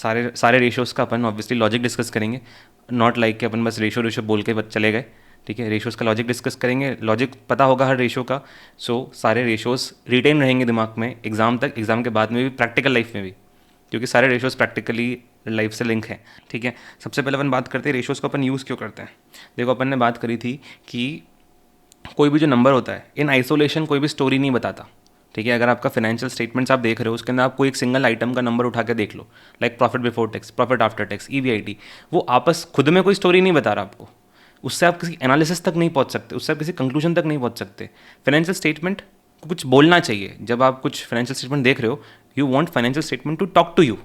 सारे सारे रेशियोज़ का अपन ऑब्वियसली लॉजिक डिस्कस करेंगे, नॉट लाइक कि अपन बस रेशो रेशो बोल के बस चले गए। ठीक है, रेशोज़ का लॉजिक डिस्कस करेंगे, लॉजिक पता होगा हर रेशो का। सो सारे रेशोज़ रिटेन रहेंगे दिमाग में एग्ज़ाम तक, एग्ज़ाम के बाद में भी, प्रैक्टिकल लाइफ में भी, क्योंकि सारे रेशोज़ प्रैक्टिकली लाइफ से लिंक हैं। ठीक है, सबसे पहले अपन बात करते हैं रेशोज़ को अपन यूज़ क्यों करते हैं। देखो, अपन ने बात करी थी कि कोई भी जो नंबर होता है इन आइसोलेशन कोई भी स्टोरी नहीं बताता। ठीक है, अगर आपका फाइनेंशियल स्टेटमेंट्स आप देख रहे हो, उसके अंदर आप कोई एक सिंगल आइटम का नंबर उठा के देख लो, like profit before tax, profit after tax, EBIT, वो आपस खुद में कोई स्टोरी नहीं बता रहा आपको। उससे आप किसी एनालिसिस तक नहीं पहुंच सकते, उससे आप किसी कंक्लूजन तक नहीं पहुंच सकते। फाइनेंशियल स्टेटमेंट को कुछ बोलना चाहिए। जब आप कुछ फाइनेंशियल स्टेटमेंट देख रहे हो, you want financial statement to talk to you,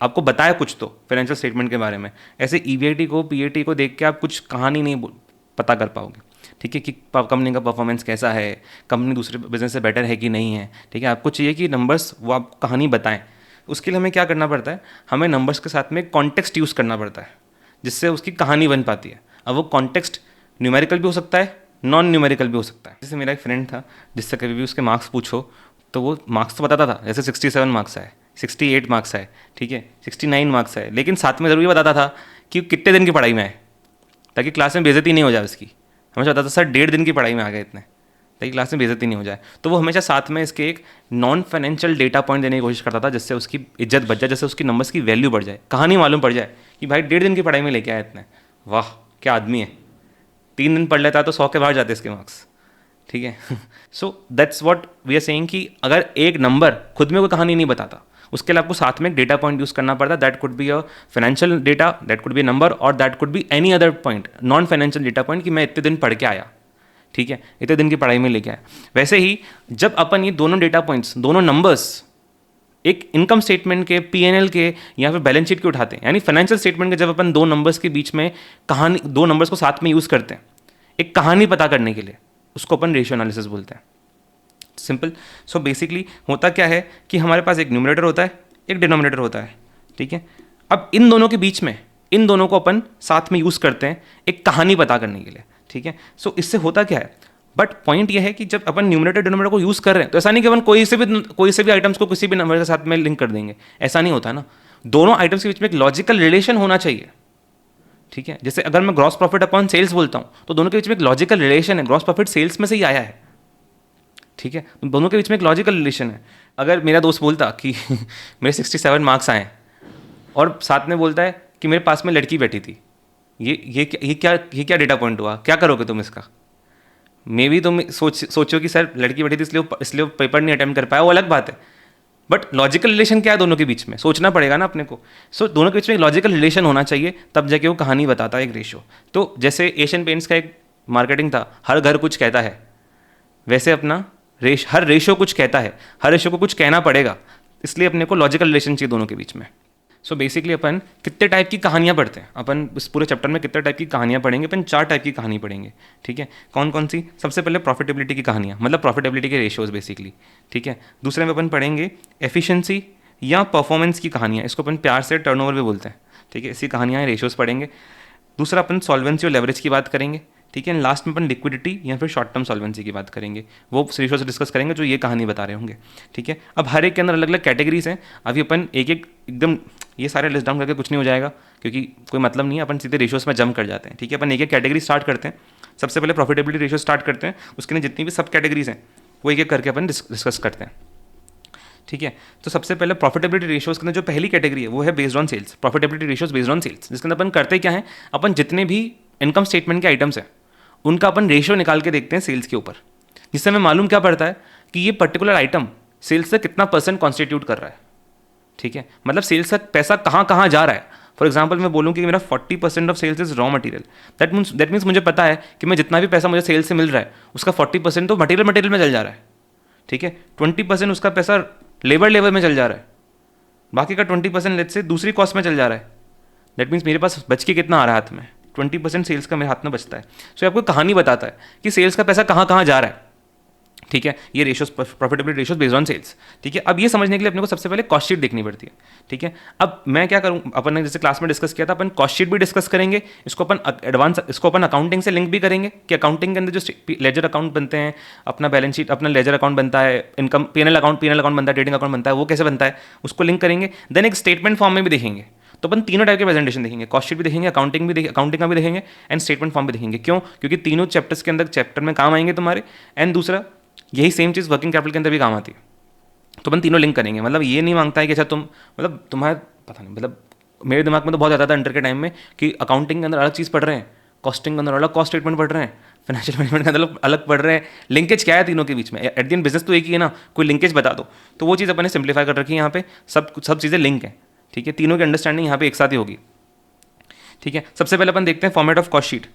आपको बताया कुछ तो फाइनेंशियल स्टेटमेंट के बारे में। ऐसे EBIT को, PAT को देख के आप कुछ कहानी नहीं पता कर पाओगे। ठीक है, कि कंपनी का परफॉर्मेंस कैसा है, कंपनी दूसरे बिजनेस से बेटर है कि नहीं है। ठीक है, आपको चाहिए कि नंबर्स वो आप कहानी बताएं। उसके लिए हमें क्या करना पड़ता है, हमें नंबर्स के साथ में कॉन्टेक्स्ट यूज़ करना पड़ता है, जिससे उसकी कहानी बन पाती है। अब वो कॉन्टेक्स्ट न्यूमेरिकल भी हो सकता है, नॉन न्यूमेरिकल भी हो सकता है। जैसे मेरा एक फ्रेंड था जिससे कभी भी उसके मार्क्स पूछो तो वो मार्क्स तो बताता था, जैसे 67 मार्क्स आए, 68 मार्क्स आए, ठीक है, 69 मार्क्स आए, लेकिन साथ में ज़रूर ये बताता था कि कितने दिन की पढ़ाई में आए, ताकि क्लास में बेइज्जती नहीं हो जाए उसकी। हमेशा बताता था सर 1.5 दिन की पढ़ाई में आ गए इतने, ताकि क्लास में बेइज्जती नहीं हो जाए। तो वो हमेशा साथ में इसके एक नॉन फाइनेंशियल डेटा पॉइंट देने की कोशिश करता था, जिससे उसकी इज्जत बच जाए, जिससे उसकी नंबर्स की वैल्यू बढ़ जाए, कहानी मालूम पड़ जाए कि भाई 1.5 दिन की पढ़ाई में लेके आए इतने, वाह क्या आदमी है। 3 दिन पढ़ लेता तो 100 के बाहर जाते इसके मार्क्स। ठीक है, so that's what we are saying कि अगर एक नंबर खुद में कोई कहानी नहीं बताता, उसके लिए आपको साथ में एक डेटा पॉइंट यूज़ करना पड़ता है। That could be a financial data, that could be a number, और that could be any other point, non financial data point, कि मैं इतने दिन पढ़ के आया। ठीक है, इतने दिन की पढ़ाई में लेके आया। वैसे ही जब अपन ये दोनों डेटा पॉइंट्स, दोनों नंबर्स एक इनकम स्टेटमेंट के, P&L के या फिर बैलेंस शीट के उठाते हैं, यानी फाइनेंशियल स्टेटमेंट के, जब अपन दो नंबर्स के बीच में कहानी, दो नंबर्स को साथ में यूज़ करते हैं एक कहानी पता करने के लिए, उसको अपन रेशियो एनालिसिस बोलते हैं। सिंपल। सो बेसिकली होता क्या है कि हमारे पास एक न्यूमरेटर होता है, एक डिनोमिनेटर होता है। ठीक है, अब इन दोनों के बीच में, इन दोनों को अपन साथ में यूज़ करते हैं एक कहानी पता करने के लिए। ठीक है, सो इससे होता क्या है, बट पॉइंट ये है कि जब अपन न्यूमरेटर डिनोमिनेटर को यूज़ कर रहे हैं, तो ऐसा नहीं कि अपन कोई से भी आइटम्स को किसी भी नंबर के साथ में लिंक कर देंगे, ऐसा नहीं होता ना। दोनों आइटम्स के बीच में एक लॉजिकल रिलेशन होना चाहिए। ठीक है, जैसे अगर मैं ग्रॉस प्रॉफिट अपॉन सेल्स बोलता हूँ, तो दोनों के बीच में एक लॉजिकल रिलेशन है, ग्रॉस प्रॉफिट सेल्स में से ही आया है। ठीक है, तो दोनों के बीच में एक लॉजिकल रिलेशन है। अगर मेरा दोस्त बोलता कि मेरे 67 मार्क्स आए, और साथ में बोलता है कि मेरे पास में लड़की बैठी थी, ये क्या डेटा पॉइंट हुआ, क्या करोगे तुम इसका? मे बी तुम सोचो कि सर लड़की बैठी थी इसलिए वो पेपर नहीं अटेम्प्ट कर पाया, वो अलग बात है। बट लॉजिकल रिलेशन क्या है दोनों के बीच में, सोचना पड़ेगा ना अपने को। सो दोनों के बीच में एक लॉजिकल रिलेशन होना चाहिए, तब जाके वो कहानी बताता है एक रेशो। तो जैसे एशियन पेंट्स का एक मार्केटिंग था, हर घर कुछ कहता है, वैसे अपना हर रेशो कुछ कहता है, हर रेशो को कुछ कहना पड़ेगा, इसलिए अपने को लॉजिकल रिलेशन चाहिए दोनों के बीच में। सो बेसिकली अपन कितने टाइप की कहानियाँ पढ़ते हैं, अपन इस पूरे चैप्टर में कितने टाइप की कहानियाँ पढ़ेंगे, अपन 4 टाइप की कहानी पढ़ेंगे। ठीक है, कौन कौन सी? सबसे पहले प्रॉफिटेबिलिटी की कहानियाँ, मतलब प्रॉफिटेबिलिटी के रेशियोज बेसिकली। ठीक है, दूसरे में अपन पढ़ेंगे एफिशिएंसी या परफॉर्मेंस की कहानियाँ, इसको अपन प्यार से टर्नओवर भी बोलते हैं। ठीक है, ऐसी कहानियाँ रेशियोज पढ़ेंगे। दूसरा अपन सॉल्वेंसी और लेवरेज की बात करेंगे। ठीक है, लास्ट में अपन लिक्विडिटी या फिर शॉर्ट टर्म सॉल्वेंसी की बात करेंगे, वो रेशियो से डिस्कस करेंगे जो ये कहानी बता रहे होंगे। ठीक है, अब हर एक के अंदर अलग अलग कैटेगरीज हैं। अभी अपन एक एक एकदम ये सारे लिस्ट डाउन करके कुछ नहीं हो जाएगा, क्योंकि कोई मतलब नहीं है, अपन सीधे रेशियोज में जंप कर जाते हैं। ठीक है, अपन एक एक कैटेगरी स्टार्ट करते हैं। सबसे पहले प्रॉफिटेबिलिटी रेशियो स्टार्ट करते हैं, उसके लिए जितनी भी सब कैटेगरीज हैं वो एक एक करके अपन डिस्कस करते हैं। ठीक है, तो सबसे पहले प्रॉफिटेबिलिटी रेशियोज के अंदर जो पहली कैटेगरी है वो है based on sales, profitability ratios based on sales, जिसके अंदर अपन करते क्या है, अपन जितने भी इनकम स्टेटमेंट के आइटम्स हैं उनका अपन रेशियो निकाल के देखते हैं सेल्स के ऊपर, जिससे हमें मालूम क्या पड़ता है कि ये पर्टिकुलर आइटम सेल्स से कितना % कॉन्स्टिट्यूट कर रहा है। ठीक है, मतलब सेल्स का पैसा कहाँ कहाँ जा रहा है। फॉर एग्जाम्पल मैं बोलूँ कि मेरा 40% of sales is raw material, that means मुझे पता है कि मैं जितना भी पैसा मुझे सेल्स से मिल रहा है उसका 40% तो मटेरियल में चल जा रहा है। ठीक है, 20% उसका पैसा लेबर में चल जा रहा है, बाकी का 20% लेट से दूसरी कॉस्ट में चल जा रहा है। दैट मीन्स मेरे पास बच के कितना आ रहा है हाथ में, 20% सेल्स का मेरे हाथ में बचता है। सो आपको कहानी बताता है कि सेल्स का पैसा कहाँ कहाँ जा रहा है। ठीक है, ये ratios profitability ratios based on sales. ठीक है, अब ये समझने के लिए अपने को सबसे पहले कॉस्ट शीट देखनी पड़ती है। ठीक है, अब मैं क्या करूँ, अपन ने जैसे क्लास में डिस्कस किया था, अपन कॉस्ट शीट भी डिस्कस करेंगे, इसको अपन एडवांस, इसको अपन अकाउंटिंग से लिंक भी करेंगे कि अकाउंटिंग के अंदर जो लेजर अकाउंट बनते हैं, अपना बैलेंस शीट, अपना लेजर अकाउंट बनता है, इनकम पीएनएल अकाउंट बनता है, ट्रेडिंग अकाउंट बनता है, वो कैसे बनता है उसको लिंक करेंगे। देन एक स्टेटमेंट फॉर्म में भी देखेंगे। तो अपन तीनों टाइप के प्रेजेंटेशन देखेंगे, कॉस्ट शीट भी देखेंगे, अकाउंटिंग का भी देखेंगे, एंड स्टेटमेंट फॉर्म भी देखेंगे। क्यों? क्योंकि तीनों चैप्टर्स के अंदर चैप्टर में काम आएंगे तुम्हारे। एंड दूसरा, यही सेम चीज़ वर्किंग कैपिटल के अंदर भी काम आती है। तो अपन तीनों लिंक करेंगे। मतलब ये नहीं मांगता है कि अच्छा तुम, मतलब तुम्हारा पता नहीं, मतलब मेरे दिमाग में तो बहुत ज़्यादा था अंडर के टाइम में कि अकाउंटिंग के अंदर अलग चीज़ पढ़ रहे हैं, कॉस्टिंग के अंदर अलग कॉस्ट स्टेटमेंट पढ़ रहे हैं, फाइनेंशियल मैनेजमेंट के अंदर अलग पढ़ रहे हैं। लिंकेज क्या है तीनों के बीच में? एट द एंड बिजनेस तो एक ही है ना, कोई लिंकेज बता दो। तो वो चीज़ अपन ने सिंप्लीफाई कर रखी है यहाँ पे, सब चीज़ें लिंक हैं। ठीक है, तीनों की अंडरस्टैंडिंग यहाँ पे एक साथ ही होगी। ठीक है, सबसे पहले अपन देखते हैं फॉर्मेट ऑफ कॉस्ट शीट।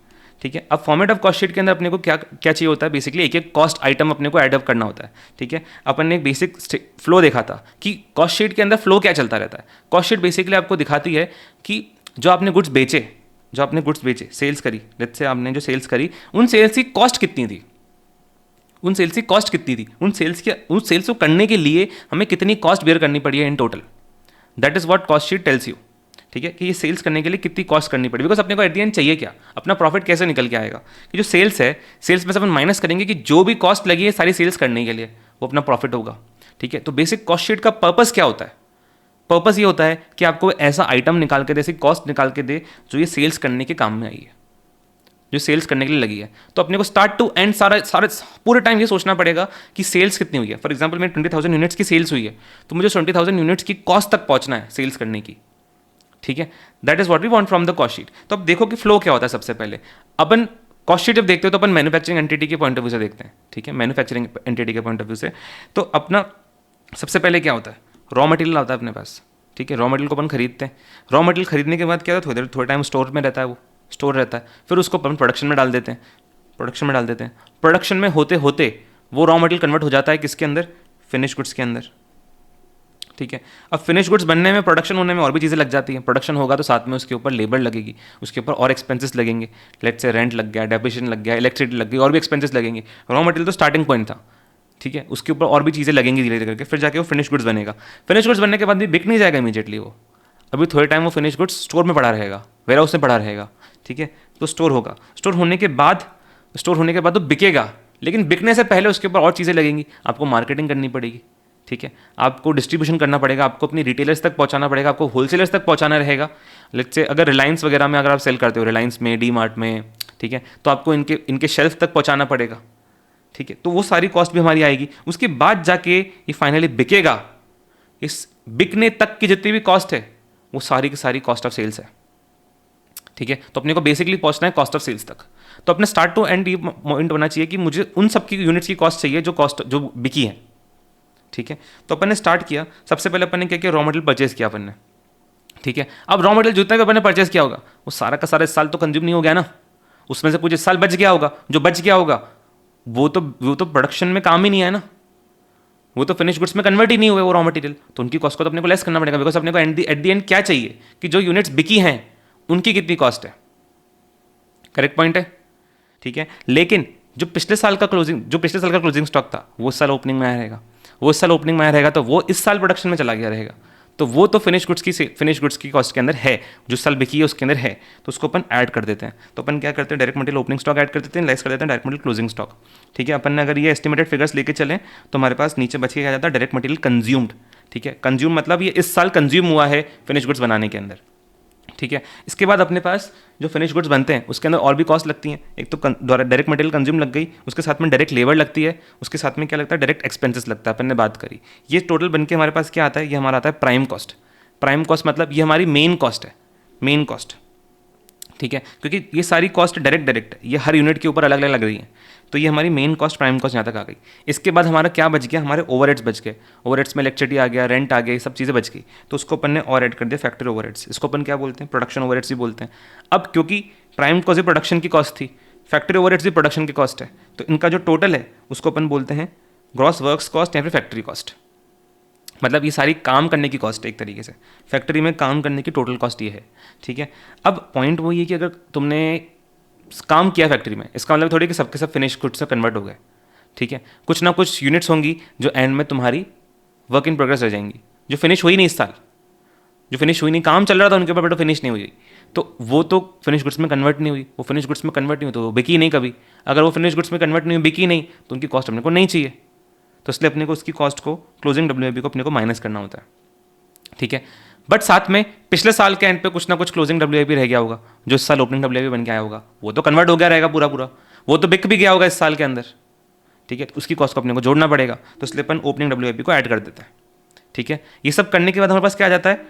ठीक है, अब फॉर्मेट ऑफ कॉस्ट शीट के अंदर अपने को क्या क्या चाहिए होता है? बेसिकली एक एक कॉस्ट आइटम अपने को ऐड अप करना होता है। ठीक है, अपन ने एक बेसिक फ्लो देखा था कि कॉस्ट शीट के अंदर फ्लो क्या चलता रहता है। कॉस्ट शीट बेसिकली आपको दिखाती है कि जो आपने गुड्स बेचे, सेल्स करी, लेट्स से आपने जो सेल्स करी, उन सेल्स की कॉस्ट कितनी थी, उन सेल्स को करने के लिए हमें कितनी कॉस्ट बेयर करनी पड़ी है in total. That is what cost sheet tells you. ठीक है, कि ये सेल्स करने के लिए कितनी कॉस्ट करनी पड़ी, बिकॉज अपने को एट द एंड चाहिए क्या, अपना प्रॉफिट कैसे निकल के आएगा। कि जो सेल्स है, सेल्स में से अपन माइनस करेंगे कि जो भी कॉस्ट लगी है सारी सेल्स करने के लिए, वो अपना प्रॉफिट होगा। ठीक है, तो बेसिक कॉस्ट शीट का पर्पस क्या होता है? पर्पस ये होता है कि आपको ऐसा आइटम निकाल के दे, ऐसी कॉस्ट निकाल के दे जो ये सेल्स करने के काम में आई है, जो सेल्स करने के लिए लगी है। तो अपने को स्टार्ट टू एंड सारा पूरे टाइम ये सोचना पड़ेगा कि सेल्स कितनी हुई है। फॉर एग्जांपल मेरी 20,000 यूनिट्स की सेल्स हुई है, तो मुझे 20,000 यूनिट्स की कॉस्ट तक पहुंचना है सेल्स करने की। ठीक है, that is what we want from the cost sheet. तो अब देखो कि फ्लो क्या होता है। सबसे पहले अपन कॉस्ट शीट जब देखते हो तो अपन मैन्युफैक्चरिंग एंटिटी के पॉइंट ऑफ व्यू से देखते हैं। ठीक है, मैन्युफैक्चरिंग एंटिटी के पॉइंट ऑफ व्यू से तो अपना सबसे पहले क्या होता है, रॉ मटेरियल आता है अपने पास। ठीक है, रॉ मटेरियल को अपन खरीदते हैं। रॉ मटेरियल खरीदने के बाद क्या होता है, थोड़ा टाइम स्टोर में रहता है, वो स्टोर रहता है, फिर उसको अपन प्रोडक्शन में डाल देते हैं। प्रोडक्शन में होते होते वो रॉ मटेरियल कन्वर्ट हो जाता है किसके अंदर, फिनिश गुड्स के अंदर। ठीक है, अब फिनिश गुड्स बनने में, प्रोडक्शन होने में और भी चीज़ें लग जाती हैं। प्रोडक्शन होगा तो साथ में उसके ऊपर लेबर लगेगी, उसके ऊपर और एक्सपेंसेस लगेंगे। लेट्स से रेंट लग गया, डेप्रिसिएशन लग गया, इलेक्ट्रिसिटी लग गई, और भी एक्सपेंसेस लगेंगे। रॉ मटेरियल तो स्टार्टिंग पॉइंट था। ठीक है, उसके ऊपर और भी चीज़ें लगेंगी धीरे धीरे करके, फिर जाके वो फिनिश गुड्स बनेगा। फिनिश गुड्स बनने के बाद भी बिक नहीं जाएगा इमीडिएटली वो, अभी थोड़े टाइम वो फिनिश गुड्स स्टोर में पड़ा रहेगा, वेयर हाउस में पड़ा रहेगा। ठीक है, तो स्टोर होगा, स्टोर होने के बाद तो बिकेगा, लेकिन बिकने से पहले उसके ऊपर और चीज़ें लगेंगी। आपको मार्केटिंग करनी पड़ेगी। ठीक है, आपको डिस्ट्रीब्यूशन करना पड़ेगा, आपको अपनी रिटेलर्स तक पहुंचाना पड़ेगा, आपको होलसेलर्स तक पहुंचाना रहेगा। लेट्स से अगर रिलायंस वगैरह में अगर आप सेल करते हो, रिलायंस में, डी मार्ट में, ठीक है, तो आपको इनके शेल्फ तक पहुंचाना पड़ेगा। ठीक है, तो वो सारी कॉस्ट भी हमारी आएगी। उसके बाद जाके ये फाइनली बिकेगा। इस बिकने तक की जितनी भी कॉस्ट है वो सारी की सारी कॉस्ट ऑफ सेल्स है। ठीक है, तो अपने को बेसिकली पहुंचना है कॉस्ट ऑफ सेल्स तक। तो अपने स्टार्ट टू एंड ये पॉइंट होना चाहिए कि मुझे उन सब की यूनिट्स की कॉस्ट चाहिए जो बिकी है। ठीक है, तो अपन ने स्टार्ट किया। सबसे पहले अपन ने क्या किया, रॉ मटेरियल परचेज किया अपन ने। ठीक है, अब रॉ मटेरियल जितना भी अपन ने परचेज किया होगा वो सारा का सारा इस साल तो कंज्यूम नहीं हो गया ना, उसमें से कुछ इस साल बच गया होगा। जो बच गया होगा वो तो प्रोडक्शन में काम ही नहीं आया ना, वो तो फिनिश गुड्स में कन्वर्ट ही नहीं हुए वो रॉ मटेरियल। तो उनकी कॉस्ट को तो अपने को लेस करना पड़ेगा, बिकॉज अपने को एट द एंड क्या चाहिए कि जो यूनिट्स बिकी हैं उनकी कितनी कॉस्ट है। करेक्ट पॉइंट है। ठीक है, लेकिन जो पिछले साल का क्लोजिंग स्टॉक था वो इस साल ओपनिंग में आया रहेगा, तो वो इस साल प्रोडक्शन में चला गया रहेगा। तो वो तो फिनिश गुड्स की कॉस्ट के अंदर है, जो साल बिकी है उसके अंदर है, तो उसको अपन ऐड कर देते हैं। तो अपन क्या करते हैं, direct material opening stock add कर देते हैं, लेस कर देते हैं डायरेक्ट मटेरियल क्लोजिंग स्टॉक। ठीक है, अपन ने अगर ये एस्टिमेटेड फिगर्स लेके चलें तो हमारे पास नीचे बच के क्या जाता है, डायरेक्ट मटेरियल कंज्यूम्ड। ठीक है, कंज्यूम मतलब ये इस साल कंज्यूम हुआ है फिनिश गुड्स बनाने के अंदर। ठीक है, इसके बाद अपने पास जो फिनिश गुड्स बनते हैं उसके अंदर और भी कॉस्ट लगती हैं। एक तो डायरेक्ट मटेरियल कंज्यूम लग गई, उसके साथ में डायरेक्ट लेबर लगती है, उसके साथ में क्या लगता है, डायरेक्ट एक्सपेंसेस लगता है, अपन ने बात करी। ये टोटल बन के हमारे पास क्या आता है, ये हमारा आता है प्राइम कॉस्ट। प्राइम कॉस्ट मतलब ये हमारी मेन कॉस्ट है, मेन कॉस्ट। ठीक है, क्योंकि ये सारी कॉस्ट डायरेक्ट है, ये हर यूनिट के ऊपर अलग अलग लग रही है, तो ये हमारी मेन कॉस्ट, प्राइम कॉस्ट यहाँ तक आ गई। इसके बाद हमारा क्या बच गया, हमारे ओवरहेड्स बच गए। ओवरहेड्स में इलेक्ट्रिसिटी आ गया, रेंट आ गया, ये सब चीज़ें बच गई, तो उसको अपन ने और ऐड कर दिया फैक्ट्री ओवरहेड्स। इसको अपन क्या बोलते हैं, प्रोडक्शन ओवरहेड्स भी बोलते हैं। अब क्योंकि प्राइम कॉस्ट ही प्रोडक्शन की कॉस्ट थी, फैक्ट्री ओवरहेड्स भी प्रोडक्शन की कॉस्ट है, तो इनका जो टोटल है उसको अपन बोलते हैं ग्रॉस वर्क्स कॉस्ट या फिर फैक्ट्री कॉस्ट। मतलब ये सारी काम करने की कॉस्ट है एक तरीके से, फैक्ट्री में काम करने की टोटल कॉस्ट ये है। ठीक है, अब पॉइंट वो ये कि अगर तुमने काम किया फैक्ट्री में, इसका मतलब थोड़ी कि सबके सब फिनिश गुड्स से कन्वर्ट हो गए। ठीक है, कुछ ना कुछ यूनिट्स होंगी जो एंड में तुम्हारी वर्क इन प्रोग्रेस रह जाएंगी, जो फिनिश हुई नहीं इस साल, जो फिनिश हुई नहीं, काम चल रहा था उनके ऊपर बट फिनिश नहीं हुई, तो वो तो फिनिश गुड्स में कन्वर्ट नहीं हुई, वो फिनिश गुड्स में कन्वर्ट नहीं हुई तो वो बिकी नहीं कभी। अगर वो फिनिश गुड्स में कन्वर्ट नहीं हुई, बिकी नहीं, तो उनकी कॉस्ट अपने को नहीं चाहिए, तो इसलिए अपने को उसकी कॉस्ट को, क्लोजिंग WIP को अपने को माइनस करना होता है, ठीक है। बट साथ में पिछले साल के एंड पे कुछ ना कुछ क्लोजिंग WIP रह गया होगा, जो इस साल ओपनिंग WIP बन के आया होगा, वो तो कन्वर्ट हो गया रहेगा पूरा पूरा, वो तो बिक भी गया होगा इस साल के अंदर, ठीक है, तो उसकी कॉस्ट को अपने को जोड़ना पड़ेगा, तो इसलिए अपन ओपनिंग WIP को ऐड कर देते हैं, ठीक है। ये सब करने के बाद हमारे पास क्या आ जाता है,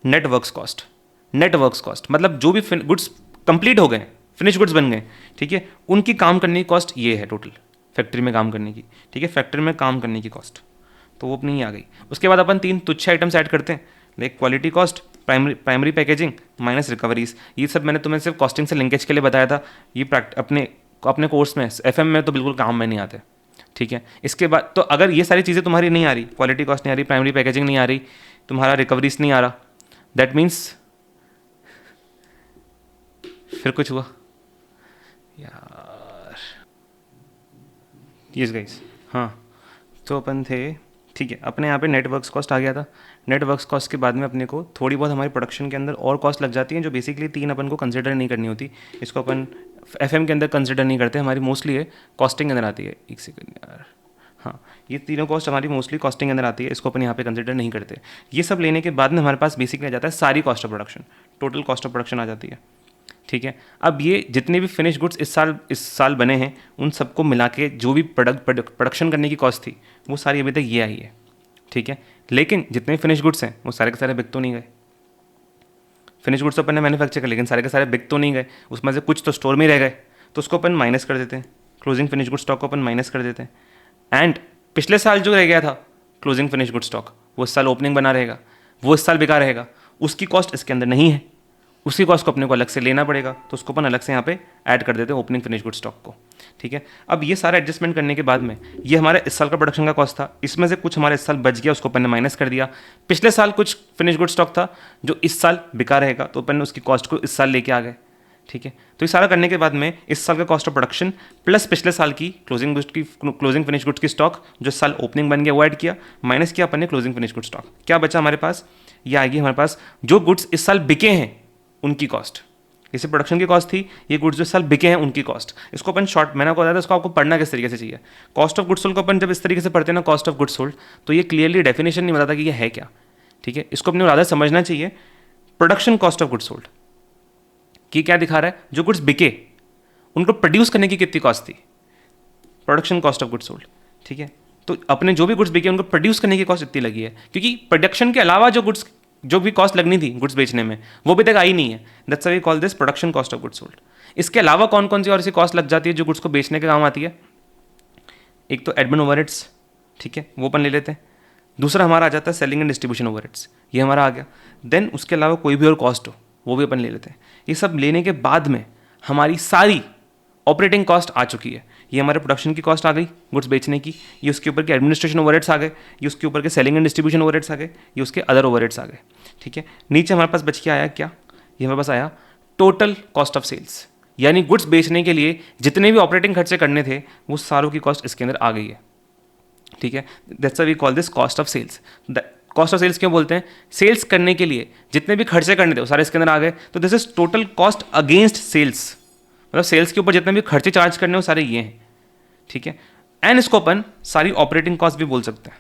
net works cost. Net works cost मतलब जो भी गुड्स कंप्लीट हो गए, फिनिश गुड्स बन गए, ठीक है, उनकी काम करने की कॉस्ट ये है टोटल, फैक्ट्री में काम करने की, ठीक है, फैक्ट्री में काम करने की कॉस्ट, तो वो अपनी आ गई। उसके बाद अपन 3 तुच्छ आइटम्स ऐड करते हैं, like quality cost, primary packaging minus recoveries. ये सब मैंने तुम्हें सिर्फ कॉस्टिंग से लिंकेज के लिए बताया था, ये अपने कोर्स में FM में तो बिल्कुल काम में नहीं आते, ठीक है। इसके बाद तो अगर ये सारी चीज़ें तुम्हारी नहीं आ रही, क्वालिटी कॉस्ट नहीं आ रही, प्राइमरी पैकेजिंग नहीं आ रही, तुम्हारा रिकवरीज नहीं आ रहा, दैट मीन्स फिर कुछ हुआ यार, यस गाइस, हाँ, तो अपन थे, ठीक है, अपने यहाँ पे नेटवर्क्स कॉस्ट आ गया था। नेटवर्क्स कॉस्ट के बाद में अपने को थोड़ी बहुत हमारी प्रोडक्शन के अंदर और कॉस्ट लग जाती हैं, जो बेसिकली 3 अपन को कंसिडर नहीं करनी होती, इसको अपन FM के अंदर कंसिडर नहीं करते, हमारी मोस्टली है कॉस्टिंग के अंदर आती है। एक सेकंड यार, हाँ, ये तीनों कॉस्ट हमारी मोस्टली कॉस्टिंग के अंदर आती है, इसको अपन यहाँ पे कंसिडर नहीं करते। ये सब लेने के बाद में हमारे पास बेसिकली आ जाता है सारी cost of production, total cost of production आ जाती है, ठीक है। अब ये जितने भी फिनिश गुड्स इस साल बने हैं, उन सबको मिला के जो भी प्रोडक्शन करने की कॉस्ट थी, वो सारी अभी तक ये आई है, ठीक है। लेकिन जितने फिनिश गुड्स हैं वो सारे के सारे बिक तो नहीं गए, फिनिश गुड्स तो अपन ने मैन्युफैक्चर कर, लेकिन सारे के सारे बिक तो नहीं गए, उसमें से कुछ तो स्टोर में रह गए, तो उसको अपन माइनस कर देते हैं, क्लोजिंग फिनिश गुड स्टॉक को अपन माइनस कर देते हैं। एंड पिछले साल जो रह गया था क्लोजिंग फिनिश गुड स्टॉक, वो इस साल ओपनिंग बना रहेगा, वो इस साल बिका रहेगा, उसकी कॉस्ट इसके अंदर नहीं है, उसकी कॉस्ट को अपने को अलग से लेना पड़ेगा, तो उसको अपन अलग से यहाँ पे ऐड कर देते हैं ओपनिंग फिनिश गुड स्टॉक को, ठीक है। अब ये सारा एडजस्टमेंट करने के बाद में ये हमारे इस साल का प्रोडक्शन का कॉस्ट था, इसमें से कुछ हमारे इस साल बच गया, उसको अपन ने माइनस कर दिया। पिछले साल कुछ फिनिश गुड स्टॉक था जो इस साल बिका रहेगा, तो अपन ने उसकी कॉस्ट को इस साल लेके आ गए, ठीक है। तो ये सारा करने के बाद में इस साल का कॉस्ट ऑफ प्रोडक्शन प्लस पिछले साल की क्लोजिंग फिनिश गुड्स की स्टॉक जो इस साल ओपनिंग बन गया वो ऐड किया, माइनस किया अपन ने क्लोजिंग फिनिश गुड स्टॉक, क्या बचा हमारे पास, ये आएगी हमारे पास जो गुड्स इस साल बिके हैं उनकी कॉस्ट। जैसे प्रोडक्शन की कॉस्ट थी, ये गुड्स जो इस साल बिके हैं उनकी कॉस्ट। इसको अपन शॉर्ट, मैंने आपको बताया था, इसको आपको पढ़ना किस तरीके से चाहिए। कॉस्ट ऑफ गुड्स सोल्ड को अपन जब इस तरीके से पढ़ते हैं ना, कॉस्ट ऑफ गुड्स सोल्ड, तो ये क्लियरली डेफिनेशन नहीं बताता कि ये है क्या, ठीक है। इसको अपने राधा समझना चाहिए production cost of goods sold कि क्या दिखा रहा है, जो गुड्स बिके उनको प्रोड्यूस करने की कितनी कॉस्ट थी, production cost of goods sold, ठीक है। तो अपने जो भी गुड्स बिके उनको प्रोड्यूस करने की कॉस्ट इतनी लगी है, क्योंकि प्रोडक्शन के अलावा जो भी कॉस्ट लगनी थी गुड्स बेचने में वो भी तक आई नहीं है, that's why we call this production cost of goods sold. इसके अलावा कौन कौन सी और सी कॉस्ट लग जाती है जो गुड्स को बेचने के काम आती है, एक तो एडमिन ओवरहेड्स, ठीक है, वो अपन ले लेते हैं। दूसरा हमारा आ जाता है सेलिंग एंड डिस्ट्रीब्यूशन ओवरहेड्स, ये हमारा आ गया। देन उसके अलावा कोई भी और कॉस्ट हो वो भी अपन ले लेते हैं। ये सब लेने के बाद में हमारी सारी ऑपरेटिंग कॉस्ट आ चुकी है। ये हमारे प्रोडक्शन की कॉस्ट आ गई गुड्स बेचने की, ये उसके ऊपर के एडमिनिस्ट्रेशन ओवरहेड्स आ गए, ये उसके ऊपर के सेलिंग एंड डिस्ट्रीब्यूशन ओवरहेड्स आ गए, ये उसके अदर ओवरहेड्स आ गए, ठीक है। नीचे हमारे पास बच के आया क्या, ये हमारे पास आया टोटल कॉस्ट ऑफ सेल्स, यानी गुड्स बेचने के लिए जितने भी ऑपरेटिंग खर्चे करने थे वो सारों की कॉस्ट इसके अंदर आ गई है, ठीक है। That's why we call this cost of sales. Cost of sales क्यों बोलते हैं, सेल्स करने के लिए जितने भी खर्चे करने थे वो सारे इसके अंदर आ गए, तो this is total cost against sales, मतलब सेल्स के ऊपर जितने भी खर्चे चार्ज करने वो सारे ये हैं, ठीक है। एंड इसको अपन सारी ऑपरेटिंग कॉस्ट भी बोल सकते हैं,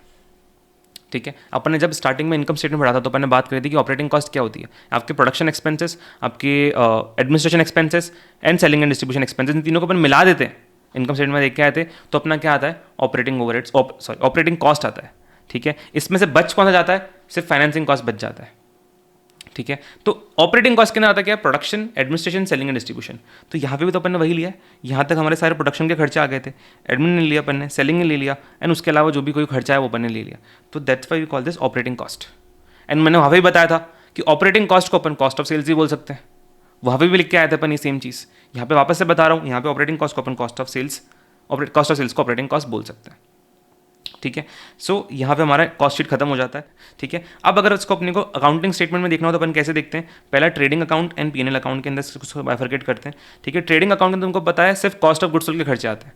ठीक है। अपन ने जब स्टार्टिंग में इनकम स्टेटमेंट पढ़ा था तो अपन ने बात करी थी कि ऑपरेटिंग कॉस्ट क्या होती है, आपके प्रोडक्शन एक्सपेंसेस, आपके administration expenses and selling and distribution expenses, इन तीनों को अपन मिला देते हैं, इनकम स्टेटमेंट में देख के आए थे, तो अपना क्या आता है ऑपरेटिंग ओवरहेड्स, ऑपरेटिंग कॉस्ट आता है, ठीक है। इसमें से बच कौन सा जाता है, सिर्फ फाइनेंसिंग कॉस्ट बच जाता है, ठीक है। तो ऑपरेटिंग कॉस्ट के अंदर आता क्या है, production, administration, selling and distribution. तो यहाँ पे भी तो अपन ने वही लिया है, यहाँ तक हमारे सारे प्रोडक्शन के खर्चे आ गए थे, एडमिन ने लिया अपन ने, सेलिंग ने ले लिया, एंड उसके अलावा जो भी कोई खर्चा है वो अपन ने ले लिया, तो that's why we call this operating cost. And मैंने वहाँ पे भी बताया था कि ऑपरेटिंग कॉस्ट को अपन कॉस्ट ऑफ सेल्स ही बोल सकते हैं, वहाँ पे भी लिख के आए थे अपन ये सेम चीज़, यहाँ पे वापस से बता रहा हूँ, यहाँ पे ऑपरेटिंग कॉस्ट को अपन कॉस्ट ऑफ सेल्स को ऑपरेटिंग कॉस्ट बोल सकते हैं, ठीक है। सो यहाँ पे हमारा कॉस्ट शीट खत्म हो जाता है, ठीक है। अब अगर इसको अपने को अकाउंटिंग स्टेटमेंट में देखना हो तो अपन कैसे देखते हैं, पहला trading account and P&L account के अंदर इसको बाइफरकेट करते हैं, ठीक है। ट्रेडिंग अकाउंट में तुमको पता है सिर्फ कॉस्ट ऑफ गुड्स सोल्ड के खर्चे आते हैं,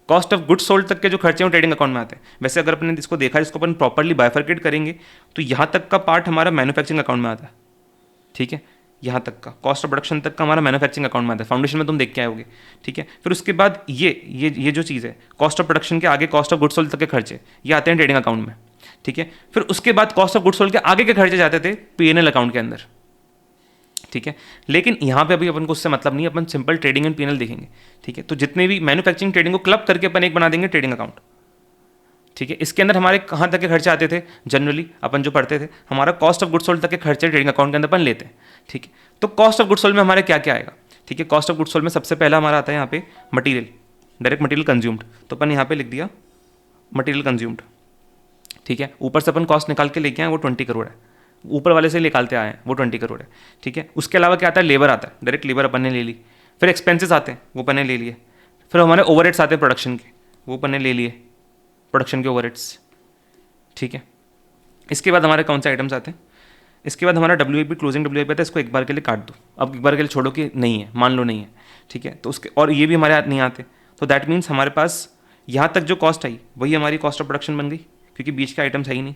कॉस्ट ऑफ गुड्स सोल्ड तक के जो खर्चे हैं वो ट्रेडिंग अकाउंट में आते हैं। वैसे अगर अपने इसको देखा, इसको अपन प्रॉपरली बाइफरकेट करेंगे तो यहाँ तक का पार्ट हमारा मैन्युफैक्चरिंग अकाउंट में आता है, ठीक है, यहाँ तक का कॉस्ट ऑफ प्रोडक्शन तक का हमारा मैन्युफैक्चरिंग अकाउंट में आता है, फाउंडेशन में तुम देख के आए, ठीक है। फिर उसके बाद ये जो चीज़ है कॉस्ट ऑफ प्रोडक्शन के आगे कॉस्ट ऑफ गुड्स सोल्ड तक के खर्चे, ये आते हैं ट्रेडिंग अकाउंट में, ठीक है। फिर उसके बाद कॉस्ट ऑफ गुड्स सोल्ड के आगे के खर्चे जाते थे P&L अकाउंट के अंदर, ठीक है। लेकिन यहाँ पे अभी अपन को उससे मतलब नहीं, अपन सिंपल ट्रेडिंग एंड P&L देखेंगे, ठीक है। तो जितने भी मैन्युफैक्चरिंग ट्रेडिंग को क्लब करके अपन एक बना देंगे ट्रेडिंग अकाउंट, ठीक है। इसके अंदर हमारे कहाँ तक के खर्चे आते थे, जनरली अपन जो पढ़ते थे हमारा कॉस्ट ऑफ गुड्स सोल्ड तक के खर्चे ट्रेडिंग अकाउंट के अंदर अपन लेते हैं, ठीक है। तो कॉस्ट ऑफ गुड्स सोल्ड में हमारे क्या क्या आएगा, ठीक है। कॉस्ट ऑफ गुड्स सोल्ड में सबसे पहला हमारा आता है यहाँ पे मटीरियल, डायरेक्ट मटीरियल कंज्यूम्ड, तो अपन यहाँ पे लिख दिया मटीरियल कंज्यूम्ड, ठीक है। ऊपर से अपन कॉस्ट निकाल के लेके आए वो 20 करोड़ है, ऊपर वाले से निकालते आए हैं वो 20 करोड़ है, ठीक है। उसके अलावा क्या आता है, लेबर आता है, डायरेक्ट लेबर अपन ने ले ली। फिर एक्सपेंसेस आते हैं वो अपन ने ले लिए। फिर हमारे ओवरहेड्स आते हैं प्रोडक्शन के, वो अपन ने ले लिए, प्रोडक्शन के ओवरहेड्स, ठीक है। इसके बाद हमारे कौन से आइटम्स आते हैं, इसके बाद हमारा WIP क्लोजिंग WIP आता है, इसको एक बार के लिए काट दो, अब एक बार के लिए छोड़ो कि नहीं है, मान लो नहीं है, ठीक है। तो उसके और ये भी हमारे हाथ नहीं आते, तो दैट मीन्स हमारे पास यहाँ तक जो कॉस्ट आई वही हमारी कॉस्ट ऑफ प्रोडक्शन बन गई, क्योंकि बीच के आइटम्स है ही नहीं,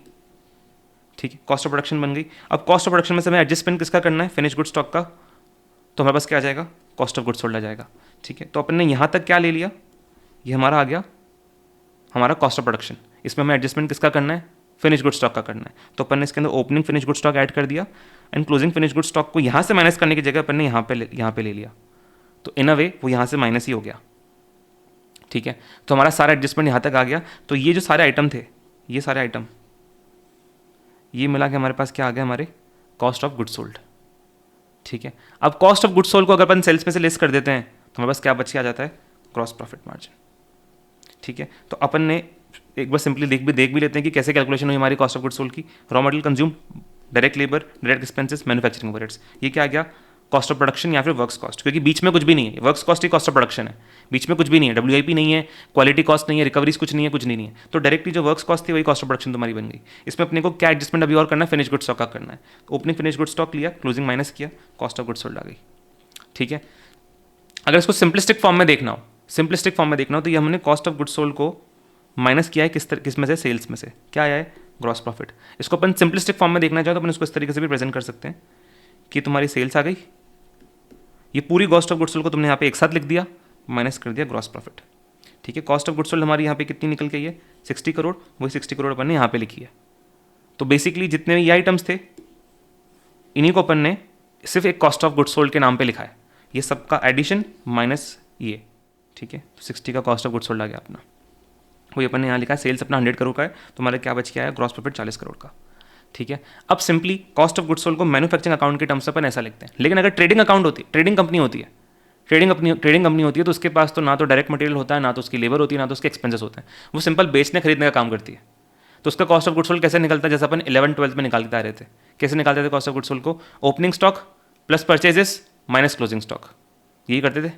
ठीक है। कॉस्ट ऑफ प्रोडक्शन बन गई। अब कॉस्ट ऑफ प्रोडक्शन में से हमें एडजस्टमेंट किसका करना है, फिनिश गुड स्टॉक का, तो हमारे पास क्या आ जाएगा, कॉस्ट ऑफ गुड्स सोल्ड आ जाएगा, ठीक है। तो अपन ने यहाँ तक क्या ले लिया, ये हमारा आ गया हमारा कॉस्ट ऑफ प्रोडक्शन। इसमें हमें एडजस्टमेंट किसका करना है, फिनिश गुड स्टॉक का करना है, तो अपन ने इसके अंदर opening finish good stock add कर दिया and closing finish good stock को यहाँ से माइनस करने की जगह अपन ने यहाँ पे ले लिया, तो इन अ वे वो यहाँ से माइनस ही हो गया, ठीक है। तो हमारा सारा एडजस्टमेंट यहाँ तक आ गया। तो ये जो सारे आइटम थे, ये सारे आइटम ये मिला के हमारे पास क्या आ गया, हमारे कॉस्ट ऑफ गुड्स सोल्ड, ठीक है। अब कॉस्ट ऑफ गुड्स सोल्ड को अगर अपन सेल्स में से लेस कर देते हैं तो हमारे पास क्या बच के आ जाता है, ग्रॉस प्रॉफिट मार्जिन, ठीक है। तो अपन ने एक बार सिंपली देख भी लेते हैं कि कैसे कैलकुलेशन हुई हमारी कॉस्ट ऑफ गुड्स सोल्ड की। Raw material consume, direct labour, direct expenses, manufacturing overheads, ये क्या आ गया, कॉस्ट ऑफ प्रोडक्शन या फिर वर्क्स कॉस्ट, क्योंकि बीच में कुछ भी नहीं है, works cost he cost of production है, बीच में कुछ भी नहीं है, WIP नहीं है, क्वालिटी कॉस्ट नहीं है, रिकवरीज कुछ नहीं है, कुछ नहीं है, तो डायरेक्टली जो वर्क्स कॉस्ट थी वही कॉस्ट ऑफ प्रोडक्शन तुम्हारी बन गई। इसमें अपने को क्या एडजस्टमेंट अभी और करना है, फिनिश गुड स्टॉक का करना है। ओपनिंग फिनिश गुड स्टॉक लिया, क्लोजिंग माइनस किया, कॉस्ट ऑफ गुड सोल्ड आ गई, ठीक है। अगर इसको सिंपलिस्टिक फॉर्म में देखना हो तो ये हमने कॉस्ट ऑफ गुड सोल्ड को माइनस किया है किस में से, सेल्स में से, क्या आया है, ग्रॉस प्रॉफिट। इसको अपन सिंपलिस्टिक फॉर्म में देखना चाहो तो अपन इसको इस तरीके से भी प्रेजेंट कर सकते हैं कि तुम्हारी सेल्स आ गई, ये पूरी कॉस्ट ऑफ गुड्स सोल्ड को तुमने यहाँ पे एक साथ लिख दिया, माइनस कर दिया ग्रॉस प्रॉफिट, ठीक है। कॉस्ट ऑफ गुड्स सोल्ड हमारी यहाँ पे कितनी निकल गई है, 60 करोड़, वही 60 करोड़ अपन ने यहाँ पे लिखी है। तो बेसिकली जितने भी ये आइटम्स थे इन्हीं को अपन ने सिर्फ एक कॉस्ट ऑफ गुड्स सोल्ड के नाम पे लिखा है, ये सबका एडिशन माइनस ये, ठीक है। तो 60 का कॉस्ट ऑफ गुड्स सोल्ड आ गया अपना, वही अपन ने यहाँ लिखा है। सेल्स अपना 100 करोड़ का है, तो हमारे क्या बच के आया, ग्रॉस प्रॉफिट 40 करोड़ का, ठीक है। अब simply cost of goods sold को मैन्युफैक्चरिंग अकाउंट के टर्म्स से अपन ऐसा लिखते हैं। लेकिन अगर ट्रेडिंग अकाउंट होती है, ट्रेडिंग कंपनी होती है तो उसके पास तो ना तो डायरेक्ट मटेरियल होता है, ना तो उसकी लेबर होती है, ना तो उसके एक्सपेंसेस होते हैं, वो सिंपल बेचने खरीदने का काम करती है। तो उसका कॉस्ट ऑफ गुड्स सोल्ड कैसे निकलता है, जैसे अपन 11-12 में निकालते आ रहे थे, कैसे निकालते थे कॉस्ट ऑफ गुड्स सोल्ड को, opening stock plus purchases minus closing stock, यही करते थे।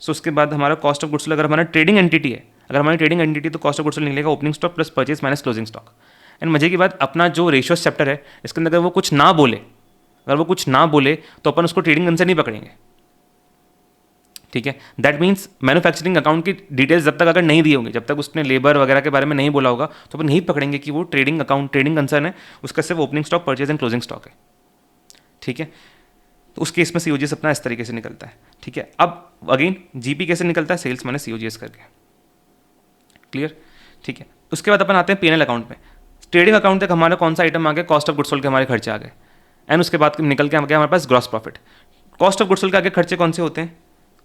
सो उसके बाद हमारा कॉस्ट ऑफ गुड्स सोल्ड, अगर हमारा ट्रेडिंग एंटिटी है, तो कॉस्ट ऑफ गुड्स सोल्ड निकलेगा opening stock plus purchase minus closing stock. And मजे की बात, अपना जो रेशियोस चैप्टर है इसके अंदर अगर वो कुछ ना बोले तो अपन उसको ट्रेडिंग से नहीं पकड़ेंगे, ठीक है। दैट मीन्स मैन्युफैक्चरिंग अकाउंट की डिटेल्स जब तक अगर नहीं दी होंगी, जब तक उसने लेबर वगैरह के बारे में नहीं बोला होगा, तो अपन नहीं पकड़ेंगे कि वो ट्रेडिंग कंसर्न है, उसका सिर्फ opening stock, purchase and closing stock है, ठीक है। तो उस केस में COGS अपना इस तरीके से निकलता है, ठीक है। अब अगेन GP कैसे निकलता है, सेल्स माइनस COGS करके, क्लियर, ठीक है। उसके बाद अपन आते हैं P&L अकाउंट में। ट्रेडिंग अकाउंट तक हमारा कौन सा आइटम आ गया, कॉस्ट ऑफ गुड्स सोल्ड के हमारे खर्चे आ गए, एंड उसके बाद निकल के आ गया हमारे पास gross profit. Cost of goods sold के आगे खर्चे कौन से होते हैं,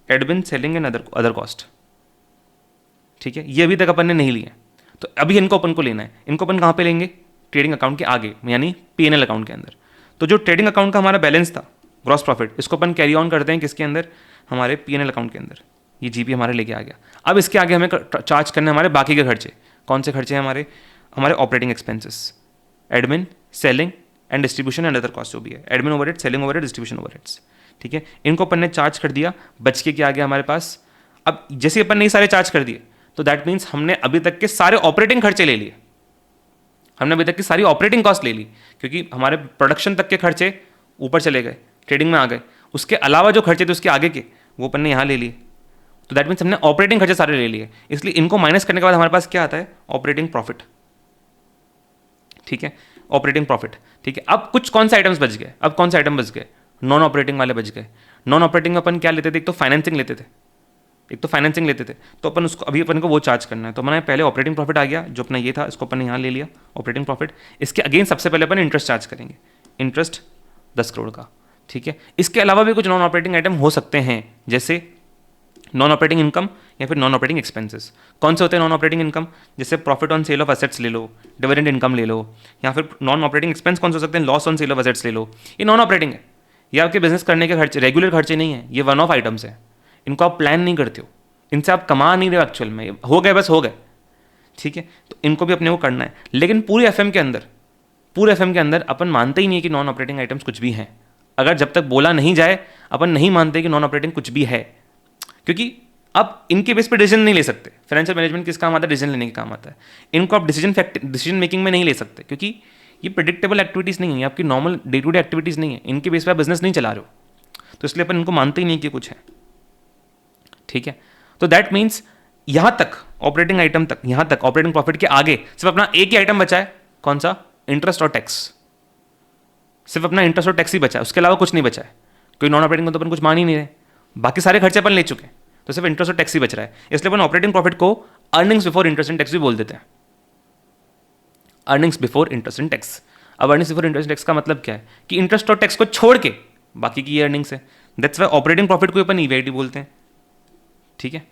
admin, selling and other cost, ठीक है। ये अभी तक अपन ने नहीं लिए, तो अभी इनको अपन को लेना है। इनको अपन कहाँ पे लेंगे, ट्रेडिंग अकाउंट के आगे, यानी P&L अकाउंट के अंदर। तो जो ट्रेडिंग अकाउंट का हमारा बैलेंस था, ग्रॉस प्रॉफिट, इसको अपन कैरी ऑन करते हैं किसके अंदर, हमारे P&L अकाउंट के अंदर। ये GP हमारे लेके आ गया। अब इसके आगे हमें चार्ज करने हमारे बाकी के खर्चे, कौन से खर्चे हैं हमारे operating expenses, admin, selling and distribution and other cost, जो भी है, admin overhead, selling overhead, distribution overheads, ठीक है। इनको अपन ने चार्ज कर दिया, बच के क्या आ गया हमारे पास। अब जैसे अपन ने सारे चार्ज कर दिए, तो दैट मीन्स हमने अभी तक के सारे ऑपरेटिंग खर्चे ले लिए, हमने अभी तक की सारी ऑपरेटिंग कॉस्ट ले ली, क्योंकि हमारे प्रोडक्शन तक के खर्चे ऊपर चले गए, ट्रेडिंग में आ गए। उसके अलावा जो खर्चे थे उसके आगे के, वो अपन ने यहाँ ले लिए। तो दैट मीन्स हमने ऑपरेटिंग खर्चे सारे ले लिए, इसलिए इनको माइनस करने के बाद हमारे पास क्या आता है, ऑपरेटिंग प्रॉफिट। ठीक है, ऑपरेटिंग प्रॉफिट। ठीक है, अब कुछ कौन से आइटम्स बच गए, अब कौन से आइटम बच गए, नॉन ऑपरेटिंग वाले बच गए। नॉन ऑपरेटिंग अपन क्या लेते थे, एक तो फाइनेंसिंग लेते थे, एक तो फाइनेंसिंग लेते थे, तो अपन उसको अभी अपन को वो चार्ज करना है। तो मैंने पहले ऑपरेटिंग प्रॉफिट आ गया जो अपना ये था, इसको अपन यहाँ ले लिया ऑपरेटिंग प्रॉफिट। इसके अगेन सबसे पहले अपन इंटरेस्ट चार्ज करेंगे, इंटरेस्ट 10 करोड़ का। ठीक है, इसके अलावा भी कुछ नॉन ऑपरेटिंग आइटम हो सकते हैं, जैसे नॉन ऑपरेटिंग इनकम या फिर नॉन ऑपरेटिंग एक्सपेंसेस। कौन से होते हैं नॉन ऑपरेटिंग इनकम, जैसे profit on sale of assets ले लो, डिविडेंड इनकम ले लो, या फिर नॉन ऑपरेटिंग एक्सपेंस कौन से हो सकते हैं, loss on sale of assets ले लो। ये नॉन ऑपरेटिंग है, ये आपके बिजनेस करने के खर्चे, रेगुलर खर्चे नहीं है, ये वन ऑफ आइटम्स है, इनको आप प्लान नहीं करते हो, इनसे आप कमा नहीं रहे हो एक्चुअल में, हो गए बस हो गए। ठीक है, तो इनको भी अपने को करना है, लेकिन पूरे एफएम के अंदर, पूरे एफएम के अंदर अपन मानते ही नहीं कि नॉन ऑपरेटिंग आइटम्स कुछ भी हैं। अगर जब तक बोला नहीं जाए अपन नहीं मानते कि नॉन ऑपरेटिंग कुछ भी है, क्योंकि आप इनके बेस पे डिसीजन नहीं ले सकते। फाइनेंशियल मैनेजमेंट किस काम आता है, डिसीजन लेने के काम आता है। इनको आप डिसीजन मेकिंग में नहीं ले सकते, क्योंकि ये प्रेडिक्टेबल एक्टिविटीज़ नहीं है, आपकी normal day to day activities नहीं है, इनके बेस पे आप बिजनेस नहीं चला रहे हो, तो इसलिए अपन इनको मानते ही नहीं कि कुछ है। ठीक है, तो दैट मीन्स यहाँ तक ऑपरेटिंग आइटम तक, यहाँ तक ऑपरेटिंग प्रॉफिट के आगे सिर्फ अपना एक ही आइटम बचा है, कौन सा, इंटरेस्ट और टैक्स। सिर्फ अपना इंटरेस्ट और टैक्स ही बचा है, उसके अलावा कुछ नहीं बचा है। कोई नॉन ऑपरेटिंग को तो अपन कुछ मान ही नहीं रहे, बाकी सारे खर्चे अपन ले चुके हैं, तो सिर्फ इंटरेस्ट और टैक्स ही बच रहा है। इसलिए अपन ऑपरेटिंग प्रॉफिट को earnings before interest and tax भी बोल देते हैं, earnings before interest and tax. अब अर्निंग्स बिफोर इंटरेस्ट टैक्स का मतलब क्या है कि इंटरेस्ट और टैक्स को छोड़ के बाकी की ये अर्निंग्स है, दैट्स वाई ऑपरेटिंग प्रॉफिट को अपन ईवीआईटी बोलते हैं। ठीक है,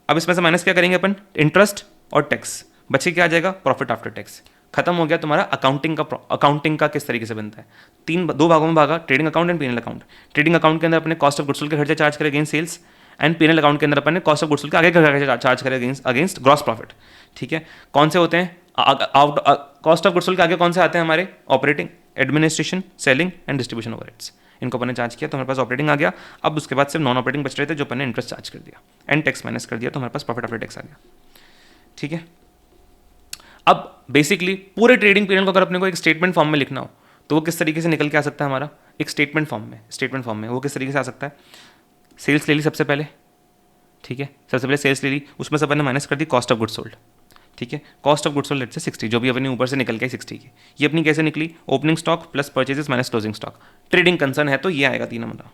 अब इसमें से माइनस क्या करेंगे अपन, इंटरेस्ट और टैक्स, बचे क्या आ जाएगा, प्रॉफिट आफ्टर टैक्स। खत्म हो गया तुम्हारा अकाउंटिंग का किस तरीके से बनता है, दो भागों में भागा, trading account and PNL account. Trading account के अंदर अपने कॉस्ट ऑफ गुड्स सोल्ड के खर्चे चार्ज करें against sales, and PNL account के अंदर अपन ने कॉस्ट ऑफ गुड्स सोल्ड के आगे के खर्चे चार्ज करें अगेंस्ट ग्रॉस प्रॉफिट। ठीक है, कौन से होते हैं, कॉस्ट ऑफ गुड्स सोल्ड के आगे कौन से आते हैं हमारे, operating, administration, selling and distribution overheads. इनको अपन ने चार्ज किया तो हमारे पास ऑपरेटिंग आ गया। अब उसके बाद सिर्फ नॉन ऑपरेटिंग बच रहे थे जो अपन ने इंटरेस्ट चार्ज कर दिया एंड टैक्स माइनस कर दिया, तो हमारे पास प्रॉफिट आफ्टर टैक्स आ गया। ठीक है, अब बेसिकली पूरे ट्रेडिंग पीरियड को अगर अपने को एक स्टेटमेंट फॉर्म में लिखना हो तो वो किस तरीके से निकल के आ सकता है हमारा, एक स्टेटमेंट फॉर्म में वो किस तरीके से आ सकता है, सेल्स ले ली सबसे पहले। ठीक है, सबसे पहले सेल्स ले ली, उसमें से अपन ने माइनस कर दी कॉस्ट ऑफ गुड्स सोल्ड। ठीक है, cost of goods sold let say 60, जो भी अपनी ऊपर से निकल के 60 की, ये अपनी कैसे निकली, opening stock plus purchases minus closing stock. Trading concern है तो ये आएगा 3 नंबर।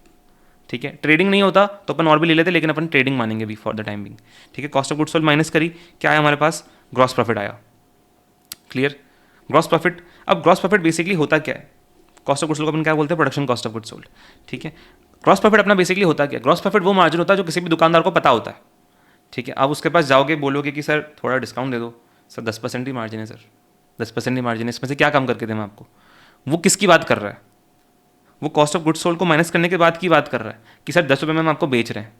ठीक है, ट्रेडिंग नहीं होता तो अपन और भी ले लेते, लेकिन अपन ट्रेडिंग मानेंगे भी फॉर द टाइम बिंग। ठीक है, cost of goods sold minus करी, क्या आया हमारे पास, ग्रॉस प्रॉफिट आया। Clear, gross profit. अब ग्रॉस प्रॉफिट बेसिकली होता क्या है, कॉस्ट ऑफ गुड्स सोल्ड को अपन क्या बोलते हैं, production cost of goods sold. ठीक है, ग्रॉस प्रॉफिट अपना बेसिकली होता क्या है, ग्रॉस प्रॉफिट वो मार्जिन होता है जो किसी भी दुकानदार को पता होता है। ठीक है, आप उसके पास जाओगे, बोलोगे कि सर थोड़ा डिस्काउंट दे दो, सर 10% ही मार्जिन है, सर 10% ही मार्जिन है, इसमें से क्या कम करके दें मैं आपको। वो किसकी बात कर रहा है, वो कॉस्ट ऑफ गुड्स सोल्ड को माइनस करने के बाद की बात कर रहा है कि सर 10 रुपये में हम आपको बेच रहे हैं,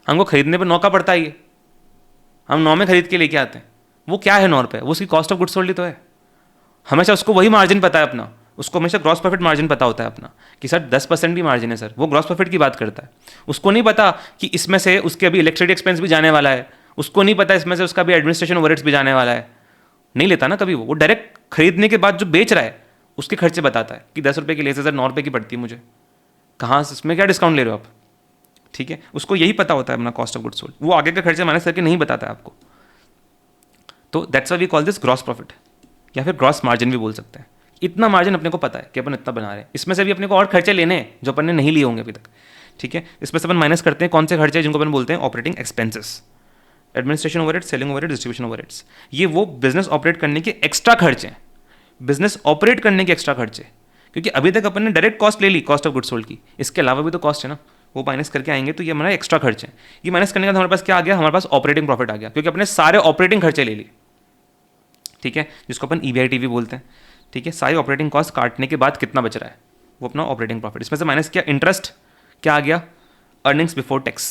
हमको खरीदने पर 9 का पड़ता है, ये हम 9 में खरीद के लेके आते हैं। वो क्या है 9 रुपये, वो उसकी कॉस्ट ऑफ गुड्स सोल्ड ही तो है। हमेशा उसको वही मार्जिन पता है अपना, उसको हमेशा ग्रॉस प्रॉफिट मार्जिन पता होता है अपना कि सर 10% भी मार्जिन है सर, वो ग्रॉस प्रॉफिट की बात करता है। उसको नहीं पता कि इसमें से उसके अभी इलेक्ट्रिसिटी एक्सपेंस भी जाने वाला है, उसको नहीं पता इसमें से उसका भी एडमिनिस्ट्रेशन ओवरहेड्स भी जाने वाला है, नहीं लेता ना कभी। वो डायरेक्ट खरीदने के बाद जो बेच रहा है उसके खर्चे बताता है कि 10 रुपये की ले सर 9 रुपये की पड़ती है मुझे, कहाँ से, इसमें क्या डिस्काउंट ले रहे हो आप। ठीक है, उसको यही पता होता है अपना कॉस्ट ऑफ गुड्स सोल्ड, वो आगे के खर्चे माइनस करके नहीं बताता है आपको। तो that's why we call this gross profit, या फिर ग्रॉस मार्जिन भी बोल सकते हैं। इतना मार्जिन अपने को पता है कि अपन इतना बना रहे हैं, इसमें से भी अपने को और खर्चे लेने हैं जो अपन ने नहीं लिए होंगे अभी तक। ठीक है, इसमें से अपन माइनस करते हैं कौन से खर्चे, जिनको अपन बोलते हैं operating expenses, administration overhead, selling overhead, distribution overheads. ये वो बिजनेस ऑपरेट करने के एक्स्ट्रा खर्चे हैं, बिजनेस ऑपरेट करने के एक्स्ट्रा खर्चे, क्योंकि अभी तक अपन ने डायरेक्ट कॉस्ट ले ली कॉस्ट ऑफ गुड्स सोल्ड की, इसके अलावा भी तो कॉस्ट है ना, वो माइनस करके आएंगे तो ये हमारा एक्स्ट्रा खर्च है। ये माइनस करने के बाद हमारे पास क्या आ गया, हमारे पास ऑपरेटिंग प्रॉफिट आ गया, क्योंकि अपने सारे ऑपरेटिंग खर्चे ले लिए। ठीक है, जिसको अपन ईवीआईटी भी बोलते हैं। ठीक है, सारी ऑपरेटिंग कॉस्ट काटने के बाद कितना बच रहा है, वो अपना ऑपरेटिंग प्रॉफिट। इसमें से माइनस किया इंटरेस्ट, क्या आ गया, अर्निंग्स बिफोर टैक्स।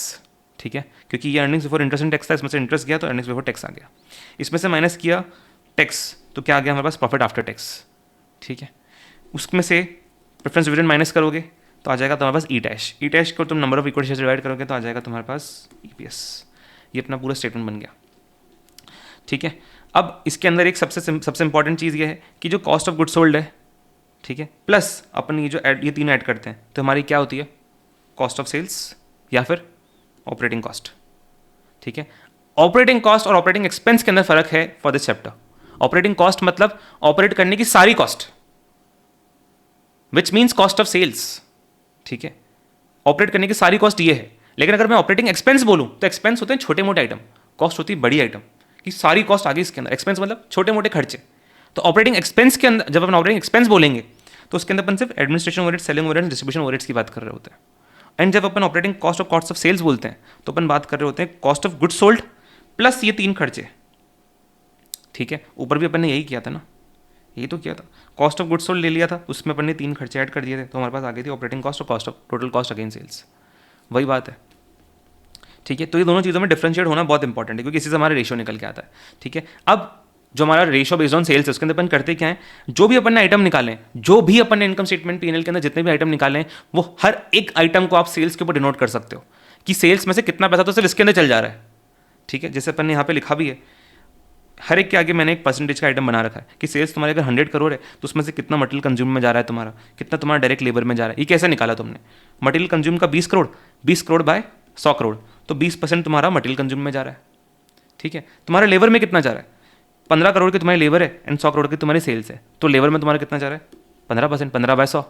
ठीक है, क्योंकि ये earnings before interest and tax था, इसमें से इंटरेस्ट गया तो अर्निंग्स बिफोर टैक्स आ गया। इसमें से माइनस किया टैक्स, तो क्या आ गया हमारे पास, प्रॉफिट आफ्टर टैक्स। ठीक है, उसमें से प्रेफरेंस डिविडेंड माइनस करोगे तो आ जाएगा तुम्हारे पास ई डैश। ई डैश को तुम number of equity shares divide करोगे तो आ जाएगा तुम्हारे पास ईपीएस। ये अपना पूरा स्टेटमेंट बन गया। ठीक है, अब इसके अंदर एक सबसे इंपॉर्टेंट चीज़ ये है कि जो कॉस्ट ऑफ गुड्स सोल्ड है, ठीक है, प्लस अपन ये तीनों ऐड करते हैं तो हमारी क्या होती है, कॉस्ट ऑफ सेल्स या फिर ऑपरेटिंग कॉस्ट। ठीक है। ऑपरेटिंग कॉस्ट और ऑपरेटिंग एक्सपेंस के अंदर फर्क है for this chapter. Operating cost मतलब ऑपरेट करने की सारी cost, which means cost of sales, ठीक है। ऑपरेट करने की सारी कॉस्ट ये है। लेकिन अगर मैं ऑपरेटिंग एक्सपेंस बोलूं तो एक्सपेंस होते हैं छोटे मोटे आइटम, कॉस्ट होती है बड़ी आइटम की सारी कॉस्ट आ गई इसके अंदर। एक्सपेंस मतलब छोटे मोटे खर्चे। तो ऑपरेटिंग एक्सपेंस के अंदर जब अपन ऑपरेटिंग एक्सपेंस बोलेंगे तो उसके अंदर अपन सिर्फ administration overhead, selling overhead, distribution overheads की बात कर रहे होते हैं। एंड जब अपन ऑपरेटिंग कॉस्ट और कॉस्ट ऑफ सेल्स बोलते हैं तो अपन बात कर रहे होते हैं cost of goods sold plus ये तीन खर्चे, ठीक है। ऊपर भी अपन ने यही किया था ना, यही तो किया था, कॉस्ट ऑफ गुड्स सोल्ड ले लिया था, उसमें अपन ने तीन खर्चे ऐड कर दिए थे, तो हमारे पास आ गई थी ऑपरेटिंग कॉस्ट और cost of total cost again sales. वही बात है, ठीक है। तो ये दोनों चीज़ों में डिफरेंशिएट होना बहुत इंपॉर्टेंट है, क्योंकि इसी से हमारा रेशियो निकल के आता है, ठीक है। अब जो हमारा रेशियो बेस्ड ऑन सेल्स है उसके अंदर अपन करते क्या है, जो भी अपन ने आइटम निकालें, जो भी अपन ने इनकम स्टेटमेंट पीएनएल के अंदर जितने भी आइटम निकालें, वो हर एक आइटम को आप सेल्स के ऊपर डिनोट कर सकते हो कि सेल्स में से कितना पैसा तो सिर्फ इसके अंदर चल जा रहा है, ठीक है। जैसे अपन ने यहाँ पे लिखा भी है, हर एक के आगे मैंने एक परसेंटेज का आइटम बना रखा है कि सेल्स तुम्हारे अगर 100 करोड़ है तो उसमें से कितना मटेरियल कंज्यूम में जा रहा है तुम्हारा, कितना तुम्हारा डायरेक्ट लेबर में जा रहा है। ये कैसे निकाला तुमने, मटेरियल कंज्यूम का 20 करोड़, 20 करोड़ बाय 100 करोड़, तो 20% तुम्हारा मटेरियल कंज्यूम में जा रहा है, ठीक है। तुम्हारा लेबर में कितना जा रहा है, 15 करोड़ की तुम्हारी लेबर है एंड 100 करोड़ की तुम्हारी सेल्स है, तो लेबर में तुम्हारा कितना जा रहा है 15%, 15 बाय 100,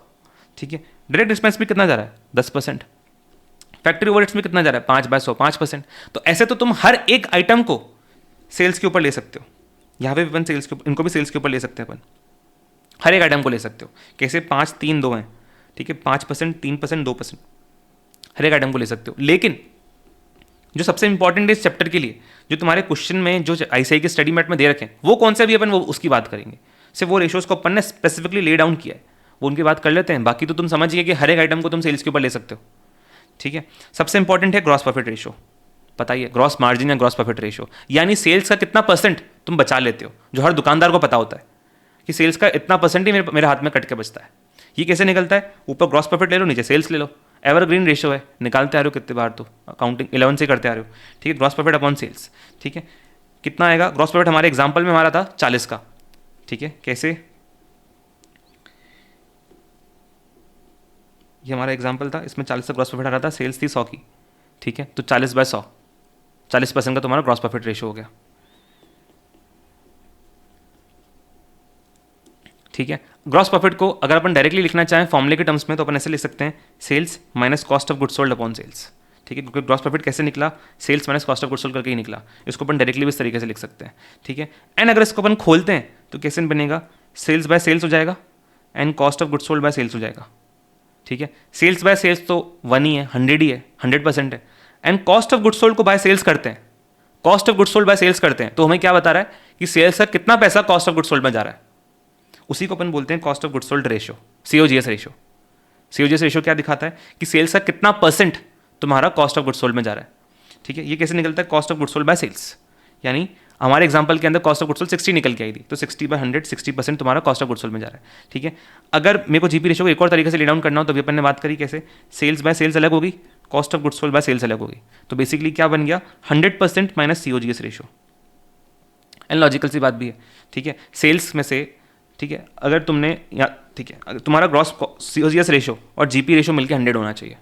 ठीक है। डायरेक्ट एक्सपेंस में कितना जा रहा है 10%, फैक्ट्री ओवरहेड्स में कितना जा रहा है 5 बाय 100, 5%। तो ऐसे तो तुम हर एक आइटम को सेल्स के ऊपर ले सकते हो, यहाँ पे भी अपन सेल्स के ऊपर, इनको भी सेल्स के ऊपर ले सकते हैं अपन, हर एक आइटम को ले सकते हो। कैसे 5, 3, 2 हैं, ठीक है, 5%, 3%, 2%, हर एक आइटम को ले सकते हो। लेकिन जो सबसे इंपॉर्टेंट है इस चैप्टर के लिए, जो तुम्हारे क्वेश्चन में जो आईसीआई के स्टडी मैट में दे रखे हैं, वो कौन से भी अपन वो उसकी बात करेंगे। सिर्फ वो रेशोज को अपन ने स्पेसिफिकली ले डाउन किया है, वो उनकी बात कर लेते हैं। बाकी तो तुम समझिए कि हर एक आइटम को तुम सेल्स के ऊपर ले सकते हो, ठीक है। सबसे इंपॉर्टेंट है ग्रॉस प्रॉफिट रेशो, बताइए ग्रॉस मार्जिन या ग्रॉस प्रॉफिट रेशो, यानी सेल्स का कितना परसेंट तुम बचा लेते हो, जो हर दुकानदार को पता होता है कि सेल्स का इतना परसेंट ही मेरे हाथ में कट के बचता है। ये कैसे निकलता है, ऊपर ग्रॉस प्रॉफिट ले लो, नीचे सेल्स ले लो, एवरग्रीन रेशो है, निकालते आ रहे हो कितने बार, तो अकाउंटिंग 11 से करते आ रहे हो, ठीक है। ग्रॉस प्रॉफिट अपॉन सेल्स, ठीक है, कितना आएगा ग्रॉस प्रॉफिट, हमारे एग्जाम्पल में हमारा था 40 का, ठीक है। कैसे, ये हमारा एग्जाम्पल था, इसमें 40 का ग्रॉस प्रॉफिट आ रहा था, सेल्स थी 100 की, ठीक है। तो 40 बाय 100, 40% का तुम्हारा ग्रॉस प्रॉफिट रेशो हो गया, ठीक है। ग्रॉस प्रॉफिट को अगर अपन डायरेक्टली लिखना चाहें फॉर्मूले के टर्म्स में तो अपन ऐसे लिख सकते हैं, sales minus cost of goods sold upon sales, ठीक है। क्योंकि ग्रॉस प्रॉफिट कैसे निकला, sales minus cost of goods sold करके ही निकला, इसको अपन डायरेक्टली भी इस तरीके से लिख सकते हैं, ठीक है। एंड अगर इसको अपन खोलते हैं तो कैसे बनेगा, सेल्स बाय सेल्स हो जाएगा and cost of goods sold by sales हो जाएगा, ठीक है। सेल्स बाय सेल्स तो 1 ही है, 100 ही है, 100% है। And cost of goods sold को बाय सेल्स करते हैं, cost of goods sold by sales करते हैं, तो हमें क्या बता रहा है कि सेल्स का कितना पैसा कॉस्ट ऑफ गुड्स सोल्ड में जा रहा है, उसी को अपन बोलते हैं cost of goods sold ratio, COGS ratio. COGS ratio क्या दिखाता है कि सेल्स का कितना परसेंट तुम्हारा कॉस्ट ऑफ गुड्स सोल्ड में जा रहा है, ठीक है। ये कैसे निकलता है, cost of goods sold by sales, यानी हमारे एग्जांपल के अंदर कॉस्ट ऑफ गुड्स सोल्ड 60 निकल के आई थी, तो 60 बाय 100, 60% तुम्हारा कॉस्ट ऑफ गुड्स सोल्ड में जा रहा है, ठीक है। अगर मेरे को जीपी रेशो को एक और तरीके से ले डाउन करना हो तो भी अपन ने बात करी कैसे, सेल्स बाय सेल्स अलग होगी, cost of goods sold by sales अलग होगी, तो बेसिकली क्या बन गया 100% minus COGS ratio. And logical सी बात भी है, ठीक है। सेल्स में से, ठीक है, अगर तुमने या ठीक है, अगर तुम्हारा ग्रॉस सीओजीएस रेशो और जीपी रेशो मिलकर 100 होना चाहिए,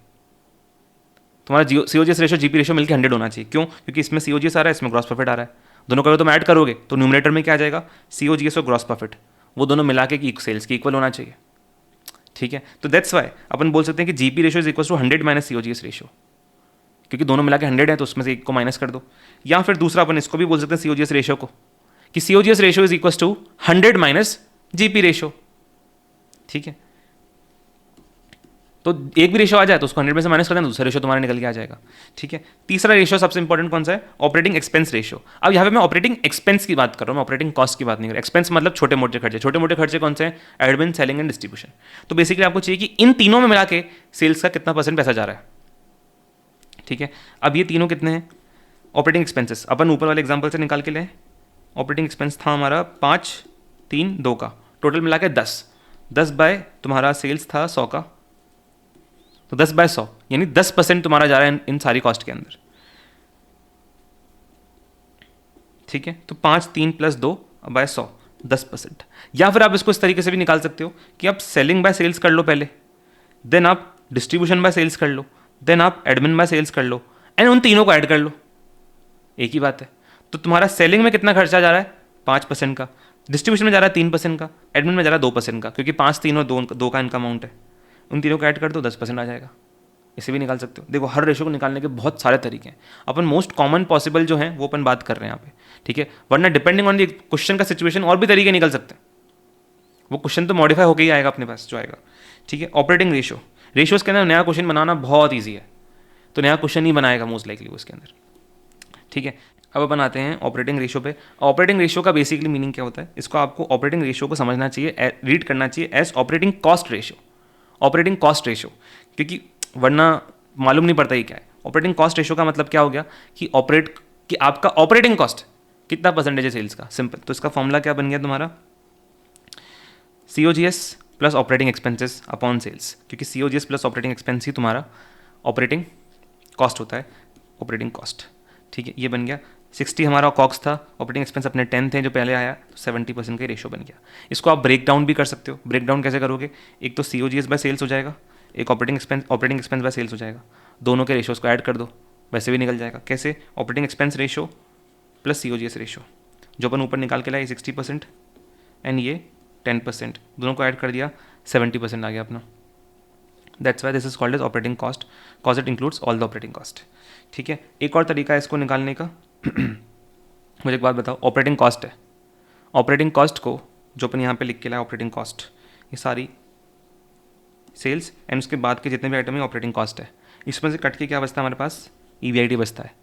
तुम्हारा सीओजीएस रेशो जीपी रेशो मिलकर 100 होना चाहिए। क्यों, क्योंकि इसमें सीओजीएस आ रहा है, इसमें ग्रॉस प्रॉफिट आ रहा है, दोनों को तुम ऐड करोगे तो न्यूमरेटर में क्या आ जाएगा, सीओजीएस और ग्रॉस प्रॉफिट, वो दोनों मिला के सेल्स के इक्वल होना चाहिए, ठीक है। तो दैट्स वाई अपन बोल सकते हैं कि GP ratio is equal to 100 minus COGS ratio, क्योंकि दोनों मिला के 100 है तो उसमें से एक को माइनस कर दो। या फिर दूसरा अपन इसको भी बोल सकते हैं सीओजीएस रेशो को, कि COGS ratio is equal to 100 minus GP ratio, ठीक है। तो एक भी रेशो आ जाए तो उसको 100 में से माइनस कर देना, दूसरा रेशो तुम्हारा निकल के आ जाएगा, ठीक है। तीसरा रेशो सबसे इंपॉर्टेंट कौन सा है, ऑपरेटिंग एक्सपेंस रेशो। अब यहाँ पे मैं ऑपरेटिंग एक्सपेंस की बात कर रहा हूँ, मैं ऑपरेटिंग कॉस्ट की बात नहीं कर रहा। एक्सपेंस मतलब छोटे मोटे खर्चे, छोटे मोटे खर्चे कौन से हैं, एडमिन, सेलिंग एंड डिस्ट्रीब्यूशन। तो बेसिकली आपको चाहिए कि इन तीनों में मिला के सेल्स का कितना % पैसा जा रहा है, ठीक है। अब ये तीनों कितने हैं, ऑपरेटिंग एक्सपेंसेस अपन ऊपर वाले एग्जाम्पल से निकाल के लें। ऑपरेटिंग एक्सपेंस था हमारा 5, 3, 2 का, टोटल मिला के 10 बाय तुम्हारा सेल्स था 100 का, तो 10 बाय 100 यानी 10% तुम्हारा जा रहा है इन सारी कॉस्ट के अंदर, ठीक है। तो 5, 3 प्लस 2 बाय 100, 10%। या फिर आप इसको इस तरीके से भी निकाल सकते हो कि आप सेलिंग बाय सेल्स कर लो पहले, देन आप डिस्ट्रीब्यूशन बाय सेल्स कर लो, देन आप एडमिन बाय सेल्स कर लो, एंड उन तीनों को ऐड कर लो, एक ही बात है। तो तुम्हारा सेलिंग में कितना खर्चा जा रहा है? 5% का, डिस्ट्रीब्यूशन में जा रहा है 3% का, एडमिन में जा रहा है 2% का, क्योंकि 5, 3 और 2 का इनका अमाउंट है। उन तीनों को ऐड कर दो 10% आ जाएगा। इसे भी निकाल सकते हो। देखो हर रेशो को निकालने के बहुत सारे तरीके हैं, अपन मोस्ट कॉमन पॉसिबल जो है वो अपन बात कर रहे हैं यहाँ पे, ठीक है। वरना डिपेंडिंग ऑन द क्वेश्चन का सिचुएशन और भी तरीके निकल सकते हैं, वो क्वेश्चन तो मॉडिफाई होकर ही आएगा अपने पास जो आएगा, ठीक है। ऑपरेटिंग रेशो, रेशोज के अंदर नया क्वेश्चन बनाना बहुत ईजी है, तो नया क्वेश्चन ही बनाएगा मोस्ट लाइकली उसके अंदर, ठीक है। अब अपन आते हैं ऑपरेटिंग रेशो पे। ऑपरेटिंग रेशो का बेसिकली मीनिंग क्या होता है, इसको आपको ऑपरेटिंग रेशो को समझना चाहिए, रीड करना चाहिए as operating cost ratio. Operating cost ratio, क्योंकि वरना मालूम नहीं पड़ता ही क्या है। ऑपरेटिंग कॉस्ट रेशो का मतलब क्या हो गया कि आपका ऑपरेटिंग कॉस्ट कितना परसेंटेज है सेल्स का, सिंपल। तो इसका फॉर्मूला क्या बन गया तुम्हारा, COGS plus operating expenses upon sales, क्योंकि COGS प्लस ऑपरेटिंग एक्सपेंस ही तुम्हारा ऑपरेटिंग कॉस्ट होता है, ऑपरेटिंग कॉस्ट, ठीक है। ये बन गया 60 हमारा कॉक्स था, ऑपरेटिंग एक्सपेंस अपने 10 थे जो पहले आया, तो 70% का रेशो बन गया। इसको आप ब्रेक डाउन भी कर सकते हो। ब्रेक डाउन कैसे करोगे, एक तो COGS बाय सेल्स हो जाएगा, एक ऑपरेटिंग एक्सपेंस बाय सेल्स हो जाएगा, दोनों के रेशोज़ को ऐड कर दो, वैसे भी निकल जाएगा। कैसे, operating expense ratio plus COGS ratio, जो अपन ऊपर निकाल के लाए 60% एंड ये 10%, दोनों को ऐड कर दिया 70% आ गया अपना। That's why this is called as operating cost, cause it includes all the operating cost, ठीक है। एक और तरीका है इसको निकालने का मुझे एक बात बताओ, ऑपरेटिंग कॉस्ट है, ऑपरेटिंग कॉस्ट को जो अपन यहाँ पे लिख के लाए ऑपरेटिंग कॉस्ट, ये सारी सेल्स एंड उसके बाद के जितने भी आइटम है ऑपरेटिंग कॉस्ट है, इसमें से कट के क्या बचता है हमारे पास, EBIT बचता है,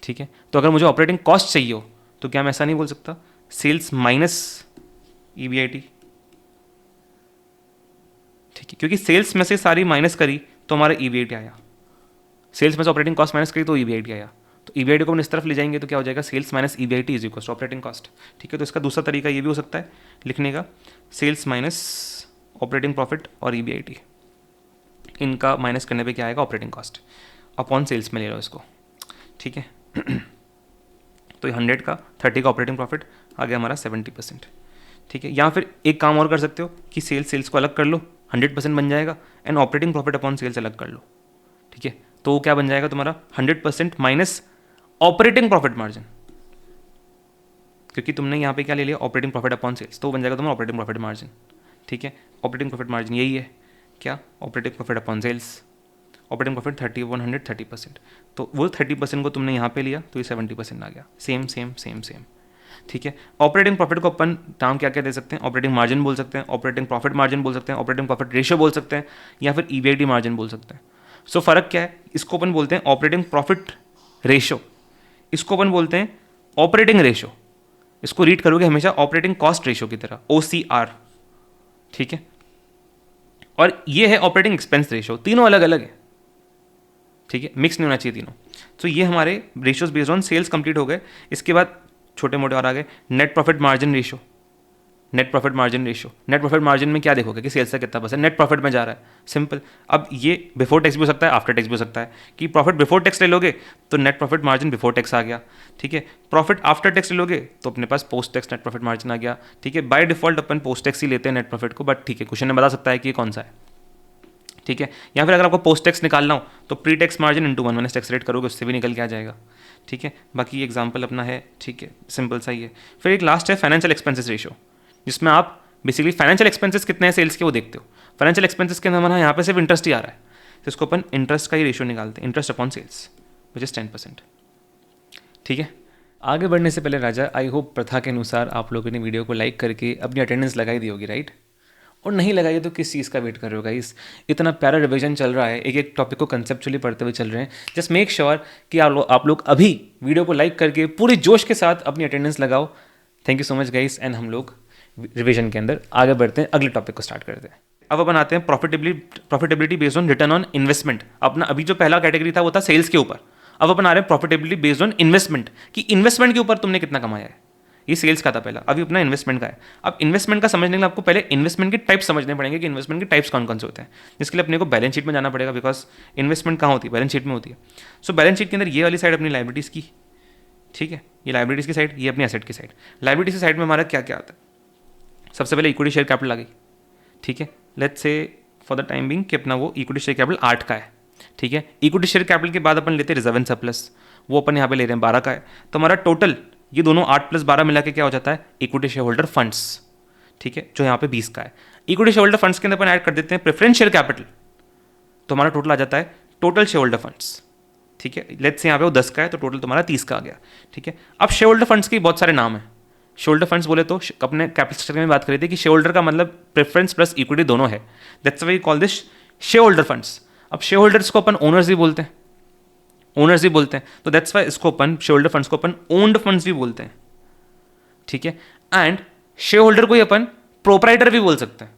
ठीक है। तो अगर मुझे ऑपरेटिंग कॉस्ट चाहिए हो तो क्या मैं ऐसा नहीं बोल सकता, सेल्स माइनस EBIT, ठीक है, क्योंकि सेल्स में से सारी माइनस करी तो हमारा EBIT आया, सेल्स में से ऑपरेटिंग कॉस्ट माइनस करी तो EBIT आया, तो EBIT को हम इस तरफ ले जाएंगे तो क्या हो जाएगा, sales minus EBIT is equal to operating cost, ठीक है। तो इसका दूसरा तरीका ये भी हो सकता है लिखने का, सेल्स माइनस ऑपरेटिंग प्रॉफिट और EBIT, इनका माइनस करने पे क्या आएगा, ऑपरेटिंग कॉस्ट अपॉन सेल्स में ले लो इसको, ठीक है। तो ये 100 का 30 का ऑपरेटिंग प्रॉफिट आ गया हमारा 70%, ठीक है। या फिर एक काम और कर सकते हो कि सेल्स को अलग कर लो, 100% बन जाएगा, and operating profit upon sales अलग कर लो, ठीक है। तो क्या बन जाएगा तुम्हारा 100% माइनस ऑपरेटिंग प्रॉफिट मार्जिन, क्योंकि तुमने यहाँ पे क्या ले लिया, ऑपरेटिंग प्रॉफिट अपॉन सेल्स, तो बन जाएगा तुम्हारा ऑपरेटिंग प्रॉफिट मार्जिन, ठीक है। ऑपरेटिंग प्रॉफिट मार्जिन यही है क्या, operating profit upon sales, operating profit 30% तो वो 30% को तुमने यहाँ पे लिया तो ये 70% आ गया, सेम सेम सेम सेम, ठीक है। ऑपरेटिंग प्रॉफिट को अपन नाम क्या क्या दे सकते हैं, ऑपरेटिंग मार्जिन बोल सकते हैं, ऑपरेटिंग प्रॉफिट मार्जिन बोल सकते हैं, ऑपरेटिंग प्रॉफिट रेशियो बोल सकते हैं, या फिर EBIT मार्जिन बोल सकते हैं। सो फर्क क्या है, इसको अपन बोलते हैं ऑपरेटिंग प्रॉफिट रेशियो, इसको अपन बोलते हैं ऑपरेटिंग रेशियो, इसको रीड करोगे हमेशा ऑपरेटिंग कॉस्ट रेशियो की तरह, OCR, ठीक है। और ये है ऑपरेटिंग एक्सपेंस रेशियो, तीनों अलग अलग है, ठीक है, मिक्स नहीं होना चाहिए तीनों। तो ये हमारे ratios based on sales complete हो गए। इसके बाद छोटे मोटे और आ गए, net profit margin ratio, net profit margin ratio, net profit margin में क्या देखोगे कि सेल्स का कितना परसेंट नेट प्रॉफिट में जा रहा है, सिंपल। अब ये बिफोर टैक्स भी हो सकता है, आफ्टर टैक्स भी हो सकता है, कि प्रॉफिट बिफोर टैक्स ले लोगे तो net profit margin before tax आ गया, ठीक है। प्रॉफिट आफ्टर टैक्स ले लोगे तो अपने पास post tax net profit margin आ गया, ठीक है। बाय डिफॉल्ट अपन पोस्ट टैक्स ही लेते हैं नेट प्रॉफिट को, बट ठीक है, क्वेश्चन में बता सकता है कि ये कौन सा है, ठीक है। या फिर अगर आपको पोस्ट टैक्स निकालना हो तो pre tax margin into 1 minus tax rate करोगे, उससे भी निकल के आ जाएगा, ठीक है। बाकी एग्जाम्पल अपना है, ठीक है, सिंपल सा ही है। फिर एक लास्ट है फाइनेंशियल एक्सपेंसेस रेशियो, जिसमें आप बेसिकली फाइनेंशियल एक्सपेंसेस कितने हैं सेल्स के वो देखते हो। फाइनेंशियल एक्सपेंसेस के अंदर हमारा यहाँ पे सिर्फ इंटरेस्ट ही आ रहा है, तो इसको अपन इंटरेस्ट का ही रेशियो निकालते हैं, interest upon cells which is 10%, ठीक है। आगे बढ़ने से पहले राजा, आई होप प्रथा के अनुसार आप लोगों ने वीडियो को लाइक करके अपनी अटेंडेंस लगाई दी होगी, राइट। और नहीं लगाइए तो किस चीज़ का वेट कर रहे हो गाइस, इतना प्यारा रिवीजन चल रहा है, एक एक टॉपिक को कंसेप्चुअली पढ़ते हुए चल रहे हैं। जस्ट मेक श्योर कि आप लोग अभी वीडियो को लाइक करके पूरे जोश के साथ अपनी अटेंडेंस लगाओ। Thank you so much guys, and हम लोग रिवीजन के अंदर आगे बढ़ते हैं, अगले टॉपिक को स्टार्ट करते हैं। अब अपन आते हैं profitability based on return on investment. अपना अभी जो पहला कैटेगरी था वो था सेल्स के ऊपर, अब अपन आ रहे हैं प्रॉफिटेबिलिटी बेस्ड ऑन इन्वेस्टमेंट, कि इन्वेस्टमेंट के ऊपर तुमने कितना कमाया है। ये सेल्स का था पहला, अभी अपना इन्वेस्टमेंट का है। अब इन्वेस्टमेंट का समझने के लिए आपको पहले इन्वेस्टमेंट के टाइप्स समझने पड़ेंगे कि इन्वेस्टमेंट के टाइप्स कौन कौन से होते हैं, जिसके लिए अपने को बैलेंस शीट में जाना पड़ेगा, बिकॉज इन्वेस्टमेंट कहाँ होती है, बैलेंस शीट में होती है। सो बैलेंस शीट के अंदर ये वाली साइड अपनी लाइबिलिटीज़ की, ठीक है, ये लाइबिलिटीज़ की साइड, ये अपनी एसेट की साइड। लाइबिलिटीज़ की साइड में हमारा क्या क्या आता है, सबसे पहले इक्विटी शेयर कैपिटल आ गई, ठीक है। Let's say for the time being कि अपना वो इक्विटी शेयर कैपिटल 8 का है, ठीक है। इक्विटी शेयर कैपिटल के बाद अपन लेते हैं रिजर्व एंड सरप्लस, वो अपन यहाँ पे ले रहे हैं 12 का है, तो हमारा टोटल ये दोनों 8+12 मिला के क्या हो जाता है, इक्विटी शेयर होल्डर फंड्स, ठीक है, जो यहाँ पे 20 का है। इक्विटी शेयर होल्डर फंड्स के अंदर अपन ऐड कर देते हैं प्रेफरेंस शेयर कैपिटल, तो हमारा टोटल आ जाता है टोटल शेयर होल्डर फंड्स, ठीक है। लेट्स से यहाँ पे वो 10 का है तो टोटल तुम्हारा 30 का आ गया, ठीक है। अब शेयर होल्डर फंड्स के बहुत सारे नाम हैं। शेयर होल्डर फंड्स बोले तो अपने कैपिटल स्ट्रक्चर में बात करी थी कि शेयर होल्डर का मतलब प्रेफरेंस प्लस इक्विटी दोनों है, that's why we call this share holder funds. अब शेयर होल्डर्स को अपन ओनर्स भी बोलते हैं, ओनर्स भी बोलते हैं, तो दैट्स व्हाई इसको अपन शेयर होल्डर फंड्स को अपन ओन्ड फंड्स भी बोलते हैं, ठीक है। एंड शेयर होल्डर को ही अपन प्रोप्राइटर भी बोल सकते हैं।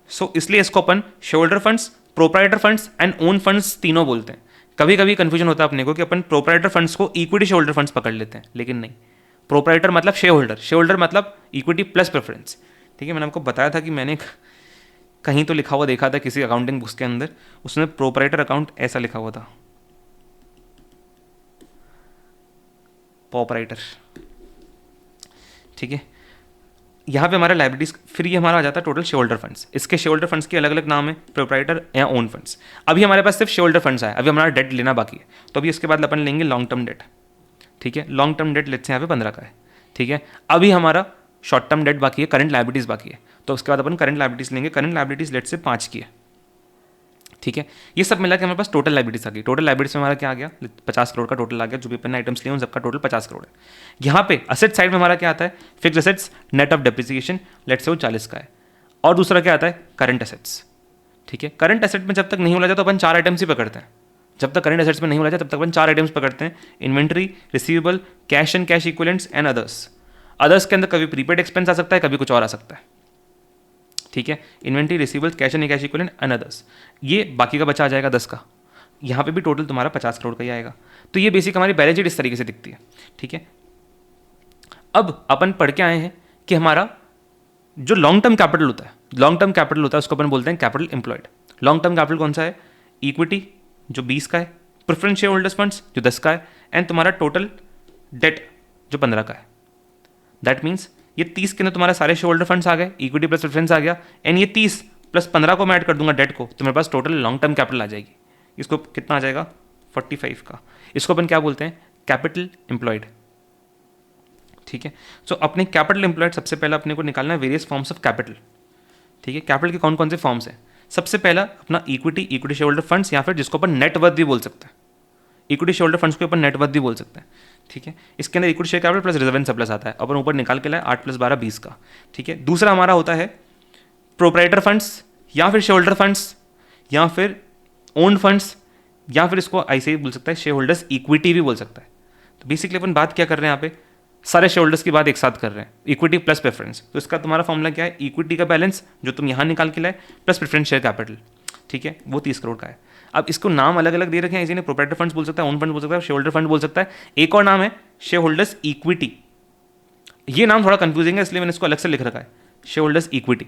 सो इसलिए इसको अपन share holder funds, proprietor funds and own funds तीनों बोलते हैं। कभी कभी कंफ्यूजन होता है अपने को कि अपन प्रोप्राइटर फंड्स को इक्विटी शेयर होल्डर फंड्स पकड़ लेते हैं, लेकिन नहीं, प्रोप्राइटर मतलब शेयर होल्डर, शेयर होल्डर मतलब इक्विटी प्लस प्रेफरेंस, ठीक है। मैंने आपको बताया था कि मैंने कहीं तो लिखा हुआ देखा था किसी अकाउंटिंग बुक्स के अंदर, उसमें प्रोप्राइटर अकाउंट ऐसा लिखा हुआ था, प्रोप्राइटर, ठीक है। यहाँ पे हमारा लाइबिलिटीज, फिर ये हमारा आ जाता है टोटल शेयर होल्डर फंड्स। इसके शेयर होल्डर फंड्स के अलग अलग नाम है, प्रोप्राइटर या ओन फंड्स। अभी हमारे पास सिर्फ शेयर होल्डर फंड्स आए, अभी हमारा डेट लेना बाकी है, तो अभी इसके बाद अपन लेंगे लॉन्ग टर्म डेट, ठीक है। Long term date let's say यहाँ पे 15 का है, ठीक है। अभी हमारा शॉर्ट टर्म डेट बाकी है, करंट लाइबिलिटीज बाकी है, तो उसके बाद अपन करंट लाइबिलिटीज लेंगे। करंट लाइबिलिटीज लेट्स से 5 की है, ठीक है। ये सब मिला के हमारे पास टोटल लाइबिलिटीज आ गई। टोटल लाइबिलिटीज में हमारा क्या आ गया, 50 करोड़ का टोटल आ गया, जो भी अपन आइटम्स लिए उन सबका टोटल 50 करोड़ है। यहाँ पे असेट साइड में हमारा क्या आता है, fix assets net of depreciation, let's say वो 40 का है। और दूसरा क्या आता है, करंट असेट्स, ठीक है। करंट असेट में जब तक नहीं हो जाता तो अपन 4 आइटम्स ही पकड़ते हैं। जब तक करंट असेट्स में नहीं हो जाता तब तक अपन 4 आइटम्स पकड़ते हैं, inventory, receivable, cash and cash equivalents and others. Others के अंदर कभी प्रीपेड एक्सपेंस आ सकता है, कभी कुछ और आ सकता है, ठीक है। Inventory, receivables, cash and cash equivalent and others, ये बाकी का बचा आ जाएगा 10 का। यहाँ पे भी टोटल तुम्हारा 50 करोड़ का ही आएगा। तो ये बेसिक हमारी बैलेंस शीट इस तरीके से दिखती है, ठीक है। अब अपन पढ़ के आए हैं कि हमारा जो लॉन्ग टर्म कैपिटल होता है, लॉन्ग टर्म कैपिटल होता है उसको अपन बोलते हैं capital employed. Long term capital कौन सा है, इक्विटी जो 20 का है, प्रेफरेंस शेयर होल्डर्स फंड्स जो 10 का है, एंड तुम्हारा टोटल डेट जो 15 का है। दैट मीन्स ये 30 के अंदर तुम्हारे सारे शेयर होल्डर फंड्स आ गए, इक्विटी प्लस प्रेफरेंस आ गया, एंड ये 30 प्लस 15 को मैं ऐड कर दूंगा डेट को, तो मेरे पास टोटल लॉन्ग टर्म कैपिटल आ जाएगी। इसको कितना आ जाएगा, 45 का। इसको अपन क्या बोलते हैं, कैपिटल एम्प्लॉयड, ठीक है। सो अपने कैपिटल एम्प्लॉयड सबसे पहले अपने को निकालना है वेरियस फॉर्म्स ऑफ कैपिटल, ठीक है। कैपिटल के कौन कौन से फॉर्म्स हैं, सबसे पहला अपना equity, equity share holder funds, या फिर जिसको अपन नेटवर्थ भी बोल सकते हैं, इक्विटी शेयर होल्डर फंड्स को अपन नेटवर्थ भी बोल सकते हैं, ठीक है। इसके अंदर equity share capital plus reserve and surplus आता है, अपन ऊपर निकाल के लाए 8+12 20 का, ठीक है। दूसरा हमारा होता है प्रोप्राइटर फंड्स, या फिर शेयर होल्डर फंड्स, या फिर ओन फंड्स, या फिर इसको ऐसे ही बोल सकता है शेयर होल्डर्स इक्विटी भी बोल सकता है। तो बेसिकली अपन बात क्या कर रहे हैं यहाँ पे, सारे शेयर होल्डर्स की बात एक साथ कर रहे हैं, इक्विटी प्लस प्रेफरेंस। तो इसका तुम्हारा फॉर्मूला क्या है, इक्विटी का बैलेंस जो तुम यहाँ निकाल के लाए प्लस प्रेफरेंस शेयर कैपिटल, ठीक है, वो 30 करोड़ का है। अब इसको नाम अलग अलग दे रखे हैं, इसी ने प्रोप्राइटर फंड्स बोल सकता है, ओन फंड बोल सकता है, शेयर होल्डर फंड बोल सकता है। एक और नाम है शेयर होल्डर्स इक्विटी, ये नाम थोड़ा कंफ्यूजिंग है इसलिए मैंने इसको अलग से लिख रखा है, शेयर होल्डर्स इक्विटी,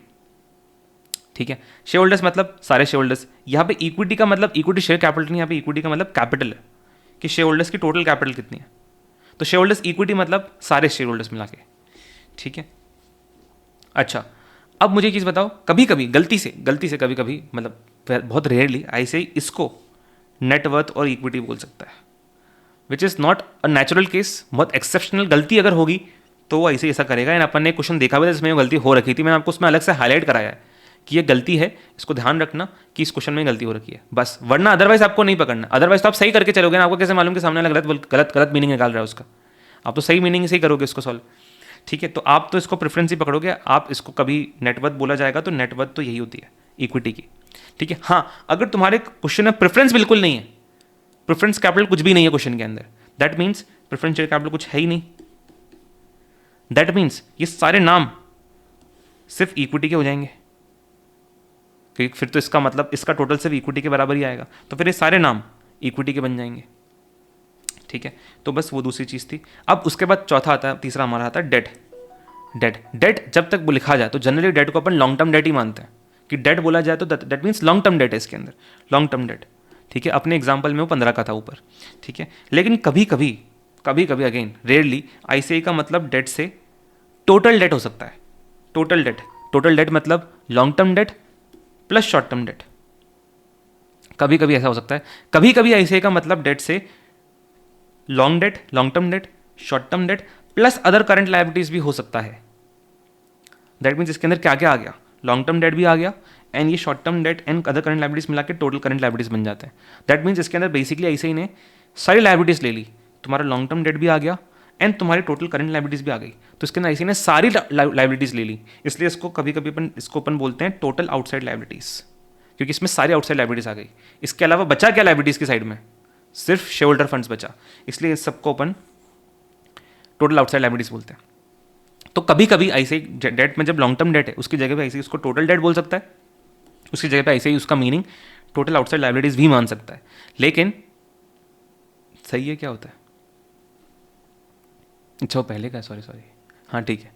ठीक है। शेयर होल्डर्स मतलब सारे शेयर होल्डर्स, यहाँ पे इक्विटी का मतलब इक्विटी शेयर कैपिटल नहीं, यहाँ पे इक्विटी का मतलब कैपिटल है कि शेयर होल्डर्स की टोटल कैपिटल कितनी है, तो शेयर होल्डर्स इक्विटी मतलब सारे शेयर होल्डर्स मिला के, ठीक है। अच्छा, अब मुझे एक चीज़ बताओ, कभी कभी गलती से कभी कभी मतलब बहुत रेयरली ऐसे ही इसको नेटवर्थ और इक्विटी बोल सकता है, which is not a natural case. बहुत एक्सेप्शनल गलती अगर होगी तो वो ऐसे ऐसा करेगा। एंड अपन ने क्वेश्चन देखा हुआ था जिसमें गलती हो रखी थी, मैंने आपको उसमें अलग से हाईलाइट कराया है कि ये गलती है, इसको ध्यान रखना कि इस क्वेश्चन में गलती हो रखी है बस, वरना अदरवाइज आपको नहीं पकड़ना। अदरवाइज तो आप सही करके चलोगे ना, आपको कैसे मालूम कि सामने वाला गलत मीनिंग निकाल रहा है उसका, आप तो सही मीनिंग से ही करोगे इसको सॉल्व, ठीक है। तो आप तो इसको प्रेफरेंस ही पकड़ोगे, आप इसको कभी नेटवर्थ बोला जाएगा तो नेटवर्थ तो यही होती है इक्विटी की, ठीक है। हाँ, अगर तुम्हारे क्वेश्चन में प्रेफरेंस बिल्कुल नहीं है, प्रेफरेंस कैपिटल कुछ भी नहीं है क्वेश्चन के अंदर, that means preference share capital कुछ है ही नहीं, दैट मीन्स ये सारे नाम सिर्फ इक्विटी के हो जाएंगे, क्योंकि फिर तो इसका मतलब इसका टोटल सिर्फ इक्विटी के बराबर ही आएगा, तो फिर ये सारे नाम इक्विटी के बन जाएंगे, ठीक है। तो बस वो दूसरी चीज़ थी। अब उसके बाद चौथा आता है, तीसरा हमारा आता है डेट जब तक वो लिखा जाए तो जनरली डेट को अपन लॉन्ग टर्म डेट ही मानते हैं कि डेट बोला जाए तो that means long term date है इसके अंदर, लॉन्ग टर्म डेट, ठीक है। अपने एग्जाम्पल में वो 15 का था ऊपर, ठीक है। लेकिन कभी कभी अगेन रेयरली आईसीआई का मतलब डेट से टोटल डेट हो सकता है, टोटल डेट मतलब long term debt plus short term date, कभी कभी ऐसा हो सकता है। कभी कभी आईसीआई का मतलब डेट से long debt, long term debt, short term debt plus other current liabilities भी हो सकता है। दैट मीन्स इसके अंदर क्या क्या आ गया, लॉन्ग टर्म डेट भी आ गया एंड ये short term debt and other current liabilities मिला के टोटल करंट लायबिलिटीज बन जाते हैं। दैट मीन्स इसके अंदर बेसिकली ऐसे ही ने सारी लायबिलिटीज ले ली, तुम्हारा लॉन्ग टर्म डेट भी आ गया एंड तुम्हारी टोटल करंट लायबिलिटीज भी आ गई, तो इसके अंदर ऐसे ने सारी लायबिलिटीज ले ली। इसलिए इसको कभी कभी अपन बोलते हैं टोटल आउटसाइड लायबिलिटीज, क्योंकि इसमें सारी आउटसाइड लायबिलिटीज आ गई। इसके अलावा बचा क्या लायबिलिटीज की साइड में, सिर्फ शेयर होल्डर फंड्स बचा, इसलिए इस सबको अपन टोटल आउटसाइड लायबिलिटीज बोलते हैं। तो कभी कभी ऐसे ही डेट में जब लॉन्ग टर्म डेट है उसकी जगह पे ऐसे ही उसको टोटल डेट बोल सकता है, उसकी जगह पे ऐसे ही उसका मीनिंग टोटल आउटसाइड लायबिलिटीज भी मान सकता है। लेकिन सही है क्या होता है, अच्छा वो पहले का, सॉरी हाँ ठीक है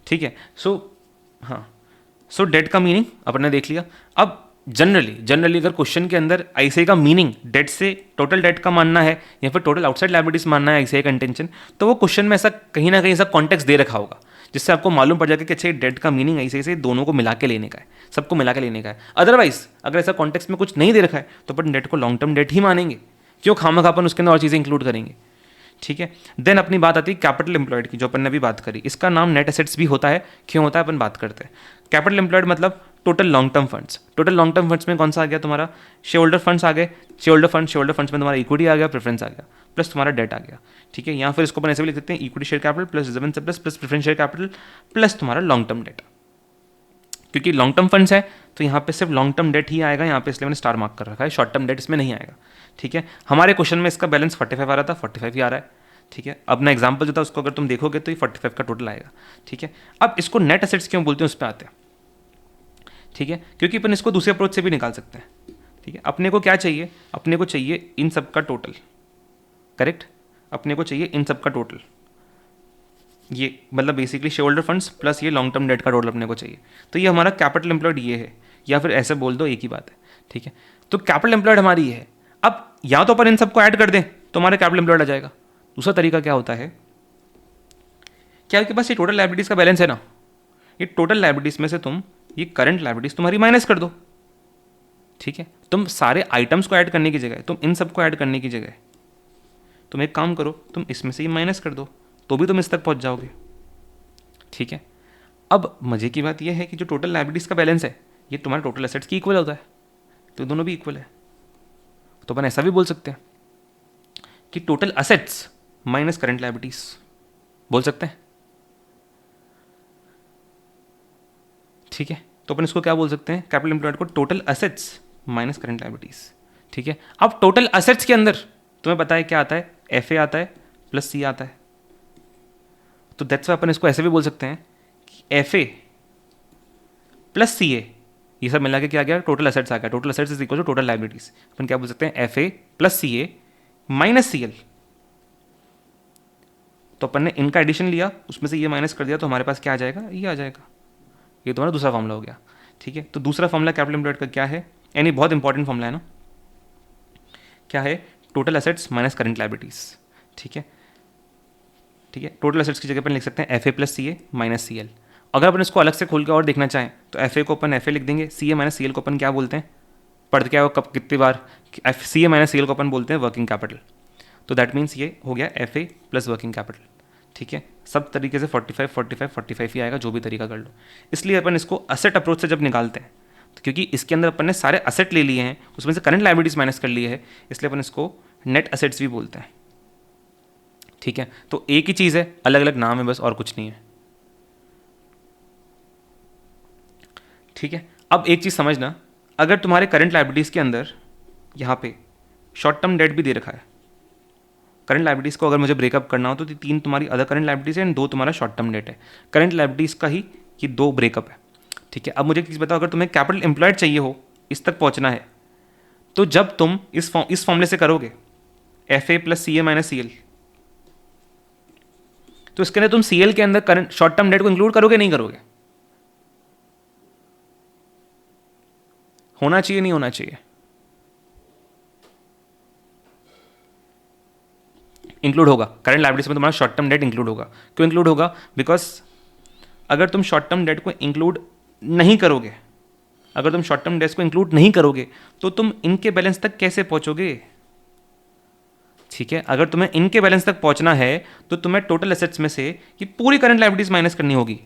ठीक है। सो डेट का मीनिंग अपन ने देख लिया। अब जनरली अगर क्वेश्चन के अंदर ऐसे का मीनिंग डेट से टोटल डेट का मानना है या फिर टोटल आउटसाइड लायबिलिटीज मानना है ऐसे का इंटेंशन, तो वो क्वेश्चन में ऐसा कहीं ना कहीं ऐसा कॉन्टेक्स्ट दे रखा होगा जिससे आपको मालूम पड़ जाएगा कि अच्छा डेट का मीनिंग ऐसे दोनों को मिला के लेने का है, सबको मिला के लेने का है। अदरवाइज अगर ऐसा कॉन्टेक्स्ट में कुछ नहीं दे रखा है तो अपन डेट को लॉन्ग टर्म डेट ही मानेंगे, क्यों खामखा अपन उसके अंदर और चीज़ें इंक्लूड करेंगे। ठीक है, देन अपनी बात आती है कैपिटल एम्प्लॉयड की, जो अपन ने अभी बात करी। इसका नाम नेट एसेट्स भी होता है, क्यों होता है अपन बात करते हैं। कैपिटल एम्प्लॉयड मतलब total long term funds. Total long term funds में कौन सा आ गया तुम्हारा, शेयर होल्डर फंड्स आ गए, शेयर होल्डर फंड्स में तुम्हारा इक्विटी आ गया, प्रेफरेंस आ गया, प्लस तुम्हारा डेट आ गया। ठीक है, यहाँ फिर इसको अपन ऐसे भी लिख सकते हैं, equity share capital plus reserve surplus plus preference share capital plus तुम्हारा लॉन्ग टर्म डेट। क्योंकि लॉन्ग टर्म फंड्स है तो यहाँ पे सिर्फ लॉन्ग टर्म डेट ही आएगा, यहाँ पे इसलिए मैंने स्टार मार्क कर रखा है, शॉर्ट टर्म डेट इसमें नहीं आएगा। ठीक है, हमारे क्वेश्चन में इसका बैलेंस 45 आ रहा था, 45 ही आ रहा है। ठीक है, अपना एग्जाम्पल जो था उसको अगर तुम देखोगे तो ये 45 का टोटल आएगा। ठीक है, अब इसको नेट एसेट्स क्यों बोलते हैं उस पर आते हैं। ठीक है, क्योंकि अपन इसको दूसरे अप्रोच से भी निकाल सकते हैं। ठीक है, अपने को क्या चाहिए, अपने को चाहिए इन सब का टोटल, करेक्ट, अपने को चाहिए इन सब का टोटल, ये मतलब basically share holder funds plus ये लॉन्ग टर्म डेट का टोटल अपने को चाहिए। तो ये हमारा कैपिटल एम्प्लॉयड ये है, या फिर ऐसे बोल दो एक ही बात है। ठीक है, तो कैपिटल एम्प्लॉयड हमारी ये है। अब या तो अपन इन सबको ऐड कर दें तो हमारे कैपिटल एम्प्लॉयड आ जाएगा। दूसरा तरीका क्या होता है, क्या आपके पास ये टोटल लायबिलिटीज का बैलेंस है ना, ये टोटल लायबिलिटीज में से तुम ये करंट लायबिलिटीज तुम्हारी माइनस कर दो। ठीक है, तुम सारे आइटम्स को ऐड करने की जगह, तुम इन सबको ऐड करने की जगह तुम एक काम करो, तुम इसमें से ये माइनस कर दो तो भी तुम इस तक पहुंच जाओगे। ठीक है, अब मजे की बात यह है कि जो टोटल लायबिलिटीज का बैलेंस है ये तुम्हारे टोटल एसेट्स की इक्वल होता है, तो दोनों भी इक्वल है। तो अपन ऐसा भी बोल सकते हैं कि total assets minus current liabilities बोल सकते हैं। ठीक है, तो अपन इसको क्या बोल सकते हैं, कैपिटल एम्प्लॉयड को total assets minus current liabilities. ठीक है, अब टोटल असेट्स के अंदर तुम्हें पता है क्या आता है, एफ ए आता है प्लस सी आता है, तो दैट्स वाई अपन इसको ऐसे भी बोल सकते हैं कि एफ ए प्लस सी ए ये सब मिला के क्या आ गया, टोटल असेट्स आ गया। Total assets is equal to total liabilities. अपन क्या बोल सकते हैं, F A plus C A minus C L. तो अपन ने इनका एडिशन लिया, उसमें से ये माइनस कर दिया, तो हमारे पास क्या आ जाएगा, ये आ जाएगा। ये तुम्हारा दूसरा फॉर्मूला हो गया। ठीक है, तो दूसरा फॉर्मूला कैपिटल एम्प्लॉयड का क्या है, यानी बहुत इंपॉर्टेंट फॉर्मूला है ना, क्या है, total assets minus current liabilities. ठीक है, ठीक है, टोटल असेट्स की जगह पर लिख सकते हैं F A plus C A minus C L. अगर अपन इसको अलग से खोल के और देखना चाहें तो एफ ए को अपन एफ ए लिख देंगे, सी ए माइनस सी एल को अपन क्या बोलते हैं, पढ़ के आओ कब कितनी बार, F C A minus C L को अपन बोलते हैं वर्किंग कैपिटल। तो दैट मीन्स ये हो गया F A plus working capital. ठीक है, सब तरीके से 45 45 45 ही आएगा, जो भी तरीका कर लो। इसलिए अपन इसको असेट अप्रोच से जब निकालते हैं तो क्योंकि इसके अंदर अपन ने सारे असेट ले लिए हैं, उसमें से करंट लायबिलिटीज माइनस कर लिए है, इसलिए अपन इसको नेट असेट्स भी बोलते हैं। ठीक है, तो एक ही चीज़ है, अलग अलग नाम है बस, और कुछ नहीं है। ठीक है, अब एक चीज़ समझना, अगर तुम्हारे करंट लायबिलिटीज़ के अंदर यहाँ पे शॉर्ट टर्म डेट भी दे रखा है, करंट लायबिलिटीज़ को अगर मुझे ब्रेकअप करना हो तो 3 तुम्हारी अदर करंट लायबिलिटीज़ है एंड 2 तुम्हारा शॉर्ट टर्म डेट है। करंट लायबिलिटीज़ का ही ये 2 ब्रेकअप है। ठीक है, अब मुझे एक चीज़ बताओ, अगर तुम्हें कैपिटल एम्प्लॉयड चाहिए हो, इस तक पहुँचना है, तो जब तुम इस फॉर्मूले से करोगे F A plus C A minus C L, तो इसके अंदर तुम सी एल के अंदर करंट शॉर्ट टर्म डेट को इंक्लूड करोगे नहीं करोगे, होना चाहिए नहीं होना चाहिए, इंक्लूड होगा। करंट लायबिलिटीज में तुम्हारा शॉर्ट टर्म डेट इंक्लूड होगा। क्यों इंक्लूड होगा, बिकॉज अगर तुम शॉर्ट टर्म डेट को इंक्लूड नहीं करोगे, अगर तुम शॉर्ट टर्म डेट को इंक्लूड नहीं करोगे तो तुम इनके बैलेंस तक कैसे पहुंचोगे। ठीक है, अगर तुम्हें इनके बैलेंस तक पहुंचना है तो तुम्हें टोटल एसेट्स में से ये पूरी करंट लायबिलिटीज माइनस करनी होगी।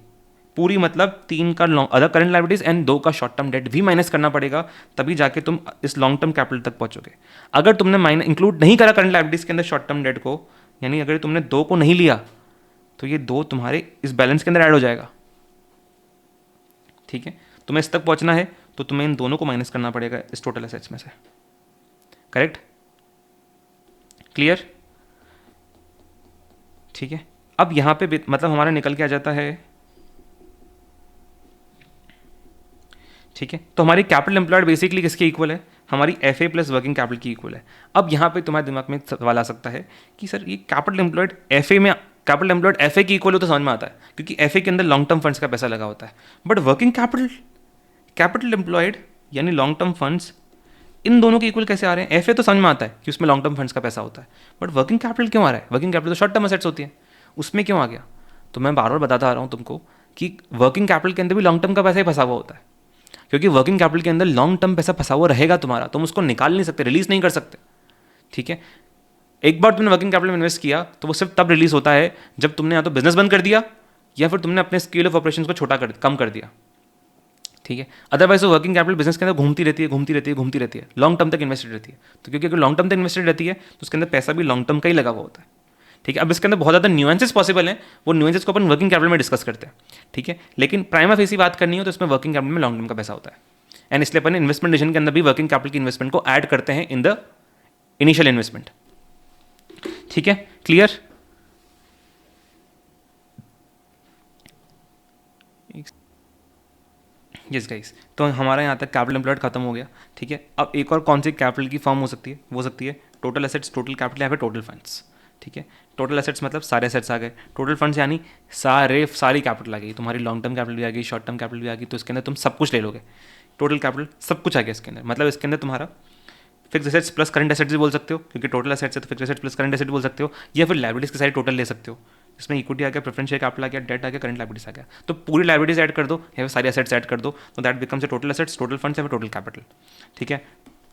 पूरी मतलब 3 का अदर करंट लायबिलिटीज एंड 2 का शॉर्ट टर्म डेट भी माइनस करना पड़ेगा, तभी जाके तुम इस लॉन्ग टर्म कैपिटल तक पहुंचोगे। अगर तुमने इंक्लूड नहीं करा करंट लायबिलिटीज के अंदर शॉर्ट टर्म डेट को, यानी अगर तुमने 2 को नहीं लिया तो ये 2 तुम्हारे इस बैलेंस के अंदर ऐड हो जाएगा। ठीक है, तुम्हें इस तक पहुंचना है तो तुम्हें इन दोनों को माइनस करना पड़ेगा इस टोटल एसेट्स में से। करेक्ट? क्लियर? ठीक है, अब यहां पे मतलब हमारा निकल के आ जाता है। ठीक है, तो हमारी कैपिटल एम्प्लॉयड बेसिकली किसके इक्वल है? हमारी F A plus working capital की इक्वल है। अब यहाँ पे तुम्हारे दिमाग में सवाल आ सकता है कि सर ये कैपिटल एम्प्लॉयड एफ ए में, कैपिटल एम्प्लॉयड एफ ए की इक्वल हो तो समझ में आता है, क्योंकि एफ ए के अंदर लॉन्ग टर्म फंड्स का पैसा लगा होता है। But working capital, capital employed यानी लॉन्ग टर्म फंड्स, इन दोनों के इक्वल कैसे आ रहे हैं? एफ ए तो समझ में आता है कि उसमें लॉन्ग टर्म फंड्स का पैसा होता है, बट वर्किंग कैपिटल क्यों आ रहा है? वर्किंग कैपिटल तो शॉर्ट टर्म एसेट्स होती है, उसमें क्यों आ गया? तो मैं बार बार बताता आ रहा हूँ तुमको कि वर्किंग कैपिटल के अंदर भी लॉन्ग टर्म का पैसा ही फंसा हुआ होता है, क्योंकि वर्किंग कैपिटल के अंदर लॉन्ग टर्म पैसा फंसा हुआ रहेगा तुम्हारा, तुम उसको निकाल नहीं सकते, रिलीज नहीं कर सकते। ठीक है, एक बार तुमने वर्किंग कैपिटल में इन्वेस्ट किया तो वो सिर्फ तब रिलीज होता है जब तुमने या तो बिजनेस बंद कर दिया या फिर तुमने अपने स्केल ऑफ ऑपरेशंस को कम कर दिया। ठीक है, अदरवाइज वो वर्किंग कैपिटल बिजनेस के अंदर घूमती रहती है, लॉन्ग टर्म तक इन्वेस्टेड रहती है। तो क्योंकि अगर लॉन्ग टर्म तक इन्वेस्टेड रहती है तो उसके अंदर पैसा भी लॉन्ग टर्म का ही लगा हुआ होता है। ठीक है, अब इसके अंदर बहुत ज़्यादा न्यूएंसेस पॉसिबल हैं, वो न्यूएंसेस को अपन वर्किंग कैपिटल में डिस्कस करते हैं। ठीक है, लेकिन प्राइमा फेसी बात करनी हो तो इसमें वर्किंग कैपिटल में लॉन्ग टर्म का पैसा होता है, एंड इसलिए अपन इन्वेस्टमेंट डिसीजन के अंदर भी वर्किंग कैपिटल की इन्वेस्टमेंट को ऐड करते हैं इन द इनिशियल इन्वेस्टमेंट। ठीक है, क्लियर? यस गाइस, तो हमारा यहाँ तक कैपिटल एम्प्लॉयड खत्म हो गया। ठीक है, अब एक और कौन सी कैपिटल की फॉर्म हो सकती है? वो सकती है टोटल एसेट्स, टोटल कैपिटल या फिर टोटल फंड्स। ठीक है, टोटल एसेट्स मतलब सारे एसेट्स आ गए, टोटल फंड्स यानी सारी कैपिटल आ गई, तुम्हारी लॉन्ग टर्म कैपिटल भी आ गई, शॉर्ट टर्म कैपिटल भी आ गई, तो इसके अंदर तुम सब कुछ ले लोगे। टोटल कैपिटल सब कुछ आ गया इसके अंदर, मतलब इसके अंदर तुम्हारा fix assets plus current assets भी बोल सकते हो, क्योंकि टोटल एसेट्स है तो fix assets plus current asset बोल सकते हो, या फिर लायबिलिटीज के सारे टोटल ले सकते हो। इसमें इक्विटी आ गया, प्रेफरेंस शेयर कैपिटल आ गया, डेट आ गया, करंट लायबिलिटीज आ गया, तो पूरी लायबिलिटीज ऐड कर दो या फिर सारी एसेट्स ऐड कर दो, तो that becomes a total assets, total funds या फिर टोटल कैपिटल। ठीक है,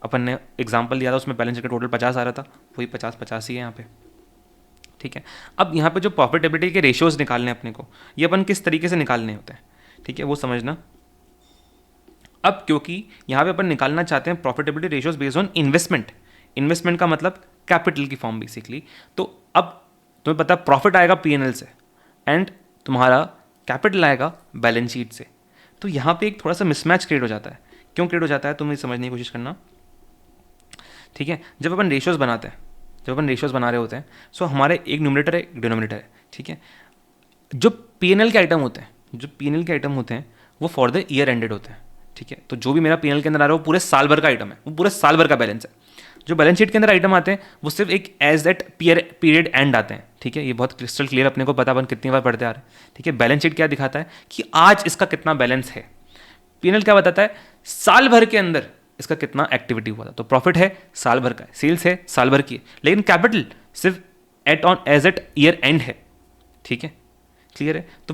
अपन ने एग्जाम्पल लिया था, उसमें बैलेंस शीट का टोटल 50 आ रहा था, वही 50 ही है यहाँ पे। ठीक है, अब यहाँ पे जो प्रॉफिटेबिलिटी के रेशियोज निकालने अपने को, ये अपन किस तरीके से निकालने होते हैं, ठीक है, वो समझना। अब क्योंकि यहाँ पे अपन निकालना चाहते हैं profitability ratios based on investment, investment का मतलब कैपिटल की फॉर्म बेसिकली, तो अब तुम्हें पता है प्रॉफिट आएगा पीएनएल से एंड तुम्हारा कैपिटल आएगा बैलेंस शीट से, तो यहाँ पे एक थोड़ा सा मिसमैच क्रिएट हो जाता है। क्यों क्रिएट हो जाता है तुम्हें समझने की कोशिश करना। ठीक है, जब अपन रेशियोज बनाते हैं, जब अपन रेशियोज बना रहे होते हैं, सो हमारे एक न्यूमरेटर है, एक डिनोमिनेटर है। ठीक है, जो पीएनएल के आइटम होते हैं, जो पीएनएल के आइटम होते हैं वो फॉर द ईयर एंडेड होते हैं। ठीक है, तो जो भी मेरा पीएनएल के अंदर आ रहा है वो पूरे साल भर का आइटम है, वो पूरे साल भर का बैलेंस है। जो बैलेंस शीट के अंदर आइटम आते हैं वो सिर्फ एक एज दैट पीरियड एंड आते हैं। ठीक है, ये बहुत क्रिस्टल क्लियर अपने को पता, अपन कितनी बार पढ़ते आ रहे हैं। ठीक है, बैलेंस शीट क्या दिखाता है कि आज इसका कितना बैलेंस है, पीएनएल क्या बताता है साल भर के अंदर इसका कितना एक्टिविटी हुआ था। तो प्रॉफिट है साल भर का है, सेल्स है साल भर की है, लेकिन कैपिटल सिर्फ एज एट ईयर एंड है। ठीक है, क्लियर है, तो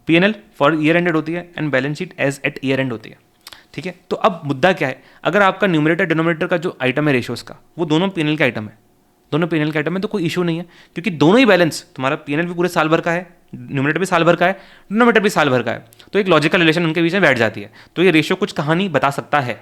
पीएनएल फॉर ईयर एंडेड होती है and balance sheet as at year end होती है। ठीक है, तो अब मुद्दा क्या है, अगर आपका न्यूमरेटर डिनोमिनेटर का जो आइटम है रेशियोज का, वो दोनों पीएनएल के आइटम है, दोनों पीएनएल के आइटम है, तो कोई इशू नहीं है, क्योंकि दोनों ही बैलेंस, तुम्हारा पीएनएल भी पूरे साल भर का है, न्यूमरेटर भी साल भर का है, डिनोमिनेटर भी साल भर का है, तो एक लॉजिकल रिलेशन उनके बीच में बैठ जाती है, तो ये रेशियो कुछ कहानी बता सकता है।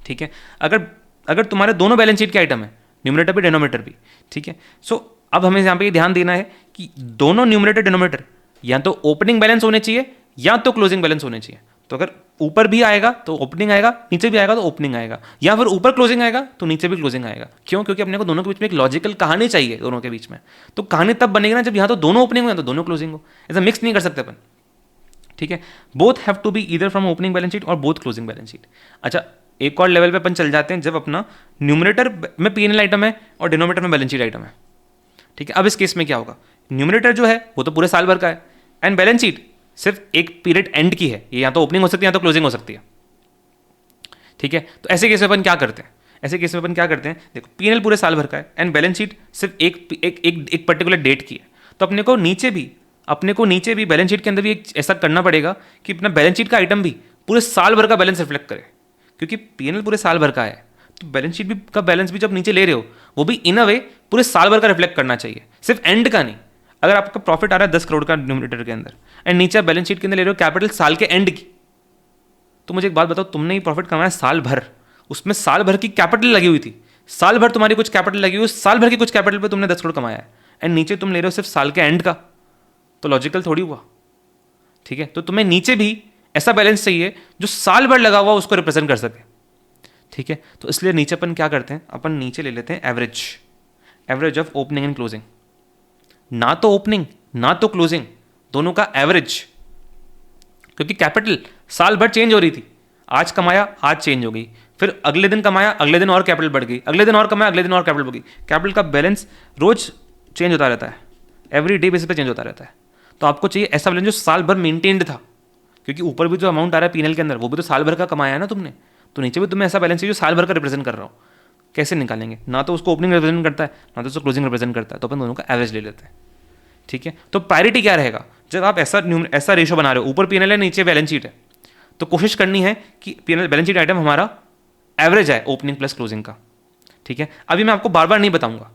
ठीक है, अगर तुम्हारे दोनों बैलेंस शीट के आइटम है, न्यूमरेटर भी डिनोमिनेटर भी, ठीक है, सो अब हमें यहाँ पे ध्यान देना है कि दोनों न्यूमरेटर डिनोमिनेटर या तो ओपनिंग बैलेंस होने चाहिए या तो क्लोजिंग बैलेंस होने चाहिए। तो अगर ऊपर भी आएगा तो ओपनिंग आएगा, नीचे भी आएगा तो ओपनिंग आएगा, या फिर ऊपर क्लोजिंग आएगा तो नीचे भी क्लोजिंग आएगा। क्यों? क्योंकि अपने को दोनों के बीच में एक लॉजिकल कहानी चाहिए, दोनों के बीच में। तो कहानी तब बनेगी ना जब यहाँ तो दोनों ओपनिंग हो या तो दोनों क्लोजिंग हो, ऐसा मिक्स नहीं कर सकते अपन। ठीक है, both have to be either from opening balance sheet और बोथ क्लोजिंग बैलेंस शीट। अच्छा, एक और लेवल पे अपन चल जाते हैं जब अपना न्यूमरेटर में पीएनएल आइटम है और डिनोमिनेटर में बैलेंस शीट आइटम है। ठीक है, अब इस केस में क्या होगा, न्यूमरेटर जो है वो तो पूरे साल भर का है एंड बैलेंस शीट सिर्फ एक पीरियड एंड की है, ये या तो ओपनिंग हो सकती है या तो क्लोजिंग हो सकती है। ठीक है, तो ऐसे केस में अपन क्या करते हैं, ऐसे केस में अपन क्या करते हैं, देखो पीएनएल पूरे साल भर का है एंड बैलेंस शीट सिर्फ एक पर्टिकुलर डेट की है, तो अपने को नीचे भी बैलेंस शीट के अंदर भी एक ऐसा करना पड़ेगा कि अपना बैलेंस शीट का आइटम भी पूरे साल भर का बैलेंस रिफ्लेक्ट करे, क्योंकि पीएनएल पूरे साल भर का है, तो बैलेंस शीट भी का बैलेंस भी जब नीचे ले रहे हो वो भी इन अ वे पूरे साल भर का रिफ्लेक्ट करना चाहिए, सिर्फ एंड का नहीं। अगर आपका प्रॉफिट आ रहा है 10 करोड़ का न्यूमरेटर के अंदर एंड नीचे आप बैलेंस शीट के अंदर ले रहे हो कैपिटल साल के एंड की, तो मुझे एक बात बताओ, तुमने ये प्रॉफिट कमाया साल भर, उसमें साल भर की कैपिटल लगी हुई थी, साल भर तुम्हारी कुछ कैपिटल लगी हुई, साल भर की कुछ कैपिटल पे तुमने 10 करोड़ कमाया है एंड नीचे तुम ले रहे हो सिर्फ साल के एंड का, तो लॉजिकल थोड़ी हुआ। ठीक है, तो तुम्हें नीचे भी ऐसा बैलेंस चाहिए जो साल भर लगा हुआ उसको रिप्रेजेंट कर सके। ठीक है, तो इसलिए नीचे अपन क्या करते हैं, अपन नीचे ले लेते हैं average, average of opening and closing, ना तो ओपनिंग ना तो क्लोजिंग, दोनों का एवरेज, क्योंकि कैपिटल साल भर चेंज हो रही थी, आज कमाया आज चेंज हो गई, फिर अगले दिन कमाया अगले दिन और कैपिटल बढ़ गई, अगले दिन और कमाया अगले दिन और कैपिटल बढ़ गई, कैपिटल का बैलेंस रोज चेंज होता रहता है, एवरी डे बेसिस पे चेंज होता रहता है। तो आपको चाहिए ऐसा बैलेंस जो साल भर मेंटेन्ड था, क्योंकि ऊपर भी जो अमाउंट आ रहा है पीएनएल के अंदर वो भी तो साल भर का कमाया है ना तुमने, तो नीचे भी तुम्हें ऐसा बैलेंस चाहिए जो साल भर का रिप्रेजेंट कर रहा हो। कैसे निकालेंगे, ना तो उसको ओपनिंग रिप्रेजेंट करता है ना तो उसको क्लोजिंग रिप्रेजेंट करता है, तो अपन दोनों का एवरेज ले लेते हैं। ठीक है, तो प्रायोरिटी क्या रहेगा, जब आप ऐसा रेशो बना रहे हो, ऊपर पीएनएल है नीचे बैलेंस शीट है, तो कोशिश करनी है कि पीएनएल बैलेंस शीट आइटम हमारा एवरेज है ओपनिंग प्लस क्लोजिंग का। ठीक है, अभी मैं आपको बार बार नहीं बताऊंगा,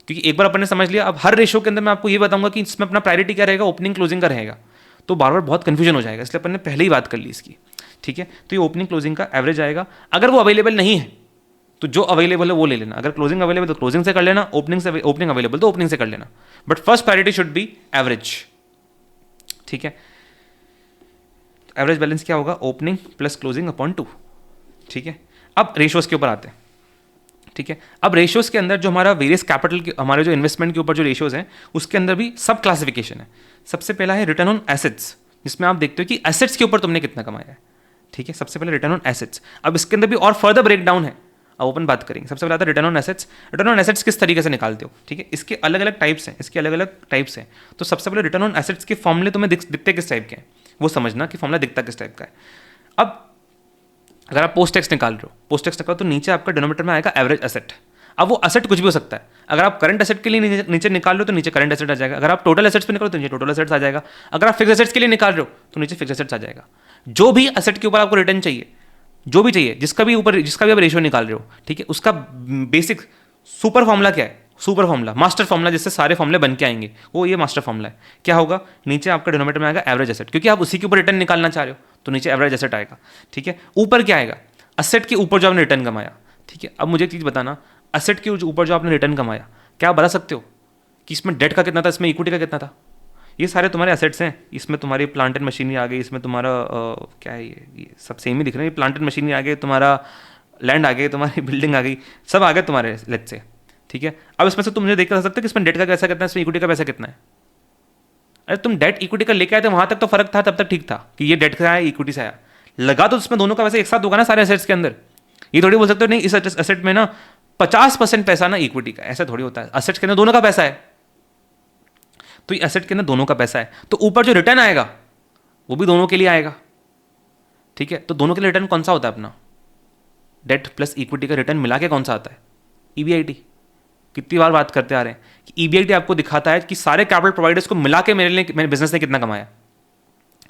क्योंकि एक बार अपन ने समझ लिया, अब हर रेशो के अंदर मैं आपको ये बताऊंगा कि इसमें अपना प्रायोरिटी क्या रहेगा, ओपनिंग क्लोजिंग का रहेगा, तो बार बार बहुत कंफ्यूजन हो जाएगा, इसलिए अपन ने पहले ही बात कर ली इसकी। ठीक है, तो ये ओपनिंग क्लोजिंग का एवरेज आएगा, अगर वो अवेलेबल नहीं है तो जो अवेलेबल है वो ले लेना, अगर क्लोजिंग अवेलेबल तो क्लोजिंग से कर लेना, ओपनिंग अवेलेबल तो ओपनिंग से कर लेना, but first priority should be average. ठीक है, एवरेज बैलेंस क्या होगा, ओपनिंग प्लस क्लोजिंग अपॉन 2। ठीक है, अब रेशियोज के ऊपर आते हैं। ठीक है, अब रेशियोज के अंदर जो हमारा वेरियस कैपिटल के, हमारे जो इन्वेस्टमेंट के ऊपर जो रेशियोज हैं उसके अंदर भी सब क्लासिफिकेशन है। सबसे पहला है रिटर्न ऑन एसेट्स, जिसमें आप देखते हो कि एसेट्स के ऊपर तुमने कितना कमाया है। ठीक है, सबसे पहले रिटर्न ऑन एसेट्स, अब इसके अंदर भी और फर्दर ब्रेकडाउन है, अब अपन बात करेंगे। सबसे पहले आता है return on assets. Return on assets किस तरीके से निकालते हो, ठीक है, इसके अलग अलग टाइप्स हैं, इसके अलग अलग टाइप्स हैं। तो सबसे पहले रिटर्न ऑन एसेट्स के फॉर्मूले तुम्हें दिखते किस टाइप के हैं, वो समझना कि फॉर्मूला दिखता किस टाइप का है। अब अगर आप पोस्ट टैक्स निकाल रहे हो, पोस्ट टैक्स निकालो तो नीचे आपका डिनोमिनेटर में आएगा एवरेज एसेट। अब वो एसेट कुछ भी हो सकता है, अगर आप करंट एसेट के लिए नीचे निकाल रहे हो तो नीचे करंट एसेट आ जाएगा, अगर आप टोटल एसेट्स पे निकालो तो नीचे टोटल एसेट्स आ जाएगा, अगर आप फिक्स एसेट्स के लिए निकाल रहे हो तो नीचे फिक्स एसेट्स आ जाएगा। जो भी एसेट के ऊपर आपको रिटर्न चाहिए, जो भी चाहिए, जिसका भी आप रेशियो निकाल रहे हो, ठीक है, उसका बेसिक सुपर फॉर्मूला क्या है, सुपर फॉर्मूला, मास्टर फॉर्मूला, जिससे सारे फॉर्मूले बन के आएंगे, वो ये मास्टर फॉर्मूला है। क्या होगा, नीचे आपका डिनोमिनेटर में आएगा एवरेज एसेट, क्योंकि आप उसी के ऊपर रिटर्न निकालना चाह रहे हो तो नीचे एवरेज एसेट आएगा। ठीक है, ऊपर क्या आएगा, एसेट के ऊपर जो आपने रिटर्न कमाया। ठीक है, अब मुझे एक चीज़ बताना, एसेट के ऊपर जो आपने रिटर्न कमाया, क्या आप बता सकते हो कि इसमें डेट का कितना था, इसमें इक्विटी का कितना था? ये सारे तुम्हारे एसेट्स हैं, इसमें तुम्हारी प्लांट एंड मशीनरी आ गई, इसमें तुम्हारा क्या है, ये सब सेम ही दिख रहे हैं, प्लांट एंड मशीनरी आ गई, तुम्हारा लैंड आ गई, तुम्हारी बिल्डिंग आ गई, सब आ गए तुम्हारे लेट से। ठीक है, अब इसमें से तुम मुझे देख कर सकते हो कि इसमें डेट का पैसा कितना है, इसमें इक्विटी का पैसा कितना है। अरे तुम डेट इक्विटी का लेके आए थे, वहां तक तो फर्क था, तब तक ठीक था कि ये डेट से आया इक्विटी से आया, लगा तो उसमें दोनों का पैसा एक साथ होगा ना सारे एसेट्स के अंदर। ये थोड़ी बोल सकते हो नहीं इस एसेट में ना 50% पैसा ना इक्विटी का, ऐसा थोड़ी होता है, एसेट्स के अंदर दोनों का पैसा है, तो ये एसेट के अंदर दोनों का पैसा है, तो ऊपर जो रिटर्न आएगा वो भी दोनों के लिए आएगा। ठीक है, तो दोनों के लिए रिटर्न कौन सा होता है अपना, डेट प्लस इक्विटी का रिटर्न मिला के कौन सा आता है, ईबीआईटी। कितनी बार बात करते आ रहे हैं कि ईबीआईटी आपको दिखाता है कि सारे कैपिटल प्रोवाइडर्स को मिला के मेरे बिजनेस ने कितना कमाया।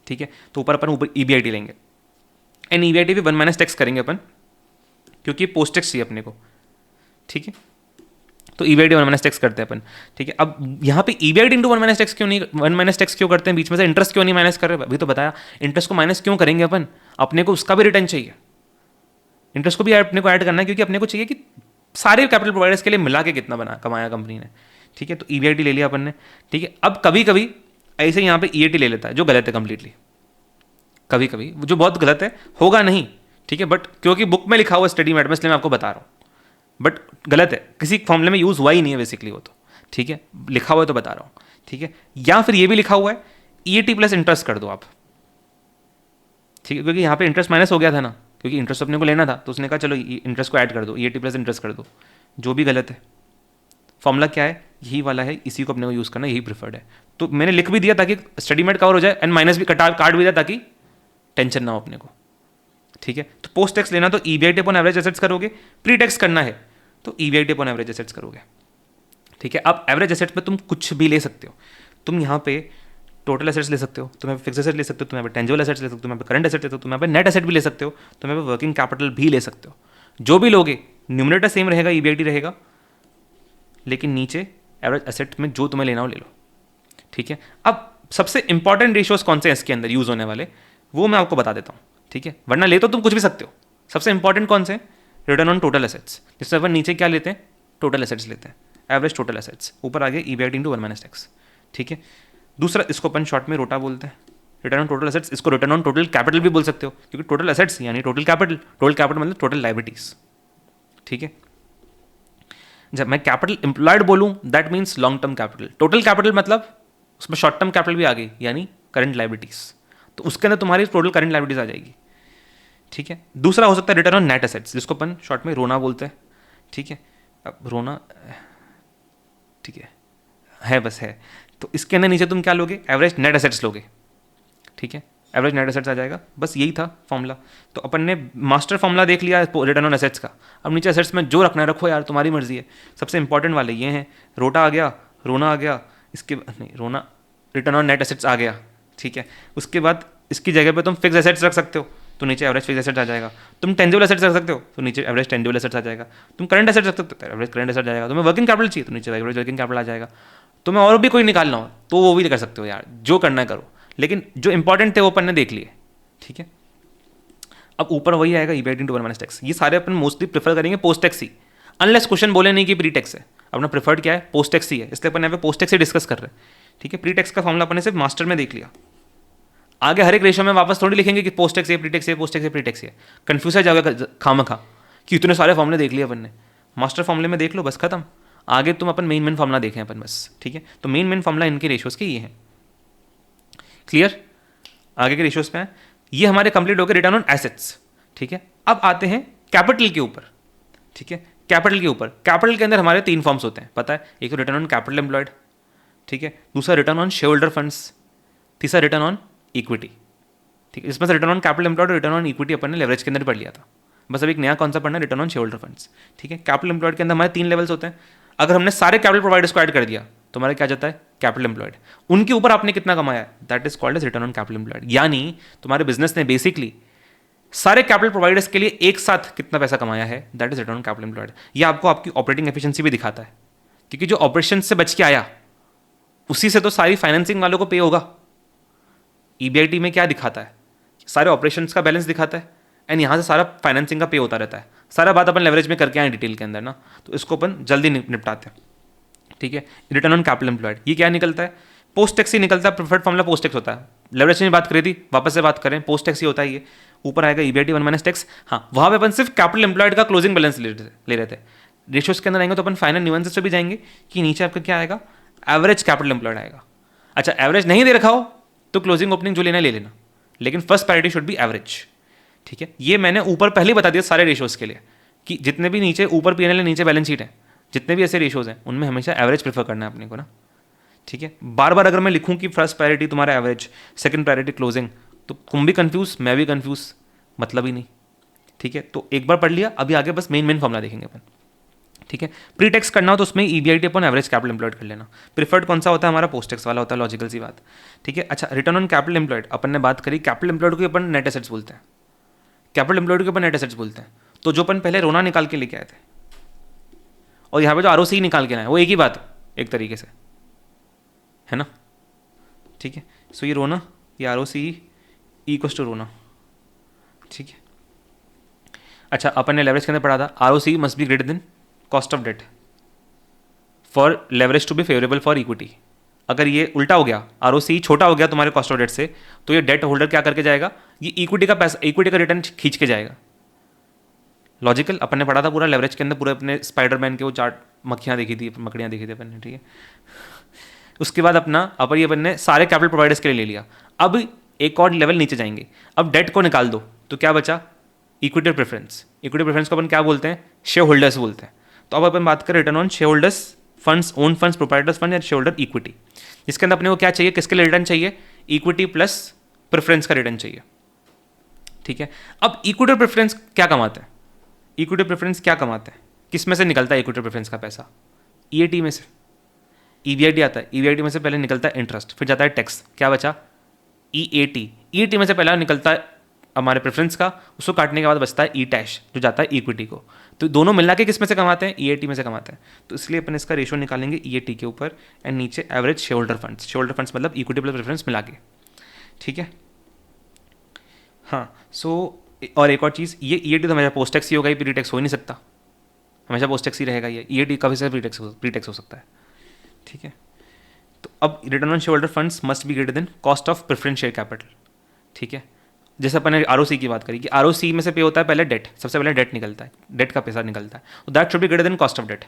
ठीक है, तो ऊपर अपन ऊपर ईबीआईटी लेंगे एंड ईबीआईटी भी 1 माइनस टैक्स करेंगे अपन, क्योंकि पोस्ट टैक्स चाहिए अपने को। ठीक है, तो ईबीआईटी 1 माइनस टैक्स करते हैं अपन। ठीक है, अब यहाँ पे ईबीआईटी इंटू 1 माइनस टैक्स क्यों नहीं, 1 माइनस टैक्स क्यों करते हैं, बीच में से इंटरेस्ट क्यों नहीं माइनस कर रहे, अभी तो बताया, इंटरेस्ट को माइनस क्यों करेंगे अपन, अपने को उसका भी रिटर्न चाहिए, इंटरेस्ट को भी अपने को ऐड करना है, क्योंकि अपने को चाहिए कि सारे कैपिटल प्रोवाइडर्स के लिए मिला के कितना कमाया कंपनी ने। ठीक है, तो ईबीआईटी ले लिया अपन ने। ठीक है, अब कभी कभी ऐसे यहाँ पे ईएटी ले लेता है, जो गलत है कंप्लीटली, कभी कभी जो बहुत गलत है, होगा नहीं। ठीक है, बट क्योंकि बुक में लिखा हुआ स्टडी मैट में, इसलिए मैं आपको बता रहा हूँ, बट गलत है, किसी फॉर्मूले में यूज़ हुआ ही नहीं है बेसिकली वो तो। ठीक है, लिखा हुआ है तो बता रहा हूँ। ठीक है, या फिर ये भी लिखा हुआ है ईएटी प्लस इंटरेस्ट कर दो आप। ठीक है, क्योंकि यहाँ पे इंटरेस्ट माइनस हो गया था ना, क्योंकि इंटरेस्ट अपने को लेना था, तो उसने कहा चलो इंटरेस्ट को ऐड कर दो, ईएटी प्लस इंटरेस्ट कर दो, जो भी गलत है। फॉर्मूला क्या है, यही वाला है, इसी को अपने को यूज़ करना, यही प्रिफर्ड है। तो मैंने लिख भी दिया ताकि स्टडी मेट कवर हो जाए एंड माइनस भी काट भी दिया ताकि टेंशन ना हो अपने को। ठीक है, तो पोस्ट टैक्स लेना तो ईबीआईटी अपॉन एवरेज एसेट्स करोगे, प्री टैक्स करना है तो ईबीआईटी अपॉन एवरेज एसेट्स करोगे। ठीक है, अब एवरेज एसेट्स में तुम कुछ भी ले सकते हो, तुम यहाँ पे टोटल एसेट्स ले सकते हो, तुम यहाँ पे फिक्स एसेट ले सकते हो, तुम यहाँ पे टेंजिबल एसेट्स ले सकते हो, तुम यहाँ पे करंट एसेट ले सकते हो, तुम यहाँ पे नेट एसेट भी ले सकते हो, तुम यहाँ पे वर्किंग कैपिटल भी ले सकते हो। जो भी लोगे न्यूमरेटर सेम रहेगा, ईबीआईटी रहेगा, लेकिन नीचे एवरेज एसेट में जो तुम्हें लेना हो ले लो, ठीक है। अब सबसे इंपॉर्टेंट रेशियोज कौन से हैं इसके अंदर यूज़ होने वाले, वो मैं आपको बता देता हूँ, ठीक है, वरना ले तो तुम कुछ भी सकते हो। सबसे इंपॉर्टेंट कौन से, रिटर्न ऑन टोटल एसेट्स, जिससे अपन नीचे क्या लेते हैं, टोटल एसेट्स लेते हैं, एवरेज टोटल एसेट्स, ऊपर आ गया EBIT इंटू 1 - टैक्स, ठीक है। दूसरा, इसको अपन शॉर्ट में रोटा बोलते हैं, रिटर्न ऑन टोटल एसेट्स। इसको रिटर्न ऑन टोटल कैपिटल भी बोल सकते हो, क्योंकि टोटल एसेट्स यानी टोटल कैपिटल, टोटल कैपिटल मतलब टोटल लाइबिलिटीज, ठीक है। जब मैं कैपिटल एम्प्लॉयड बोलूं that means long term capital, total capital मतलब उसमें शॉर्ट टर्म कैपिटल भी आ गई यानी करंट लाइबिलिटीज, तो उसके अंदर तुम्हारी टोटल करंट लाइबिलिटीज आ जाएगी, ठीक है। दूसरा हो सकता है रिटर्न ऑन नेट एसेट्स, जिसको अपन शॉर्ट में रोना बोलते हैं, ठीक है। अब रोना, ठीक है बस है, तो इसके अंदर नीचे तुम क्या लोगे, एवरेज नेट एसेट्स लोगे, ठीक है, एवरेज नेट एसेट्स आ जाएगा। बस यही था फॉर्मूला। तो अपन ने मास्टर फॉर्मूला देख लिया रिटर्न ऑन एसेट्स का। अब नीचे एसेट्स में जो रखना है रखो यार, तुम्हारी मर्जी है। सबसे इंपॉर्टेंट वाले ये हैं, रोटा आ गया, रोना आ गया, इसके नहीं रोना, रिटर्न ऑन नेट एसेट्स आ गया, ठीक है। उसके बाद इसकी जगह पे तुम फिक्स एसेट्स रख सकते हो, तो नीचे एवरेज फिक्स एसेट्स आ जाएगा। तुम टेंजिबल एसेट्स रख सकते हो, तो नीचे एवरेज टेंजिबल एसेट्स आ जाएगा। तुम करंट एसेट्स रख सकते हो, एवरेज करंट एसेट्स आ जाएगा। तुम्हें वर्किंग कैपिटल चाहिए, तो नीचे एवरेज वर्किंग कैपिटल आ जाएगा। तुम्हें और भी कोई निकालना हो तो वो भी कर सकते हो यार, जो करना है करो, लेकिन जो इंपॉर्टेंट थे वो अपन ने देख लिए, ठीक है। अब ऊपर वही आएगा EBIT इंटू 1 - टैक्स। ये सारे अपन मोस्टली प्रेफर करेंगे पोस्ट टैक्स ही, अनलेस क्वेश्चन बोले नहीं कि प्री टैक्स है। अपना प्रेफर्ड क्या है, पोस्ट टैक्स ही है, इसलिए अपन यहाँ पे पोस्ट टैक्स ही डिस्कस कर रहे हैं, ठीक है। प्री टैक्स का फॉर्मूला अपन ने सिर्फ मास्टर में देख लिया, आगे हर एक रेशो में वापस थोड़ी लिखेंगे कि पोस्ट टैक्स है, प्री टैक्स है, पोस्ट टैक्स है, प्री टैक्स है। कन्फ्यूज हो जाएगा खामखा कि इतने सारे फॉर्मूले देख लिए अपन ने। मास्टर फॉर्मूले में देख लो, बस खत्म। आगे तुम अपन मेन फॉर्मूला देखें अपन बस, ठीक है। तो मेन फॉर्मूला इनके रेशियोज के ये हैं, क्लियर। आगे के रेशियोज पे हैं, ये हमारे कंप्लीट हो गए रिटर्न ऑन एसेट्स, ठीक है। अब आते हैं कैपिटल के ऊपर, ठीक है। कैपिटल के ऊपर, कैपिटल के अंदर हमारे 3 फॉर्म्स होते हैं, पता है। एक तो रिटर्न ऑन कैपिटल एम्प्लॉयड, ठीक है। दूसरा return on share holder funds, तीसरा रिटर्न ऑन इक्विटी, ठीक है। इसमें से रिटर्न ऑन कैपिटल एम्प्लॉयड और रिटर्न ऑन इक्विटी अपन ने लेवरेज के अंदर पढ़ लिया था। बस अब एक नया कॉन्सेप्ट पढ़ना है, return on share holder funds, ठीक है। कैपिटल एम्प्लॉयड के अंदर हमारे 3 लेवल्स होते हैं। अगर हमने सारे कैपिटल प्रोवाइडर्स को ऐड कर दिया तो हमारा क्या जाता है, कैपिटल एम्प्लॉयड। उनके ऊपर आपने कितना कमाया, that is called as return on capital employed. यानी तुम्हारे बिजनेस ने बेसिकली सारे कैपिटल प्रोवाइडर्स के लिए एक साथ कितना पैसा कमाया है, that is return on capital employed. यह आपको आपकी ऑपरेटिंग एफिशिएंसी भी दिखाता है, क्योंकि जो ऑपरेशन से बच के आया उसी से तो सारी फाइनेंसिंग वालों को पे होगा। EBIT में क्या दिखाता है, सारे ऑपरेशंस का बैलेंस दिखाता है, एंड यहाँ से सारा फाइनेंसिंग का पे होता रहता है। सारा बात अपन लेवरेज में करके आए डिटेल के अंदर ना, तो इसको अपन जल्दी निपटाते हैं, ठीक है। रिटर्न ऑन कैपिटल एम्प्लॉयड ये क्या निकलता है, पोस्ट टैक्स ही निकलता है। प्रेफर्ड फॉर्मूला पोस्ट टैक्स होता है। लेवरेज में बात करी थी, वापस से बात करें, पोस्ट टैक्स ही होता है ये। ऊपर आएगा EBIT 1 - टैक्स। हाँ, वहाँ पे अपन सिर्फ कैपिटल एम्प्लॉयड का क्लोजिंग बैलेंस ले रहे थे। रेशियोज के अंदर आएंगे तो अपन फाइनल न्यूएंसेस पे भी जाएंगे कि नीचे आपका क्या आएगा, एवरेज कैपिटल एम्प्लॉयड आएगा। अच्छा, एवरेज नहीं दे रखा हो तो क्लोजिंग ओपनिंग जो लेना ले लेना, लेकिन first priority should be average, ठीक है। ये मैंने ऊपर पहले ही बता दिया सारे रेशियोज के लिए कि जितने भी नीचे ऊपर P&L नीचे बैलेंस शीट है, जितने भी ऐसे रेशियोज हैं उनमें हमेशा एवरेज प्रेफर करना है अपने को ना, ठीक है। बार बार अगर मैं लिखूं कि फर्स्ट प्रायोरिटी तुम्हारा एवरेज, सेकंड प्रायोरिटी क्लोजिंग, तो तुम भी कंफ्यूज, मैं भी कंफ्यूज, मतलब ही नहीं, ठीक है। तो एक बार पढ़ लिया, अभी आगे बस मेन फॉर्मूला देखेंगे अपन, ठीक है। प्री टैक्स करना हो तो उसमें EBIT अपन एवरेज कैपिटल एम्प्लॉयड कर लेना। प्रिफर्ड कौन सा होता है हमारा, पोस्ट टैक्स वाला होता है, लॉजिकल सी बात, ठीक है। अच्छा, रिटर्न ऑन कैपिटल एम्प्लॉयड अपन ने बात करी, कैपिटल एम्प्लॉयड को अपन नेट एसेट्स बोलते हैं, कैपिटल एम्प्लॉयड को अपन नेट एसेट्स बोलते हैं। तो जो अपन पहले रोना निकाल के लेके आए थे और यहाँ पे जो ROC निकाल के आए वो एक ही बात एक तरीके से है ना, ठीक है। सो ये रोना, ये ROC इक्वल्स टू रोना, ठीक है। अच्छा, अपन ने लेवरेज के अंदर पढ़ा था ROC must be greater than cost of debt for leverage to be favourable for equity. अगर ये उल्टा हो गया, ROC छोटा हो गया तुम्हारे कॉस्ट ऑफ डेट से, तो ये डेट होल्डर क्या करके जाएगा, ये इक्विटी का पैसा, इक्विटी का रिटर्न खींच के जाएगा। लॉजिकल अपन ने पढ़ा था पूरा लेवरेज के अंदर, पूरे अपने स्पाइडरमैन के वो चार्ट, मक्खियाँ देखी थी, मकड़ियाँ देखी थी अपन ने, ठीक है। उसके बाद ये अपन ने सारे कैपिटल प्रोवाइडर्स के लिए ले लिया। अब एक और लेवल नीचे जाएंगे, अब डेट को निकाल दो तो क्या बचा, इक्विटी प्रेफरेंस। इक्विटी प्रेफरेंस को अपन क्या बोलते हैं, शेयर होल्डर्स बोलते हैं। तो अब अपन बात करें return on share holders funds, own funds, proprietors fund या शेयर होल्डर इक्विटी। इसके अंदर अपने को क्या चाहिए, किसके लिए रिटर्न चाहिए, इक्विटी प्लस प्रेफरेंस का रिटर्न चाहिए, ठीक है। अब इक्विटी प्रेफरेंस क्या कमाते हैं, इक्विटी प्रेफरेंस क्या कमाते हैं, किस में से निकलता है इक्विटी प्रेफरेंस का पैसा, EAT में से। EBIT आता है, EBIT में से पहले निकलता है इंटरेस्ट, फिर जाता है टैक्स, क्या बचा EAT में से पहला निकलता है हमारे प्रेफरेंस का, उसको काटने के बाद बचता है E टैश जो जाता है इक्विटी को। तो दोनों मिला के किस में से कमाते हैं, ईएटी में से कमाते हैं। तो इसलिए अपन इसका रेशो निकालेंगे ईएटी के ऊपर एंड नीचे average share holder funds, share holder funds मतलब इक्विटी प्लस प्रेफरेंस मिला के, ठीक है। हाँ सो और एक और चीज़, ये ईएटी तो हमेशा पोस्ट टैक्स ही होगा, ये प्री टैक्स हो ही नहीं सकता, हमेशा पोस्ट टैक्स ही रहेगा। ये ईएटी कभी से प्री टैक्स हो सकता है, ठीक है। तो अब return on share holder funds must be greater than cost of preference share capital, ठीक है। जैसे अपन ने आरओसी की बात करी कि आरओसी में से पे होता है पहले डेट, सबसे पहले डेट निकलता है, डेट का पैसा निकलता है, that should be greater than cost of debt,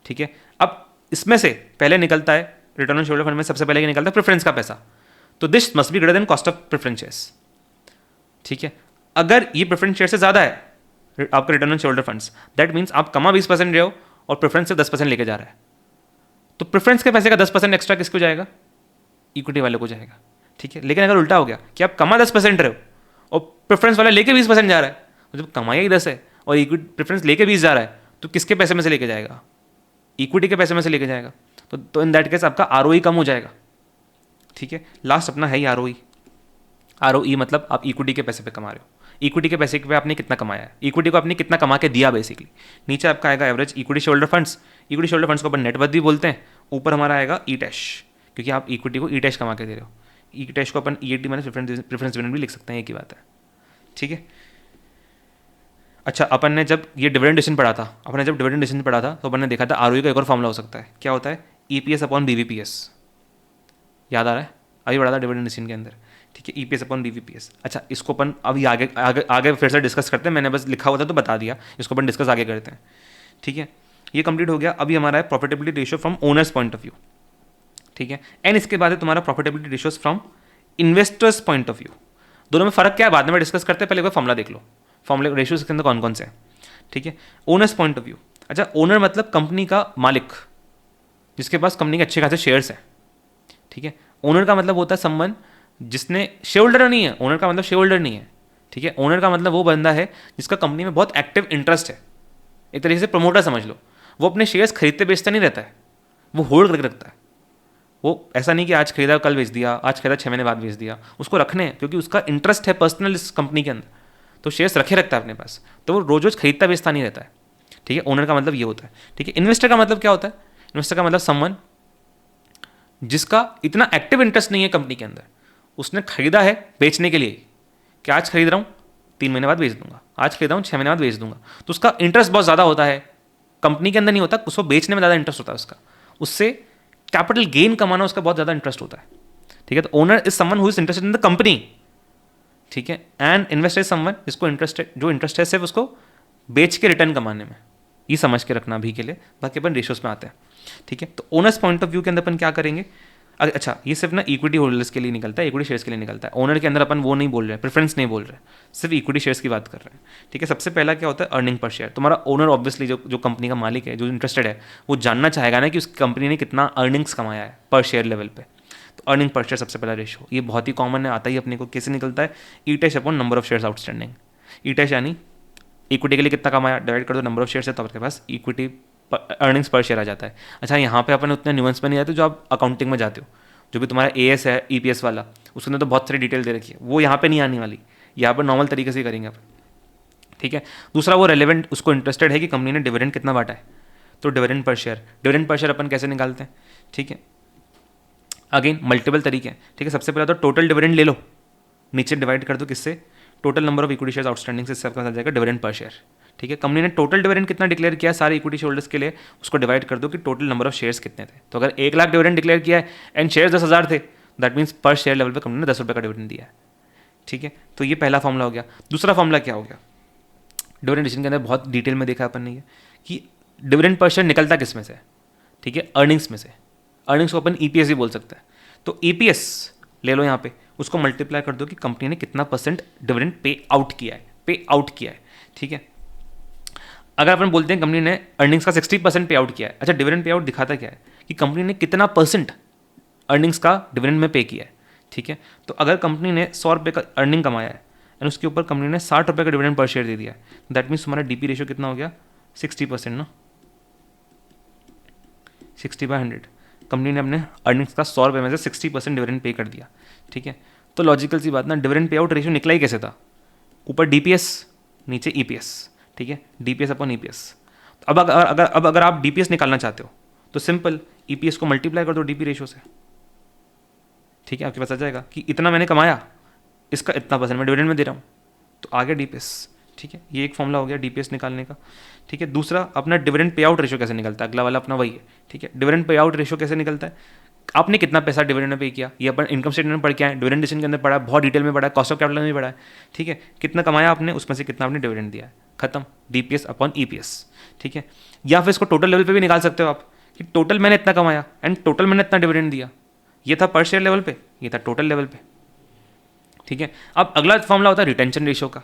ठीक है। अब इसमें से पहले निकलता है return on share holder fund में सबसे पहले निकलता है प्रेफरेंस का पैसा, तो this must be greater than cost of preference shares, ठीक है। अगर ये प्रेफरेंस शेयर से ज़्यादा है आपका return on share holder funds, that means आप कमा 20% रहे हो और प्रेफरेंस से 10% लेके जा रहा है, तो प्रेफरेंस के पैसे का 10% एक्स्ट्रा किसको जाएगा, इक्विटी वाले को जाएगा, ठीक है। लेकिन अगर उल्टा हो गया कि आप कमा 10% रहे हो और प्रेफरेंस वाला लेके 20% जा रहा है, तो जब कमाई ही 10 है और इक्विटी प्रेफरेंस लेके 20 जा रहा है, तो किसके पैसे में से लेके जाएगा, इक्विटी के पैसे में से लेके जाएगा। तो इन दैट केस आपका आरओई कम हो जाएगा, ठीक है। लास्ट अपना है ही आरओई, आरओई मतलब आप इक्विटी के पैसे पे कमा रहे हो, इक्विटी के पैसे पे आपने कितना कमाया है, इक्विटी को आपने कितना कमा के दिया बेसिकली। नीचे आपका आएगा average equity share holder funds, equity share holder funds को अपन नेटवर्थ भी बोलते हैं। ऊपर हमारा आएगा ई टैश, क्योंकि आप इक्विटी को ई टैश कमा के दे रहे हो, ई टैश को अपन ईएटी माइनस प्रेफरेंस डिविडेंड भी लिख सकते हैं, एक ही बात है, ठीक है। अच्छा अपन ने जब ये डिविडेंड डिसीजन पढ़ा था, अपन ने जब डिविडेंड डिसीजन पढ़ा था तो अपन ने देखा था आरओई का एक और फॉर्मूला हो सकता है, क्या होता है, ईपीएस अपॉन बीवीपीएस, याद आ रहा है, अभी पढ़ा था डिविडेंड डिसीजन के अंदर, ठीक है, ईपीएस अपॉन बीवीपीएस। अच्छा इसको अपन अभी आगे आगे आगे फिर से डिस्कस करते हैं, मैंने बस लिखा हुआ था तो बता दिया, इसको अपन डिस्कस आगे करते हैं, ठीक है। ये कंप्लीट हो गया। अभी हमारा है profitability ratio from owners point of view, ठीक है। एंड इसके बाद है तुम्हारा profitability ratios from investors point of view. दोनों में फर्क क्या है बाद में डिस्कस करते हैं, पहले कोई फॉर्मूला देख लो, फॉर्मूले रेशियोज के अंदर कौन कौन से हैं, ठीक है। ओनर्स पॉइंट ऑफ व्यू, अच्छा ओनर मतलब कंपनी का मालिक, जिसके पास कंपनी के अच्छे खासे शेयर्स हैं, ठीक है। ओनर का मतलब होता है समवन जिसने शेयर होल्डर नहीं है, ओनर का मतलब शेयर होल्डर नहीं है, ठीक है। ओनर का मतलब वो बंदा है जिसका कंपनी में बहुत एक्टिव इंटरेस्ट है, एक तरीके से प्रमोटर समझ लो। वो अपने शेयर्स खरीदते बेचता नहीं रहता है, वो होल्ड करके रखता है। वो ऐसा नहीं कि आज खरीदा कल बेच दिया, आज खरीदा 6 महीने बाद बेच दिया, उसको रखने हैं क्योंकि उसका इंटरेस्ट है पर्सनल इस कंपनी के अंदर, तो शेयर्स रखे रखता है अपने पास, तो वो रोज रोज खरीदता बेचता नहीं रहता है, ठीक है। ओनर का मतलब ये होता है, ठीक है। इन्वेस्टर का मतलब क्या होता है, इन्वेस्टर का मतलब समवन जिसका इतना एक्टिव इंटरेस्ट नहीं है कंपनी के अंदर, उसने खरीदा है बेचने के लिए कि आज खरीद रहा हूँ 3 महीने बाद बेच दूंगा, आज खरीदा हूँ 6 महीने बाद बेच दूंगा, तो उसका इंटरेस्ट बहुत ज़्यादा होता है, कंपनी के अंदर नहीं होता, उसको बेचने में ज़्यादा इंटरेस्ट होता है उसका, उससे कैपिटल गेन कमाना उसका बहुत ज़्यादा इंटरेस्ट होता है, ठीक है। तो owner is someone who is interested in the company, ठीक है। एंड इन्वेस्टर इज समवन जिसको इंटरेस्टेड, जो इंटरेस्ट है सिर्फ उसको बेच के रिटर्न कमाने में, ये समझ के रखना अभी के लिए, बाकी अपन रेशियोज में आते हैं, ठीक है। तो ओनर्स पॉइंट ऑफ व्यू के अंदर अपन क्या करेंगे, अच्छा ये सिर्फ ना इक्विटी होल्डर्स के लिए निकलता है, इक्विटी शेयर्स के लिए निकलता है, ओनर के अंदर अपन वो नहीं बोल रहे हैं, प्रेफरेंस नहीं बोल रहे, सिर्फ इक्विटी शेयर्स की बात कर रहे हैं, ठीक है। सबसे पहला क्या होता है, अर्निंग पर शेयर। तुम्हारा ओनर ऑब्वियसली जो कंपनी का मालिक है, जो इंटरेस्टेड है, वो जानना चाहेगा ना कि उस कंपनी ने कितना अर्निंग्स कमाया है पर शेयर लेवल पे, तो अर्निंग पर शेयर सबसे पहला रेशो, ये बहुत ही कॉमन है, आता ही अपने को, कैसे निकलता है, E dash upon number of shares outstanding. E dash यानी इक्विटी के लिए कितना कमाया डिवाइड कर दो नंबर ऑफ शेयर्स है, तो आपके पास इक्विटी अर्निंग्स पर शेयर आ जाता है। अच्छा यहाँ पे अपन उतने न्यूएंस में नहीं जाते जो आप अकाउंटिंग में जाते हो, जो भी तुम्हारा एएस है ईपीएस वाला, उसके अंदर तो बहुत सारी डिटेल दे रखी है, वो यहाँ पे नहीं आने वाली, यहाँ पर नॉर्मल तरीके से करेंगे अपन, ठीक है। दूसरा वो रेलेवेंट, उसको इंटरेस्टेड है कि कंपनी ने डिविडेंड कितना बांटा है, तो dividend per share, dividend per share अपन कैसे निकालते हैं, ठीक है। अगेन मल्टीपल तरीके हैं, ठीक है। सबसे पहले तो टोटल डिविडेंड ले लो, नीचे डिवाइड कर दो किससे, total number of equity shares outstanding से, इससे आपका आ जाएगा डिविडेंड पर शेयर, ठीक है। कंपनी ने टोटल डिविडेंड कितना डिक्लेयर किया है सारे इक्विटी होल्डर्स के लिए, उसको डिवाइड कर दो कि टोटल नंबर ऑफ शेयर्स कितने थे। तो अगर 1 लाख डिविडेंड डिक्लेयर किया है एंड शेयर्स 10,000 थे, दैट मीन्स पर शेयर लेवल पे कंपनी ने 10 रुपये का डिविडेंड दिया है, ठीक है। तो ये पहला फॉर्मूला हो गया। दूसरा फॉर्मूला क्या हो गया, डिविडेंड डिसीजन के अंदर बहुत डिटेल में देखा अपन ने कि डिविडेंड पर शेयर निकलता किस में से, ठीक है, अर्निंग्स में से। अर्निंग्स को अपन ईपीएस भी बोल सकते हैं, तो ईपीएस ले लो यहाँ पे, उसको मल्टीप्लाई कर दो कि कंपनी ने कितना % डिविडेंड पे आउट किया है, ठीक है। अगर अपन बोलते हैं कंपनी ने अर्निंग्स का 60% पे आउट किया है, अच्छा डिविडेंड पे आउट दिखाता क्या है कि कंपनी ने कितना % अर्निंग्स का डिविडेंड में पे किया है, ठीक है। तो अगर कंपनी ने 100 रुपये का अर्निंग कमाया है एंड उसके ऊपर कंपनी ने 60 रुपये का डिविडेंड पर शेयर दे दिया है, दैट मीन्स तुम्हारा डीपी रेशियो कितना हो गया, 60% ना, 60/100। कंपनी ने अपने अर्निंग्स का 100 रुपये में से 60% डिविडेंड पे कर दिया, ठीक है। तो लॉजिकल सी बात ना, डिविडेंड पे आउट रेशियो निकला ही कैसे था, ऊपर डीपीएस नीचे ईपीएस, ठीक है, DPS अपॉन EPS। तो अब अगर आप DPS निकालना चाहते हो तो सिंपल EPS को मल्टीप्लाई कर दो DP रेशो से, ठीक है, आपके पास आ जाएगा कि इतना मैंने कमाया, इसका इतना % मैं डिविडेंड में दे रहा हूँ, तो आ गया DPS। ठीक है, ये एक फॉर्मूला हो गया DPS निकालने का। ठीक है, दूसरा अपना डिविडेंड पे आउट रेशो कैसे निकलता है, अगला वाला अपना वही है। ठीक है, डिविडेंड पे आउट रेशो कैसे निकलता है, आपने कितना पैसा डिविडेंड में पे किया, ये अपन इनकम स्टेटमेंट में पढ़ के आए, डिविडेंड डिसीजन के अंदर पढ़ा है, बहुत डिटेल में पढ़ा है, कॉस्ट ऑफ कैपिटल में भी पढ़ा है। ठीक है, कितना कमाया आपने, उसमें से कितना आपने डिविडेंड दिया है, खत्म, DPS अपॉन EPS। ठीक है, या फिर इसको टोटल लेवल पे भी निकाल सकते हो आप कि टोटल मैंने इतना कमाया एंड टोटल मैंने इतना डिविडेंड दिया। ये था पर शेयर लेवल पे, ये था टोटल लेवल पे। ठीक है, अब अगला फॉर्मूला होता है रिटेंशन रेशियो का,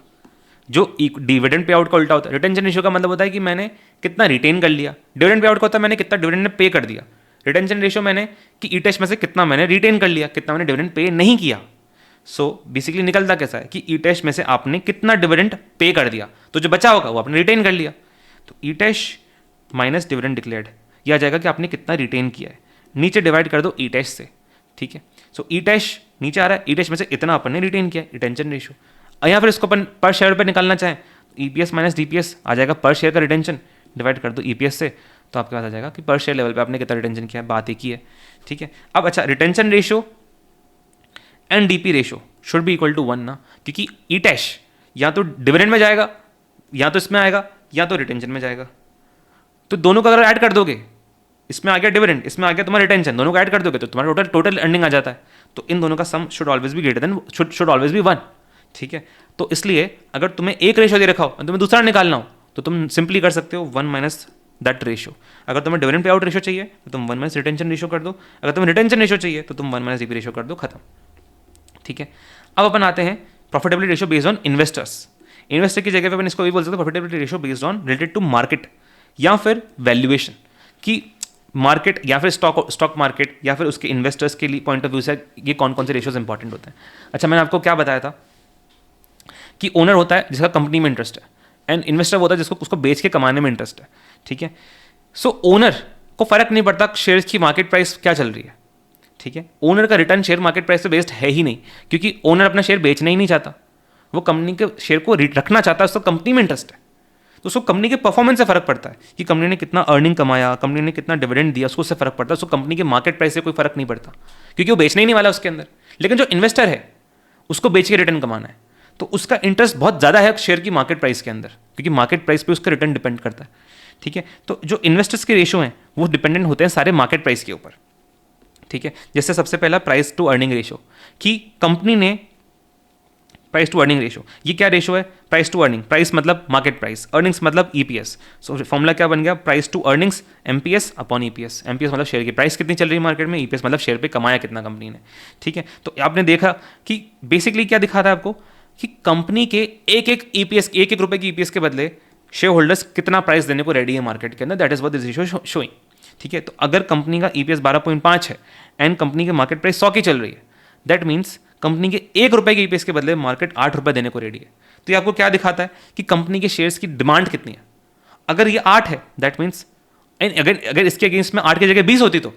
जो डिविडेंड पे आउट का उल्टा होता है। रिटेंशन रेशियो का मतलब होता है कि मैंने कितना रिटेन कर लिया, डिविडेंड पे आउट का होता है मैंने कितना डिविडेंड पे कर दिया, रिटेंशन रेशियो मैंने कि ईटेश में से कितना मैंने रिटेन कर लिया, कितना मैंने डिविडेंड पे नहीं किया। सो बेसिकली निकलता कैसा है कि ईटेश में से आपने कितना डिविडेंड पे कर दिया, तो जो बचा होगा वो आपने रिटेन कर लिया। तो ईटेश माइनस डिविडेंड डिक्लेयर्ड, यह आ जाएगा कि आपने कितना रिटेन किया है, नीचे डिवाइड कर दो ईटेश से। ठीक है, सो ईटेश नीचे आ रहा है, ईटेश में से इतना अपन ने रिटेन किया, रिटेंशन रेशियो। या फिर इसको अपन पर शेयर पे निकालना चाहें, EPS माइनस DPS आ जाएगा पर शेयर का रिटेंशन, डिवाइड कर दो EPS से, तो आपके पास आ जाएगा कि पर शेयर लेवल पे आपने कितना रिटेंशन किया है, बात एक ही है। ठीक है, अब अच्छा, retention ratio and DP ratio should be equal to 1 ना, क्योंकि ईटेश या तो डिविडेंड में जाएगा, या तो इसमें आएगा, या तो रिटेंशन में जाएगा। तो दोनों का अगर ऐड कर दोगे, इसमें आ गया डिविडेंड, इसमें आ गया तुम्हारा रिटेंशन, दोनों का ऐड कर दोगे तो तुम्हारा टोटल अर्निंग आ जाता है। तो इन दोनों का sum should always be greater than, should always be 1। ठीक है, तो इसलिए अगर तुम्हें एक रेशियो दे रखा हो और तुम्हें दूसरा निकालना हो तो तुम सिंपली कर सकते हो 1 माइनस दैट रेशियो। अगर तुम्हें डिविडेंड पे आउट रेशियो चाहिए तो तुम 1 माइनस रिटेंशन रेशियो कर दो, अगर तुम्हें रिटेंशन रेशियो चाहिए तो तुम 1 माइनस DP रेशियो कर दो, खत्म। ठीक है, अब अपन आते हैं profitability ratio based on investors. Investor की जगह पे अपन इसको भी बोल सकते हैं profitability ratio based on related to market या फिर वैल्यूएशन, कि मार्केट या फिर स्टॉक मार्केट या फिर उसके इन्वेस्टर्स के लिए पॉइंट ऑफ व्यू से ये कौन कौन से रेशियोज इंपॉर्टेंट होते हैं। अच्छा, मैंने आपको क्या बताया था कि ओनर होता है जिसका कंपनी में इंटरेस्ट है, एंड इन्वेस्टर होता है जिसको उसको बेच के कमाने में इंटरेस्ट है। ठीक है, सो ओनर को फर्क नहीं पड़ता शेयर्स की मार्केट प्राइस क्या चल रही है। ठीक है, ओनर का रिटर्न शेयर मार्केट प्राइस से बेस्ड है ही नहीं, क्योंकि ओनर अपना शेयर बेचना ही नहीं चाहता, वो कंपनी के शेयर को रखना चाहता है, उसको कंपनी में इंटरेस्ट है। तो उसको कंपनी के परफॉर्मेंस से फर्क पड़ता है कि कंपनी ने कितना अर्निंग कमाया, कंपनी ने कितना डिविडेंड दिया, उसको उससे फर्क पड़ता है, उसको कंपनी के मार्केट प्राइस से कोई फर्क नहीं पड़ता, क्योंकि वो बेचना ही नहीं वाला उसके अंदर। लेकिन जो इन्वेस्टर है उसको बेच के रिटर्न कमाना है, तो उसका इंटरेस्ट बहुत ज़्यादा है शेयर की मार्केट प्राइस के अंदर, क्योंकि मार्केट प्राइस पे उसका रिटर्न डिपेंड करता है। ठीक है, तो जो इन्वेस्टर्स के रेशियो हैं वो डिपेंडेंट होते हैं सारे मार्केट प्राइस के ऊपर। ठीक है, जैसे सबसे पहला प्राइस टू अर्निंग रेशियो, कि कंपनी ने प्राइस टू अर्निंग रेशियो, ये क्या रेशियो है, प्राइस टू अर्निंग, प्राइस मतलब मार्केट प्राइस, अर्निंग्स मतलब EPS। सो फॉर्मूला क्या बन गया, price to earnings MPS upon EPS। MPS मतलब शेयर की प्राइस कितनी चल रही है मार्केट में, EPS मतलब शेयर पे कमाया कितना कंपनी ने। ठीक है, तो आपने देखा कि बेसिकली क्या दिखा था आपको कि कंपनी के एक एक EPS, एक एक रुपए की EPS के बदले शेयर होल्डर्स कितना प्राइस देने को रेडी है मार्केट के अंदर, that is what this ratio showing. ठीक है, तो अगर कंपनी का EPS 12.5 है एंड कंपनी की मार्केट प्राइस 100 की चल रही है, दैट मीन्स कंपनी के 1 रुपए के EPS के बदले मार्केट 8 रुपए देने को रेडी है। तो ये आपको क्या दिखाता है कि कंपनी के शेयर्स की डिमांड कितनी है। अगर ये 8 है, दैट मीन्स अगर इसके अगेंस्ट में 8 की जगह 20 होती तो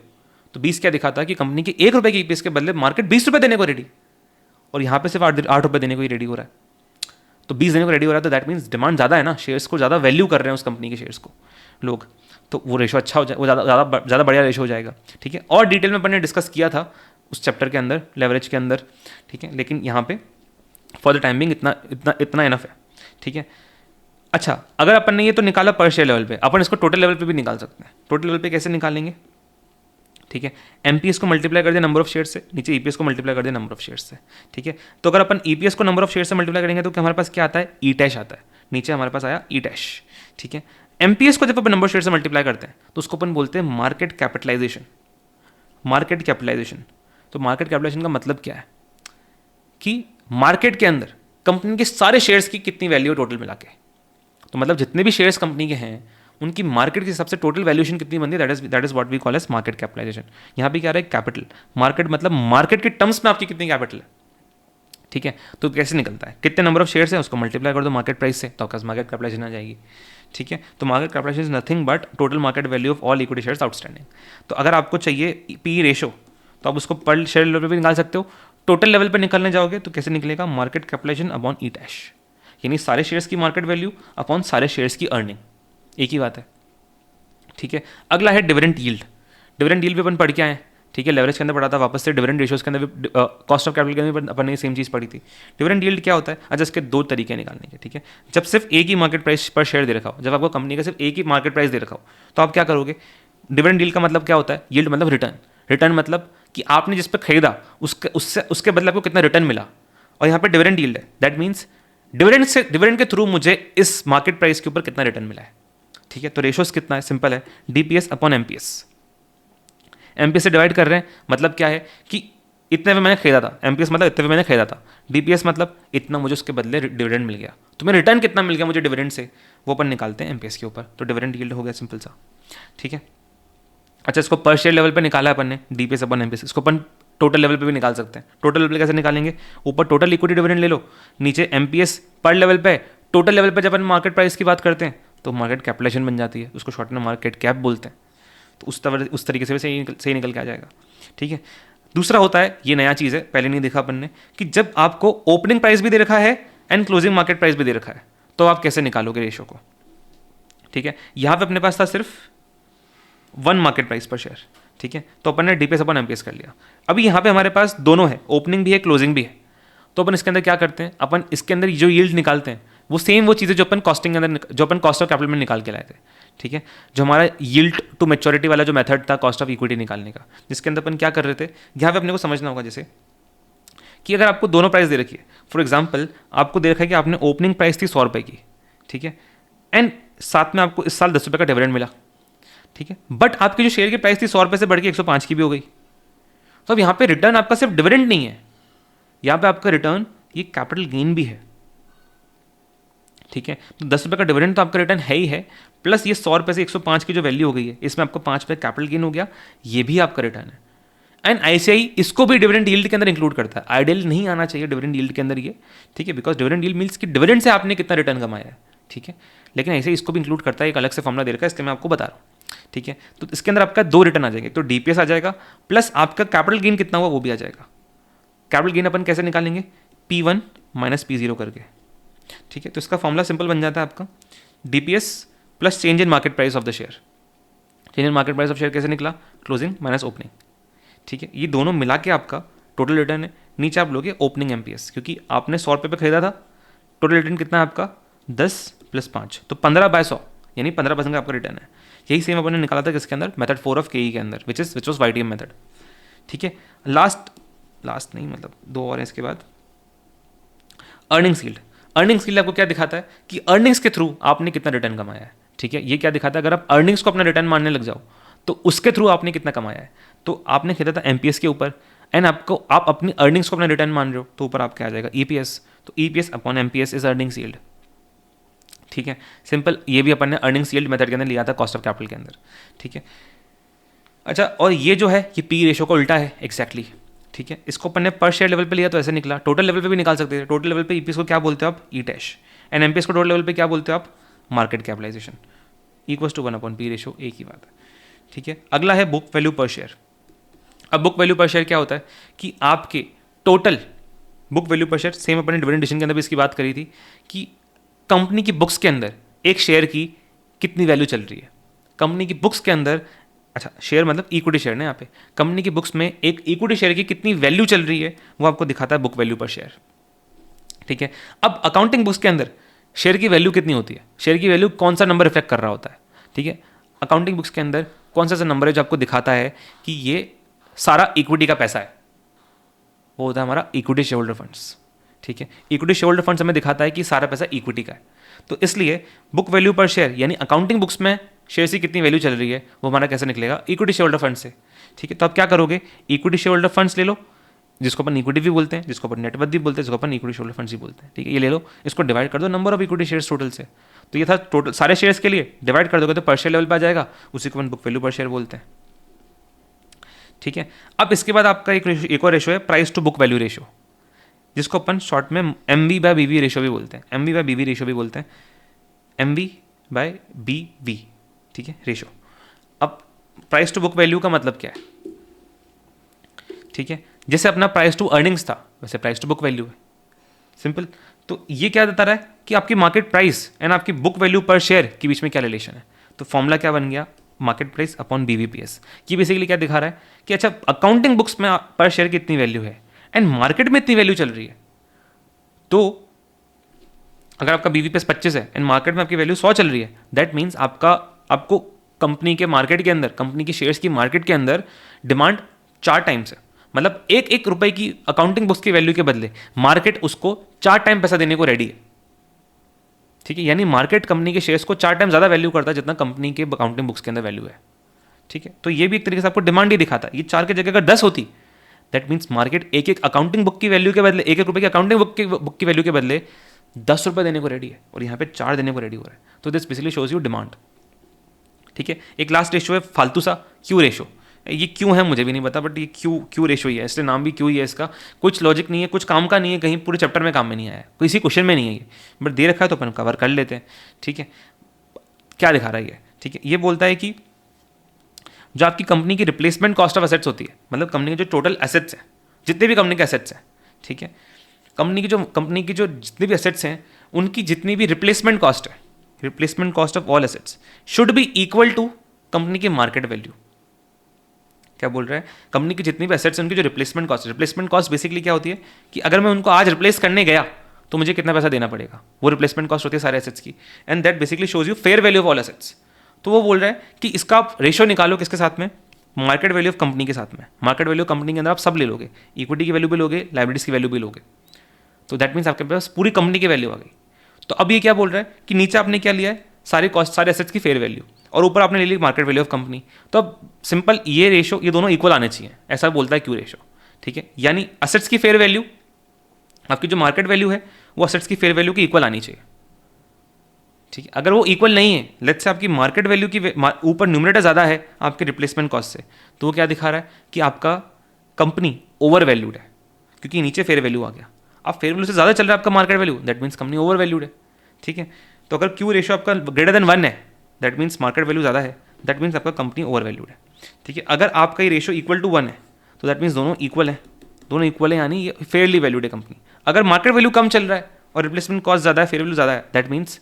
20 क्या दिखाता है कि कंपनी के 1 रुपए के EPS के बदले मार्केट 20 रुपए देने को रेडी, और यहाँ पे सिर्फ 8 रुपए देने को ही रेडी हो रहा है। तो 20 देने को रेडी हो रहा है, तो दैट मीन्स डिमांड ज़्यादा है ना, शेयर्स को ज़्यादा वैल्यू कर रहे हैं उस कंपनी के शेयर्स को लोग, तो वो रेशो अच्छा हो जाए, वो ज़्यादा बढ़िया रेशो हो जाएगा। ठीक है, और डिटेल में अपन ने डिस्कस किया था उस चैप्टर के अंदर, लेवरेज के अंदर। ठीक है, लेकिन यहाँ पे फॉर द टाइमिंग इतना इनफ है। ठीक है, अच्छा, अगर अपन ने ये तो निकाला पर शेयर लेवल पे, अपन इसको टोटल लेवल पे भी निकाल सकते हैं। टोटल लेवल पे कैसे निकालेंगे, ठीक है, MPS को मल्टीप्लाई कर दे नंबर ऑफ शेयर से, नीचे EPS को मल्टीप्लाई कर दे नंबर ऑफ शेयर से। ठीक है, तो अगर अपन EPS को नंबर ऑफ शेयर से मल्टीप्लाई करेंगे तो हमारे पास क्या आता है, ईटैश आता है, नीचे हमारे पास आया ईटैश। ठीक है, MPS को जब अपन नंबर ऑफ शेयर से मल्टीप्लाई करते हैं तो उसको अपन बोलते हैं मार्केट कैपिटलाइजेशन। मार्केट कैपिटलाइजेशन, तो मार्केट कैपिटलाइजेशन का मतलब क्या है कि मार्केट के अंदर कंपनी के सारे शेयर्स की कितनी वैल्यू टोटल मिला के, तो मतलब जितने भी शेयर्स कंपनी के हैं उनकी मार्केट के हिसाब से टोटल वैल्यूएशन कितनी बनती है, that is what we call as market capitalization. यहाँ पे क्या रहा है, कैपिटल, मार्केट मतलब मार्केट के टर्म्स में आपकी कितनी कैपिटल है। ठीक है, तो कैसे निकलता है, कितने नंबर ऑफ शेयर्स है उसको मल्टीप्लाई कर दो मार्केट प्राइस से, तो आपके पास मार्केट कैपिटलाइजेशन आ जाएगी। ठीक है, तो market capitalization is nothing but total market value of all equity shares outstanding. तो अगर आपको चाहिए PE रेशो तो आप उसको पर शेयर लेवल पर भी निकाल सकते हो, टोटल लेवल पर निकालने जाओगे तो कैसे निकलेगा, मार्केट कैपिटलाइजेशन अपॉन ईटैश, यानी सारे शेयर्स की मार्केट वैल्यू अपॉन सारे शेयर्स की अर्निंग, एक ही बात है, ठीक है। अगला है डिविडेंड यील्ड। डिविडेंड यील्ड भी अपन पढ़ के आए, ठीक है, लेवरेज के अंदर पढ़ा था, वापस से डिविडेंड रेशियोज के अंदर भी, कॉस्ट ऑफ कैपिटल के अंदर अपन ने सेम चीज़ पढ़ी थी। डिविडेंड यील्ड क्या होता है? अच्छा, इसके दो तरीके निकालने के, ठीक है। जब सिर्फ एक ही मार्केट प्राइस पर शेयर दे रखा हो, जब आपको कंपनी का सिर्फ एक ही मार्केट प्राइस दे रखा हो, तो आप क्या करोगे? डिविडेंड यील्ड का मतलब क्या होता है? यील्ड मतलब रिटर्न। रिटर्न मतलब कि आपने जिस पर खरीदा उसके बदले आपको कितना रिटर्न मिला, और यहाँ पे डिविडेंड यील्ड है, दैट मीन्स डिविडेंड के थ्रू मुझे इस मार्केट प्राइस के ऊपर कितना रिटर्न मिला है, ठीक है। तो रेशोस कितना है? सिंपल है, डीपीएस अपॉन एमपीएस। एमपीएस से डिवाइड कर रहे हैं, मतलब क्या है कि इतने में मैंने खरीदा था, एमपीएस मतलब इतने में मैंने खरीदा था, डीपीएस मतलब इतना मुझे उसके बदले डिविडेंड मिल गया, तो मेरा रिटर्न कितना मिल गया मुझे डिविडेंड से, वो अपन निकालते हैं एमपीएस के ऊपर। तो डिविडेंड यील्ड हो गया, सिंपल सा, ठीक है। अच्छा, इसको पर शेयर लेवल पे निकाला अपन ने, डीपीएस अपॉन एमपीएस। इसको अपन टोटल लेवल पे भी निकाल सकते हैं। टोटल लेवल पे कैसे निकालेंगे? ऊपर टोटल इक्विटी डिविडेंड ले लो, नीचे एमपीएस पर लेवल पे। टोटल लेवल पे जब अपन मार्केट प्राइस की बात करते हैं तो मार्केट कैपिटलाइजेशन बन जाती है, उसको शॉर्ट में मार्केट कैप बोलते हैं। तो उस तरीके से भी सही निकल के आ जाएगा, ठीक है। दूसरा होता है, ये नया चीज़ है, पहले नहीं देखा अपन ने, कि जब आपको ओपनिंग प्राइस भी दे रखा है एंड क्लोजिंग मार्केट प्राइस भी दे रखा है, तो आप कैसे निकालोगे रेशो को, ठीक है। यहाँ पे अपने पास था सिर्फ वन मार्केट प्राइस पर शेयर, ठीक है, तो अपन ने डीपीएस अपन एमपीएस कर लिया। अभी यहाँ पे हमारे पास दोनों है, ओपनिंग भी है, क्लोजिंग भी है। तो अपन इसके अंदर क्या करते हैं? अपन इसके अंदर जो यील्ड निकालते हैं वो सेम वो चीज़ें जो अपन कॉस्टिंग के अंदर, जो अपन कॉस्ट ऑफ कैपिटल में निकाल के लाए थे, ठीक है। जो हमारा यील्ड टू मैच्योरिटी वाला जो मेथड था कॉस्ट ऑफ इक्विटी निकालने का, जिसके अंदर अपन क्या कर रहे थे, यहाँ पे अपने को समझना होगा, जैसे कि अगर आपको दोनों प्राइस दे रखी है, फॉर एग्जाम्पल आपको दे रखा है कि आपने ओपनिंग प्राइस थी 100 रुपये की, ठीक है, एंड साथ में आपको इस साल 10 रुपये का डिविडेंड मिला, ठीक है, बट आपकी जो शेयर की प्राइस थी 100 रुपये से बढ़ के 105 की भी हो गई। तो अब यहाँ पे रिटर्न आपका सिर्फ डिविडेंड नहीं है, यहाँ पे आपका रिटर्न ये कैपिटल गेन भी है, ठीक है। तो 10 रुपये का डिविडेंड तो आपका रिटर्न है ही है, प्लस ये 100 रुपये से 105 की जो वैल्यू हो गई है, इसमें आपको 5 रुपये कैपिटल गेन हो गया, ये भी आपका रिटर्न है। एंड आईसीआई इसको भी डिविडेंड यील्ड के अंदर इंक्लूड करता है। आइडियल नहीं आना चाहिए डिविडेंड यील्ड के अंदर ये, ठीक है, बिकॉज डिविडेंड यील्ड मीन्स कि डिविडेंड से आपने कितना रिटर्न कमाया है, ठीक है, लेकिन ऐसे इसको भी इंक्लूड करता है, एक अलग से फॉर्मुला दे रखा है, इसके मैं आपको बता रहा हूँ, ठीक है। तो इसके अंदर आपका दो रिटर्न आ जाएंगे, तो डीपीएस आ जाएगा प्लस आपका कैपिटल गेन कितना हुआ वो भी आ जाएगा। कैपिटल गेन अपन कैसे निकालेंगे? P1 माइनस P0 करके, ठीक है। तो इसका फॉर्मूला सिंपल बन जाता है आपका, DPS plus change in market price of the share. Change in market price of share कैसे निकला? क्लोजिंग माइनस ओपनिंग, ठीक है। ये दोनों मिला के आपका टोटल रिटर्न है। नीचे आप लोगे ओपनिंग एमपीएस, क्योंकि आपने 100 रुपये पे खरीदा था, टोटल रिटर्न कितना है आपका? 10 प्लस 5, तो 15/100, यानी 15% का आपका रिटर्न है। यही सेम अपन ने निकाला था किसके अंदर? मेथड 4 ऑफ केई के अंदर, विच वॉज वाईटीएम मेथड, ठीक है। लास्ट नहीं, मतलब दो और है इसके बाद। Earnings yield. अर्निंग्स यील्ड आपको क्या दिखाता है कि अर्निंग्स के थ्रू आपने कितना रिटर्न कमाया है, ठीक है। ये क्या दिखाता है? अगर आप अर्निंग्स को अपना रिटर्न मानने लग जाओ तो उसके थ्रू आपने कितना कमाया है। तो आपने खरीदा था एमपीएस के ऊपर, एंड आप अपनी अर्निंग्स को अपना रिटर्न मान रहे हो, तो ऊपर आपका आ जाएगा ईपीएस। तो EPS upon MPS is earnings yield, ठीक है, सिंपल। ये भी अपन ने अर्निंग्स यील्ड मेथड के अंदर लिया था कॉस्ट ऑफ कैपिटल के अंदर, ठीक है। अच्छा, और ये जो है ये पी रेशो का उल्टा है एग्जैक्टली, ठीक है। इसको अपन ने पर शेयर लेवल पे लिया तो ऐसे निकला। टोटल लेवल पे भी निकाल सकते थे। टोटल लेवल पे ईपीएस को क्या बोलते हो आप? E dash. एंड एमपीएस को टोटल लेवल पे क्या बोलते हो आप? Market capitalization equals to 1/P ratio, एक ही बात है, ठीक है। अगला है बुक वैल्यू पर शेयर। अब बुक वैल्यू पर शेयर क्या होता है कि आपके total book value per share, same अपने डिविडेंड डिसीजन के अंदर भी इसकी बात करी थी कि कंपनी की बुक्स के अंदर एक शेयर की कितनी वैल्यू चल रही है। कंपनी की बुक्स के अंदर, अच्छा शेयर मतलब इक्विटी शेयर ना, यहाँ पे कंपनी की बुक्स में एक इक्विटी शेयर की कितनी वैल्यू चल रही है वो आपको दिखाता है बुक वैल्यू पर शेयर, ठीक है। अब अकाउंटिंग बुक्स के अंदर शेयर की वैल्यू कितनी होती है? शेयर की वैल्यू कौन सा नंबर रिफ्लेक्ट कर रहा होता है, ठीक है। अकाउंटिंग बुक्स के अंदर कौन सा नंबर है जो आपको दिखाता है कि ये सारा इक्विटी का पैसा है? वो होता है हमारा इक्विटी शेयर होल्डर फंड्स, ठीक है। इक्विटी शेयर होल्डर फंड्स हमें दिखाता है कि सारा पैसा इक्विटी का है। तो इसलिए बुक वैल्यू पर शेयर यानी अकाउंटिंग बुक्स में शेयर की कितनी वैल्यू चल रही है वो हमारा कैसे निकलेगा? इक्विटी शेयर होल्डर फंड से, ठीक है। तो आप क्या करोगे? इक्विटी शेयर होल्डर फंड्स ले लो, जिसको अपन इक्विटी भी बोलते हैं, जिसको अपन नेटवर्थ भी बोलते हैं, जिसको अपन इक्विटी शेयर होल्डर फंड्स भी बोलते हैं, ठीक है। ये ले लो, इसको डिवाइड कर दो number of equity shares total से। तो ये था टोटल सारे शेयर्स के लिए, डिवाइड कर दोगे तो पर शेयर लेवल पर आ जाएगा, उसी को अपन बुक वैल्यू पर शेयर बोलते हैं, ठीक है। अब इसके बाद आपका एक और रेशो है price to book value ratio, जिसको अपन शॉर्ट में MV/BV रेशो भी बोलते हैं। MV/BV रेशो भी बोलते हैं, MV/BV, ठीक है, रेशो। अब प्राइस टू बुक वैल्यू का मतलब क्या है? ठीक है, जैसे अपना प्राइस टू अर्निंग्स था वैसे प्राइस टू बुक वैल्यू है, सिंपल। तो ये क्या बता रहा है कि आपकी मार्केट प्राइस एंड आपकी बुक वैल्यू पर शेयर के बीच में क्या रिलेशन है। तो फॉर्मूला क्या बन गया, मार्केट प्राइस अपॉन BVPS। ये बेसिकली क्या दिखा रहा है कि अच्छा अकाउंटिंग बुक्स में पर शेयर की इतनी वैल्यू है एंड मार्केट में इतनी वैल्यू चल रही है, तो अगर आपका BVPS 25 है एंड मार्केट में आपकी वैल्यू 100 चल रही है, दैट मीन्स आपको कंपनी के मार्केट के अंदर, कंपनी की शेयर्स की मार्केट के अंदर डिमांड 4 टाइम्स है। मतलब एक एक रुपए की अकाउंटिंग बुक्स की वैल्यू के बदले मार्केट उसको 4 टाइम पैसा देने को रेडी है। ठीक है, यानी मार्केट कंपनी के शेयर्स को 4 टाइम ज़्यादा वैल्यू करता है जितना कंपनी के अकाउंटिंग बुक्स के अंदर वैल्यू है। ठीक है, तो ये भी एक तरीके से आपको डिमांड ही दिखाता है। ये 4 की जगह अगर 10 होती, दैट मीन्स मार्केट एक एक अकाउंटिंग बुक की वैल्यू के बदले, एक एक रुपए की अकाउंटिंग बुक की वैल्यू के बदले 10 रुपये देने को रेडी है, और यहाँ पे 4 देने को रेडी हो रहा है। तो this basically shows you demand. ठीक है, एक लास्ट रेशो है फालतू सा, क्यू रेशो। ये क्यों है मुझे भी नहीं पता, बट ये क्यू रेशो ही है, इसलिए नाम भी क्यू ही है इसका। कुछ लॉजिक नहीं है, कुछ काम का नहीं है, कहीं पूरे चैप्टर में काम में नहीं आया है, किसी क्वेश्चन में नहीं है ये, बट दे रखा है तो अपन कवर कर लेते हैं। ठीक है, क्या दिखा रहा है ये? ठीक है, ये बोलता है कि जो आपकी कंपनी की रिप्लेसमेंट कॉस्ट ऑफ एसेट्स होती है, मतलब कंपनी के जो टोटल एसेट्स हैं, जितने भी कंपनी के एसेट्स हैं, ठीक है, कंपनी की जो जितने भी एसेट्स हैं उनकी जितनी भी रिप्लेसमेंट कॉस्ट है, replacement cost of all assets should be equal to company की मार्केट वैल्यू। क्या बोल रहा है? कंपनी की जितनी भी एसेट्स हैं उनकी जो रिप्लेसमेंट कॉस्ट बेसिकली क्या होती है कि अगर मैं उनको आज रिप्लेस करने गया तो मुझे कितना पैसा देना पड़ेगा, वो रिप्लेसमेंट कॉस्ट होती है सारे एसेट्स की, and that basically shows you fair value of all assets. तो वो बोल रहा है कि इसका आप रेशो निकालो किसके साथ में, मार्केट वैल्यू ऑफ कंपनी के साथ में। मार्केट वैल्यू कंपनी के अंदर आप सब ले लोगे, इक्विटी की वैल्यू भी लोगे, लाइबिलिटीज की वैल्यू भी लोगे, तो दैट मीन्स आपके पास पूरी कंपनी की वैल्यू आ गई। तो अब ये क्या बोल रहा है कि नीचे आपने क्या लिया है, सारे कॉस्ट, सारे एसेट्स की फेयर वैल्यू, और ऊपर आपने ले ली मार्केट वैल्यू ऑफ कंपनी। तो अब सिंपल ये रेशो, ये दोनों इक्वल आने चाहिए, ऐसा बोलता है क्यू रेशो। ठीक है, यानी एसेट्स की फेयर वैल्यू, आपकी जो मार्केट वैल्यू है वो एसेट्स की फेयर वैल्यू की इक्वल आनी चाहिए। ठीक है, अगर वो इक्वल नहीं है, लेट्स से आपकी मार्केट वैल्यू की ऊपर न्यूमरेटर ज़्यादा है आपके रिप्लेसमेंट कॉस्ट से, तो वो क्या दिखा रहा है कि आपका कंपनी ओवर वैल्यूड है, क्योंकि नीचे फेयर वैल्यू आ गया। अब फेयर वैल्यू से ज़्यादा चल रहा है आपका market value, that means company over valued है। ठीक है, तो अगर क्यू रेशो आपका ग्रेटर देन 1 है, दैट मीन्स मार्केट वैल्यू ज़्यादा है, दैट मीन्स आपका कंपनी ओवर वैल्यूड है। ठीक है, अगर आपका ये रेशो इक्वल टू 1 है तो दैट मीन्स दोनों इक्वल है, दोनों इक्वल है, यानी ये फेयरली वैल्यूड है कंपनी। अगर मार्केट वैल्यू कम चल रहा है और रिप्लेसमेंट कॉस्ट ज़्यादा है, फेयर वैल्यू ज़्यादा है, that means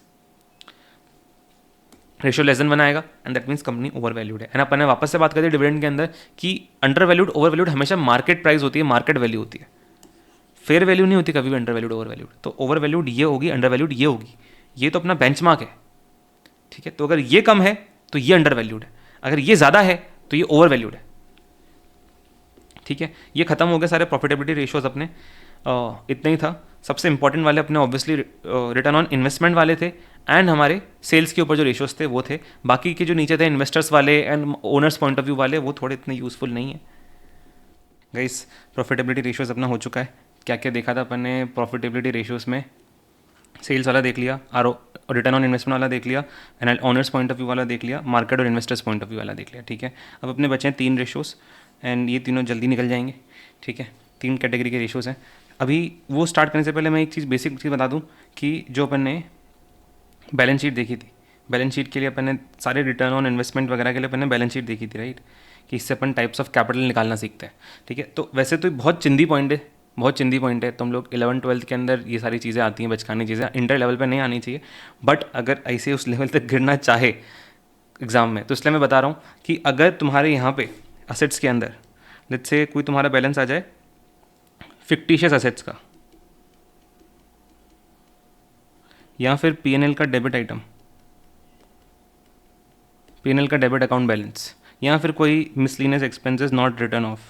ratio less than 1 आएगा, and that means company over valued है। एंड अपन ने वापस से बात करी डिविडेंड के अंदर कि अंडर वैल्यूड ओवर वैल्यूड हमेशा मार्केट प्राइस होती है, मार्केट वैल्यू होती है, फेयर वैल्यू नहीं होती कभी भी अंडर वैल्यूड ओवर वैल्यूड। तो ओवर वैल्यूड ये होगी, अंडर वैल्यूड ये होगी, ये तो अपना बेंचमार्क है। ठीक है, तो अगर ये कम है तो ये अंडर वैल्यूड है, अगर ये ज़्यादा है तो ये ओवर वैल्यूड है। ठीक है, ये खत्म हो गया सारे प्रॉफिटेबिलिटी रेशियोज अपने, इतना ही था। सबसे इंपॉर्टेंट वाले अपने ऑब्वियसली रिटर्न ऑन इन्वेस्टमेंट वाले थे, एंड हमारे सेल्स के ऊपर जो रेशियोज थे वो थे। बाकी के जो नीचे थे इन्वेस्टर्स वाले and owners point of view वाले, वो थोड़े इतने यूजफुल नहीं है। गाइस, प्रॉफिटेबिलिटी रेशियोज अपना हो चुका है। क्या क्या देखा था अपन ने प्रॉफिटेबिलिटी रेशियोज में? सेल्स वाला देख लिया, रिटर्न ऑन इन्वेस्टमेंट वाला देख लिया, and owners point of view वाला देख लिया, मार्केट और इन्वेस्टर्स पॉइंट ऑफ व्यू वाला देख लिया। ठीक है, अब अपने बचे हैं 3 रेशियोज, एंड ये तीनों जल्दी निकल जाएंगे। ठीक है, 3 कैटेगरी के रेशियोज हैं। अभी वो स्टार्ट करने से पहले मैं एक चीज़, बेसिक चीज़ बता दूं कि जो अपन ने बैलेंस शीट देखी थी, बैलेंस शीट के लिए अपन ने सारे रिटर्न ऑन इन्वेस्टमेंट वगैरह के लिए अपन ने बैलेंस शीट देखी थी, राइट, कि इससे अपन टाइप्स ऑफ कैपिटल निकालना सीखते हैं। ठीक है, तो वैसे तो बहुत चिंदी पॉइंट है, बहुत चिंदी पॉइंट है। तुम लोग 11th-12th के अंदर ये सारी चीज़ें आती हैं, बचकानी चीज़ें, इंटर लेवल पे नहीं आनी चाहिए, बट अगर ऐसे उस लेवल तक गिरना चाहे एग्ज़ाम में, तो इसलिए मैं बता रहा हूँ कि अगर तुम्हारे यहाँ पे असेट्स के अंदर लेट्स से कोई तुम्हारा बैलेंस आ जाए फिक्टिशियस असेट्स का, या फिर P&L का डेबिट आइटम, P&L का डेबिट अकाउंट बैलेंस, या फिर कोई miscellaneous expenses not return of,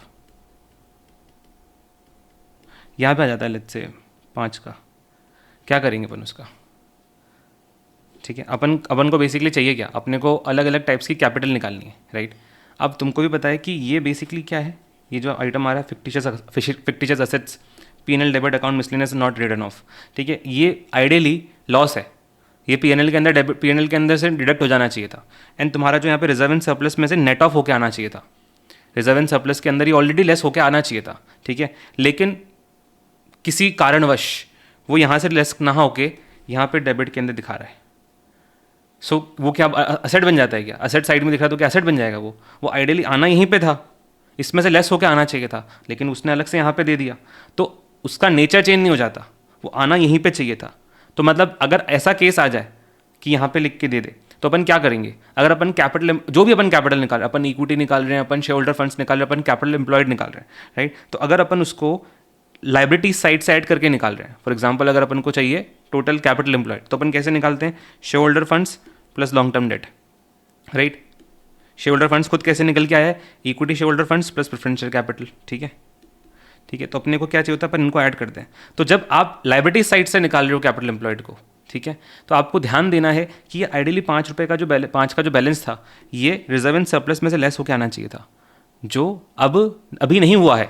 यहाँ पे आ जाता है लेट्स से 5 का, क्या करेंगे अपन उसका? ठीक है, अपन को बेसिकली चाहिए क्या, अपने को अलग अलग टाइप्स की कैपिटल निकालनी है, राइट। अब तुमको भी पता है कि ये बेसिकली क्या है, ये जो आइटम आ रहा है fictitious assets, P&L debit account miscellaneous not return of. ठीक है, ये आइडियली लॉस है, ये P&L के अंदर P&L के अंदर से डिडक्ट हो जाना चाहिए था, एंड तुम्हारा जो यहाँ पे रिजर्व एंड सरप्लस में से नेट ऑफ होकर आना चाहिए था। रिजर्व एंड सरप्लस के अंदर ये ऑलरेडी लेस होकर आना चाहिए था। ठीक है, लेकिन किसी कारणवश वो यहाँ से लेस ना होके यहाँ पे डेबिट के अंदर दिखा रहा है। सो वो क्या असेट बन जाता है क्या? असेट साइड में दिख रहा है तो क्या असेट बन जाएगा? वो आइडियली आना यहीं पे था, इसमें से लेस होकर आना चाहिए था, लेकिन उसने अलग से यहाँ पे दे दिया, तो उसका नेचर चेंज नहीं हो जाता, वो आना यहीं पे चाहिए था। तो मतलब अगर ऐसा केस आ जाए कि यहाँ पे लिख के दे दे, तो अपन क्या करेंगे? अगर अपन कैपिटल, जो भी अपन कैपिटल निकाल रहे हैं, अपन इक्विटी निकाल रहे हैं, अपन शेयर होल्डर फंड्स निकाल रहे हैं, अपन कैपिटल एम्प्लॉयड निकाल रहे हैं, राइट? तो अगर अपन उसको लाइबिलिटी साइड से ऐड करके निकाल रहे हैं, फॉर एग्जांपल अगर अपन को चाहिए टोटल कैपिटल एम्प्लॉयड, तो अपन कैसे निकालते हैं? Share holder funds plus long term date, right? Share holder funds खुद कैसे निकल के आया है? Equity share holder funds plus preferential capital, ठीक है? ठीक है, तो अपने को क्या चाहिए होता है? अपन इनको ऐड करते हैं। तो जब आप लाइबिलिटी साइड से निकाल रहे हो कैपिटल एम्प्लॉयड को, ठीक है, तो आपको ध्यान देना है कि ये आइडियली ₹5 का जो 5 का जो बैलेंस था, ये रिजर्व एंड सरप्लस में से लेस होकर आना चाहिए था, जो अब अभी नहीं हुआ है,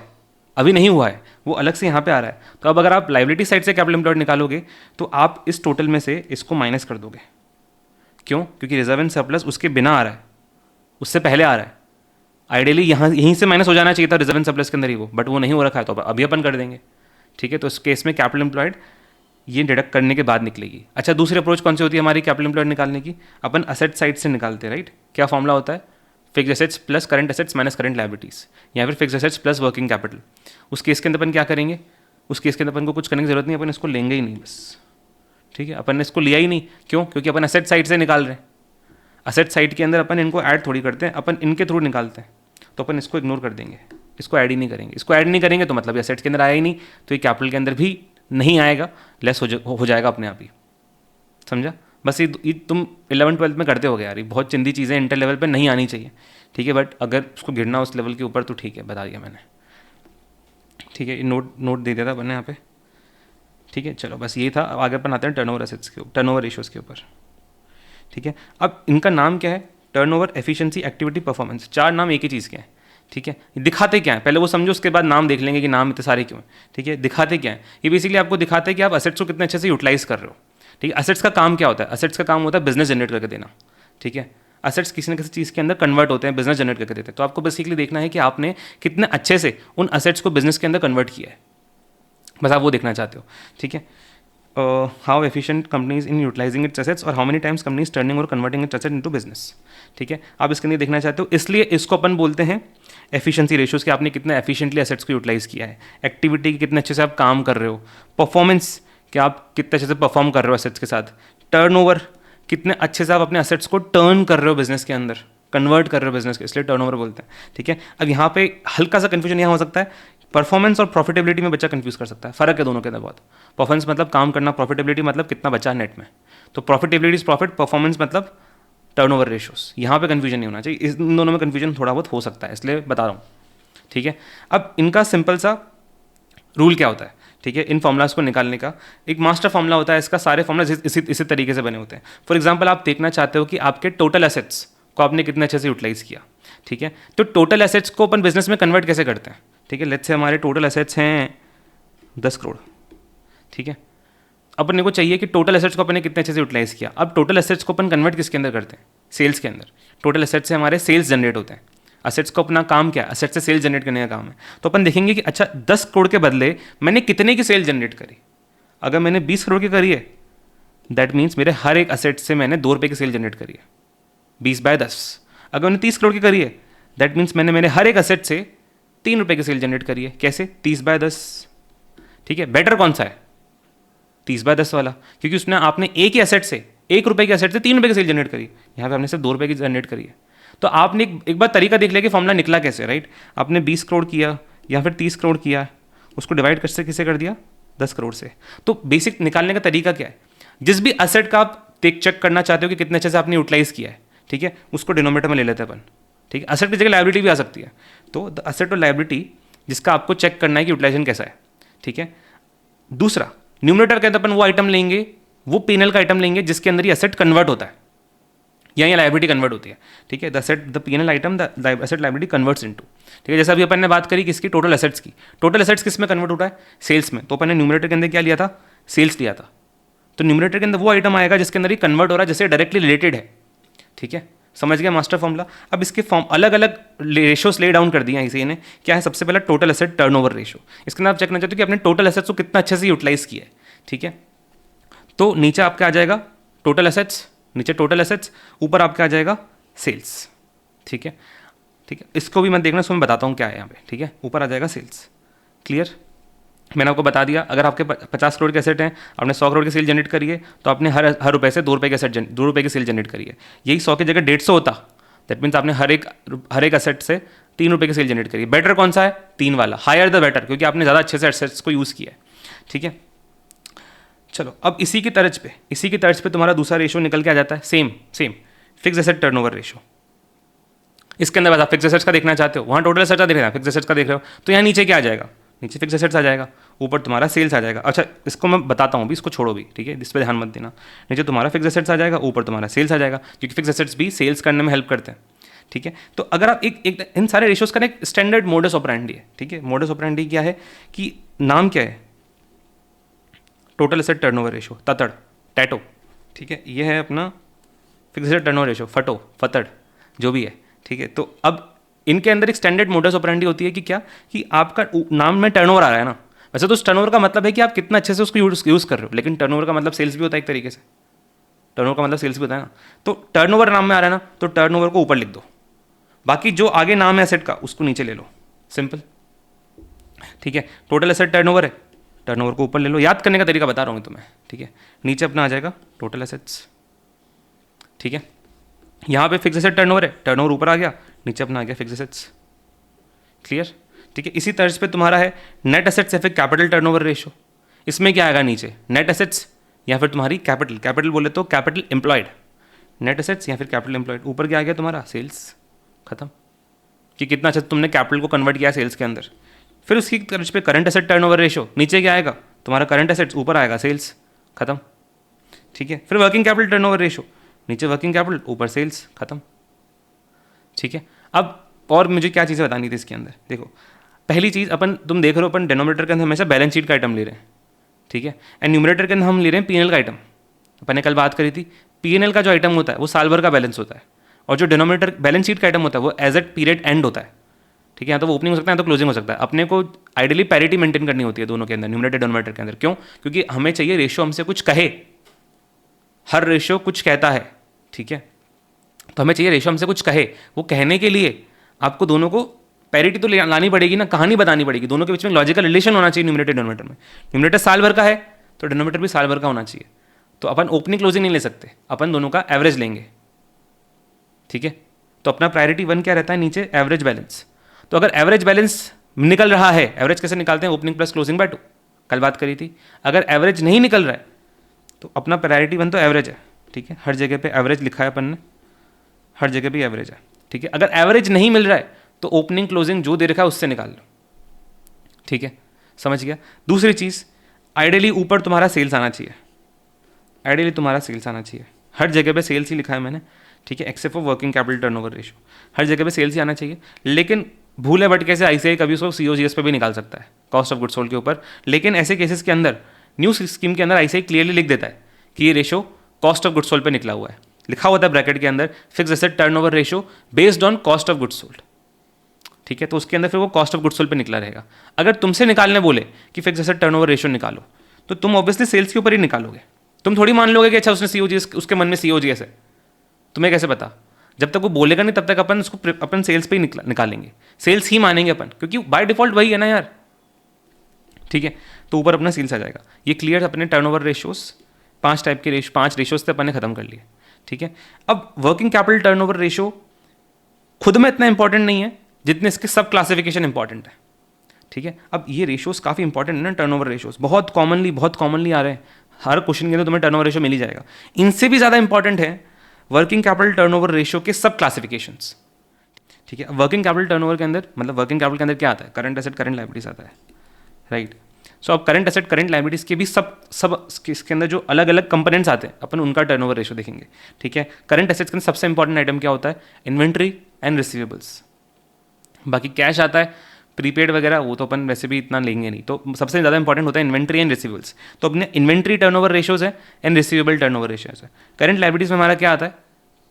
अभी नहीं हुआ है, वो अलग से यहाँ पे आ रहा है। तो अब अगर आप लाइबिलिटी साइड से कैपिटल एम्प्लॉयड निकालोगे तो आप इस टोटल में से इसको माइनस कर दोगे। क्यों? क्योंकि रिजर्व एंड सरप्लस उसके बिना आ रहा है, उससे पहले आ रहा है। आइडियली यहीं से माइनस हो जाना चाहिए था रिजर्व एंड सरप्लस के अंदर ही वो, बट वो नहीं हो रखा है, तो अभी अपन कर देंगे, ठीक है? तो इस केस में कैपिटल एम्प्लॉयड ये डिडक्ट करने के बाद निकलेगी। अच्छा, दूसरी अप्रोच कौन सी होती है हमारी कैपिटल एम्प्लॉयड निकालने की? अपन असेट साइड से निकालते हैं, राइट? क्या फॉर्मूला होता है? Fix assets plus current assets minus current liabilities, या फिर fix assets plus working capital. उस केस के अंदर अपन क्या करेंगे? उस केस के अंदर अपन को कुछ करने की जरूरत नहीं, अपन इसको लेंगे ही नहीं बस, ठीक है? अपन ने इसको लिया ही नहीं। क्यों? क्योंकि अपन असेट साइड से निकाल रहे हैं। असेट साइड के अंदर अपन इनको ऐड थोड़ी करते हैं, अपन इनके थ्रू निकालते हैं, तो अपन इसको इग्नोर कर देंगे, इसको ऐड ही नहीं करेंगे। इसको ऐड नहीं करेंगे तो मतलब असेट्स के अंदर आया ही नहीं, तो ये कैपिटल के अंदर भी नहीं आएगा, लेस हो जाएगा अपने आप ही। समझा? बस ये तुम 11th-12th में करते हो गए यार, ये बहुत चिंदी चीज़ें इंटर लेवल पे नहीं आनी चाहिए, ठीक है? बट अगर उसको गिरना उस लेवल के ऊपर तो ठीक है, बता दिया मैंने, ठीक है? ये नोट दे दिया था मैंने यहाँ पे, ठीक है? चलो बस ये था। अब आगे अपन आते हैं टर्नओवर एसेट्स के ऊपर, टर्नओवर रेशियोज़ के ऊपर, ठीक है? अब इनका नाम क्या है? Turnover, efficiency, activity, performance. 4 नाम एक ही चीज़ के हैं, ठीक है? दिखाते क्या है पहले वो समझो, उसके बाद नाम देख लेंगे कि नाम इतने सारे क्यों हैं, ठीक है? दिखाते क्या है? ये बेसिकली आपको दिखाते हैं कि आप असेट्स को कितने अच्छे से यूटिलाइज कर रहे हो, ठीक है? असेट्स का काम क्या होता है? असेट्स का काम होता है बिजनेस जनरेट करके देना, ठीक है? असेट्स किसी न किसी चीज़ के अंदर कन्वर्ट होते हैं, बिजनेस जनरेट करके देते हैं। तो आपको बेसिकली देखना है कि आपने कितने अच्छे से उन असेट्स को बिजनेस के अंदर कन्वर्ट किया है, बस आप वो देखना चाहते हो, ठीक है? How efficient companies in utilising its assets और how many times companies turning और converting its asset into business, ठीक है? आप इसके लिए देखना चाहते हो, इसलिए इसको अपन बोलते हैं एफिशिएंसी रेशियोज, कि आपने कितने एफिशिएंटली एसेट्स को यूटिलाइज किया है। एक्टिविटी, कितने अच्छे से आप काम कर रहे हो। परफॉर्मेंस, कि आप कितने अच्छे से परफॉर्म कर रहे हो एसेट्स के साथ। टर्नओवर, कितने अच्छे से आप अपने एसेट्स को टर्न कर रहे हो बिजनेस के अंदर, कन्वर्ट कर रहे हो बिजनेस के, इसलिए टर्नओवर बोलते हैं, ठीक है? अब यहाँ पे हल्का सा कन्फ्यूजन यहाँ हो सकता है, परफॉर्मेंस और प्रॉफिटेबिलिटी में बच्चा कंफ्यूज कर सकता है। फर्क है दोनों के अंदर बहुत। परफॉर्मेंस मतलब काम करना, प्रॉफिटेबिलिटी मतलब कितना बचा नेट में। तो प्रॉफिटेबिलिटी इज प्रॉफिट, परफॉर्मेंस मतलब टर्नओवर रेशियोज। यहाँ पे कंफ्यूजन नहीं होना चाहिए, इन दोनों में कंफ्यूजन थोड़ा बहुत हो सकता है, इसलिए बता रहा हूँ, ठीक है? अब इनका सिंपल सा रूल क्या होता है, ठीक है? इन फॉर्मूलाज को निकालने का एक मास्टर फॉर्मूला होता है, इसका सारे फॉर्मूला इसी तरीके से बने होते हैं। फॉर एग्जाम्पल, आप देखना चाहते हो कि आपके टोटल एसेट्स को आपने कितने अच्छे से यूटिलाइज किया, ठीक है? तो टोटल एसेट्स को अपन बिजनेस में कन्वर्ट कैसे करते हैं, ठीक है? लेट्स से हमारे टोटल एसेट्स हैं 10 करोड़, ठीक है? अपन को चाहिए कि टोटल एसेट्स को अपन ने कितने अच्छे से यूटिलाइज किया। अब टोटल एसेट्स को अपन कन्वर्ट किसके अंदर करते हैं? सेल्स के अंदर। टोटल एसेट्स से हमारे सेल्स जनरेट होते हैं। असेट्स को अपना काम क्या है? असेट्स से सेल्स जनरेट करने का काम है। तो अपन देखेंगे कि अच्छा 10 करोड़ के बदले मैंने कितने की सेल जनरेट करी। अगर मैंने 20 करोड़ की करी है, दैट मीन्स मेरे हर एक असेट से मैंने ₹2 की सेल जनरेट करी है, 20/10। अगर मैंने 30 करोड़ की करी है, दैट मीन्स मैंने मेरे हर एक असेट से ₹3 की सेल जनरेट करी है। कैसे? 30/10, ठीक है? बेटर कौन सा है? 30/10 वाला, क्योंकि उसने आपने एक ही असेट से, ₹1 के असेट से ₹3 की सेल जनरेट करी। यहाँ पे हमने सिर्फ ₹2 की जनरेट करी है। तो आपने एक बार तरीका देख लिया कि फॉर्मूला निकला कैसे, राइट? आपने 20 करोड़ किया या फिर 30 करोड़ किया, उसको डिवाइड किससे कर दिया? 10 करोड़ से। तो बेसिक निकालने का तरीका क्या है? जिस भी असेट का आप चेक करना चाहते हो कि कितने अच्छे से आपने यूटिलाइज किया है, ठीक है, उसको डिनोमिनेटर में ले लेते हैं अपन, ठीक है? असेट की जगह लायबिलिटी भी आ सकती है। तो द असेट और लायबिलिटी जिसका आपको चेक करना है कि यूटिलाइजेशन कैसा है, ठीक है? दूसरा, न्यूमरेटर के अंदर अपन वो आइटम लेंगे, वो पीएनएल का आइटम लेंगे जिसके अंदर ये असेट कन्वर्ट होता है या ये लायबिलिटी कन्वर्ट होती है, ठीक है? The PNL item the asset liability converts into, ठीक है? जैसा अभी अपन ने बात करी किसकी? टोटल असेट्स की। टोटल असेट्स किस में कन्वर्ट होता है? सेल्स में। तो अपन ने न्यूमरेटर के अंदर क्या लिया था? सेल्स लिया था। तो न्यूमरेटर के अंदर वो आइटम आएगा जिसके अंदर ये कन्वर्ट हो रहा है, जिससे डायरेक्टली रिलेटेड है, ठीक है? समझ गया मास्टर फॉर्मूला? अब इसके फॉर्म अलग अलग रेशियोज ले डाउन कर दिया इसी ने। क्या है? सबसे पहला टोटल एसेट टर्नओवर रेशियो। इसके अंदर आप चेक करना चाहते हो कि अपने टोटल एसेट्स को कितना अच्छे से यूटिलाइज किया है, ठीक है? तो नीचे आपका आ जाएगा टोटल एसेट्स, नीचे टोटल एसेट्स, ऊपर आपका आ जाएगा सेल्स, ठीक है? ठीक है, इसको भी मैं देखना, इसको मैं बताता हूँ क्या है यहाँ पे, ठीक है? ऊपर आ जाएगा सेल्स, क्लियर? मैंने आपको बता दिया, अगर आपके 50 करोड़ के एसेट हैं, आपने 100 करोड़ की सेल जनरेट करी है, तो आपने हर रुपए से 2 रुपए के एसेट 2 रुपए की सेल जनरेट करी है। यही 100 की जगह 150 होता, दैट मीन्स आपने हर एक एसेट से 3 रुपए की सेल जनरेट करी है। बेटर कौन सा है? 3 वाला, हायर द बेटर, क्योंकि आपने ज़्यादा अच्छे से एसेट्स को यूज़ किया है। ठीक है, चलो अब इसी की तर्ज पे तुम्हारा दूसरा रेशो निकल के आ जाता है, same fix asset turnover ratio. इसके अंदर बस आप फिक्स एसेट्स का देखना चाहते हो, वहाँ टोटल एसेट्स का देख रहे हो, फिक्स एसेट्स का देख रहे हो, तो यहाँ नीचे क्या आ जाएगा? नीचे फिक्स एसेट्स आ जाएगा, ऊपर तुम्हारा सेल्स आ जाएगा। अच्छा, इसको मैं बताता हूँ अभी, इसको छोड़ो भी, ठीक है, इस पर ध्यान मत देना। नीचे तुम्हारा फिक्स एसेट्स आ जाएगा, ऊपर तुम्हारा सेल्स आ जाएगा, क्योंकि फिक्स एसेट्स भी सेल्स करने में हेल्प करते हैं। ठीक है, तो अगर आप एक इन सारे रेशियोज का एक स्टैंडर्ड मोडस ऑपरेंडी है। ठीक है, मोडस ऑपरेंडी क्या है कि नाम क्या है? टोटल एसेट टर्नओवर रेशो, ततड़, टैटो। ठीक है, ये है अपना फिक्स एसेट टर्नओवर रेशो, फतड़, जो भी है। ठीक है, तो अब इनके अंदर एक स्टैंडर्ड मोडस ऑपरेंडी होती है कि क्या, कि आपका नाम में टर्नओवर आ रहा है ना, वैसे तो उस टर्नओवर का मतलब है कि आप कितना अच्छे से उसको यूज़ कर रहे हो, लेकिन टर्नओवर का मतलब सेल्स भी होता है एक तरीके से। टर्नओवर का मतलब सेल्स भी होता है ना, तो टर्नओवर नाम में आ रहा है ना, तो टर्नओवर को ऊपर लिख दो, बाकी जो आगे नाम है एसेट का उसको नीचे ले लो, सिंपल। ठीक है, टोटल एसेट टर्नओवर है, टर्नओवर को ऊपर ले लो, याद करने का तरीका बता रहा हूँ तुम्हें। ठीक है, नीचे अपना आ जाएगा टोटल एसेट्स। ठीक है, यहाँ पे फिक्स एसेट टर्नओवर है, टर्नओवर ऊपर आ गया, नीचे अपना आ गया फिक्स एसेट्स। क्लियर? ठीक है, इसी तर्ज पे तुम्हारा है नेट एसेट्स या फिर कैपिटल टर्नओवर रेशो। इसमें क्या आएगा नीचे? नेट एसेट्स या फिर तुम्हारी कैपिटल बोले तो कैपिटल एम्प्लॉयड, नेट एसेट्स या फिर कैपिटल एम्प्लॉयड। ऊपर क्या आ गया तुम्हारा? सेल्स। खत्म, कि कितना अच्छा तुमने कैपिटल को कन्वर्ट किया सेल्स के अंदर। फिर उसकी तर्ज पे करंट एसेट टर्नओवर रेशो, नीचे क्या आएगा तुम्हारा? करंट एसेट्स, ऊपर आएगा सेल्स। खत्म। ठीक है, फिर वर्किंग कैपिटल टर्नओवर रेशो, नीचे वर्किंग कैपिटल, ऊपर सेल्स। खत्म। ठीक है, अब और मुझे क्या चीज़ें बतानी थी इसके अंदर, देखो पहली चीज़, तुम देख रहे हो अपन डिनोमिनेटर के अंदर हमेशा बैलेंस शीट का आइटम ले रहे हैं। ठीक है, एंड न्यूमरेटर के अंदर हम ले रहे हैं पीएनएल का आइटम। अपन ने कल बात करी थी, पीएनएल का जो आइटम होता है वो साल भर का बैलेंस होता है, और जो डिनोमिनेटर बैलेंस शीट का आइटम होता है वो एज एट पीरियड एंड होता है। ठीक है, यहाँ तो वो ओपनिंग हो सकता है, यहाँ तो क्लोजिंग हो सकता है। अपने को आइडियली पैरिटी मेंटेन करनी होती है दोनों के अंदर, न्यूमरेटर डिनोमिनेटर के अंदर। क्यों? क्योंकि हमें चाहिए रेशियो हमसे कुछ कहे, हर रेशियो कुछ कहता है। ठीक है, तो हमें चाहिए रेशियो हमसे कुछ कहे, वो कहने के लिए आपको दोनों को पैरिटी तो लानी पड़ेगी ना, कहानी बतानी पड़ेगी, दोनों के बीच में लॉजिकल रिलेशन होना चाहिए न्यूमरेटर डिनोमिनेटर में। न्यूमरेटर साल भर का है तो डिनोमिनेटर भी साल भर का होना चाहिए। तो अपन ओपनिंग क्लोजिंग नहीं ले सकते, अपन दोनों का एवरेज लेंगे। ठीक है, तो अपना प्रायोरिटी 1 क्या रहता है? नीचे एवरेज बैलेंस। तो अगर एवरेज बैलेंस निकल रहा है, एवरेज कैसे निकालते हैं? ओपनिंग प्लस क्लोजिंग बाय 2, कल बात करी थी। अगर एवरेज नहीं निकल रहा है तो अपना प्रायोरिटी 1 तो एवरेज है। ठीक है, हर जगह पे एवरेज लिखा है अपन ने, हर जगह भी एवरेज है। ठीक है, अगर एवरेज नहीं मिल रहा है तो ओपनिंग क्लोजिंग जो दे रखा है उससे निकाल लो। ठीक है, समझ गया? दूसरी चीज़, आइडियली ऊपर तुम्हारा सेल्स आना चाहिए, आइडियली तुम्हारा सेल्स आना चाहिए, हर जगह पे सेल्स ही लिखा है मैंने। ठीक है, except for working capital turnover ratio, हर जगह पे सेल्स ही आना चाहिए। लेकिन भूले भटके से आईसीआई कभी उसको सीओजीएस पे भी निकाल सकता है, कॉस्ट ऑफ गुड्स सोल्ड के ऊपर। लेकिन ऐसे केसेस के अंदर न्यू स्कीम के अंदर आईसीआई क्लियरली लिख देता है कि ये ratio cost of goods sold पे निकला हुआ है, लिखा होता है ब्रैकेट के अंदर fix asset turnover ratio based on cost of goods sold. ठीक है, तो उसके अंदर फिर वो कॉस्ट ऑफ गुड्स सोल्ड पे निकला रहेगा। अगर तुमसे निकालने बोले कि फिक्स एसेट टर्नओवर रेशियो निकालो, तो तुम ऑब्वियसली सेल्स के ऊपर ही निकालोगे। तुम थोड़ी मान लोगे कि अच्छा उसने सीओजीएस, उसके मन में सीओजीएस है, तुम्हें कैसे पता? जब तक वो बोलेगा नहीं तब तक अपन सेल्स पे ही निकालेंगे, सेल्स ही मानेंगे अपन, क्योंकि बाय डिफॉल्ट वही है ना यार। ठीक है, तो ऊपर अपना सेल्स आ जाएगा। ये क्लियर अपने टर्नओवर रेशियोज, 5 टाइप के 5 रेशियोज थे अपन ने खत्म कर लिए। ठीक है, अब वर्किंग कैपिटल टर्नओवर रेशियो खुद में इतना इंपॉर्टेंट नहीं है जितने इसके सब क्लासिफिकेशन इंपॉर्टेंट है। ठीक है, अब ये रेशियोज काफ़ी इंपॉर्टेंट है ना, टर्नओवर रेशियोज बहुत कॉमनली आ रहे हैं, हर क्वेश्चन के अंदर तुम्हें टर्नओवर रेशियो मिल ही जाएगा। इनसे भी ज़्यादा इंपॉर्टेंट है वर्किंग कैपिटल टर्नओवर रेशियो के सब क्लासिफिकेशंस। ठीक है, वर्किंग कैपिटल टर्नओवर के अंदर मतलब वर्किंग कैपिटल के अंदर क्या आता है? करंट एसेट, करंट लायबिलिटीज आता है, राइट। सो अब करंट एसेट, करंट लायबिलिटीज के भी सब इसके अंदर जो अलग अलग कंपोनेंट्स आते हैं अपन उनका टर्नओवर रेशियो देखेंगे। ठीक है, करंट एसेट्स के अंदर सबसे इंपॉर्टेंट आइटम क्या होता है? Inventory and receivables. बाकी कैश आता है, प्रीपेड वगैरह, वो तो अपन वैसे भी इतना लेंगे नहीं, तो सबसे ज़्यादा इंपॉर्टेंट होता है इन्वेंट्री एंड रिसीवेबल्स। तो अपने इन्वेंट्री टर्नओवर रेशियोज है एंड रिसीवेबल टर्नओवर रेशियोज है। करंट लायबिलिटीज में हमारा क्या आता है?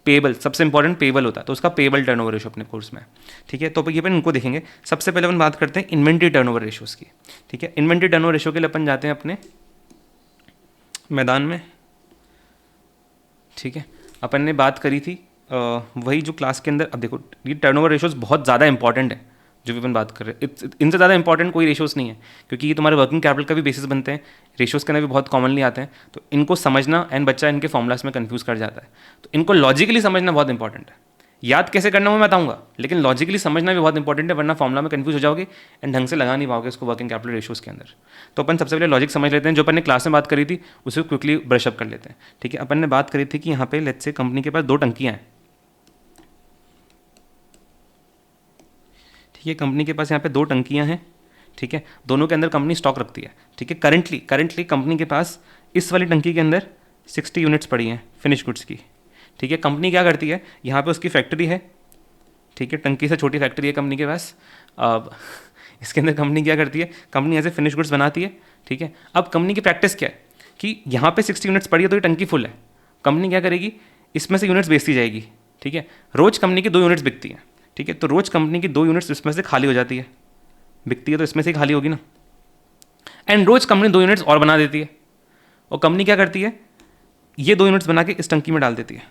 पेबल, सबसे इंपॉर्टेंट पेबल होता है, तो उसका पेबल टर्नओवर रेशियो अपने कोर्स में। ठीक है, तो ये अपन इनको देखेंगे। सबसे पहले अपन बात करते हैं इन्वेंट्री टर्नओवर रेशियोज की। ठीक है, इन्वेंट्री टर्नओवर रेशियो के लिए अपन जाते हैं अपने मैदान में। ठीक है, अपन ने बात करी थी वही जो क्लास के अंदर। अब देखो ये टर्नओवर रेशियोज बहुत ज़्यादा इंपॉर्टेंट है, जो भी अपन बात कर रहे हैं। इनसे ज़्यादा इंपॉर्टेंट कोई रेशोज़ नहीं है, क्योंकि ये तुम्हारे वर्किंग कैपिटल का भी बेसिस बनते हैं, रेशोज़ के अंदर भी बहुत कॉमनली आते हैं। तो इनको समझना, एंड बच्चा इनके फॉर्मूलाज में कंफ्यूज कर जाता है, तो इनको लॉजिकली समझना बहुत इंपॉर्टेंट है। याद कैसे करना वो मैं बताऊंगा, लेकिन लॉजिकली समझना भी बहुत इंपॉर्टेंट है, वरना फॉर्मूला में कंफ्यूज हो जाओगे एंड ढंग से लगा नहीं पाओगे उसको वर्किंग कैपिटल रेशोज़ के अंदर। तो अपन सबसे पहले लॉजिक समझ लेते हैं, जो अपन ने क्लास में बात करी थी उसे क्विकली ब्रशअप कर लेते हैं। ठीक है, अपन ने बात करी थी कि यहाँ पे लेट्स से कंपनी के पास 2 टंकियाँ हैं। ठीक है, कंपनी के पास यहाँ पे 2 टंकियाँ हैं। ठीक है, दोनों के अंदर कंपनी स्टॉक रखती है। ठीक है, करंटली कंपनी के पास इस वाली टंकी के अंदर 60 यूनिट्स पड़ी हैं फिनिश गुड्स की। ठीक है, कंपनी क्या करती है, यहाँ पे उसकी फैक्ट्री है। ठीक है, टंकी से छोटी फैक्ट्री है कंपनी के पास। अब इसके अंदर कंपनी क्या करती है, कंपनी ऐसे फिनिश गुड्स बनाती है। ठीक है, अब कंपनी की प्रैक्टिस क्या है कि यहाँ पे 60 यूनिट्स पड़ी है तो ये टंकी फुल है, कंपनी क्या करेगी, इसमें से यूनिट्स बेचती जाएगी। ठीक है, रोज़ कंपनी की 2 यूनिट्स बिकती हैं। ठीक है, तो रोज़ कंपनी की 2 यूनिट्स इसमें से खाली हो जाती है, बिकती है तो इसमें से ही खाली होगी ना। एंड रोज़ कंपनी 2 यूनिट्स और बना देती है, और कंपनी क्या करती है, ये 2 यूनिट्स बना के इस टंकी में डाल देती है।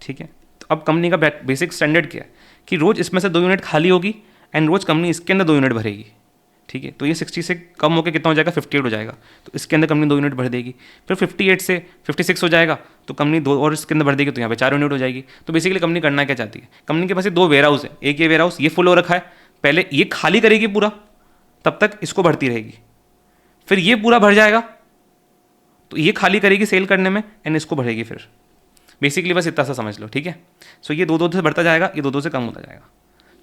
ठीक है, तो अब कंपनी का बेसिक स्टैंडर्ड क्या है कि रोज़ इसमें से 2 यूनिट खाली होगी एंड रोज़ कंपनी इसके अंदर 2 यूनिट भरेगी। ठीक है, तो ये 60 से कम होकर कितना हो जाएगा, 58 हो जाएगा, तो इसके अंदर कंपनी 2 यूनिट भर देगी। फिर 58 से 56 हो जाएगा तो कंपनी 2 और इसके अंदर भर देगी, तो यहाँ पे 4 यूनिट हो जाएगी। तो बेसिकली कंपनी करना क्या चाहती है, कंपनी के पास ये 2 वेयर हाउस है, एक ये वेयर हाउस ये फुल हो रखा है, पहले ये खाली करेगी पूरा, तब तक इसको भरती रहेगी, फिर ये पूरा भर जाएगा तो ये खाली करेगी सेल करने में एंड इसको भरेगी फिर। बेसिकली बस इतना सा समझ लो। ठीक है, सो ये 2-2 से बढ़ता जाएगा, ये 2-2 से कम होता जाएगा।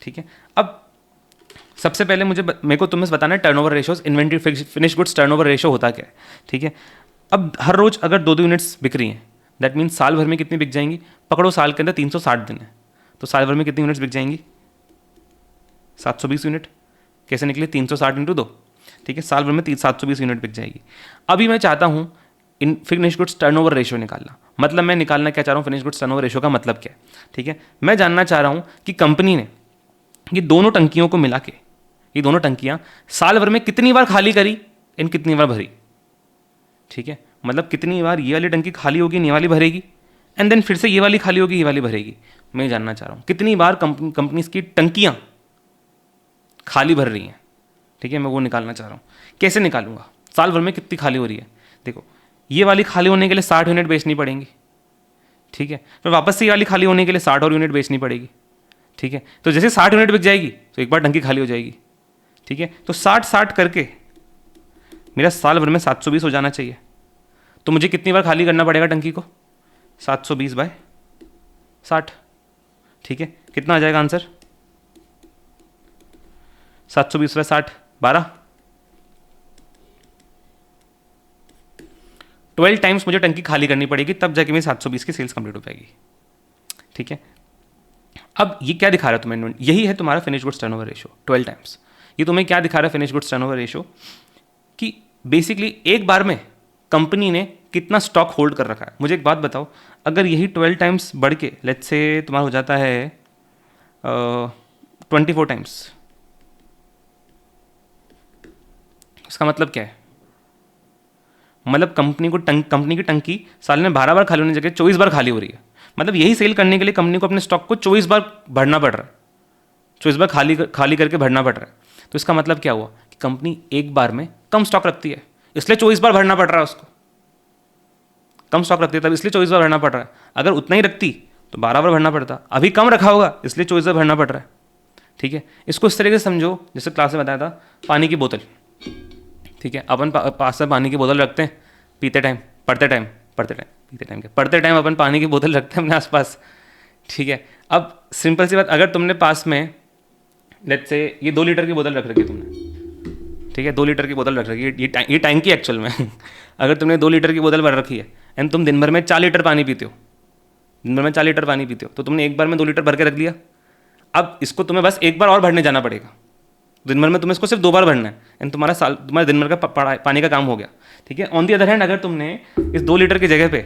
ठीक है, अब सबसे पहले मेरे को तुम्हें बताना है turnover ratios, inventory finish goods turnover ratio होता क्या है। ठीक है, अब हर रोज अगर 2-2 यूनिट्स बिक रही हैं, दैट मीन्स साल भर में कितनी बिक जाएंगी, पकड़ो साल के अंदर 360 दिन है, तो साल भर में कितनी यूनिट्स बिक जाएंगी, 720 यूनिट। कैसे निकले, 360 × 2। ठीक है, साल भर में 720 यूनिट बिक जाएगी। अभी मैं चाहता हूँ इन फिनिश गुड्स टर्नओवर रेशो निकालना, मतलब मैं निकालना क्या चाह रहा हूँ, फिनिश गुड्स टर्नओवर रेशो का मतलब क्या है। ठीक है, मैं जानना चाह रहा हूँ कि कंपनी ने ये दोनों टंकियों को मिला के, ये दोनों टंकियाँ साल भर में कितनी बार खाली करी इन कितनी बार भरी। ठीक है, मतलब कितनी बार ये वाली टंकी खाली होगी, ये वाली भरेगी, एंड देन फिर से ये वाली खाली होगी, ये वाली भरेगी। मैं जानना चाह रहा हूँ कितनी बार कंपनी की टंकियाँ खाली भर रही हैं। ठीक है, मैं वो निकालना चाह रहा हूँ। कैसे निकालूंगा, साल भर में कितनी खाली हो रही है। देखो, ये वाली खाली होने के लिए 60 यूनिट बेचनी पड़ेंगी। ठीक है, फिर वापस से ये वाली खाली होने के लिए 60 और यूनिट बेचनी पड़ेगी। ठीक है, तो जैसे 60 यूनिट बिक जाएगी तो एक बार टंकी खाली हो जाएगी। ठीक है, तो 60-60 करके मेरा साल भर में 720 हो जाना चाहिए। तो मुझे कितनी बार खाली करना पड़ेगा टंकी को, 720/60। ठीक है, कितना आ जाएगा आंसर, 720/60 12। 12 टाइम्स मुझे टंकी खाली करनी पड़ेगी, तब जाके मेरी 720 की सेल्स कंप्लीट हो पाएगी। ठीक है, अब ये क्या दिखा रहा है तुम्हें, यही है तुम्हारा finish goods turnover ratio 12 times. ये तुम्हें क्या दिखा रहा है फिनिश गुड्स टर्नओवर रेशो, कि बेसिकली एक बार में कंपनी ने कितना स्टॉक होल्ड कर रखा है। मुझे एक बात बताओ, अगर यही 12 टाइम्स बढ़ के लेट्स से तुम्हारा हो जाता है 24 टाइम्स, इसका मतलब क्या है, मतलब कंपनी की टंकी साल में 12 बार खाली होने की जगह 24 बार खाली हो रही है। मतलब यही सेल करने के लिए कंपनी को अपने स्टॉक को 24 बार भरना पड़ रहा है, 24 बार खाली करके भरना पड़ रहा है। तो इसका मतलब क्या हुआ कि कंपनी एक बार में कम स्टॉक रखती है, इसलिए 24 बार भरना पड़ रहा है उसको। कम स्टॉक रखती है तब इसलिए 24 बार भरना पड़ रहा है। अगर उतना ही रखती तो 12 बार भरना पड़ता। अभी कम रखा होगा इसलिए 24 बार भरना पड़ रहा है। ठीक है, इसको इस तरीके से समझो, जैसे क्लास में बताया था, पानी की बोतल। ठीक है, अपन पास में पानी की बोतल रखते हैं पीते टाइम, पढ़ते टाइम अपन पानी की बोतल रखते हैं अपने आसपास। ठीक है, अब सिंपल सी बात, अगर तुमने पास में लेट्स से ये 2 लीटर की बोतल रख रखी है तुमने। ठीक है, 2 लीटर की बोतल रख रखी है, ये टैंकी एक्चुअल में अगर तुमने 2 लीटर की बोतल भर रखी है एंड तुम दिन भर में 4 लीटर पानी पीते हो, तो तुमने एक बार में 2 लीटर भर के रख लिया। अब इसको तुम्हें बस एक बार और भरने जाना पड़ेगा, दिन भर में तुम्हें इसको सिर्फ 2 बार भरना है एंड तुम्हारे दिन भर का पानी का काम हो गया। ठीक है, ऑन दी अदर हैंड, अगर तुमने इस 2 लीटर की जगह पे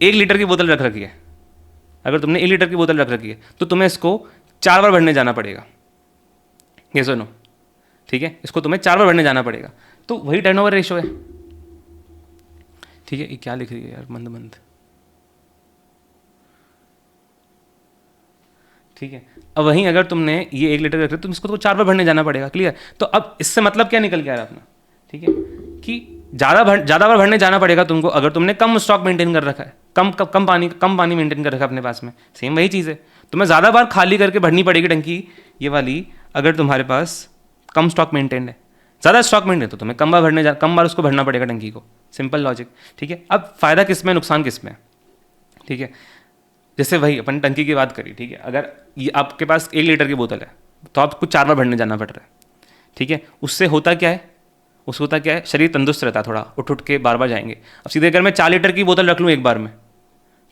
1 लीटर की बोतल रख रखी है, अगर तुमने 1 लीटर की बोतल रख रखी है तो तुम्हें इसको 4 बार भरने जाना पड़ेगा। ये सुनो, ठीक है, इसको तुम्हें 4 बार भरने जाना पड़ेगा। तो वही टर्नओवर रेशो है। ठीक है, ये क्या लिख रही है यार, मंद। ठीक है। अब वहीं अगर तुमने ये 1 लीटर रख रहे तुम इसको तो 4 बार भरने जाना पड़ेगा। क्लियर। तो अब इससे मतलब क्या निकल के आ रहा है अपना, ठीक है, कि ज़्यादा बार भरने जाना पड़ेगा तुमको अगर तुमने कम स्टॉक मेंटेन कर रखा है, कम पानी मेंटेन कर रखा है अपने पास में। सेम वही चीज़ है, तुम्हें ज़्यादा बार खाली करके भरनी पड़ेगी टंकी ये वाली अगर तुम्हारे पास कम स्टॉक मेंटेन है। ज़्यादा स्टॉक मेंटेन है तो तुम्हें कम बार उसको भरना पड़ेगा टंकी को। सिंपल लॉजिक, ठीक है। अब फ़ायदा किस में, नुकसान किस में, ठीक है। जैसे वही अपन टंकी की बात करी, ठीक है, अगर ये आपके पास 1 लीटर की बोतल है तो आपको 4 बार भरने जाना पड़ रहा है, ठीक है। उससे होता क्या है, शरीर तंदुरुस्त रहता है, थोड़ा उठ के बार बार जाएंगे। अब सीधे अगर मैं 4 लीटर की बोतल रख लूँ एक बार में,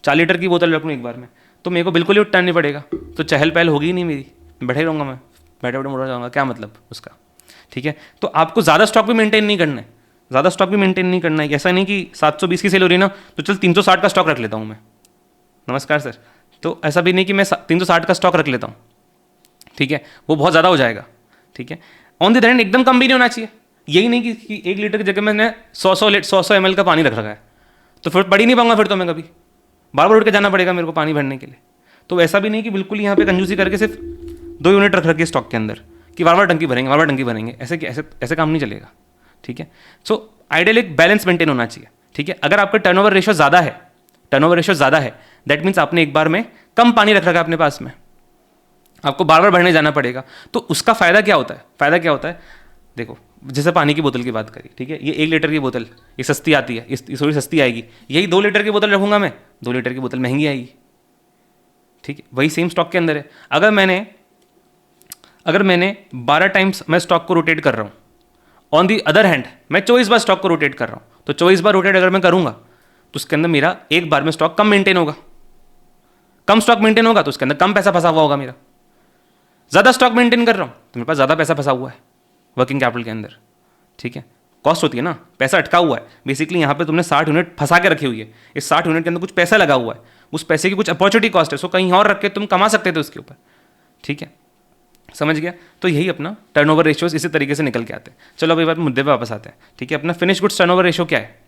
4 लीटर की बोतल रख लूँ एक बार में, तो मेरे को बिल्कुल ही उठना नहीं पड़ेगा, तो चहल पहल होगी ही नहीं मेरी, बैठे रहूँगा मैं, बैठे मुड़ा जाऊँगा, क्या मतलब उसका, ठीक है। तो आपको ज़्यादा स्टॉक भी मेंटेन नहीं करना है, ऐसा नहीं कि 720 की सेल हो रही ना तो चल 360 का स्टॉक रख लेता हूँ मैं, नमस्कार सर। तो ऐसा भी नहीं कि मैं 360 का स्टॉक रख लेता हूँ, ठीक है, वो बहुत ज़्यादा हो जाएगा, ठीक है। ऑन द अदर हैंड एकदम कम भी नहीं होना चाहिए, यही नहीं कि 1 लीटर की जगह मैंने 100 ml का पानी रख रखा है तो फिर पढ़ ही नहीं पाऊंगा, फिर तो मैं कभी बार बार उठ के जाना पड़ेगा मेरे को पानी भरने के लिए। तो ऐसा भी नहीं कि बिल्कुल यहाँ पे कंजूसी करके सिर्फ 2 यूनिट रख रखी है स्टॉक के अंदर कि बार बार टंकी भरेंगे, ऐसे काम नहीं चलेगा, ठीक है। सो आइडियल एक बैलेंस मेंटेन होना चाहिए, ठीक है। अगर आपका टर्नओवर रेशियो ज़्यादा है दैट मीन्स आपने एक बार में कम पानी रख रखा है अपने पास में, आपको बार बार भरने जाना पड़ेगा। तो उसका फ़ायदा क्या होता है, देखो जैसे पानी की बोतल की बात करी, ठीक है, ये 1 लीटर की बोतल ये सस्ती आती है, ये थोड़ी सस्ती आएगी। यही 2 लीटर की बोतल रखूंगा मैं, 2 लीटर की बोतल महंगी आएगी, ठीक है। वही सेम स्टॉक के अंदर है। अगर मैंने 12 टाइम्स मैं स्टॉक को रोटेट कर रहा हूँ, ऑन दी अदर हैंड मैं 24 बार स्टॉक को रोटेट कर रहा हूँ, तो 24 बार रोटेट अगर मैं करूँगा तो उसके अंदर मेरा एक बार में स्टॉक कम स्टॉक मेंटेन होगा तो उसके अंदर कम पैसा फंसा हुआ होगा मेरा। ज़्यादा स्टॉक मेंटेन कर रहा हूँ तो मेरे पास ज़्यादा पैसा फंसा हुआ है वर्किंग कैपिटल के अंदर, ठीक है। कॉस्ट होती है ना, पैसा अटका हुआ है बेसिकली, यहाँ पे तुमने 60 यूनिट फंसा के रखी हुई है, इस 60 यूनिट के अंदर कुछ पैसा लगा हुआ है, उस पैसे की कुछ अपॉर्चुनिटी कॉस्ट है, सो कहीं और रख के तुम कमा सकते थे उसके ऊपर, ठीक है, समझ गया। तो यही अपना टर्नओवर रेशियोज इसी तरीके से निकल के आते हैं। चलो अभी बात मुद्दे पे वापस आते हैं, ठीक है। अपना फिनिश गुड्स टर्नओवर रेशियो क्या है,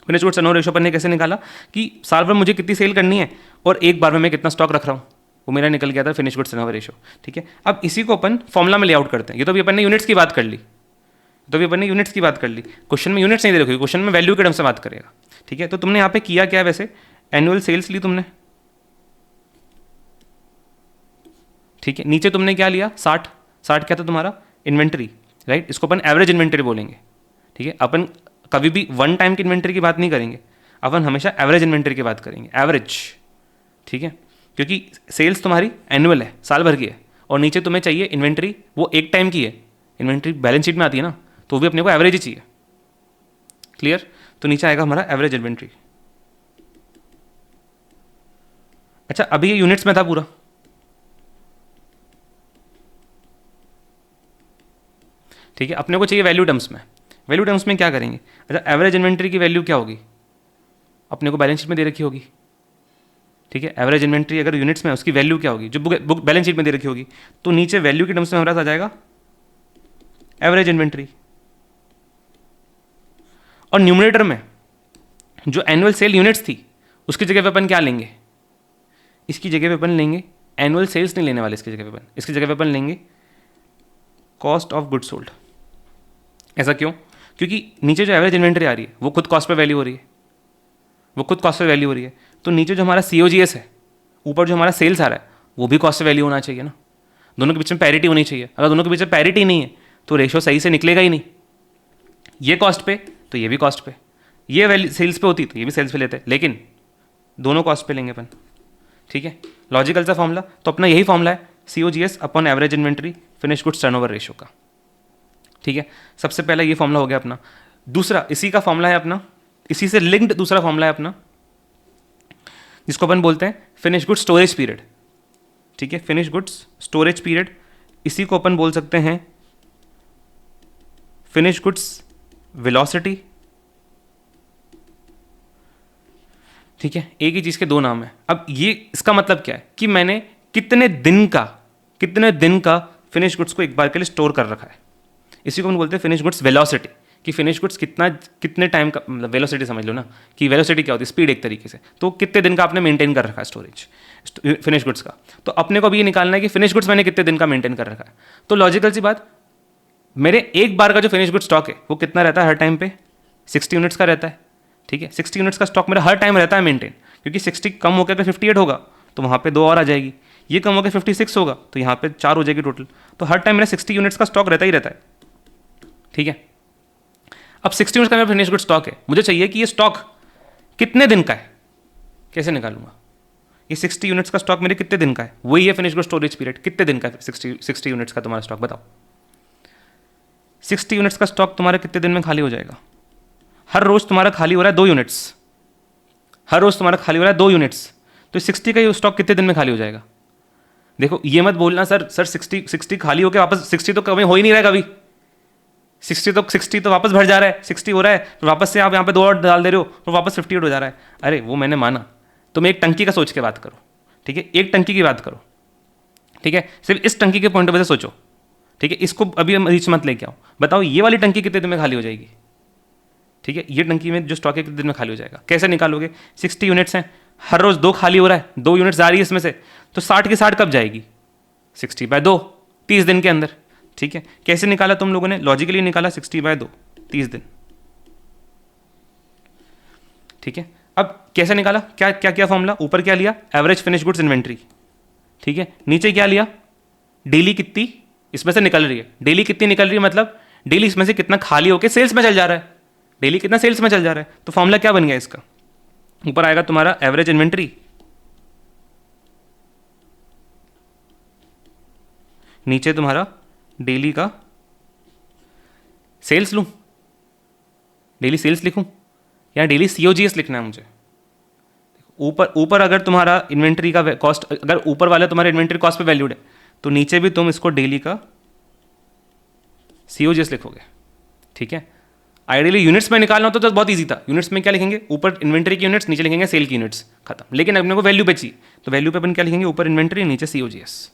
फिनिश गुड्स टर्नओवर रेशियो पर ने कैसे निकाला कि साल भर मुझे कितनी सेल करनी है और एक बार में मैं कितना स्टॉक रख रहा हूँ, वो मेरा निकल गया था फिनिश गुड्स टर्नओवर रेशियो, ठीक है। अब इसी को अपन फॉर्मुला में लेआउट करते हैं। ये तो भी अपन ने यूनिट्स की बात कर ली, क्वेश्चन में यूनिट्स नहीं दे रखी, क्वेश्चन में वैल्यू के टर्म से बात करेगा, ठीक है। तो तुमने यहाँ पे किया क्या है, वैसे एनुअल सेल्स ली तुमने, ठीक है। नीचे तुमने क्या लिया, 60 क्या था तुम्हारा, इन्वेंट्री, राइट। इसको अपन एवरेज इन्वेंट्री बोलेंगे, ठीक है। अपन कभी भी वन टाइम की इन्वेंट्री की बात नहीं करेंगे, अपन हमेशा एवरेज इन्वेंट्री की बात करेंगे, एवरेज, ठीक है। क्योंकि सेल्स तुम्हारी एनुअल है, साल भर की है, और नीचे तुम्हें चाहिए इन्वेंट्री वो एक टाइम की है, इन्वेंट्री बैलेंस शीट में आती है ना, तो भी अपने को एवरेज ही चाहिए, क्लियर। तो नीचे आएगा हमारा एवरेज इन्वेंट्री। अच्छा अभी ये यूनिट्स में था पूरा, ठीक है। अपने को चाहिए वैल्यू टर्म्स में क्या करेंगे। अच्छा एवरेज इन्वेंट्री की वैल्यू क्या होगी, अपने को बैलेंस शीट में दे रखी होगी, ठीक है। एवरेज इन्वेंट्री अगर यूनिट्स में उसकी वैल्यू क्या होगी जो बुक बैलेंस शीट में दे रखी होगी, तो नीचे वैल्यू के टर्म्स में हमारे पास आ जाएगा एवरेज इन्वेंट्री, और न्यूमरेटर में जो एनुअल सेल यूनिट्स थी उसकी जगह पे अपन क्या लेंगे, इसकी जगह पे अपन लेंगे एनुअल सेल्स नहीं लेने वाले, इसकी जगह पे अपन लेंगे कॉस्ट ऑफ गुड्स सोल्ड। ऐसा क्यों, क्योंकि नीचे जो एवरेज इन्वेंट्री आ रही है वो खुद कॉस्ट पे वैल्यू हो रही है, तो नीचे जो हमारा COGS है, ऊपर जो हमारा सेल्स आ रहा है वो भी कॉस्ट पे वैल्यू होना चाहिए ना, दोनों के बीच में पैरिटी होनी चाहिए। अगर दोनों के बीच में पैरिटी नहीं है तो रेशियो सही से निकलेगा ही नहीं, ये कॉस्ट पे तो ये भी कॉस्ट पे, ये वैल्यू सेल्स पे होती तो ये भी सेल्स पे लेते, लेकिन दोनों कॉस्ट पे लेंगे अपन, ठीक है। लॉजिकल सा फॉर्मूला, तो अपना यही फॉर्मूला है COGS upon average inventory finish goods turnover ratio का, ठीक है। सबसे पहला ये फॉर्मूला हो गया अपना। दूसरा इसी का फॉर्मूला है अपना, इसी से लिंक्ड दूसरा फॉर्मूला है अपना, जिसको अपन बोलते हैं फिनिश गुड्स स्टोरेज पीरियड, ठीक है। फिनिश गुड्स स्टोरेज पीरियड, इसी को अपन बोल सकते हैं फिनिश गुड्स वेलोसिटी, ठीक है। एक ही चीज के दो नाम है। अब ये इसका मतलब क्या है कि मैंने कितने दिन का फिनिश गुड्स को एक बार के लिए स्टोर कर रखा है, इसी को हम बोलते हैं फिनिश गुड्स वेलोसिटी, कि फिनिश गुड्स कितने टाइम का, मतलब वेलोसिटी समझ लो ना, कि वेलोसिटी क्या होती है, स्पीड एक तरीके से, तो कितने दिन का आपने मेंटेन कर रखा है स्टोरेज फिनिश गुड्स का। तो अपने को भी ये निकालना है कि फिनिश गुड्स मैंने कितने दिन का मेंटेन कर रखा है। तो लॉजिकल सी बात, मेरे एक बार का जो फिनिश गुड स्टॉक है वो कितना रहता है हर टाइम पे, 60 यूनिट्स का रहता है। ठीक है, 60 यूनिट्स का स्टॉक मेरा हर टाइम रहता है मेंटेन, क्योंकि 60 कम होकर अगर 58 होगा तो वहाँ पे 2 और आ जाएगी, ये कम होकर 56 होगा तो यहाँ पे 4 हो जाएगी टोटल। तो हर टाइम मेरा 60 यूनिट्स का स्टॉक रहता ही रहता है। ठीक है, अब 60 यूनिट्स का मेरा फिनिश गुड स्टॉक है, मुझे चाहिए कि ये स्टॉक कितने दिन का है, कैसे निकालूंगा, ये 60 यूनिट्स का स्टॉक मेरे कितने दिन का है, वही है फिनिश गुड स्टोरेज पीरियड, कितने दिन का है 60 यूनिट्स का तुम्हारा स्टॉक, बताओ 60 यूनिट्स का स्टॉक तुम्हारा कितने दिन में खाली हो जाएगा। हर रोज तुम्हारा खाली हो रहा है 2 यूनिट्स, हर रोज तुम्हारा खाली हो रहा है 2 यूनिट्स, तो 60 का ये स्टॉक कितने दिन में खाली हो जाएगा। देखो ये मत बोलना सर 60 खाली होकर वापस 60 तो कभी हो ही नहीं रहा कभी, 60 तो वापस भर जा रहा है, 60 हो रहा है तो वापस से आप यहाँ पे 2 और डाल दे रहे हो तो वापस 58 हो जा रहा है। अरे वो मैंने माना, तुम एक टंकी का सोच के बात करो। ठीक है, एक टंकी की बात करो। ठीक है, सिर्फ इस टंकी के पॉइंट ऑफ व्यू से सोचो। ठीक है, इसको अभी रीच मत लेके आओ, बताओ ये वाली टंकी कितने दिन में खाली हो जाएगी। ठीक है, ये टंकी में जो स्टॉक है कितने दिन में खाली हो जाएगा, कैसे निकालोगे। 60 यूनिट्स हैं, हर रोज 2 खाली हो रहा है, 2 यूनिट्स आ रही है इसमें से, तो 60 की 60 कब जाएगी, 60/2, 30 दिन के अंदर। ठीक है, कैसे निकाला तुम लोगों ने, लॉजिकली निकाला 60/2, 30 दिन। ठीक है, अब कैसे निकाला, क्या क्या क्या फॉर्मूला, ऊपर क्या लिया, एवरेज फिनिश गुड्स इन्वेंट्री। ठीक है, नीचे क्या लिया, डेली कितनी इसमें से निकल रही है, डेली कितनी निकल रही है, मतलब डेली इसमें से कितना खाली होकर सेल्स में चल जा रहा है, डेली कितना सेल्स में चल जा रहा है। तो फॉर्मूला क्या बन गया इसका, ऊपर आएगा तुम्हारा एवरेज इन्वेंट्री, नीचे तुम्हारा डेली का सेल्स लूं, डेली सेल्स लिखूं या डेली सीओजीएस लिखना है मुझे। ऊपर अगर तुम्हारा इन्वेंट्री का कॉस्ट, अगर ऊपर वाला तुम्हारा इन्वेंट्री कॉस्ट पे वैल्यूड है तो नीचे भी तुम इसको डेली का सीओजीएस लिखोगे। ठीक है, आइडियली यूनिट्स में निकालना होता तो बहुत इजी था, यूनिट्स में क्या लिखेंगे, ऊपर इन्वेंट्री की यूनिट्स, नीचे लिखेंगे सेल की यूनिट्स, खत्म। लेकिन अपने को वैल्यू पे चाहिए, तो वैल्यू पे अपन क्या लिखेंगे, ऊपर इन्वेंट्री नीचे सीओजीएस।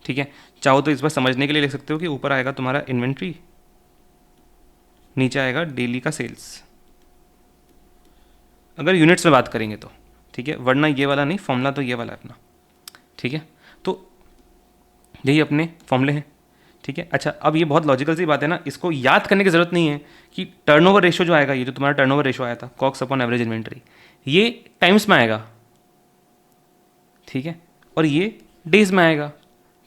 ठीक है, चाहो तो इस बार समझने के लिए लिख सकते हो कि ऊपर आएगा तुम्हारा इन्वेंट्री, नीचे आएगा डेली का सेल्स, अगर यूनिट्स में बात करेंगे तो। ठीक है, वरना ये वाला नहीं, फॉर्मूला तो ये वाला है अपना। ठीक है, तो यही अपने फॉर्मूले हैं। ठीक है, अच्छा अब ये बहुत लॉजिकल सी बात है ना, इसको याद करने की ज़रूरत नहीं है कि टर्नओवर रेशो जो आएगा, ये जो तुम्हारा टर्नओवर रेशो आया था कॉक्स अपॉन एवरेज इन्वेंट्री, ये टाइम्स में आएगा। ठीक है, और ये डेज में आएगा।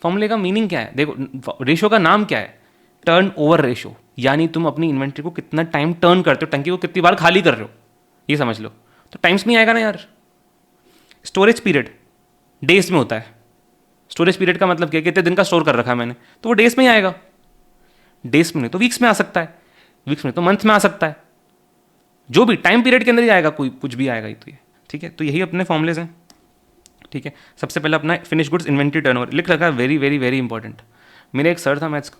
फॉर्मूले का मीनिंग क्या है, देखो रेशो का नाम क्या है, टर्न ओवर रेशो, यानी तुम अपनी इन्वेंट्री को कितना टाइम टर्न करते हो, टंकी को कितनी बार खाली कर रहे हो, ये समझ लो। तो टाइम्स में आएगा ना यार। स्टोरेज पीरियड डेज में होता है, स्टोरेज पीरियड का मतलब क्या, कितने दिन का स्टोर कर रखा है मैंने, तो वो डेज में ही आएगा। डेज में नहीं तो वीक्स में आ सकता है, वीक्स में तो मंथ में आ सकता है, जो भी टाइम पीरियड के अंदर ही आएगा, कोई कुछ भी आएगा ही तो ये। ठीक है, तो यही अपने फॉर्मुलेज हैं। ठीक है, सबसे पहले अपना फिनिश गुड्स इन्वेंट्री टर्नओवर लिख रखा है, वेरी वेरी वेरी इंपॉर्टेंट। मेरा एक सर था मैथ्स का,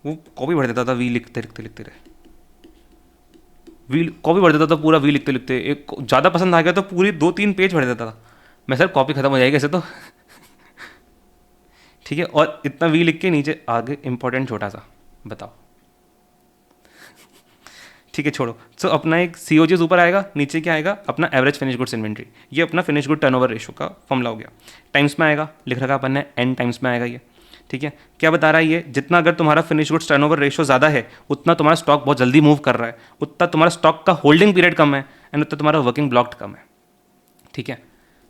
वो कॉपी भर देता था, वी लिखते लिखते लिखते रहे, वी कॉपी भर देता था पूरा, वी लिखते लिखते, एक ज़्यादा पसंद आ गया तो पूरी 2-3 पेज भर देता था। मैं सर कॉपी खत्म हो जाएगी ऐसे तो ठीक है, और इतना वी लिख के नीचे आगे इंपॉर्टेंट छोटा सा, बताओ ठीक है, छोड़ो। सो अपना एक सीओजीएस ऊपर आएगा, नीचे क्या आएगा, अपना एवरेज फिनिश गुड्स इन्वेंट्री, ये अपना फिनिश गुड टर्नओवर रेशो का फॉर्मूला हो गया। टाइम्स में आएगा, लिख रखा अपन ने एन टाइम्स में आएगा ये। ठीक है, क्या बता रहा है ये, जितना अगर तुम्हारा फिनिश गुड्स टर्नओवर रेशो ज़्यादा है उतना तुम्हारा स्टॉक बहुत जल्दी मूव कर रहा है, उतना तुम्हारा स्टॉक का होल्डिंग पीरियड कम है, एंड उतना तुम्हारा वर्किंग ब्लॉक कम है। ठीक है,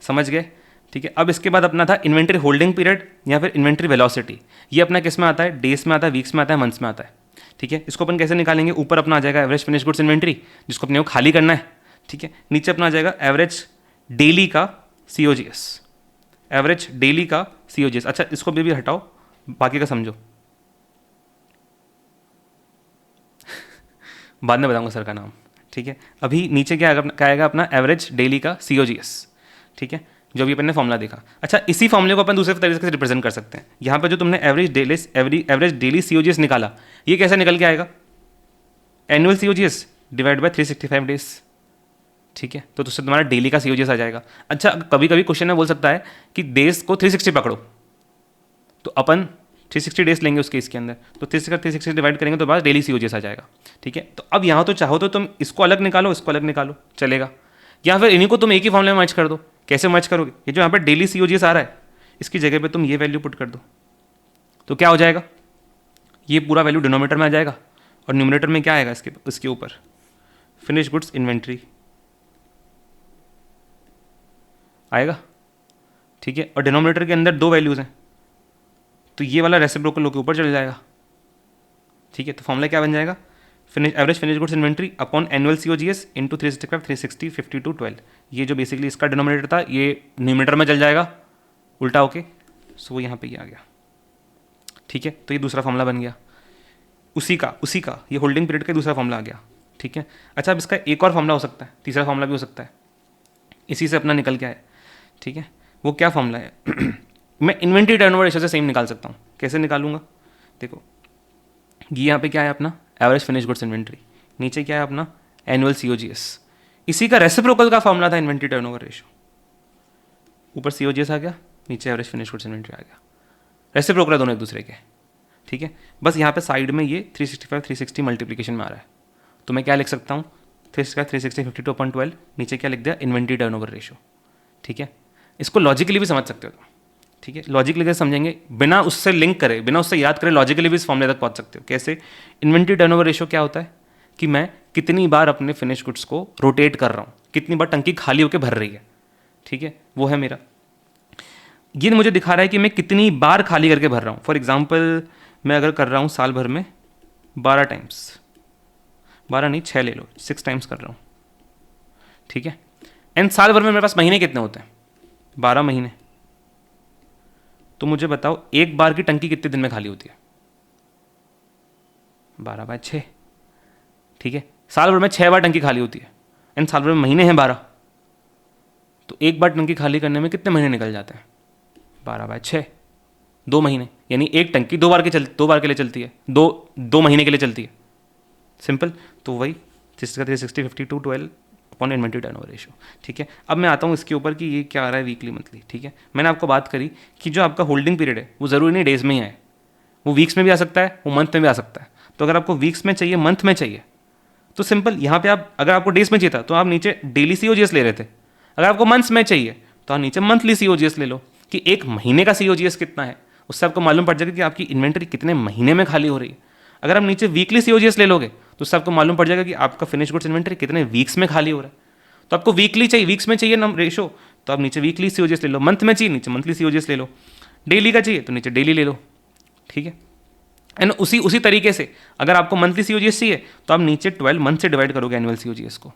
समझ गए। ठीक है, अब इसके बाद अपना था इन्वेंट्री होल्डिंग पीरियड या फिर इन्वेंट्री वेलोसिटी, ये अपना किस में आता है, डेज में आता है, वीक्स में आता है, मंथ्स में आता है। ठीक है, इसको अपन कैसे निकालेंगे, ऊपर अपना आ जाएगा एवरेज फिनिश गुड्स इन्वेंट्री, जिसको अपने को खाली करना है। ठीक है, नीचे अपना आ जाएगा एवरेज डेली का सीओजीएस, एवरेज डेली का सीओजीएस। अच्छा इसको भी हटाओ, बाकी का समझो बाद में बताऊंगा सर का नाम। ठीक है, अभी नीचे क्या आएगा अपना एवरेज डेली का सीओजीएस। ठीक है, जो भी अपन ने फॉर्मूला देखा। अच्छा इसी फॉर्मूले को अपन दूसरे तरीके से रिप्रेजेंट कर सकते हैं। यहाँ पे जो तुमने एवरेज डेली सीओजीएस निकाला, ये कैसे निकल के आएगा, annual COGS divide by 365 days. ठीक है, तो उससे तुम्हारा डेली का सीओजीएस आ जाएगा। अच्छा कभी कभी क्वेश्चन में बोल सकता है कि डेज को 360 पकड़ो, तो अपन 360 डेज लेंगे उस केस के अंदर, तो 360 डिवाइड करेंगे तो बाद डेली COGS आ जाएगा, ठीक है। तो अब यहाँ तो चाहो तो तुम इसको अलग निकालो, इसको अलग निकालो, चलेगा, या फिर इन्हीं को तुम एक ही फॉर्मूले में मर्ज कर दो। कैसे मर्ज करोगे? ये जो यहाँ पर डेली COGS आ रहा है इसकी जगह पे तुम ये वैल्यू पुट कर दो, तो क्या हो जाएगा, ये पूरा वैल्यू डिनोमिनेटर में आ जाएगा और न्यूमरेटर में क्या आएगा, इसके ऊपर फिनिश गुड्स इन्वेंट्री आएगा, ठीक है। और डिनोमिनेटर के अंदर दो वैल्यूज़ हैं, तो ये वाला रेसिप्रोकल लो के ऊपर चल जाएगा, ठीक है। तो फॉर्मूला क्या बन जाएगा, average finish goods inventory upon annual COGS into 365, 360, 52, 12। ये जो बेसिकली इसका डिनोमिनेटर था ये न्यूमरेटर में चल जाएगा उल्टा होके, सो वो यहाँ पे ये आ गया, ठीक है। तो ये दूसरा फॉर्मूला बन गया, उसी का ये होल्डिंग पीरियड का दूसरा फॉर्मूला आ गया, ठीक है। अच्छा, अब इसका एक और फॉर्मूला हो सकता है, तीसरा फॉर्मूला भी हो सकता है, इसी से अपना निकल के आए, ठीक है। वो क्या फॉर्मूला है मैं इन्वेंट्री टर्नओवर रेशियो से सेम निकाल सकता हूँ। कैसे निकालूंगा, देखो ये यहाँ पे क्या है अपना एवरेज फिनिश गुड्स इन्वेंट्री, नीचे क्या है अपना एनुअल COGS, इसी का रेसिप्रोकल का फॉर्मूला था इन्वेंट्री टर्नओवर रेशियो, ऊपर COGS आ गया, नीचे एवरेज फिनिश गुड्स इन्वेंट्री आ गया, रेसिप्रोकल है दोनों एक दूसरे के, ठीक है। बस यहाँ पे साइड में ये 365, 360 मल्टीप्लीकेशन में आ रहा है, तो मैं क्या लिख सकता हूँ 365, 360, 52/12, नीचे क्या लिख दिया इन्वेंट्री टर्नओवर रेशियो, ठीक है। इसको लॉजिकली भी समझ सकते हो तुम, ठीक है। लॉजिकली कैसे समझेंगे, बिना उससे लिंक करे, बिना उससे याद करे, लॉजिकली भी इस फॉर्मूले तक पहुंच सकते हो। कैसे, इन्वेंट्री टर्नओवर रेशियो क्या होता है कि मैं कितनी बार अपने फिनिश गुड्स को रोटेट कर रहा हूँ, कितनी बार टंकी खाली होकर भर रही है, ठीक है, वो है मेरा। ये मुझे दिखा रहा है कि मैं कितनी बार खाली करके भर रहा हूँ। फॉर एग्जाम्पल मैं अगर कर रहा हूँ साल भर में 12 टाइम्स, 12 नहीं 6 ले लो, 6 टाइम्स कर रहा हूँ, ठीक है। एंड साल भर में मेरे पास महीने कितने होते हैं, 12 महीने। तो मुझे बताओ एक बार की टंकी कितने दिन में खाली होती है, 12/6, ठीक है। साल भर में 6 बार टंकी खाली होती है एंड साल भर में महीने हैं 12, तो एक बार टंकी खाली करने में कितने महीने निकल जाते हैं, 12/6, 2 महीने। यानी एक टंकी 2 बार के लिए चलती है, दो महीने के लिए चलती है, सिंपल। तो वही 360, 52, 12 अपॉन इन्वेंट्री टर्नओवर रेशियो, ठीक है। अब मैं आता हूँ इसके ऊपर कि ये क्या आ रहा है वीकली मंथली, ठीक है। मैंने आपको बात करी कि जो आपका होल्डिंग पीरियड है वो ज़रूरी नहीं डेज में ही आए, वो वीक्स में भी आ सकता है, वो मंथ में भी आ सकता है। तो अगर आपको वीक्स में चाहिए, मंथ में चाहिए, तो सिंपल यहाँ पे आप, अगर आपको डेज में चाहिए था तो आप नीचे डेली COGS ले रहे थे, अगर आपको मंथ्स में चाहिए तो आप नीचे मंथली COGS ले लो कि एक महीने का COGS कितना है, उससे आपको मालूम पड़ जाएगा कि आपकी इन्वेंट्री कितने महीने में खाली हो रही है। अगर आप नीचे वीकली COGS ले लोगे तो उससे आपको मालूम पड़ जाएगा कि आपका फिनिश गुड्स इन्वेंट्री कितने वीक्स में खाली हो रहा है। तो आपको वीकली चाहिए, वीक्स में चाहिए ना रेशो, तो आप नीचे वीकली COGS ले लो, मंथ में चाहिए नीचे मंथली COGS ले लो, डेली का चाहिए तो नीचे डेली ले लो, ठीक है। एंड उसी तरीके से अगर आपको मंथली COGS चाहिए तो आप नीचे 12 मंथ से डिवाइड करोगे एनुअल COGS को,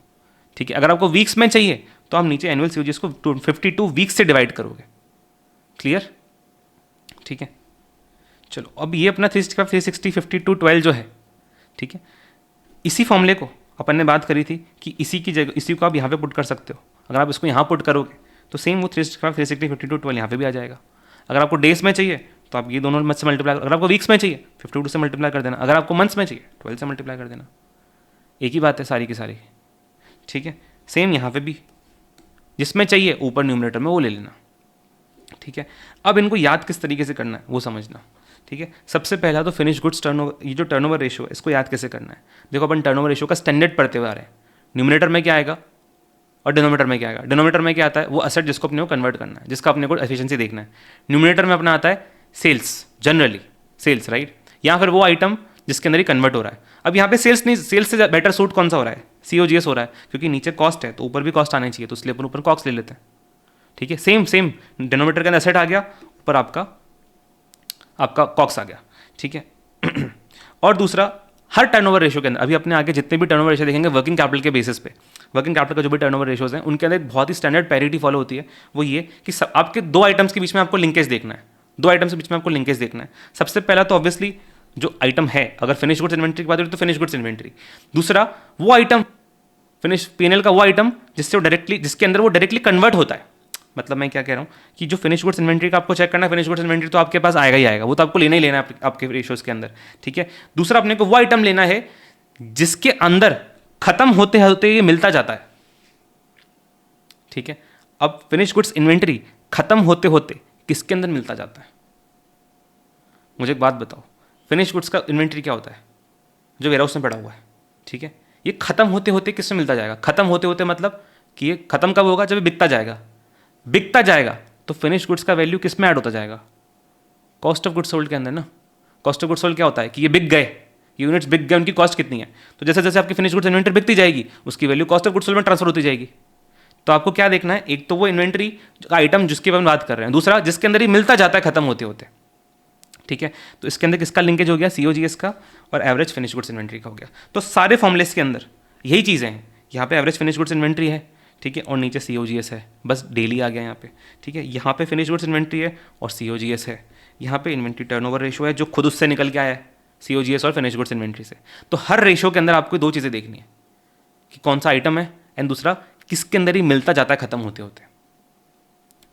ठीक है। अगर आपको वीक्स में चाहिए तो आप नीचे एनुअल COGS को 52 वीक्स से डिवाइड करोगे, क्लियर, ठीक है। चलो अब ये अपना 365, 360, 52, 12 जो है, ठीक है, इसी फॉर्मूले को अपन ने बात करी थी कि इसी की जगह इसी को आप यहाँ पे पुट कर सकते हो। अगर आप इसको यहाँ पुट करोगे तो सेम वो 365, 360, 52, 12 यहाँ पे भी आ जाएगा। अगर आपको डेज में चाहिए तो आप ये दोनों मंथ से मल्टीप्लाई, अगर आपको वीक्स में चाहिए 52 से मल्टीप्लाई कर देना, अगर आपको मंथ्स में चाहिए 12 से मल्टीप्लाई कर देना, एक ही बात है सारी की सारी, ठीक है। सेम यहाँ पे भी जिसमें चाहिए ऊपर न्यूमरेटर में वो ले लेना, ठीक है। अब इनको याद किस तरीके से करना है वो समझना, ठीक है। सबसे पहला तो फिनिश गुड्स टर्नओवर, ये जो टर्नओवर रेशियो है इसको याद कैसे करना है। देखो अपन टर्नओवर रेशियो का स्टैंडर्ड पढ़ते हुए आ रहे हैं, न्यूमरेटर में क्या आएगा और डिनोमिनेटर में क्या आएगा। डिनोमिनेटर में क्या आता है, वो असेट जिसको अपने को कन्वर्ट करना है, जिसका अपने को एफिशिएंसी देखना है। न्यूमरेटर में अपना आता है सेल्स, जनरली सेल्स, राइट, या फिर वो आइटम जिसके अंदर ही कन्वर्ट हो रहा है। अब यहाँ पे सेल्स नहीं, सेल्स से बेटर सूट कौन सा हो रहा है, COGS हो रहा है, क्योंकि नीचे कॉस्ट है तो ऊपर भी कॉस्ट आना चाहिए, तो इसलिए अपन ऊपर कॉस्ट ले लेते हैं, ठीक है। सेम डिनोमिनेटर के अंदर एसेट आ गया, ऊपर आपका कॉक्स आ गया, ठीक है। और दूसरा, हर टर्नओवर रेशियो के अंदर, अभी अपने आगे जितने भी टर्नओवर रेशियो देखेंगे वर्किंग कैपिटल के बेसिस पे, वर्किंग कैपिटल का जो भी टर्नओवर रेशियोज हैं उनके अंदर एक बहुत ही स्टैंडर्ड पैरिटी फॉलो होती है। वो ये कि आपके दो आइटम्स के बीच में आपको लिंकेज देखना है, दो आइटम्स के बीच में आपको लिंकेज देखना है। सबसे पहला तो ऑब्वियसली जो आइटम है, अगर फिनिश गुड्स इन्वेंट्री की बात करें तो फिनिश गुड्स इन्वेंट्री। दूसरा वो आइटम फिनिश P&L का वो आइटम जिसके अंदर वो डायरेक्टली कन्वर्ट होता है। मतलब मैं क्या कह रहा हूँ कि जो फिनिश गुड्स इन्वेंट्री का आपको चेक करना है, फिनिश गुड्स इन्वेंट्री तो आपके पास आएगा ही आएगा, वो तो आपको लेना ही लेना है आपके रेशियोज के अंदर, ठीक है। दूसरा अपने को वो आइटम लेना है जिसके अंदर खत्म होते होते ये मिलता जाता है, ठीक है। अब फिनिश गुड्स इन्वेंट्री खत्म होते होते किसके अंदर मिलता जाता है, मुझे एक बात बताओ, फिनिश गुड्स का इन्वेंट्री क्या होता है? जो वेयरहाउस में पड़ा हुआ है, ठीक है, ये खत्म होते होते किससे मिलता जाएगा? खत्म होते होते मतलब कि ये खत्म कब होगा? जब ये बिकता जाएगा। बिकता जाएगा तो फिनिश गुड्स का वैल्यू किस में ऐड होता जाएगा? कॉस्ट ऑफ गुड्स सोल्ड के अंदर ना। कॉस्ट ऑफ गुड्स सोल्ड क्या होता है कि ये बिक गए, यूनिट्स बिक गए, उनकी कॉस्ट कितनी है, तो जैसे जैसे आपकी फिनिश गुड्स इन्वेंट्री बिकती जाएगी उसकी value cost of goods sold में ट्रांसफर होती जाएगी। तो आपको क्या देखना है? एक तो वो इन्वेंट्री का आइटम जिसके बारे में बात कर रहे हैं, दूसरा जिसके अंदर ही मिलता जाता है खत्म होते होते, ठीक है। तो इसके अंदर किसका लिंकेज हो गया? सीओजीएस का और एवरेज फिनिश गुड्स इन्वेंट्री का हो गया। तो सारे फॉर्मुलेस के अंदर यही चीज़ें हैं। यहाँ पे एवरेज फिनिश गुड्स इन्वेंट्री है, ठीक है, और नीचे सीओजीएस है, बस डेली आ गया यहाँ पे, ठीक है। यहाँ पे फिनिश गुड्स इन्वेंट्री है और सीओजीएस है, यहाँ पे इन्वेंट्री टर्नओवर रेशियो है जो खुद उससे निकल के आया है, सीओजीएस और फिनिश गुड्स इन्वेंट्री से। तो हर रेशियो के अंदर आपको दो चीज़ें देखनी है कि कौन सा आइटम है एंड दूसरा किसके अंदर ही मिलता जाता है खत्म होते होते,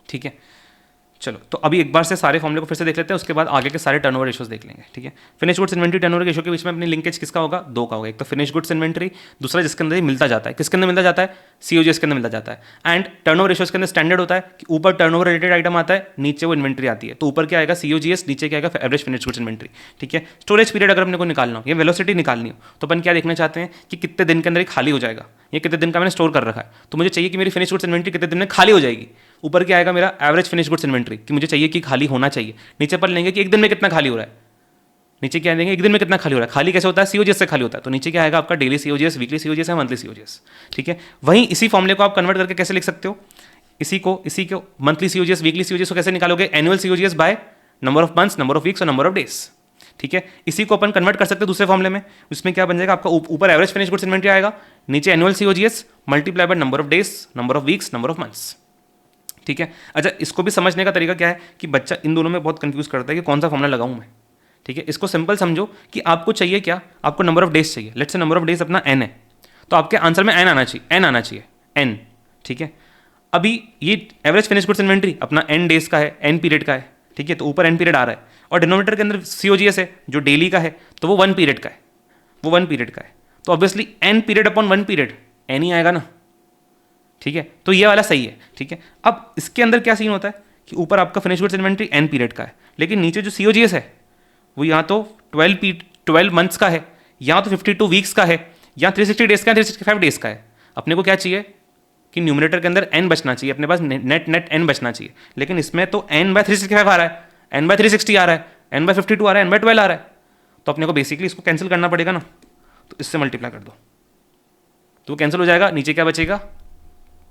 ठीक है। चलो, तो अभी एक बार से सारे फॉर्मूले को फिर से देख लेते हैं, उसके बाद आगे के सारे टर्नओवर रेशियोज देख लेंगे, ठीक है। Finish goods inventory turnover ratio के बीच में अपनी लिंकेज किसका होगा? दो का होगा। एक तो फिनिश गुड्स इन्वेंट्री, दूसरा जिसके अंदर ही मिलता जाता है। किसके अंदर मिलता जाता है? सीओजीएस के अंदर मिलता जाता है। एंड टर्नओवर रेशियोज के अंदर स्टैंडर्ड होता है कि ऊपर टर्नओवर रिलेटेड आइटम आता है, नीचे वो इन्वेंट्री आती है। तो ऊपर क्या आएगा? सीओजीएस, नीचे क्या आएगा? एवरेज फिनिश गुड्स इन्वेंट्री, ठीक है। स्टोरेज पीरियड अगर अपने को निकालना हो या वेलोसिटी निकालनी हो तो अपन क्या देखना चाहते हैं कि कितने दिन के अंदर ही खाली हो जाएगा, ये कितने दिन का मैंने स्टोर कर रखा है। तो मुझे चाहिए कि मेरी फिनिश गुड्स इन्वेंट्री कितने दिन में खाली हो जाएगी। ऊपर क्या आएगा? मेरा एवरेज फिनिश गुड्स इन्वेंट्री, कि मुझे चाहिए कि खाली होना चाहिए। नीचे पर लेंगे कि एक दिन में कितना खाली हो रहा है, नीचे क्या देंगे? एक दिन में कितना खाली हो रहा है। खाली कैसे होता है? सीओजीएस से खाली होता है। तो नीचे क्या आएगा आपका? डेली सीओजीएस, वीकली सीओजीएस है, मंथली सीओजीएस, ठीक है। वहीं इसी फॉर्मूले को आप कन्वर्ट करके कैसे लिख सकते हो? इसी को मंथली सीओजीएस, वीकली सीओजीएस को कैसे निकालोगे? Annual COGS by number of months, number of weeks और नंबर ऑफ डेज, ठीक है। इसी को अपन कन्वर्ट कर सकते हैं दूसरे फॉर्मूले में। उसमें क्या बन जाएगा आपका? ऊपर एवरेज फिनिश गुड्स इन्वेंट्री आएगा, नीचे annual COGS multiply by number of days, number of weeks, number of months, ठीक है। अच्छा, इसको भी समझने का तरीका क्या है कि बच्चा इन दोनों में बहुत कंफ्यूज करता है कि कौन सा फॉर्मूला लगाऊं मैं, ठीक है। इसको सिंपल समझो कि आपको चाहिए क्या? आपको नंबर ऑफ डेज चाहिए। Let's say number of days अपना n है, तो आपके आंसर में n आना चाहिए, n, ठीक है। अभी ये एवरेज फिनिश गुड्स इन्वेंट्री अपना n डेज का है, n पीरियड का है, ठीक है। तो ऊपर n पीरियड आ रहा है और डिनोमिनेटर के अंदर सीओजीएस है जो डेली का है, तो वो 1 पीरियड का है, वो 1 पीरियड का है। तो obviously n period upon 1 period n ही आएगा ना, ठीक है। तो ये वाला सही है, ठीक है। अब इसके अंदर क्या सीन होता है कि ऊपर आपका finish goods inventory n period का है, लेकिन नीचे जो सीओजीएस है वो यहाँ तो 12 मंथ्स का है, यहाँ तो 52 वीक्स का है, यहाँ 360 डेज का है, 365 डेज का है। अपने को क्या चाहिए कि न्यूमरेटर के अंदर n बचना चाहिए, अपने पास नेट n बचना चाहिए, लेकिन इसमें तो n बाय 365 आ रहा है, n बाय 360 आ रहा है, n बाय 52 आ रहा है, n बाय 12 आ रहा है। तो अपने को बेसिकली इसको कैंसिल करना पड़ेगा ना, तो इससे मल्टीप्लाई कर दो तो वो कैंसिल हो जाएगा। नीचे क्या बचेगा?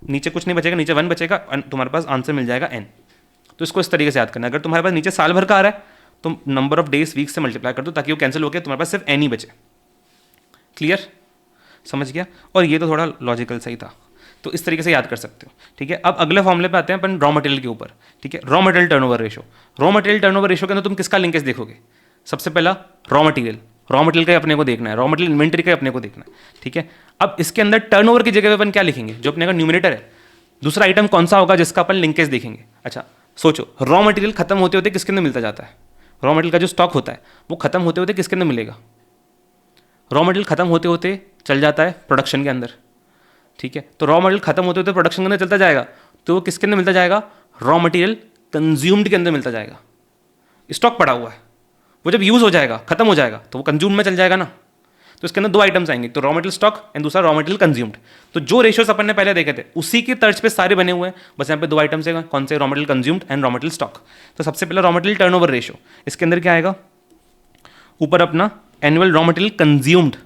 नीचे कुछ नहीं बचेगा, नीचे 1 बचेगा, तुम्हारे पास आंसर मिल जाएगा n। तो इसको इस तरीके से याद करना। अगर तुम्हारे पास नीचे साल भर का आ रहा है तो नंबर ऑफ डेज वीक से मल्टीप्लाई कर दो ताकि वो कैंसिल होकर तुम्हारे पास सिर्फ n ही बचे। क्लियर? समझ गया? और ये तो थोड़ा लॉजिकल सही था, तो इस तरीके से याद कर सकते हो, ठीक है। अब अगले फॉर्मूले पे आते हैं अपन रॉ मटेरियल के ऊपर, ठीक है। Raw material turnover ratio. Raw material turnover ratio के अंदर तुम किसका लिंकेज देखोगे? सबसे पहला रॉ मटेरियल का ही अपने को देखना है, रॉ मटेरियल इन्वेंट्री का ही अपने को देखना है, ठीक है। अब इसके अंदर टर्नओवर की जगह पे अपन क्या लिखेंगे? जो अपने का न्यूमरेटर है, दूसरा आइटम कौन सा होगा जिसका अपन लिंकेज देखेंगे? अच्छा सोचो, रॉ मटेरियल खत्म होते होते किसके अंदर मिलता जाता है? रॉ मटेरियल का जो स्टॉक होता है वो खत्म होते होते किसके अंदर मिलेगा? रॉ मटेरियल खत्म होते होते चल जाता है प्रोडक्शन के अंदर, ठीक है। तो रॉ मटेरियल खत्म होते होते प्रोडक्शन के अंदर चलता जाएगा, तो वो किसके अंदर मिलता जाएगा? रॉ मटेरियल कंज्यूम्ड के अंदर मिलता जाएगा। स्टॉक पड़ा हुआ है, वो जब यूज हो जाएगा, खत्म हो जाएगा, तो वो कंज्यूम में चल जाएगा ना। तो इसके अंदर दो आइटम्स आएंगे, तो रॉ मटेरियल स्टॉक एंड दूसरा रॉ मटेरियल कंज्यूम्ड। तो जो रेशियोस अपन ने पहले देखे थे उसी की तर्ज पे सारे बने हुए हैं, बस यहाँ पे दो आइटम्स है, कौन से? Raw material consumed and raw material stock. तो सबसे पहले रॉ मटेरियल टर्नओवर रेशियो, इसके अंदर क्या आएगा? ऊपर अपना एनुअल रॉ मटेरियल कंज्यूम्ड,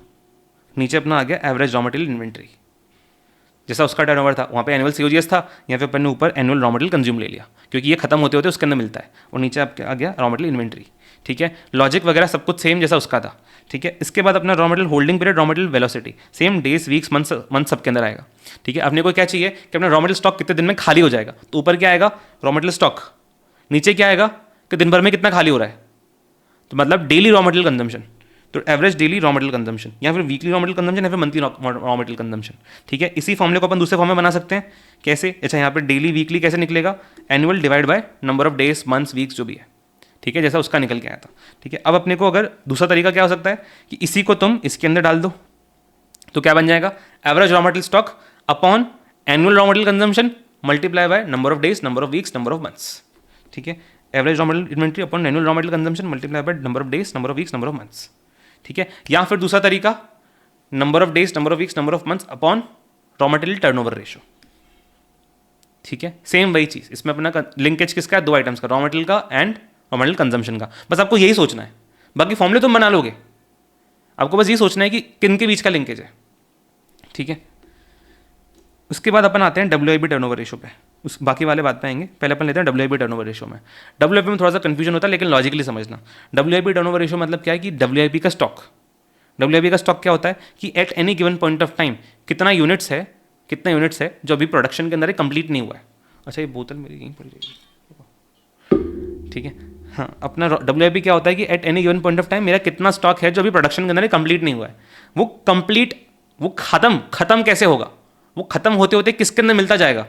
नीचे अपना आ गया एवरेज रॉ मटेरियल इन्वेंट्री। जैसा उसका टर्नओवर था वहाँ पे एनुअल सीओजीएस था, यहाँ पे अपन ने ऊपर एनुअल रॉ मटेरियल कंज्यूम ले लिया क्योंकि ये खत्म होते होते उसके अंदर मिलता है, और नीचे आपके आ गया रॉ मटेरियल इन्वेंट्री, ठीक है। लॉजिक वगैरह सब कुछ सेम जैसा उसका था, ठीक है। इसके बाद अपना raw material holding period, raw material velocity same, days weeks month सबके अंदर आएगा, ठीक है। अपने को क्या चाहिए कि अपना रॉ मटेरियल स्टॉक कितने दिन में खाली हो जाएगा, तो ऊपर क्या आएगा? रॉ मटेरियल स्टॉक, नीचे क्या आएगा कि दिन भर में कितना खाली हो रहा है, तो मतलब डेली रॉ मटेरियल कंजम्पशन, तो average daily raw material consumption, या फिर वीकली रॉ मटेरियल कंजम्पशन, या फिर मंथली रॉ मटेरियल कंजम्पशन, ठीक है। इसी फॉर्मूले को अपन दूसरे फॉर्म में बना सकते हैं, कैसे? अच्छा यहाँ पे डेली वीकली कैसे निकलेगा? Annual divide by number of days months weeks जो भी है, ठीक है, जैसा उसका निकल के आया था, ठीक है। अब अपने को अगर दूसरा तरीका क्या हो सकता है कि इसी को तुम इसके अंदर डाल दो, तो क्या बन जाएगा? Average raw material stock upon annual raw material consumption multiply by number of days, number of weeks, number of months, ठीक है। Average raw material inventory upon annual raw material consumption multiply by number of days, number of weeks, number of months, ठीक है। या फिर दूसरा तरीका, number of days, number of weeks, number of months upon raw material turnover ratio, ठीक है। Same वही चीज, इसमें अपना लिंकेज किसका है, दो आइटम्स का, रॉ मटेरियल का एंड रॉ मटेरियल कंजम्पशन का। बस आपको यही सोचना है, बाकी फॉर्मूले तुम बना लोगे, आपको बस ये सोचना है कि किन के बीच का लिंकेज है, ठीक है। उसके बाद अपन आते हैं WIP टर्नओवर रेशो पे, उस बाकी वाले बात पे आएंगे, पहले अपन लेते हैं WIP टर्नओवर रेशो में। WIP में थोड़ा सा कंफ्यूजन होता है, लेकिन लॉजिकली समझना। WIP टर्नओवर रेशो मतलब क्या है कि WIP का स्टॉक, WIP का स्टॉक क्या होता है कि at any given point of time कितना यूनिट्स है जो अभी प्रोडक्शन के अंदर है, कंप्लीट नहीं हुआ है। अच्छा, ये बोतल मेरी यहीं पड़ जाएगी, ठीक है। हाँ, अपना WIP क्या होता है कि at any given point of time मेरा कितना स्टॉक है जो अभी प्रोडक्शन के अंदर कंप्लीट नहीं हुआ है। वो कंप्लीट, वो खत्म कैसे होगा, वो खत्म होते होते किसके अंदर मिलता जाएगा,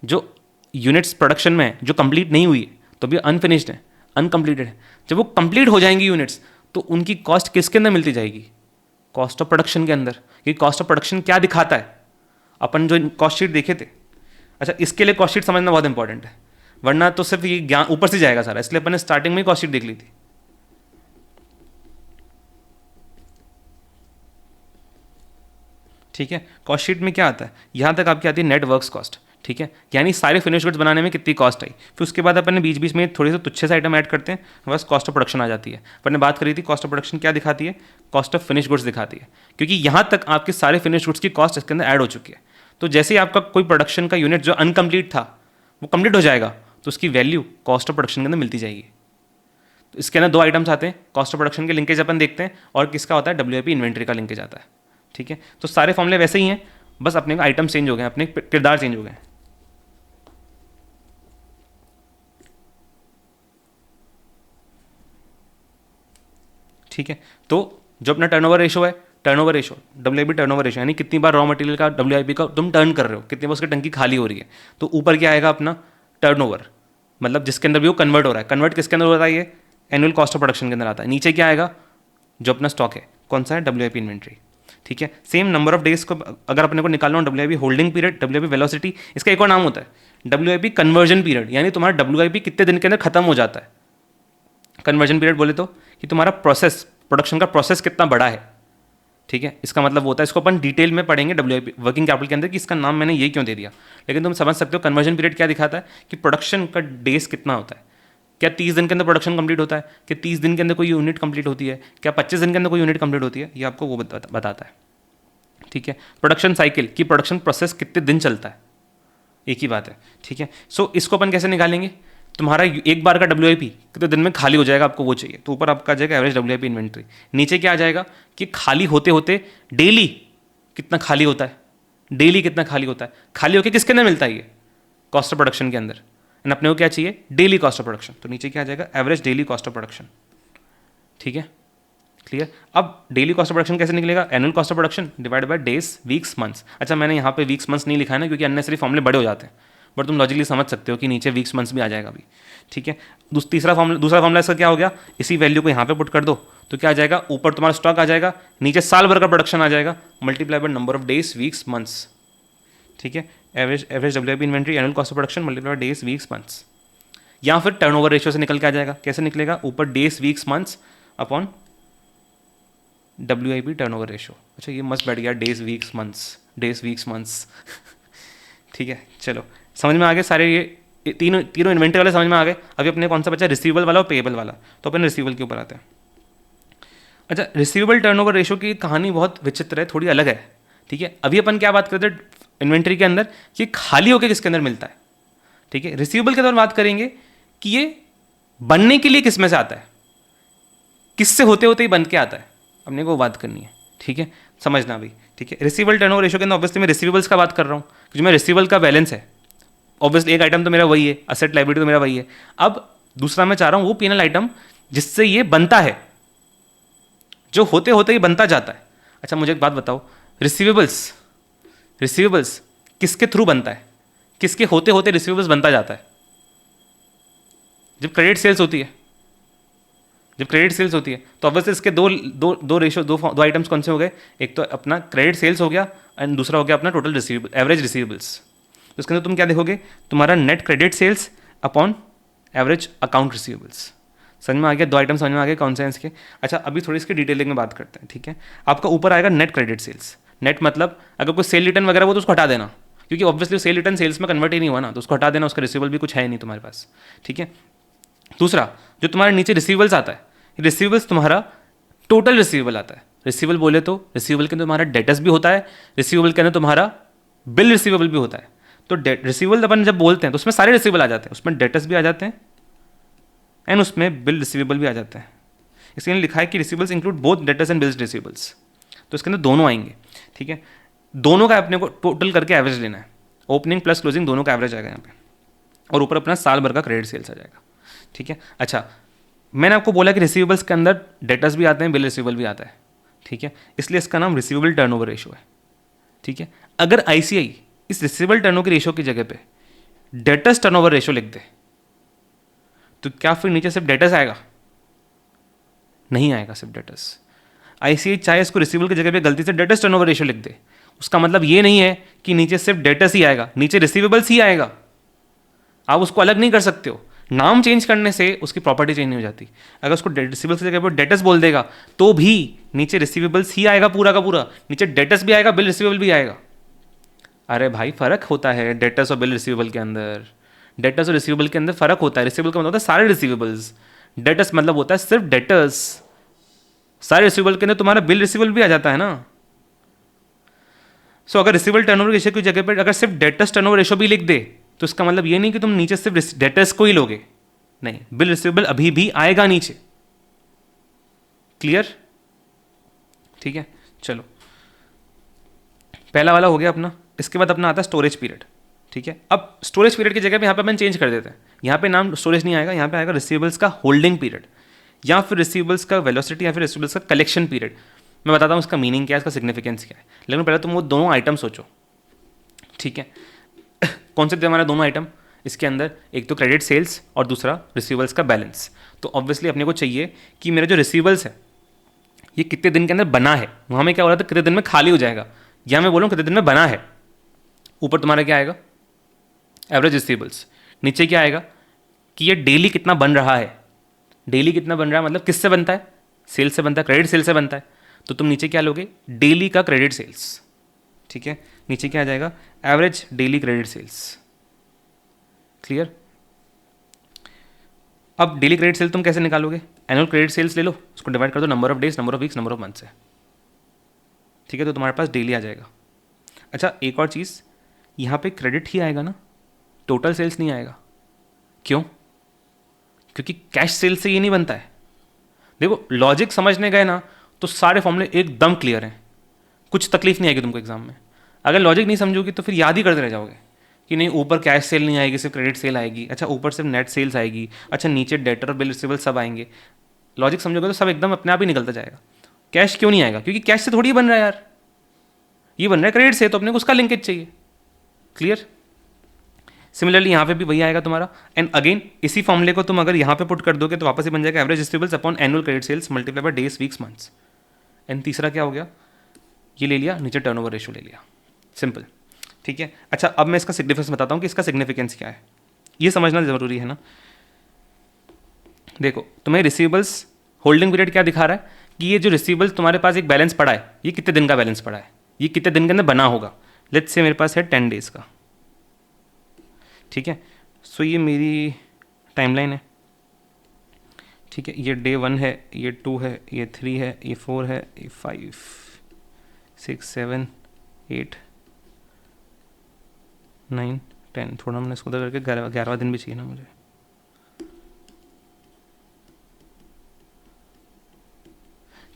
जो यूनिट्स प्रोडक्शन में है जो कंप्लीट नहीं हुई है, तो अभी अनफिनिश्ड है, अनकंप्लीटेड है। जब वो कंप्लीट हो जाएंगी यूनिट्स, तो उनकी कॉस्ट किसके अंदर मिलती जाएगी, कॉस्ट ऑफ प्रोडक्शन के अंदर। ये कॉस्ट ऑफ प्रोडक्शन क्या दिखाता है, अपन जो कॉस्ट शीट देखे थे। अच्छा, इसके लिए कॉस्ट शीट समझना बहुत इंपॉर्टेंट है, वरना तो सिर्फ ये ज्ञान ऊपर से जाएगा सारा, इसलिए अपन ने स्टार्टिंग में ही कॉस्ट शीट देख ली थी। ठीक है, कॉस्ट शीट में क्या आता है, यहाँ तक आपकी आती है नेट वर्क्स कॉस्ट, ठीक है, यानी सारे फिनिश गुड्स बनाने में कितनी कॉस्ट आई। फिर उसके बाद अपन ने बीच बीच में थोड़े से तुच्छे से आइटम ऐड करते हैं, बस कॉस्ट ऑफ प्रोडक्शन आ जाती है। अपन ने बात करी थी कॉस्ट ऑफ प्रोडक्शन क्या दिखाती है, कॉस्ट ऑफ फिनिश गुड्स दिखाती है, क्योंकि यहाँ तक आपके सारे फिनिश गुड्स की कॉस्ट इसके अंदर ऐड हो चुकी है। तो जैसे ही आपका कोई प्रोडक्शन का यूनिट जो अनकम्प्लीट था वो कंप्लीट हो जाएगा, तो उसकी वैल्यू कॉस्ट ऑफ प्रोडक्शन के अंदर मिलती जाएगी। तो इसके अंदर दो आइटम्स आते हैं, कॉस्ट ऑफ प्रोडक्शन के लिंकेज अपन देखते हैं, और किसका होता है, WIP इन्वेंट्री का लिंकेज आता है, ठीक है। तो सारे फॉर्मूले वैसे ही हैं, बस अपने आइटम चेंज हो गए, अपने किरदार चेंज हो गए, ठीक है। तो जो अपना टर्नओवर रेशो है, turnover ratio WIP turnover ratio, यानी कितनी बार रॉ मटेरियल का WIP का तुम टर्न कर रहे हो, कितनी बार उसकी टंकी खाली हो रही है। तो ऊपर क्या आएगा अपना टर्नओवर, मतलब जिसके अंदर भी वो कन्वर्ट हो रहा है। कन्वर्ट किसके अंदर होता है, ये एनुअल कॉस्ट ऑफ प्रोडक्शन के अंदर आता है। नीचे क्या आएगा, जो अपना स्टॉक है, कौन सा है, WIP इन्वेंट्री, ठीक है। सेम नंबर ऑफ डेज को अगर अपने को निकालना हो, WIP holding period, WIP velocity, इसका एक और नाम होता है WIP कन्वर्जन पीरियड, यानी तुम्हारा WIP कितने दिन के अंदर खत्म हो जाता है। कन्वर्जन पीरियड बोले तो कि तुम्हारा प्रोसेस, प्रोडक्शन का प्रोसेस कितना बड़ा है, ठीक है। इसका मतलब होता है, इसको अपन डिटेल में पढ़ेंगे WIP वर्किंग कैपिटल के अंदर कि इसका नाम मैंने ये क्यों दे दिया, लेकिन तुम समझ सकते हो कन्वर्जन पीरियड क्या दिखाता है कि प्रोडक्शन का डेज कितना होता है। क्या 30 दिन के अंदर प्रोडक्शन कंप्लीट होता है, क्या 30 दिन के अंदर कोई यूनिट कंप्लीट होती है, क्या 25 दिन के अंदर कोई यूनिट कंप्लीट होती है, ये आपको वो बताता है, ठीक है। प्रोडक्शन साइकिल की प्रोडक्शन प्रोसेस कितने दिन चलता है, एक ही बात है, ठीक है। सो इसको अपन कैसे निकालेंगे, तुम्हारा एक बार का WIP कितने दिन में खाली हो जाएगा, आपको वो चाहिए। तो ऊपर आपका आ जाएगा एवरेज WIP इन्वेंट्री, नीचे क्या आ जाएगा कि खाली होते होते डेली कितना खाली होता है, डेली कितना खाली होता है, खाली होकर किसके अंदर मिलता है, ये कॉस्ट ऑफ प्रोडक्शन के अंदर। एंड अपने को क्या चाहिए, डेली कॉस्ट ऑफ प्रोडक्शन, तो नीचे क्या आ जाएगा, average daily cost of production, ठीक है, क्लियर। अब डेली कॉस्ट ऑफ प्रोडक्शन कैसे निकलेगा, annual cost of production divide by days, weeks, months. अच्छा, मैंने यहाँ पे वीक्स मंथ्स नहीं लिखा है ना, क्योंकि अननेसरी फॉर्मूले बड़े हो जाते हैं, बट तुम लॉजिकली समझ सकते हो कि नीचे वीक्स मंथ्स भी आ जाएगा अभी, ठीक है। दूसरा फॉर्मूला इसका क्या हो गया, इसी वैल्यू को यहाँ पे पुट कर दो, तो क्या आ जाएगा, ऊपर तुम्हारा स्टॉक आ जाएगा, नीचे साल भर का प्रोडक्शन आ जाएगा, multiply by number of days, weeks, months, ठीक है। Average WIP inventory, annual cost of production multiply by days, weeks, months. या फिर टर्नओवर रेशियो से निकल के आ जाएगा, कैसे निकलेगा, ऊपर days, weeks, months upon WIP turnover ratio. अच्छा, ये मस्त बैठ गया, days, weeks, months, days, weeks, months ठीक है, चलो समझ में आ गए सारे, ये तीनों इन्वेंट्री वाले समझ में आ गए। अभी अपने कौन सा बचा, रिसीवेबल वाला और पेएबल वाला, तो अपन रिसीवेबल के ऊपर आते हैं। अच्छा, रिसीवेबल टर्नओवर रेशियो की कहानी बहुत विचित्र है, थोड़ी अलग है, ठीक है। अभी अपन क्या बात करते हैं इन्वेंट्री के अंदर कि खाली होकर किसके अंदर मिलता है, ठीक है। रिसीवेबल के अंदर बात करेंगे कि ये बनने के लिए किस में से आता है, किससे होते होते ही बन के आता है, अपने को बात करनी है, ठीक है, समझना भी, ठीक है। रिसीवेबल टर्नओवर रेशियो के अंदर ऑब्वियसली मैं रिसीवेबल्स का बात कर रहा हूँ, क्योंकि मैं रिसीवेबल का बैलेंस है, ऑब्वियसली एक आइटम तो मेरा वही है, असेट लायबिलिटी तो मेरा वही है। अब दूसरा मैं चाह रहा हूँ वो P&L आइटम जिससे ये बनता है, जो होते होते ही बनता जाता है। अच्छा, मुझे एक बात बताओ, रिसीवेबल्स किसके थ्रू बनता है, किसके होते होते रिसीवेबल्स बनता जाता है, जब क्रेडिट सेल्स होती है, जब क्रेडिट सेल्स होती है, तो ऑब्वियसली इसके दो आइटम्स कौन से हो गए, एक तो अपना क्रेडिट सेल्स हो गया एंड दूसरा हो गया अपना टोटल एवरेज रिसीवेबल्स। तो इसके अंदर तुम क्या देखोगे, तुम्हारा net credit sales upon average account receivables. समझ में आ गया? 2 आइटम समझ में आ गए कौन से हैं इसके। अच्छा अभी थोड़ी इसकी डिटेलिंग में बात करते हैं, ठीक है। आपका ऊपर आएगा नेट क्रेडिट सेल्स। नेट मतलब अगर कोई सेल रिटर्न वगैरह वो तो उसको हटा देना, क्योंकि ऑब्वियसली सेल रिटर्न सेल्स में कन्वर्ट ही नहीं हुआ ना, तो उसको हटा देना, उसका रिसीवेबल भी कुछ है नहीं तुम्हारे पास, ठीक है। दूसरा जो तुम्हारे नीचे रिसीवेबल्स आता है, रिसीवेबल्स तुम्हारा टोटल रिसीवेबल आता है। रिसीवेबल बोले तो रिसीवेबल के अंदर तुम्हारा डेटस भी होता है, रिसीवेबल के अंदर तुम्हारा बिल रिसीवेबल भी होता है। तो रिसीवेबल अपन जब बोलते हैं तो उसमें सारे रिसीवेबल आ जाते हैं, उसमें डेटस भी आ जाते हैं एंड उसमें बिल रिसीवेबल भी आ जाते हैं। इसलिए लिखा है कि receivables include both debtors and bills receivables, तो इसके अंदर दोनों आएंगे, ठीक है। दोनों का अपने को टोटल करके एवरेज लेना है, ओपनिंग प्लस क्लोजिंग दोनों का एवरेज आएगा यहाँ पे, और ऊपर अपना साल भर का क्रेडिट सेल्स आ जाएगा, ठीक है। अच्छा मैंने आपको बोला कि रिसीवेबल्स के अंदर डेटर्स भी आते हैं, बिल रिसीवेबल भी आता है, ठीक है, इसलिए इसका नाम रिसीवेबल टर्नओवर रेशियो है, ठीक है। अगर आईसीआई इस रिसीवेबल टर्नओवर रेशियो की जगह पे डेटर्स टर्नओवर रेशियो लिख दे तो क्या फिर नीचे सिर्फ डेटर्स आएगा? नहीं आएगा सिर्फ डेटर्स। आईसीआई चाहे इसको रिसीवेबल की जगह पे गलती से डेटर्स टर्नओवर रेशियो लिख दे, उसका मतलब ये नहीं है कि नीचे सिर्फ डेटर्स ही आएगा, नीचे रिसीवेबल्स ही आएगा। आप उसको अलग नहीं कर सकते हो, नाम चेंज करने से उसकी प्रॉपर्टी चेंज नहीं हो जाती। अगर उसको रिसीवेबल्स की जगह पर डेटर्स बोल देगा तो भी नीचे रिसीवेबल्स ही आएगा पूरा का पूरा, नीचे डेटर्स भी आएगा, बिल रिसीवेबल भी आएगा। अरे भाई फर्क होता है डेटर्स और बिल रिसीवेबल के अंदर, डेटर्स और रिसीवेबल के अंदर फर्क होता है। रिसीवेबल का मतलब होता है सारे रिसीवेबल्स, डेटर्स मतलब होता है सिर्फ डेटर्स। सारे रिसीवेबल के अंदर तुम्हारा बिल रिसीवेबल भी आ जाता है ना। सो अगर रिसीवेबल टर्नओवर रेशियो की जगह पर अगर सिर्फ डेटर्स टर्नओवर रेशियो भी लिख दे तो इसका मतलब ये नहीं कि तुम नीचे सिर्फ डेटर्स को ही लोगे, नहीं, बिल रिसीवेबल अभी भी आएगा नीचे। क्लियर? ठीक है, चलो पहला वाला हो गया अपना। इसके बाद अपना आता है स्टोरेज पीरियड, ठीक है। अब स्टोरेज पीरियड की जगह पे यहाँ पे अपन चेंज कर देते हैं, यहाँ पे नाम स्टोरेज नहीं आएगा, यहाँ पे आएगा रिसीवेबल्स का होल्डिंग पीरियड, या फिर रिसीवेबल्स का वेलोसिटी, या फिर रिसीवेबल्स का कलेक्शन पीरियड। मैं बताता हूँ इसका मीनिंग क्या है, इसका सिग्निफिकेंस क्या है, लेकिन पहले तुम वो दोनों आइटम सोचो, ठीक है। कौन से थे हमारे दोनों आइटम इसके अंदर? एक तो क्रेडिट सेल्स और दूसरा रिसीवेबल्स का बैलेंस। तो ऑब्वियसली अपने को चाहिए कि मेरा जो रिसीवेबल्स है ये कितने दिन के अंदर बना है, वहाँ में क्या हो रहा था कितने दिन में खाली हो जाएगा, या मैं बोलूँ कितने दिन में बना है। ऊपर तुम्हारा क्या आएगा? Average receivables. नीचे क्या आएगा कि ये डेली कितना बन रहा है। डेली कितना बन रहा है मतलब किससे बनता है? सेल से बनता है, क्रेडिट सेल से बनता है। तो तुम नीचे क्या लोगे? डेली का क्रेडिट सेल्स, ठीक है। नीचे क्या आ जाएगा? Average daily credit sales. Clear? अब डेली क्रेडिट सेल तुम कैसे निकालोगे? एनुअल क्रेडिट सेल्स ले लो, उसको डिवाइड कर दो number of days, number of weeks, number of month से, ठीक है। तो तुम्हारे पास डेली आ जाएगा। अच्छा एक और चीज़, यहाँ पे क्रेडिट ही आएगा ना, टोटल सेल्स नहीं आएगा। क्यों? क्योंकि कैश सेल से ये नहीं बनता है। देखो लॉजिक समझने गए ना तो सारे फॉर्मूले एकदम क्लियर हैं, कुछ तकलीफ नहीं आएगी तुमको एग्जाम में। अगर लॉजिक नहीं समझोगी तो फिर याद ही करते रह जाओगे कि नहीं ऊपर कैश सेल नहीं आएगी, सिर्फ क्रेडिट सेल आएगी। अच्छा ऊपर सिर्फ नेट सेल्स आएगी, अच्छा नीचे डेटर और बिल रिसीवेबल सब आएंगे। लॉजिक समझोगे तो सब एकदम अपने आप ही निकलता जाएगा। कैश क्यों नहीं आएगा? क्योंकि कैश से थोड़ी ही बन रहा है यार, ये बन रहा है क्रेडिट से, तो अपने को उसका लिंकेज चाहिए। क्लियर? सिमिलरली यहाँ पे भी वही आएगा तुम्हारा। एंड अगेन इसी फॉर्मूले को तुम अगर यहाँ पे पुट कर दोगे तो वापस ही बन जाएगा average receivables upon annual credit sales multiply by days, weeks, months. And तीसरा क्या हो गया? ये ले लिया, नीचे टर्नओवर रेशियो ले लिया, सिंपल, ठीक है। अच्छा अब मैं इसका सिग्निफिकेंस बताता हूँ कि इसका सिग्निफिकेंस क्या है, ये समझना जरूरी है ना। देखो तुम्हें रिसीवेबल्स होल्डिंग पीरियड क्या दिखा रहा है कि ये जो रिसीवेबल्स तुम्हारे पास एक बैलेंस पड़ा है, ये कितने दिन का बैलेंस पड़ा है, ये कितने दिन के अंदर बना होगा। लेट्स से मेरे पास है 10 डेज का, ठीक है। सो ये मेरी टाइमलाइन है, ठीक है। ये डे 1 है, ये 2 है, ये 3 है, ये 4 है, ये 5, 6, 7, 8, 9, 10। थोड़ा मैंने इसको उधर करके 11वां दिन भी चाहिए ना मुझे।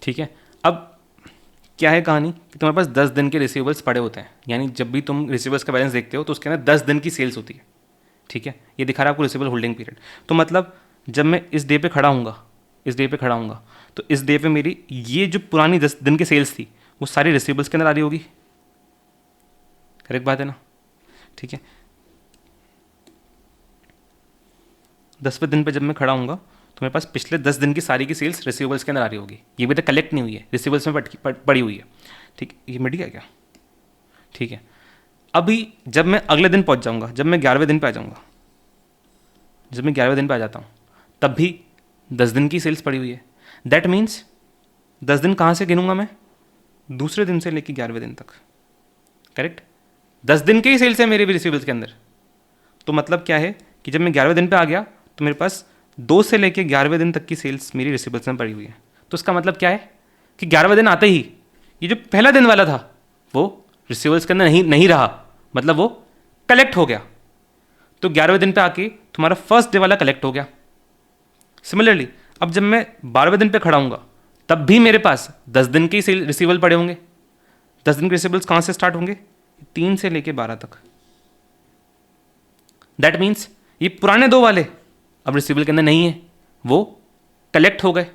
ठीक है। अब क्या है कहानी कि तुम्हारे पास 10 दिन के रिसीवेबल्स पड़े होते हैं, यानी जब भी तुम रिसीवेबल्स का बैलेंस देखते हो तो उसके अंदर 10 दिन की सेल्स होती है, ठीक है। ये दिखा रहा है आपको रिसीवेबल होल्डिंग पीरियड। तो मतलब जब मैं इस डे पे खड़ा हूँगा, इस डे पे खड़ा हूँगा तो इस डे पे मेरी ये जो पुरानी 10 दिन की सेल्स थी वो सारी रिसीवेबल्स के अंदर आ रही होगी। करेक्ट बात है ना, ठीक है। 10वें दिन पे जब मैं खड़ा हूँगा तो मेरे पास पिछले 10 दिन की सारी की सेल्स रिसीवेबल्स के अंदर आ रही होगी। ये भी तो कलेक्ट नहीं हुई है, रिसीवेबल्स में पड़ी हुई है, ठीक। ये मिट गया क्या? ठीक है। अभी जब मैं अगले दिन पहुंच जाऊंगा, जब मैं 11वें दिन पे आ जाऊंगा, जब मैं 11वें दिन पे आ जाता हूँ तब भी 10 दिन की सेल्स पड़ी हुई है। दैट मीन्स 10 दिन कहाँ से गिनूंगा मैं? दूसरे दिन से लेके 11वें दिन तक, करेक्ट? 10 दिन के ही सेल्स है मेरे भी रिसीवेबल्स के अंदर। तो मतलब क्या है कि जब मैं 11वें दिन पे आ गया तो मेरे पास 2 से लेके 11वें दिन तक की सेल्स मेरी रिसीवेबल्स में पड़ी हुई है। तो उसका मतलब क्या है कि 11वें दिन आते ही ये जो पहला दिन वाला था वो रिसीवेबल्स के अंदर नहीं रहा, मतलब वो कलेक्ट हो गया। तो 11वें दिन पे आके तुम्हारा फर्स्ट डे वाला कलेक्ट हो गया। सिमिलरली अब जब मैं 12वें दिन पे खड़ा हूँगा तब भी मेरे पास 10 दिन के ही रिसीवेबल पड़े होंगे। 10 दिन के रिसीवेबल्स कहाँ से स्टार्ट होंगे? 3 से लेके 12 तक। दैट मीन्स ये पुराने 2 वाले अब रिसीवेबल के अंदर नहीं है, वो कलेक्ट हो गए,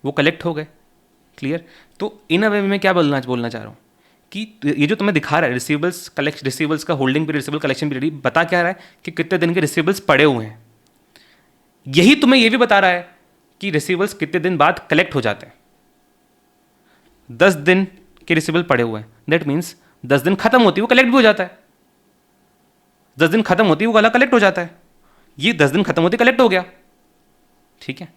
वो कलेक्ट हो गए। क्लियर? तो इन अ वे में क्या बोलना चाह रहा हूँ कि ये जो तुम्हें दिखा रहा है रिसीवेबल्स का holding period, receivable collection period, बता क्या रहा है कि कितने दिन के रिसीवेबल्स पड़े हुए हैं। यही तुम्हें ये भी बता रहा है कि रिसीवेबल्स कितने दिन बाद कलेक्ट हो जाते हैं। 10 दिन के रिसीवेबल पड़े हुए हैं, दैट मीन्स 10 दिन खत्म होती है वो कलेक्ट भी हो जाता है। 10 दिन खत्म होती है वो वाला कलेक्ट हो जाता है। ये 10 दिन खत्म होती कलेक्ट हो गया, ठीक है?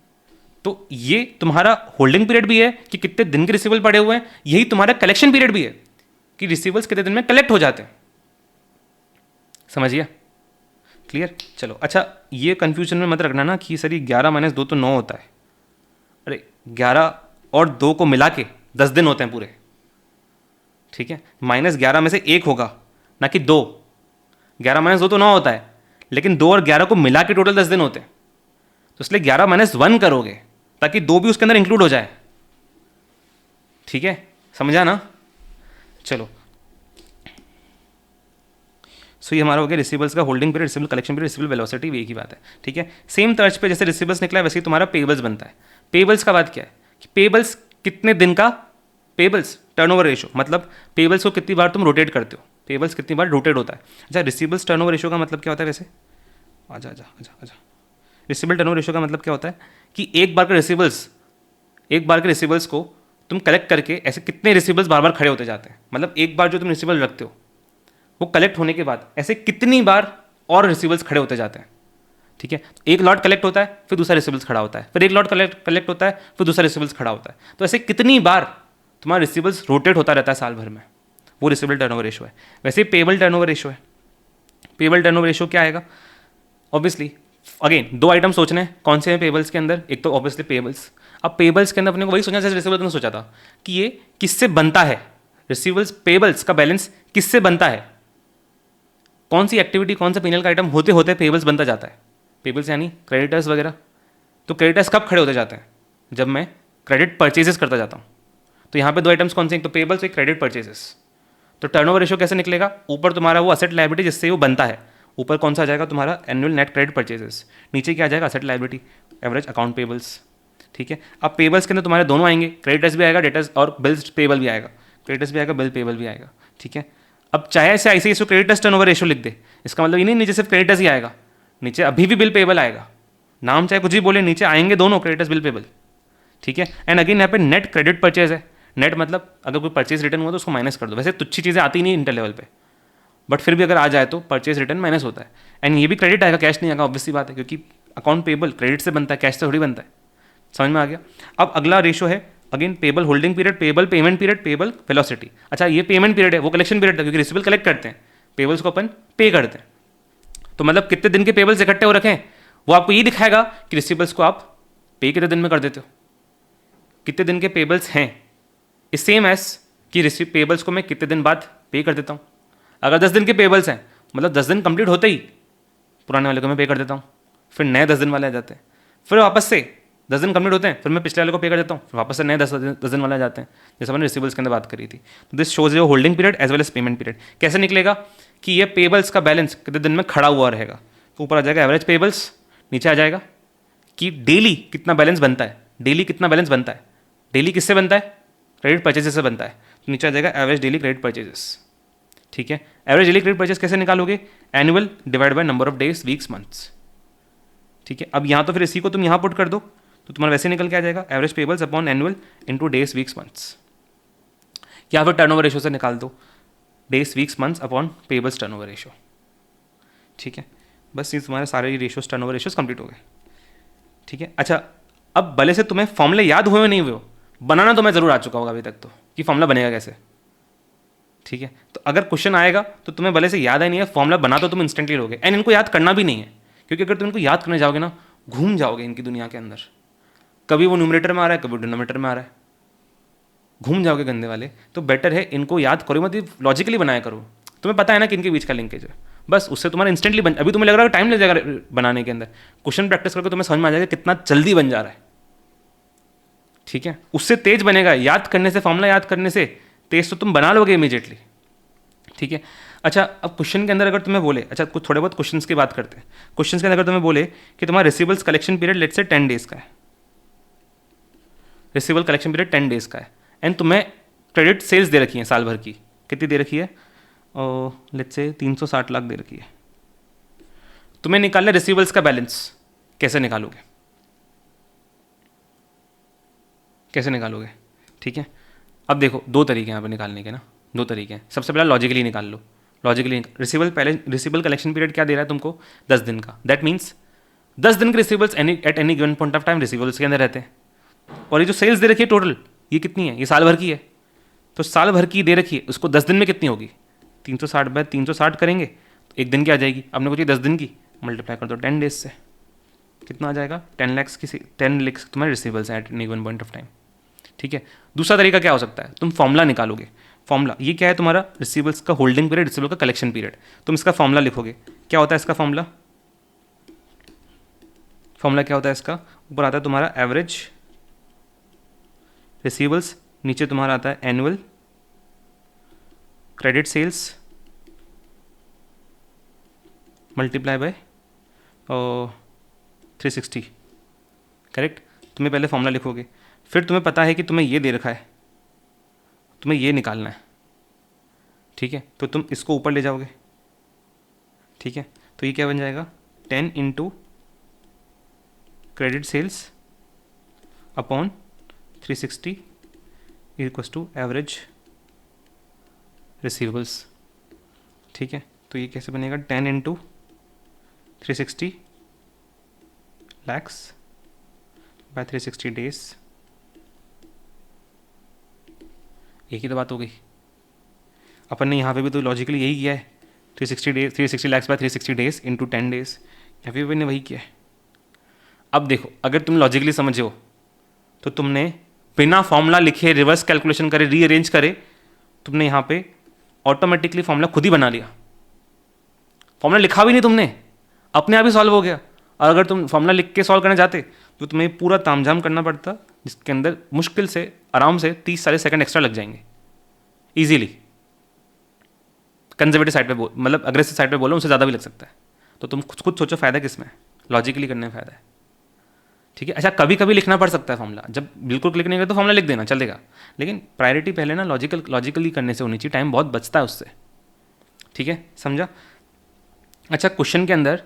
तो ये तुम्हारा होल्डिंग पीरियड भी है कि कितने दिन के रिसीवेबल पड़े हुए हैं, यही तुम्हारा कलेक्शन पीरियड भी है कि रिसीवेबल्स कितने दिन में कलेक्ट हो जाते हैं। समझिए? क्लियर? चलो, अच्छा ये कंफ्यूजन में मत रखना ना कि सर ये 11 - 2 तो 9 होता है। अरे 11 और 2 को मिला के 10 दिन होते हैं पूरे, ठीक है? -11 में से 1 होगा, ना कि 2। 11 - 2 तो 9 होता है, लेकिन 2 और 11 को मिला के टोटल 10 दिन होते हैं। तो इसलिए 11 - 1 करोगे ताकि 2 भी उसके अंदर इंक्लूड हो जाए, ठीक है? समझा ना? चलो, सो ये हमारा हो गया रिसीवेबल्स का holding period, receivable collection period, receivable velocity, एक ही बात है, ठीक है? सेम तर्ज पे जैसे रिसीवेबल्स निकला है वैसे ही तुम्हारा पेबल्स बनता है। पेबल्स का बात क्या है कि पेबल्स कितने दिन का, पेबल्स टर्नओवर रेशियो, मतलब पेबल्स को कितनी बार तुम रोटेट करते हो, पेबल्स कितनी बार रोटेट होता है। अच्छा, रिसीवेबल्स टर्नओवर रेशियो का मतलब क्या होता है वैसे? आजा आजा आजा आजा रिसीवेबल टर्नओवर रेशियो का मतलब क्या होता है कि एक बार के रिसीवेबल्स को तुम कलेक्ट करके ऐसे कितने रिसीवेबल्स बार बार खड़े होते जाते हैं। मतलब एक बार जो तुम रिसीवेबल रखते हो वो कलेक्ट होने के बाद ऐसे कितनी बार और रिसीवेबल्स खड़े होते जाते हैं, ठीक है? एक लॉट कलेक्ट होता है, फिर दूसरा रिसीवेबल्स खड़ा होता है, फिर एक लॉट कलेक्ट होता है, फिर दूसरा रिसीवेबल्स खड़ा होता है। तो ऐसे कितनी बार तुम्हारा रिसीवेबल्स रोटेट होता रहता है साल भर में, वो रिसीवेबल टर्नओवर रेशियो है। वैसे ही पेबल टर्नओवर रेशियो है। पेबल टर्नओवर रेशियो क्या आएगा? ऑब्वियसली अगेन 2 आइटम सोचने हैं कौन से हैं पेबल्स के अंदर। एक तो ऑब्वियसली पेबल्स। अब पेबल्स के अंदर अपने को वही सोचना जैसे रिसीवेबल ने सोचा था कि ये किससे बनता है, रिसीवेबल्स पेबल्स का बैलेंस किससे बनता है, कौन सी एक्टिविटी, कौन सा पीनल का आइटम होते होते पेबल्स बनता जाता है। पेबल्स यानी क्रेडिटर्स वगैरह। तो क्रेडिटर्स कब खड़े होते जाते हैं? जब मैं क्रेडिट परचेजेस करता जाता हूँ। तो यहाँ पे 2 आइटम्स कौन से हैं? तो पेबल्स, एक क्रेडिट परचेजेस। तो टर्नओवर रेशियो कैसे निकलेगा? ऊपर तुम्हारा वो असेट लायबिलिटी जिससे वो बनता है, ऊपर कौन सा आ जाएगा तुम्हारा एनुअल नेट क्रेडिट परचेजेस, नीचे क्या आ जाएगा asset liability average account payables, ठीक है? अब पेबल्स के अंदर तुम्हारे दोनों आएंगे, क्रेडिटर्स भी आएगा, डेटर्स और बिल्स पेबल भी आएगा, क्रेडिटर्स भी आएगा, बिल पेबल भी आएगा, ठीक है? अब चाहे ऐसे ऐसे इसको क्रेडिटर्स टर्नओवर रेशियो लिख दे, इसका मतलब ये नहीं नीचे सिर्फ क्रेडिटर्स ही आएगा, नीचे अभी भी बिल पेबल आएगा। नाम चाहे कुछ भी बोले, नीचे आएंगे दोनों, क्रेडिटर्स बिल पेबल, ठीक है? एंड अगेन यहाँ पे नेट क्रेडिट परचेज है। नेट मतलब अगर कोई परचेज रिटर्न हुआ तो उसको माइनस कर दो। वैसे तुच्छी चीज़ें आती नहीं इंटर लेवल पे, बट फिर भी अगर आ जाए तो परचेज रिटर्न माइनस होता है। एंड ये भी क्रेडिट आएगा, कैश नहीं आएगा, ऑब्वियसली बात है, क्योंकि अकाउंट पेबल क्रेडिट से बनता है, कैश से थोड़ी बनता है। समझ में आ गया? अब अगला रेशो है again payable holding period, payable payment period, payable velocity. अच्छा, ये पेमेंट पीरियड है, वो कलेक्शन पीरियड था क्योंकि रिसीवेबल कलेक्ट करते हैं, पेबल्स को अपन पे करते हैं। तो मतलब कितने दिन के पेबल्स इकट्ठे हो रखे हैं, वो आपको ये दिखाएगा कि रिसीवेबल्स को आप पे कितने दिन में कर देते हो, कितने दिन के पेबल्स हैं। इस सेम एस कि पेबल्स को मैं कितने दिन बाद पे कर देता हूँ। अगर 10 दिन के पेबल्स हैं मतलब 10 दिन कंप्लीट होते ही पुराने वाले को मैं पे कर देता हूँ, फिर नए 10 दिन वाले आ जाते हैं, फिर वापस से 10 दिन कंप्लीट होते हैं, फिर मैं पिछले वाले को पे कर देता हूँ, फिर वापस से नए 10 दिन वाले आ जाते हैं, जैसे मैंने रिसीवेबल्स के अंदर बात करी थी। तो this shows your holding period as well as payment period. कैसे निकलेगा कि ये पेबल्स का बैलेंस कितने दिन में खड़ा हुआ रहेगा। तो ऊपर आ जाएगा एवरेज पेबल्स, नीचे आ जाएगा कि डेली कितना बैलेंस बनता है, डेली कितना बैलेंस बनता है, डेली किससे बनता है, क्रेडिट परचेजेस से बनता है। तो नीचे आ जाएगा एवरेज डेली क्रेडिट परचेजेस, ठीक है? एवरेज डेली क्रेडिट परचेज कैसे निकालोगे? Annual divide by number of days, weeks, months, ठीक है? अब यहाँ तो फिर इसी को तुम यहाँ पुट कर दो तो तुम्हारा वैसे निकल के आ जाएगा average payables upon annual into days, weeks, months. या फिर टर्नओवर रेशियो से निकाल दो days, weeks, months upon payables turnover ratio, ठीक है? बस ये तुम्हारे सारे रेशियोज, टर्नओवर रेशियोज कंप्लीट हो गए, ठीक है। अच्छा, अब भले से तुम्हें फॉर्मूले याद हुए नहीं हुए हो, बनाना तो मैं ज़रूर आ चुका होगा अभी तक तो, कि फॉर्मूला बनेगा कैसे, ठीक है। तो अगर क्वेश्चन आएगा तो तुम्हें भले से याद ही नहीं है, फॉर्मूला बना तो तुम इंस्टेंटली लोगे, एंड इनको याद करना भी नहीं है, क्योंकि अगर तुम इनको याद करने जाओगे ना, घूम जाओगे इनकी दुनिया के अंदर, कभी वो न्यूमरेटर में आ रहा है, कभी डिनोमिनेटर में आ रहा है, घूम जाओगे गंदे वाले। तो बेटर है इनको याद करो मत, लॉजिकली बनाया करो। तुम्हें पता है ना कि इनके बीच का लिंकेज है, बस उससे तुम्हारा इंस्टेंटली बन, अभी तुम्हें लग रहा है टाइम लग जाएगा बनाने के अंदर, क्वेश्चन प्रैक्टिस करके तुम्हें समझ में आ जाएगा कितना जल्दी बन जा रहा है, ठीक है। उससे तेज बनेगा, याद करने से, फॉर्मूला याद करने से तेज तो तुम बना लोगे इमीडिएटली, ठीक है। अच्छा, अब क्वेश्चन के अंदर अगर तुम्हें बोले, अच्छा कुछ थोड़े बहुत क्वेश्चंस की बात करते हैं। क्वेश्चंस के अंदर अगर तुम्हें बोले कि तुम्हारा receivables collection period let's say 10 days का है, रिसीवेबल कलेक्शन पीरियड 10 डेज का है, एंड तुम्हें क्रेडिट सेल्स दे रखी है साल भर की, कितनी दे रखी है, और लेट्स से 360 लाख दे रखी है। तुम्हें निकालना रिसीवेबल्स का बैलेंस, कैसे निकालोगे, कैसे निकालोगे, ठीक है। अब देखो दो तरीके हैं यहाँ पे निकालने के ना, दो तरीके हैं। सबसे पहला लॉजिकली निकाल लो, लॉजिकली रिसीवेबल, पहले रिसीवेबल कलेक्शन पीरियड क्या दे रहा है तुमको, 10 दिन का, दैट मीन्स 10 दिन के receivables at any given point of time receivables के अंदर रहते हैं। और ये जो सेल्स दे रखी है टोटल, ये कितनी है, ये साल भर की है, तो साल भर की दे रखी है, उसको 10 दिन में कितनी होगी, 360 बाय 360 करेंगे तो एक दिन की आ जाएगी, आपने कुछ 10 दिन की मल्टीप्लाई कर दो 10 डेज से, कितना आ जाएगा, 10 लाख की, 10 लाख तुम्हारे receivables at any given point of time, ठीक है। दूसरा तरीका क्या हो सकता है, तुम फॉर्मूला निकालोगे। फॉर्मूला ये क्या है, तुम्हारा रिसीवेबल्स का होल्डिंग पीरियड, रिसीवेबल का कलेक्शन पीरियड, तुम इसका फॉर्मूला लिखोगे। क्या होता है इसका फॉर्मूला, फॉर्मूला क्या होता है इसका, ऊपर आता है तुम्हारा एवरेज रिसीवेबल्स, नीचे तुम्हारा आता है annual credit sales multiply by 360, correct. तुम्हें पहले फॉर्मूला लिखोगे, फिर तुम्हें पता है कि तुम्हें ये दे रखा है, तुम्हें ये निकालना है, ठीक है। तो तुम इसको ऊपर ले जाओगे, ठीक है। तो ये क्या बन जाएगा, 10 into credit sales upon 360 equals to average receivables, ठीक है। तो ये कैसे बनेगा, 10 इंटू 360 लैक्स बाय 360 डेज, एक ही तो बात हो गई। अपन ने यहाँ पे भी तो लॉजिकली यही किया है, 360 days, 360 lakhs by 360 days into 10 days, यहाँ पे भी ने वही किया है। अब देखो, अगर तुम लॉजिकली समझे हो तो तुमने बिना फॉर्मूला लिखे, रिवर्स कैलकुलेशन करे, रीअरेंज करे, तुमने यहाँ पे ऑटोमेटिकली फॉर्मूला खुद ही बना लिया। फॉर्मूला लिखा भी नहीं तुमने, अपने आप ही सॉल्व हो गया। और अगर तुम फॉर्मूला लिख के सॉल्व करने जाते तो तुम्हें पूरा तामझाम करना पड़ता, जिसके अंदर मुश्किल से आराम से 30-40 सेकंड एक्स्ट्रा लग जाएंगे इजीली। कंजर्वेटिव साइड पे मतलब अग्रेसिव साइड पे बोलो, उनसे ज़्यादा भी लग सकता है। तो तुम खुद सोचो फ़ायदा किस में है, लॉजिकली करने में फ़ायदा है, ठीक है। अच्छा, कभी कभी लिखना पड़ सकता है फॉर्मूला, जब बिल्कुल क्लिक नहीं करे तो फॉर्मूला लिख देना चलेगा, लेकिन प्रायोरिटी पहले ना लॉजिकली करने से होनी चाहिए, टाइम बहुत बचता है उससे, ठीक है, समझा। अच्छा, क्वेश्चन के अंदर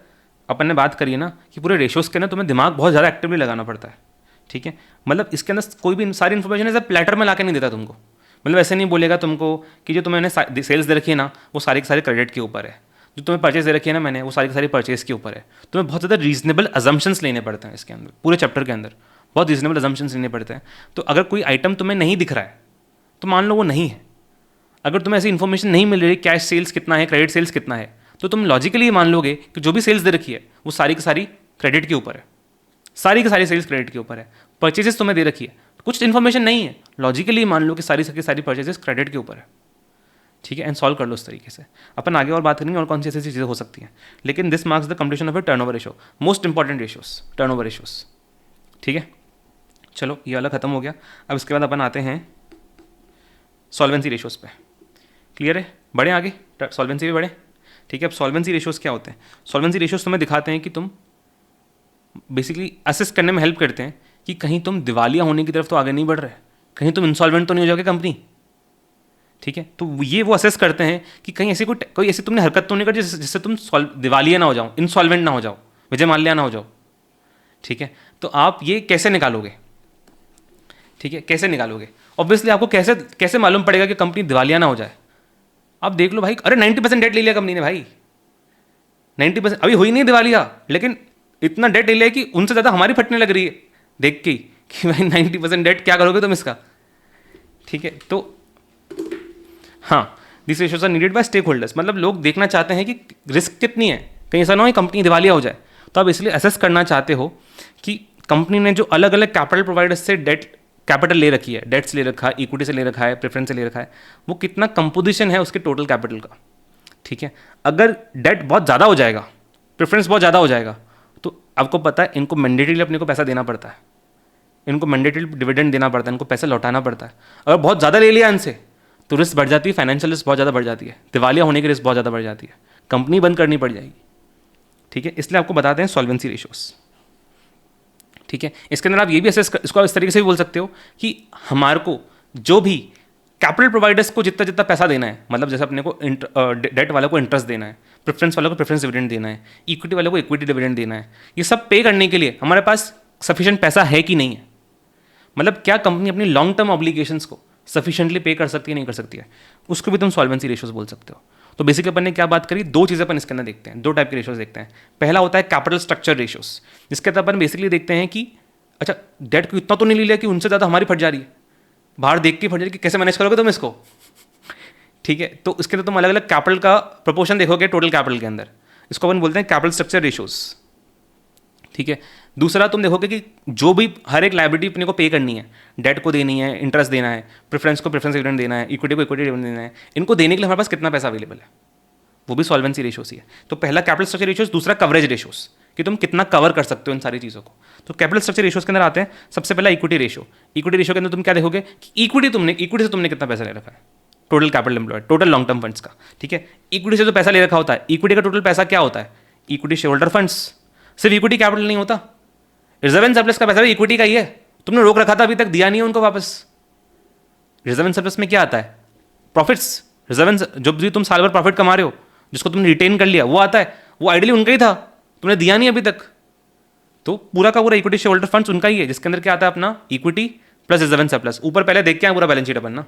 अपन ने बात करी है ना कि पूरे रेशियोज के ना तुम्हें दिमाग बहुत ज़्यादा एक्टिवली लगाना पड़ता है, ठीक है। मतलब इसके अंदर कोई भी सारी इन्फॉर्मेशन ऐसा प्लेटर में ला के नहीं देता तुमको, मतलब ऐसे नहीं बोलेगा तुमको कि जो तुम्हें सेल्स दे रखी है ना वो सारी की सारी क्रेडिट के ऊपर है, जो तुम्हें परचेज दे रखी है ना मैंने वो सारी की सारी परचेज के ऊपर है। तुम्हें बहुत ज़्यादा रीजनेबल अजम्पशंस लेने पड़ते हैं इसके अंदर, पूरे चैप्टर के अंदर बहुत रीजनेबल अजम्पशंस लेने पड़ते हैं। तो अगर कोई आइटम तुम्हें नहीं दिख रहा है तो मान लो वो नहीं है। अगर तुम्हें ऐसी इन्फॉर्मेशन नहीं मिल रही, कैश सेल्स कितना है, क्रेडिट सेल्स कितना है, तो तुम लॉजिकली मान लोगे कि जो भी सेल्स दे रखी है वो सारी की सारी क्रेडिट के ऊपर है, सारी की सारी सेल्स क्रेडिट के ऊपर है। परचेजेस तुम्हें दे रखी है, कुछ इन्फॉर्मेशन नहीं है, लॉजिकली मान लो कि सारी की सारी परचेजेस क्रेडिट के ऊपर है, ठीक है। एंड सॉल्व कर लो उस तरीके से। अपन आगे और बात करेंगे और कौन सी ऐसी चीज़ें हो सकती हैं, लेकिन this marks the completion of A turnover ratio, most important ratios, turnover ratios, ठीक है। चलो ये वाला खत्म हो गया। अब इसके बाद अपन आते हैं सॉल्वेंसी रेशियोज पे। क्लियर है, बढ़े आगे, सॉल्वेंसी भी बढ़े, ठीक है। अब सॉल्वेंसी रेशियोज क्या होते हैं, सॉल्वेंसी रेशियोज तुम्हें दिखाते हैं कि तुम बेसिकली असेस करने में हेल्प करते हैं कि कहीं तुम दिवालिया होने की तरफ तो आगे नहीं बढ़ रहे, कहीं तुम इंसॉल्वेंट तो नहीं हो जाओगे कंपनी, ठीक है। तो ये वो असेस करते हैं कि कहीं ऐसी कोई ऐसी तुमने हरकत तो नहीं कर जिससे तुम दिवालिया ना हो जाओ, इंसॉल्वेंट ना हो जाओ, विजय माल्या ना हो जाओ, ठीक है। तो आप ये कैसे निकालोगे, ठीक है, कैसे निकालोगे। ऑब्वियसली आपको कैसे कैसे मालूम पड़ेगा कि कंपनी दिवालिया ना हो जाए। आप देख लो भाई, अरे 90% डेट ले लिया कंपनी ने भाई, 90%, अभी हुई नहीं दिवालिया, लेकिन इतना डेट ले लिया कि उनसे ज़्यादा हमारी फटने लग रही है देख के ही कि भाई 90% डेट क्या करोगे तुम इसका, ठीक है। तो हाँ, this ratios are needed by stake holders, मतलब लोग देखना चाहते हैं कि रिस्क कितनी है, कहीं ऐसा ना हो कंपनी दिवालिया हो जाए। तो आप इसलिए असेस करना चाहते हो कि कंपनी ने जो अलग अलग कैपिटल प्रोवाइडर्स से डेट कैपिटल ले रखी है, डेट्स ले रखा है, इक्विटी से ले रखा है, प्रेफरेंस से ले रखा है, वो कितना कंपोजिशन है उसके टोटल कैपिटल का, ठीक है। अगर डेट बहुत ज़्यादा हो जाएगा, प्रेफरेंस बहुत ज़्यादा हो जाएगा, तो आपको पता है इनको मैंडेटरीली अपने को पैसा देना पड़ता है, इनको मैंडेटरी डिविडेंड देना पड़ता है, इनको पैसा लौटाना पड़ता है। अगर बहुत ज़्यादा ले लिया इनसे तो रिस्क बढ़ जाती है, फाइनेंशियल रिस्क बहुत ज़्यादा बढ़ जाती है, दिवालिया होने की रिस्क बहुत ज़्यादा बढ़ जाती है, कंपनी बंद करनी पड़ जाएगी, ठीक है। इसलिए आपको बताते हैं सॉल्वेंसी रेशियोज, ठीक है। इसके अंदर आप ये भी इसको आप इस तरीके से भी बोल सकते हो कि हमारे को जो भी कैपिटल प्रोवाइडर्स को जितना जितना पैसा देना है, मतलब जैसे अपने को डेट वालों को इंटरेस्ट देना है, प्रेफरेंस वालों को प्रेफरेंस डिविडेंड देना है, इक्विटी वालों को इक्विटी डिविडेंड देना है, ये सब पे करने के लिए हमारे पास सफिशिएंट पैसा है कि नहीं है, मतलब क्या कंपनी अपनी लॉन्ग टर्म ऑब्लिगेशंस को सफिशिएंटली पे कर सकती है नहीं कर सकती है, उसको भी तुम सॉल्वेंसी रेशियोज बोल सकते हो। तो बेसिकली अपन ने क्या बात करी, दो चीज़ें अपन इसके अंदर देखते हैं, दो टाइप के रेशियोज देखते हैं। पहला होता है कैपिटल स्ट्रक्चर रेशियोज, जिसके अंदर अपन बेसिकली देखते हैं कि अच्छा डेट को इतना तो नहीं ले लिया कि उनसे ज़्यादा हमारी फट जा रही है, बाहर देख के फट जा रही है कि कैसे मैनेज करोगे तुम इसको, ठीक है। तो इसके अंदर तुम अलग अलग कैपिटल का प्रोपोर्शन देखोगे टोटल कैपिटल के अंदर, इसको अपन बोलते हैं कैपिटल स्ट्रक्चर रेशियोज, ठीक है। दूसरा तुम देखोगे कि जो भी हर एक लायबिलिटी अपने को पे करनी है, डेट को देनी है, इंटरेस्ट देना है, प्रेफरेंस को प्रेफरेंस डिविडेंड देना है, इक्विटी को इक्विटी डिविडेंड देना है, इनको देने के लिए हमारे पास कितना पैसा अवेलेबल है, वो भी सॉल्वेंसी रेशियोज ही है। तो पहला कैपिटल स्ट्रक्चर रेशियोज, दूसरा कवरेज रेशियोज, कि तुम कितना कवर कर सकते हो इन सारी चीज़ों को। तो कैपिटल स्ट्रक्चर रेशियोज के अंदर आते हैं, सबसे पहला इक्विटी रेशियो। इक्विटी रेशियो के अंदर तुम क्या देखोगे कि इक्विटी से तुमने कितना पैसा ले रखा है, total capital employed, total long term funds का, ठीक है। इक्विटी से जो पैसा ले रखा होता है, इक्विटी का टोटल पैसा क्या होता है, इक्विटी शेयर होल्डर फंड्स, सिर्फ इक्विटी कैपिटल नहीं होता, रिजर्व एंड सरप्लस का पैसा भी इक्विटी का ही है, तुमने रोक रखा था अभी तक दिया नहीं है उनको वापस। रिजर्व एंड सरप्लस में क्या आता है, प्रॉफिट्स, रिजर्व एंड जो भी तुम साल भर प्रॉफिट कमा रहे हो, जिसको तुमने रिटेन कर लिया वो आता है, वो आइडियली उनका ही था, तुमने दिया नहीं अभी तक, तो पूरा का पूरा इक्विटी शेयर होल्डर फंड्स उनका ही है, जिसके अंदर क्या आता है अपना equity plus reserve and surplus. ऊपर पहले देख के आए पूरा बैलेंस शीट अपन ना,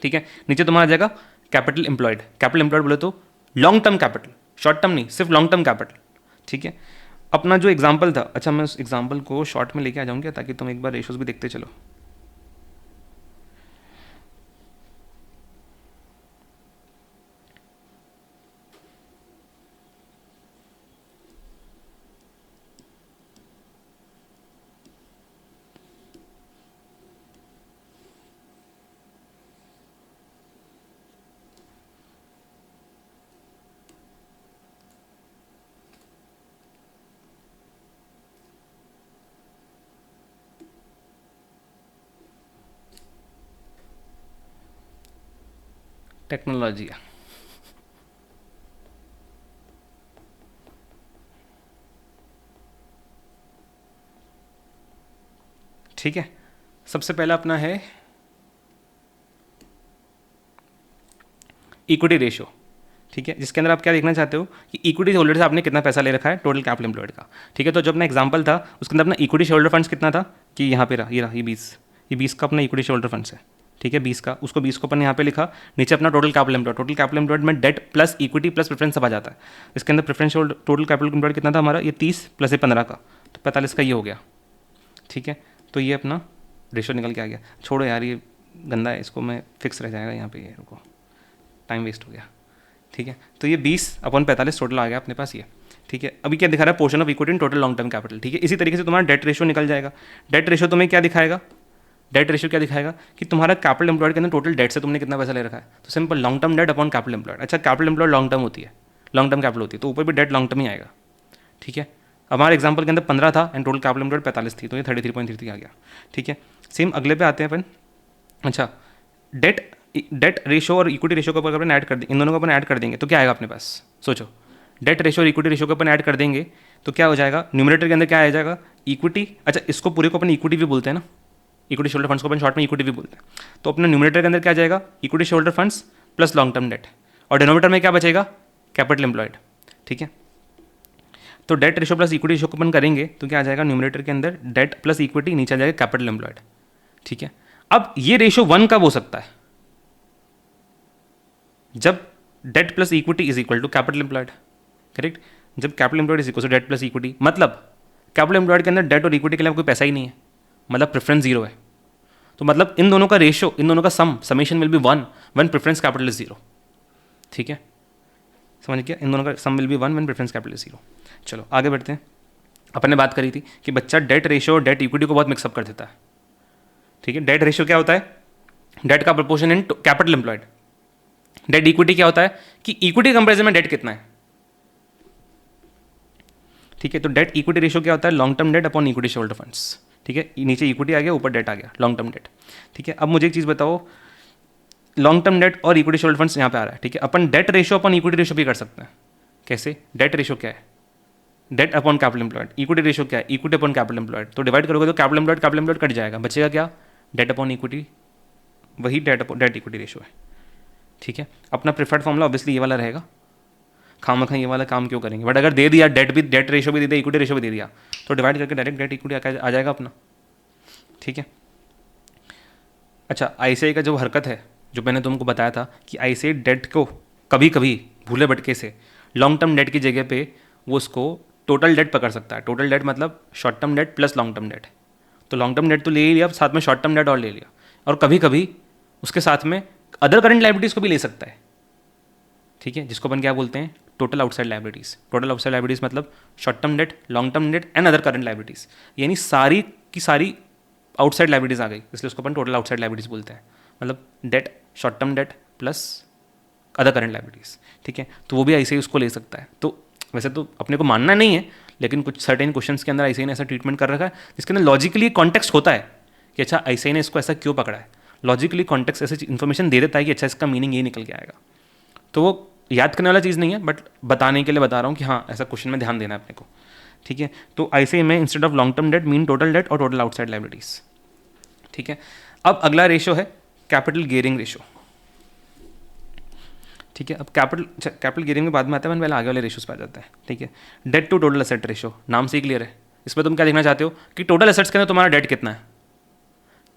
ठीक है। नीचे तुम्हारा आ जाएगा कैपिटल एम्प्लॉयड। कैपिटल एम्प्लॉयड बोले तो long term capital, short term नहीं, सिर्फ लॉन्ग टर्म कैपिटल, ठीक है। अपना जो एग्जाम्पल था, अच्छा मैं उस एग्जाम्पल को शॉर्ट में लेके आ जाऊंगा ताकि तुम एक बार रेशियोज भी देखते चलो। टेक्नोलॉजी, ठीक है। सबसे पहला अपना है इक्विटी रेशियो, ठीक है, जिसके अंदर आप क्या देखना चाहते हो कि इक्विटी होल्डर से आपने कितना पैसा ले रखा है टोटल कैपिटल एम्प्लॉयड का, ठीक है। तो जो अपना एग्जांपल था उसके अंदर अपना इक्विटी शेयर होल्डर फंड्स कितना था कि यहाँ पे रहा, ये 20 का अपना इक्विटी शेयर होल्डर फंड्स है, ठीक है, 20 का, उसको 20 को अपन यहाँ पे लिखा, नीचे अपना टोटल कैपिटल एम्प्लॉयड में debt plus equity plus preference सब आ जाता है। इसके अंदर प्रेफरेंस टोटल कैपिटल एम्प्लॉयड कितना था हमारा, ये 30 प्लस ये 15 का, तो 45 का ये हो गया, ठीक है। तो ये अपना रेशो निकल के आ गया। छोड़ो यार ये गंदा है, इसको मैं फिक्स रह जाएगा यहाँ पे, ये रुको, टाइम वेस्ट हो गया, ठीक है। तो ये 20/45 टोटल आ गया अपने पास ये, ठीक है। अभी क्या दिखा रहा है, portion of equity in total long term capital, ठीक है। इसी तरीके से तुम्हारा डेट रेशियो निकल जाएगा। डेट रेशियो तुम्हें क्या दिखाएगा, डेट रेशियो क्या दिखाएगा कि तुम्हारा कैपिटल एम्प्लॉयड के अंदर टोटल डेट से तुमने कितना पैसा ले रखा है, तो simple long term debt upon capital employed. अच्छा कैपिटल एम्प्लॉयड लॉन्ग टर्म होती है, लॉन्ग टर्म कैपिटल होती है, तो ऊपर भी डेट लॉन्ग टर्म ही आएगा, ठीक है। हमारे एग्जाम्पल के अंदर 15 था एंड टोटल कैपिटल एम्प्लॉयड 45 थी, तो ये 33.33 आ गया, ठीक है। सेम अगले पे आते हैं अपन। अच्छा डेट रेशो और इक्विटी रेशो को अपन ऐड कर देंगे, इन दोनों को अपन ऐड कर देंगे तो क्या आएगा अपने पास, सोचो। डेट रेशो और इक्विटी रेशो को अपन ऐड कर देंगे तो क्या हो जाएगा, न्यूमरेटर के अंदर क्या आ जाएगा, इक्विटी। अच्छा इसको पूरे को अपन इक्विटी भी बोलते हैं ना, इक्विटी शेयर होल्डर फंड्स को अपन शॉर्ट में इक्विटी भी बोलते हैं। तो अपना न्यूमरेटर के अंदर क्या आ जाएगा, equity share holder funds plus long term debt, और डिनोमिनेटर में क्या बचेगा, कैपिटल एम्प्लॉयड, ठीक है। तो debt ratio plus equity ratio को अपन करेंगे तो क्या आ जाएगा, न्यूमरेटर के अंदर डेट प्लस इक्विटी, नीचे आ जाएगा कैपिटल एम्प्लॉयड, ठीक है। अब ये रेशो 1 कब हो सकता है, जब debt plus equity is equal to capital employed, correct. जब capital employed is equal to debt plus equity, मतलब कैपिटल एम्प्लॉयड के अंदर डेट और इक्विटी के अलावा कोई पैसा ही नहीं है, मतलब प्रेफरेंस जीरो है। तो मतलब इन दोनों का रेशियो, इन दोनों का summation will be 1 when preference capital is zero. ठीक है, समझ गया, इन दोनों का sum will be 1 when preference capital is zero. चलो आगे बढ़ते हैं। अपन ने बात करी थी कि बच्चा डेट रेशियो और डेट इक्विटी को बहुत मिक्सअप कर देता है। ठीक है, डेट रेशियो क्या होता है, डेट का proportion in capital employed. Debt equity क्या होता है कि इक्विटी कंपेरिजन में डेट कितना है। ठीक है, तो डेट इक्विटी रेशियो क्या होता है, long term debt upon equity shareholder funds. ठीक है, नीचे इक्विटी आ गया, ऊपर डेट आ गया, लॉन्ग टर्म डेट। ठीक है, अब मुझे एक चीज़ बताओ, लॉन्ग टर्म डेट और इक्विटी शेयरहोल्डर फंड्स यहाँ पे आ रहा है। ठीक है, अपन debt ratio upon equity ratio भी कर सकते हैं। कैसे, डेट रेशियो क्या है, debt upon capital employed, equity ratio क्या है, इक्विटी अपॉन कैपिटल एम्प्लॉयड। तो डिवाइड करोगे तो कैपिटल एम्प्लॉयड कट जाएगा, बचेगा क्या, डेट अपॉन इक्विटी, वही डेट इक्विटी रेशियो है। ठीक है, अपना प्रेफर्ड फॉर्मूला ऑब्वियसली ये वाला रहेगा, खामखा ये वाला काम क्यों करेंगे। बट अगर दे दिया डेट रेशियो भी दे दिया, इक्विटी रेशियो भी दे दिया, तो डिवाइड करके डायरेक्ट डेट इक्विटी आ जाएगा अपना। ठीक है, अच्छा आईसीआई का जो हरकत है, जो मैंने तुमको बताया था कि आईसीआई डेट को कभी कभी भूले भटके से लॉन्ग टर्म डेट की जगह पे वो उसको टोटल डेट पकड़ सकता है। टोटल डेट मतलब short term debt plus long term date. तो लॉन्ग टर्म डेट तो ले ही लिया, साथ में शॉर्ट टर्म डेट और ले लिया, और कभी कभी उसके साथ में अदर करंट लायबिलिटीज़ को भी ले सकता है। ठीक है, जिसको अपन क्या बोलते हैं, total outside liabilities. Total outside liabilities मतलब short term debt, long term debt and other current liabilities, यानी सारी की सारी आउटसाइड लायबिलिटीज़ आ गई, इसलिए उसको अपन टोटल आउटसाइड लायबिलिटीज़ बोलते हैं। मतलब debt, short term debt plus other current liabilities. ठीक है, तो वो भी ऐसे ही उसको ले सकता है। तो वैसे तो अपने को मानना नहीं है, लेकिन कुछ सर्टेन क्वेश्चंस के अंदर ऐसे ने ऐसा ट्रीटमेंट कर रखा है जिसके अंदर लॉजिकली कॉन्टेक्स्ट होता है कि अच्छा ऐसे ने इसको ऐसा क्यों पकड़ा है। लॉजिकली कॉन्टेक्स्ट ऐसे इन्फॉर्मेशन दे देता है कि अच्छा इसका मीनिंग ये निकल के आएगा। तो वो याद करने वाला चीज़ नहीं है, बट बताने के लिए बता रहा हूँ कि हाँ ऐसा क्वेश्चन में ध्यान देना है अपने को। ठीक है, तो ऐसे में instead of long term that mean total date और टोटल आउटसाइड लायबिलिटीज़। ठीक है, अब अगला रेशियो है कैपिटल गियरिंग रेशियो। ठीक है, अब कैपिटल गियरिंग में बाद में आता है, पहले आगे वाले रेशियोज पे आ जाता है। ठीक है, debt to total asset ratio, नाम से ही क्लियर है। इसमें तुम क्या देखना चाहते हो कि टोटल एसेट्स के अंदर तुम्हारा डेट कितना है।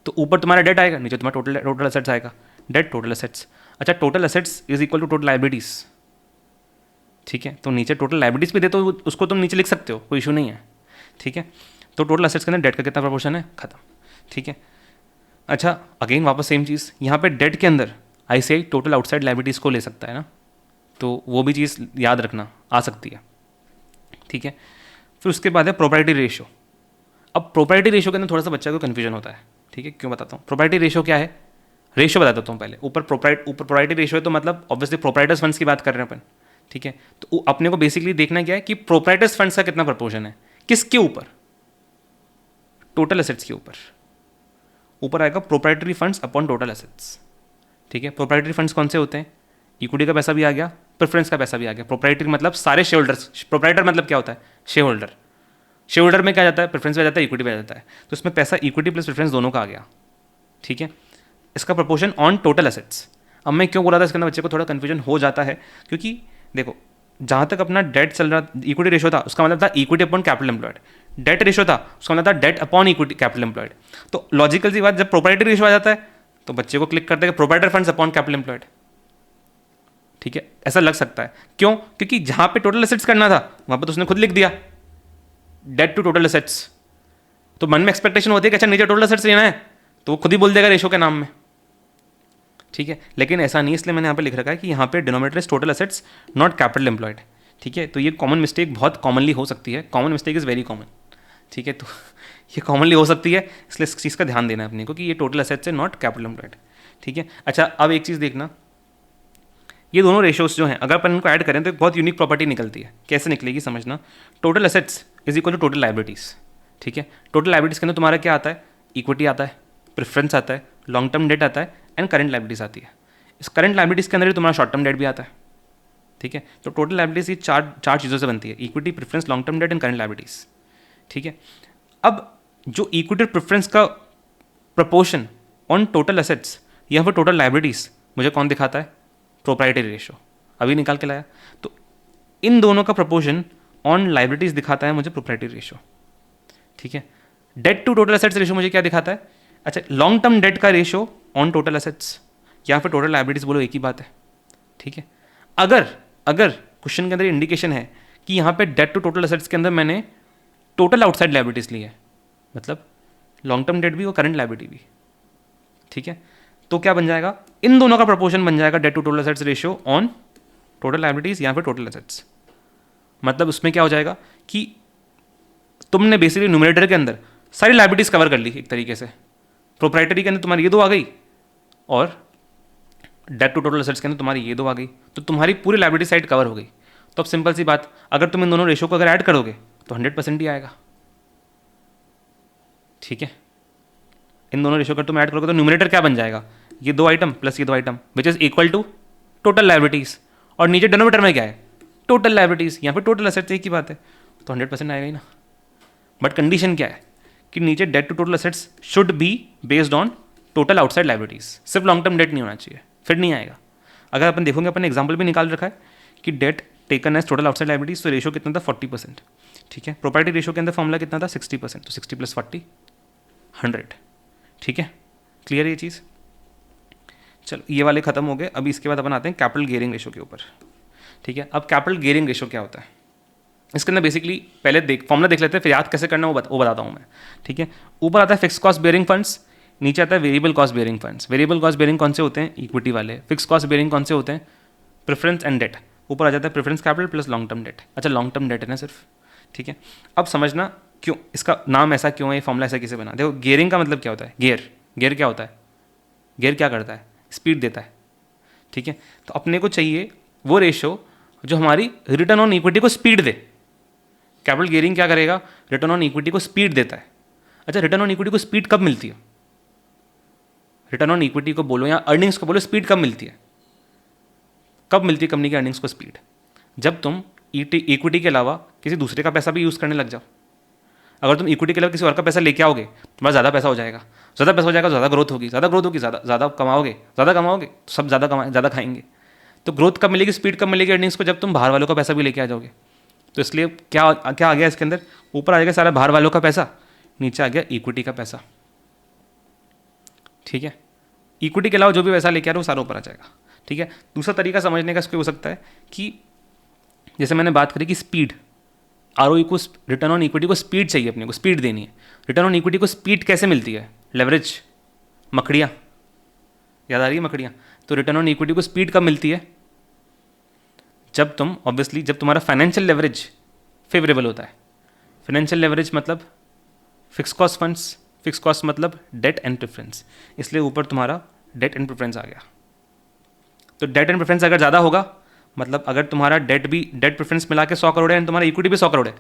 तो ऊपर तुम्हारा डेट आएगा, नीचे तुम्हारा टोटल एसेट्स आएगा, डेट टोटल एसेट्स। अच्छा, total assets is equal to total liabilities. ठीक है, तो नीचे टोटल लायबिलिटीज़ भी दे तो उसको तुम नीचे लिख सकते हो, कोई इशू नहीं है। ठीक है, तो टोटल एसेट्स के अंदर डेट का कितना प्रोपोर्शन है, खत्म। ठीक है, अच्छा अगेन वापस सेम चीज़, यहाँ पे डेट के अंदर आईसीआई टोटल आउटसाइड लायबिलिटीज़ को ले सकता है ना, तो वो भी चीज़ याद रखना आ सकती है। ठीक है, फिर उसके बाद है प्रोप्राइटरी रेशियो। अब प्रोप्राइटरी रेशियो के अंदर थोड़ा सा बच्चा को कन्फ्यूजन होता है। ठीक है, क्यों बताता हूँ। प्रोप्राइटरी रेशियो क्या है, रेशियो बता देता हूँ पहले। ऊपर प्रोप्राइटरी रेशियो है तो मतलब ऑब्वियसली प्रोप्राइटर्स फंड्स की बात कर रहे हैं अपन। ठीक है, तो अपने को बेसिकली देखना क्या है कि प्रोप्राइटर्स फंड्स का कितना प्रपोर्शन है, किसके ऊपर, टोटल एसेट्स के ऊपर। ऊपर आएगा proprietary funds upon total assets. ठीक है, प्रोप्राइटरी फंड्स कौन से होते हैं, इक्विटी का पैसा भी आ गया, प्रेफरेंस का पैसा भी आ गया। प्रोप्राइटरी मतलब सारे शेयर होल्डर्स, प्रोप्राइटर मतलब क्या होता है, शेयर होल्डर। शेयर होल्डर में क्या जाता है, प्रेफरेंस में जाता है, इक्विटी में जाता है। तो इसमें पैसा इक्विटी प्लस प्रेफरेंस दोनों का आ गया। ठीक है, इसका प्रोपोर्शन ऑन टोटल एसेट्स। अब मैं क्यों बोल रहा था इसके अंदर बच्चे को थोड़ा कन्फ्यूजन हो जाता है, क्योंकि देखो जहाँ तक अपना डेट चल रहा, इक्विटी रेशियो था उसका मतलब था equity upon capital employed. Debt ratio था उसका मतलब था debt upon equity capital employed. तो लॉजिकल सी बात, जब प्रोप्राइटरी रेशियो आ जाता है तो बच्चे को क्लिक करते हैं proprietor funds upon capital employed. ठीक है, ऐसा लग सकता है, क्यों, क्योंकि जहाँ पे टोटल एसेट्स करना था वहाँ पर तो उसने खुद लिख दिया डेट टू टोटल एसेट्स। तो मन में एक्सपेक्टेशन होती है कि अच्छा नीचे टोटल एसेट्स लेना है तो वो खुद ही बोल देगा रेशियो के नाम में। ठीक है, लेकिन ऐसा नहीं, इसलिए मैंने यहाँ पे लिख रखा है कि यहाँ पे denominator is total assets not capital employed. ठीक है, तो ये कॉमन मिस्टेक बहुत कॉमनली हो सकती है, common mistake is very common. ठीक है, तो ये कॉमनली हो सकती है, इसलिए इस चीज़ का ध्यान देना है अपने को कि ये टोटल एसेट्स है नॉट कैपिटल एम्प्लॉयड। ठीक है, अच्छा अब एक चीज़ देखना, ये दोनों रेशियोज जो हैं अगर अपन इनको ऐड करें तो एक बहुत यूनिक प्रॉपर्टी निकलती है। कैसे निकलेगी समझना, total assets is equal to total liabilities. ठीक है, टोटल लायबिलिटीज़ के अंदर तुम्हारा क्या आता है, इक्विटी आता है, प्रेफरेंस आता है, लॉन्ग टर्म डेट आता है एंड करंट लायबिलिटीज़ आती है। इस करंट लायबिलिटीज़ के अंदर ही तुम्हारा शॉर्ट टर्म डेट भी आता है। ठीक है, तो टोटल लायबिलिटीज़ ये चार चीज़ों से बनती है, equity, preference, long term debt and current liabilities. ठीक है, अब जो इक्विटी प्रेफरेंस का प्रपोर्शन ऑन टोटल एसेट्स या फिर टोटल लायबिलिटीज़ मुझे कौन दिखाता है, प्रोप्राइटरी रेशियो, अभी निकाल के लाया। तो इन दोनों का प्रपोर्शन ऑन लायबिलिटीज़ दिखाता है मुझे प्रोप्राइटरी रेशियो। ठीक है, debt to total assets ratio मुझे क्या दिखाता है, अच्छा लॉन्ग टर्म डेट का रेशियो ऑन टोटल एसेट्स या फिर टोटल लायबिलिटीज़, बोलो एक ही बात है। ठीक है, अगर क्वेश्चन के अंदर इंडिकेशन है कि यहाँ पे डेट टू टोटल एसेट्स के अंदर मैंने टोटल आउटसाइड लायबिलिटीज़ ली है, मतलब लॉन्ग टर्म डेट भी और करंट लायबिलिटी भी, ठीक है। तो क्या बन जाएगा, इन दोनों का प्रोपोर्शन बन जाएगा debt to total assets ratio on total liabilities या फिर टोटल एसेट्स। मतलब उसमें क्या हो जाएगा कि तुमने बेसिकली न्यूमरेटर के अंदर सारी लायबिलिटीज़ कवर कर ली एक तरीके से। प्रोप्राइटरी के अंदर तुम्हारी ये दो आ गई और डेट टू टोटल एसेट्स के अंदर तुम्हारी ये दो आ गई, तो तुम्हारी पूरी लायबिलिटी साइड कवर हो गई। तो अब सिंपल सी बात, अगर तुम इन दोनों रेशो को अगर ऐड करोगे तो 100% ही आएगा, ठीक है। इन दोनों रेशो का तुम ऐड करोगे तो न्यूमरेटर क्या बन जाएगा, ये दो आइटम प्लस ये दो item which is equal to total liabilities, और नीचे डिनोमिनेटर में क्या है, टोटल लायबिलिटीज, यहाँ पे टोटल एसेट्स एक ही बात है, तो 100% आएगा ही ना। बट कंडीशन क्या है कि नीचे debt to total assets should be based on total outside liabilities, सिर्फ लॉन्ग टर्म डेट नहीं होना चाहिए, फिर नहीं आएगा। अगर अपन देखोगे, अपन एग्जाम्पल भी निकाल रखा है कि debt taken as total outside liabilities, तो रेशो कितना था 40%, ठीक है। प्रॉपर्टी रेशो के अंदर फॉर्मूला कितना था 60%, तो 60 + 40 100, ठीक है। क्लियर ये चीज़, चलो ये वाले खत्म हो गए। अभी इसके बाद अपन आते हैं कैपिटल गियरिंग रेशो के ऊपर, ठीक है। अब कैपिटल गियरिंग रेशो क्या होता है, इसके अंदर बेसिकली पहले फॉर्मूला देख लेते हैं, फिर याद कैसे करना है वो बताता हूँ मैं, ठीक है। ऊपर आता है फिक्स कॉस्ट बेयरिंग फंड्स, नीचे आता है variable cost bearing funds. Variable cost bearing कौन से होते हैं, इक्विटी वाले। फिक्स कॉस्ट बेयरिंग कौन से होते हैं, प्रेफरेंस एंड डेट। ऊपर आ जाता है preference capital plus long term date. अच्छा, लॉन्ग टर्म डेट है ना सिर्फ, ठीक है। अब समझना क्यों इसका नाम ऐसा क्यों है, ये फॉर्मूला ऐसा किसे बना। देखो गियरिंग का मतलब क्या होता है, गियर क्या होता है, गियर क्या करता है, स्पीड देता है, ठीक है। तो अपने को चाहिए वो रेशो जो हमारी रिटर्न ऑन इक्विटी को स्पीड दे। कैपिटल गियरिंग क्या करेगा, रिटर्न ऑन इक्विटी को स्पीड देता है। अच्छा, रिटर्न ऑन इक्विटी को स्पीड कब मिलती है, रिटर्न ऑन इक्विटी को बोलो या अर्निंग्स को बोलो, स्पीड कब मिलती है, कब मिलती है कंपनी की अर्निंग्स को स्पीड, जब तुम इक्विटी के अलावा किसी दूसरे का पैसा भी यूज़ करने लग जाओ। अगर तुम इक्विटी के अलावा किसी और का पैसा लेके आओगे, तुम्हारा ज़्यादा पैसा हो जाएगा, ज़्यादा पैसा हो जाएगा, ज़्यादा ग्रोथ होगी, ज़्यादा कमाओगे तो सब ज़्यादा खाएंगे। तो ग्रोथ कब मिलेगी, स्पीड कब मिलेगी अर्निंग्स को, जब तुम बाहर वालों का पैसा भी लेके आ जाओगे। तो इसलिए क्या आ गया इसके अंदर, ऊपर आ जाएगा सारा बाहर वालों का पैसा, नीचे आ गया इक्विटी का पैसा, ठीक है। इक्विटी के अलावा जो भी पैसा लेके आ रहे हो वो सारा ऊपर आ जाएगा, ठीक है। दूसरा तरीका समझने का इसको हो सकता है कि जैसे मैंने बात करी कि स्पीड, आरओई को, रिटर्न ऑन इक्विटी को स्पीड चाहिए, अपने को स्पीड देनी है। रिटर्न ऑन इक्विटी को स्पीड कैसे मिलती है, लेवरेज, मकड़ियाँ, याद आ रही है मकड़ियाँ। तो रिटर्न ऑन इक्विटी को स्पीड कब मिलती है, जब तुम ऑब्वियसली जब तुम्हारा फाइनेंशियल लेवरेज फेवरेबल होता है। फाइनेंशियल लेवरेज मतलब fix cost funds, fix cost मतलब डेट एंड प्रेफरेंस, इसलिए ऊपर तुम्हारा डेट एंड प्रेफरेंस आ गया। तो डेट एंड प्रेफरेंस अगर ज़्यादा होगा, मतलब अगर तुम्हारा डेट प्रेफरेंस मिला के 100 करोड़ है एंड तुम्हारा इक्विटी भी 100 करोड़ है,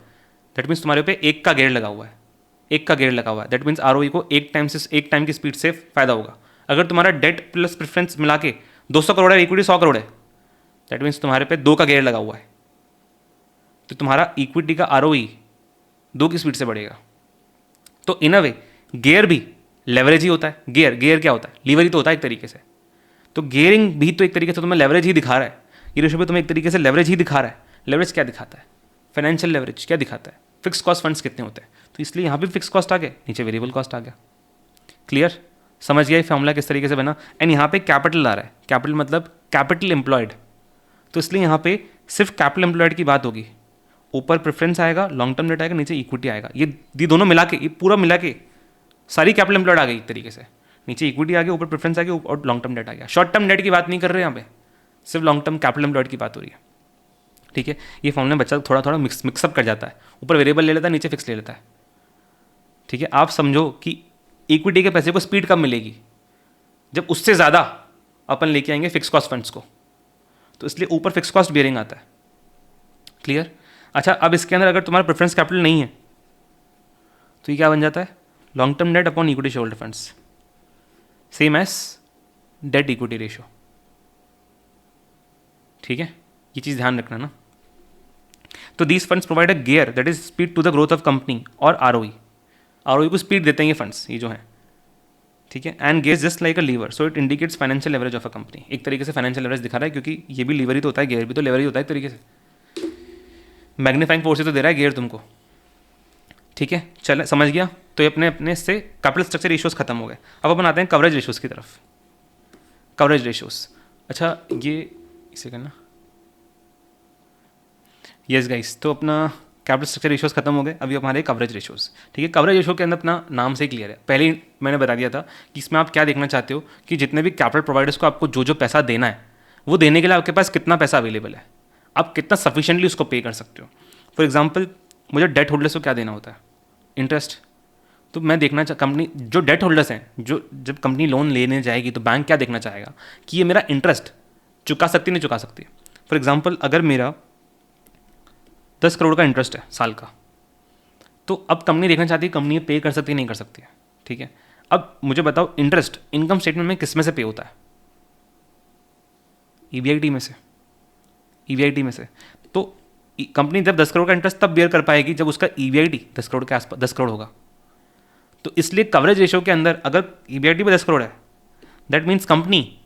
दैट मीन्स तुम्हारे पे एक का गेयर लगा हुआ है, दैट मीन्स आरओई को एक टाइम की स्पीड से फायदा होगा। अगर तुम्हारा डेट प्लस प्रेफरेंस मिला के 200 करोड़ है, इक्विटी 100 करोड़ है, दैट मीन्स तुम्हारे पे 2 का गेयर लगा हुआ है, तो तुम्हारा इक्विटी का आरओई 2 की स्पीड से बढ़ेगा। तो इन अ वे गियर भी लेवरेज ही होता है। गियर क्या होता है, लीवर ही तो होता है एक तरीके से। तो गियरिंग भी तो एक तरीके से तुम्हें लेवरेज ही दिखा रहा है, ये रेशो भी तुम्हें एक तरीके से लेवरेज ही दिखा रहा है। लेवरेज क्या दिखाता है, फाइनेंशियल लेवरेज क्या दिखाता है, फिक्स कॉस्ट फंड्स कितने होते हैं। तो इसलिए यहाँ भी फिक्स कॉस्ट आ गए, नीचे वेरिएबल कॉस्ट आ गया। क्लियर, समझ गया ये फॉर्मूला किस तरीके से बना। एंड यहाँ पे कैपिटल आ रहा है, कैपिटल मतलब कैपिटल एम्प्लॉयड, तो इसलिए यहाँ पे सिर्फ कैपिटल एम्प्लॉयड की बात होगी। ऊपर प्रेफरेंस आएगा, लॉन्ग टर्म डेट आएगा, नीचे इक्विटी आएगा। ये दोनों मिला के, ये पूरा मिला के सारी कैपिटल एम्प्लॉयड आ गई एक तरीके से। नीचे इक्विटी आ गई, ऊपर प्रेफरेंस आ गई और लॉन्ग टर्म डेट आ गया। शॉर्ट टर्म डेट की बात नहीं कर रहे यहाँ पे, सिर्फ लॉन्ग टर्म कैपिटल एम्प्लॉयड की बात हो रही है, ठीक है। ये फॉर्मूला बच्चा थोड़ा मिक्सअप कर जाता है, ऊपर वेरिएबल ले लेता है, नीचे फिक्स ले लेता है, ठीक है। आप समझो कि इक्विटी के पैसे को स्पीड कब मिलेगी, जब उससे ज़्यादा अपन लेके आएंगे फिक्स कॉस्ट फंड्स को, तो इसलिए ऊपर फिक्स कॉस्ट बेयरिंग आता है। क्लियर। अच्छा, अब इसके अंदर अगर तुम्हारा प्रेफरेंस कैपिटल नहीं है तो ये क्या बन जाता है, long term debt upon equity shareholder funds, same as debt equity ratio, ठीक है। ये चीज़ ध्यान रखना ना। तो these funds provide a gear that is speed to the growth of company, और आरओई को स्पीड देते हैं ये फंड्स, ये जो है, ठीक है। And gear just like a lever, so it indicates financial leverage of a company. एक तरीके से फाइनेंशियल लेवरेज दिखा रहा है, क्योंकि ये भी लीवर ही तो होता है, गियर भी तो लेवर ही होता है एक तरीके से। मैग्नीफाइंग फोर्स ही तो दे रहा है गियर तुमको, ठीक है। चल समझ गया। तो ये अपने से कैपिटल स्ट्रक्चर रेशियोज खत्म हो गए। अब अपन आते हैं कवरेज रेशियोज की तरफ। कवरेज रेशियोज, अच्छा ये इसे करना, यस गाइस, तो अपना कैपिटल स्ट्रक्चर रेशियोज खत्म हो गए, अभी हमारे कवरेज रेशियोज। ठीक है, कवरेज रेशियो के अंदर अपना नाम से क्लियर है, पहले ही मैंने बता दिया था कि इसमें आप क्या देखना चाहते हो कि जितने भी कैपिटल प्रोवाइडर्स को आपको जो जो पैसा देना है वो देने के लिए आपके पास कितना पैसा अवेलेबल है, आप कितना सफिशिएंटली उसको पे कर सकते हो। फॉर एग्जाम्पल, मुझे डेट होल्डर्स को क्या देना होता है, इंटरेस्ट। तो मैं देखना कंपनी जो डेट होल्डर्स हैं, जो जब कंपनी लोन लेने जाएगी तो बैंक क्या देखना चाहेगा कि ये मेरा इंटरेस्ट चुका सकती नहीं चुका सकती है। फॉर एग्जाम्पल, अगर मेरा 10 करोड़ का इंटरेस्ट है साल का, तो अब कंपनी देखना चाहती है कंपनी पे कर सकती है नहीं कर सकती है। ठीक है, अब मुझे बताओ इंटरेस्ट इनकम स्टेटमेंट में किस में से पे होता है? ईबीआईटी में से, ईबीआईटी में से। तो कंपनी जब 10 करोड़ का इंटरेस्ट तब बेयर कर पाएगी जब उसका ईबीआईटी 10 करोड़ के आसपास 10 करोड़ होगा। तो इसलिए कवरेज रेशियो के अंदर अगर ईबीआईटी पे 10 करोड़ है, दैट मीन्स कंपनी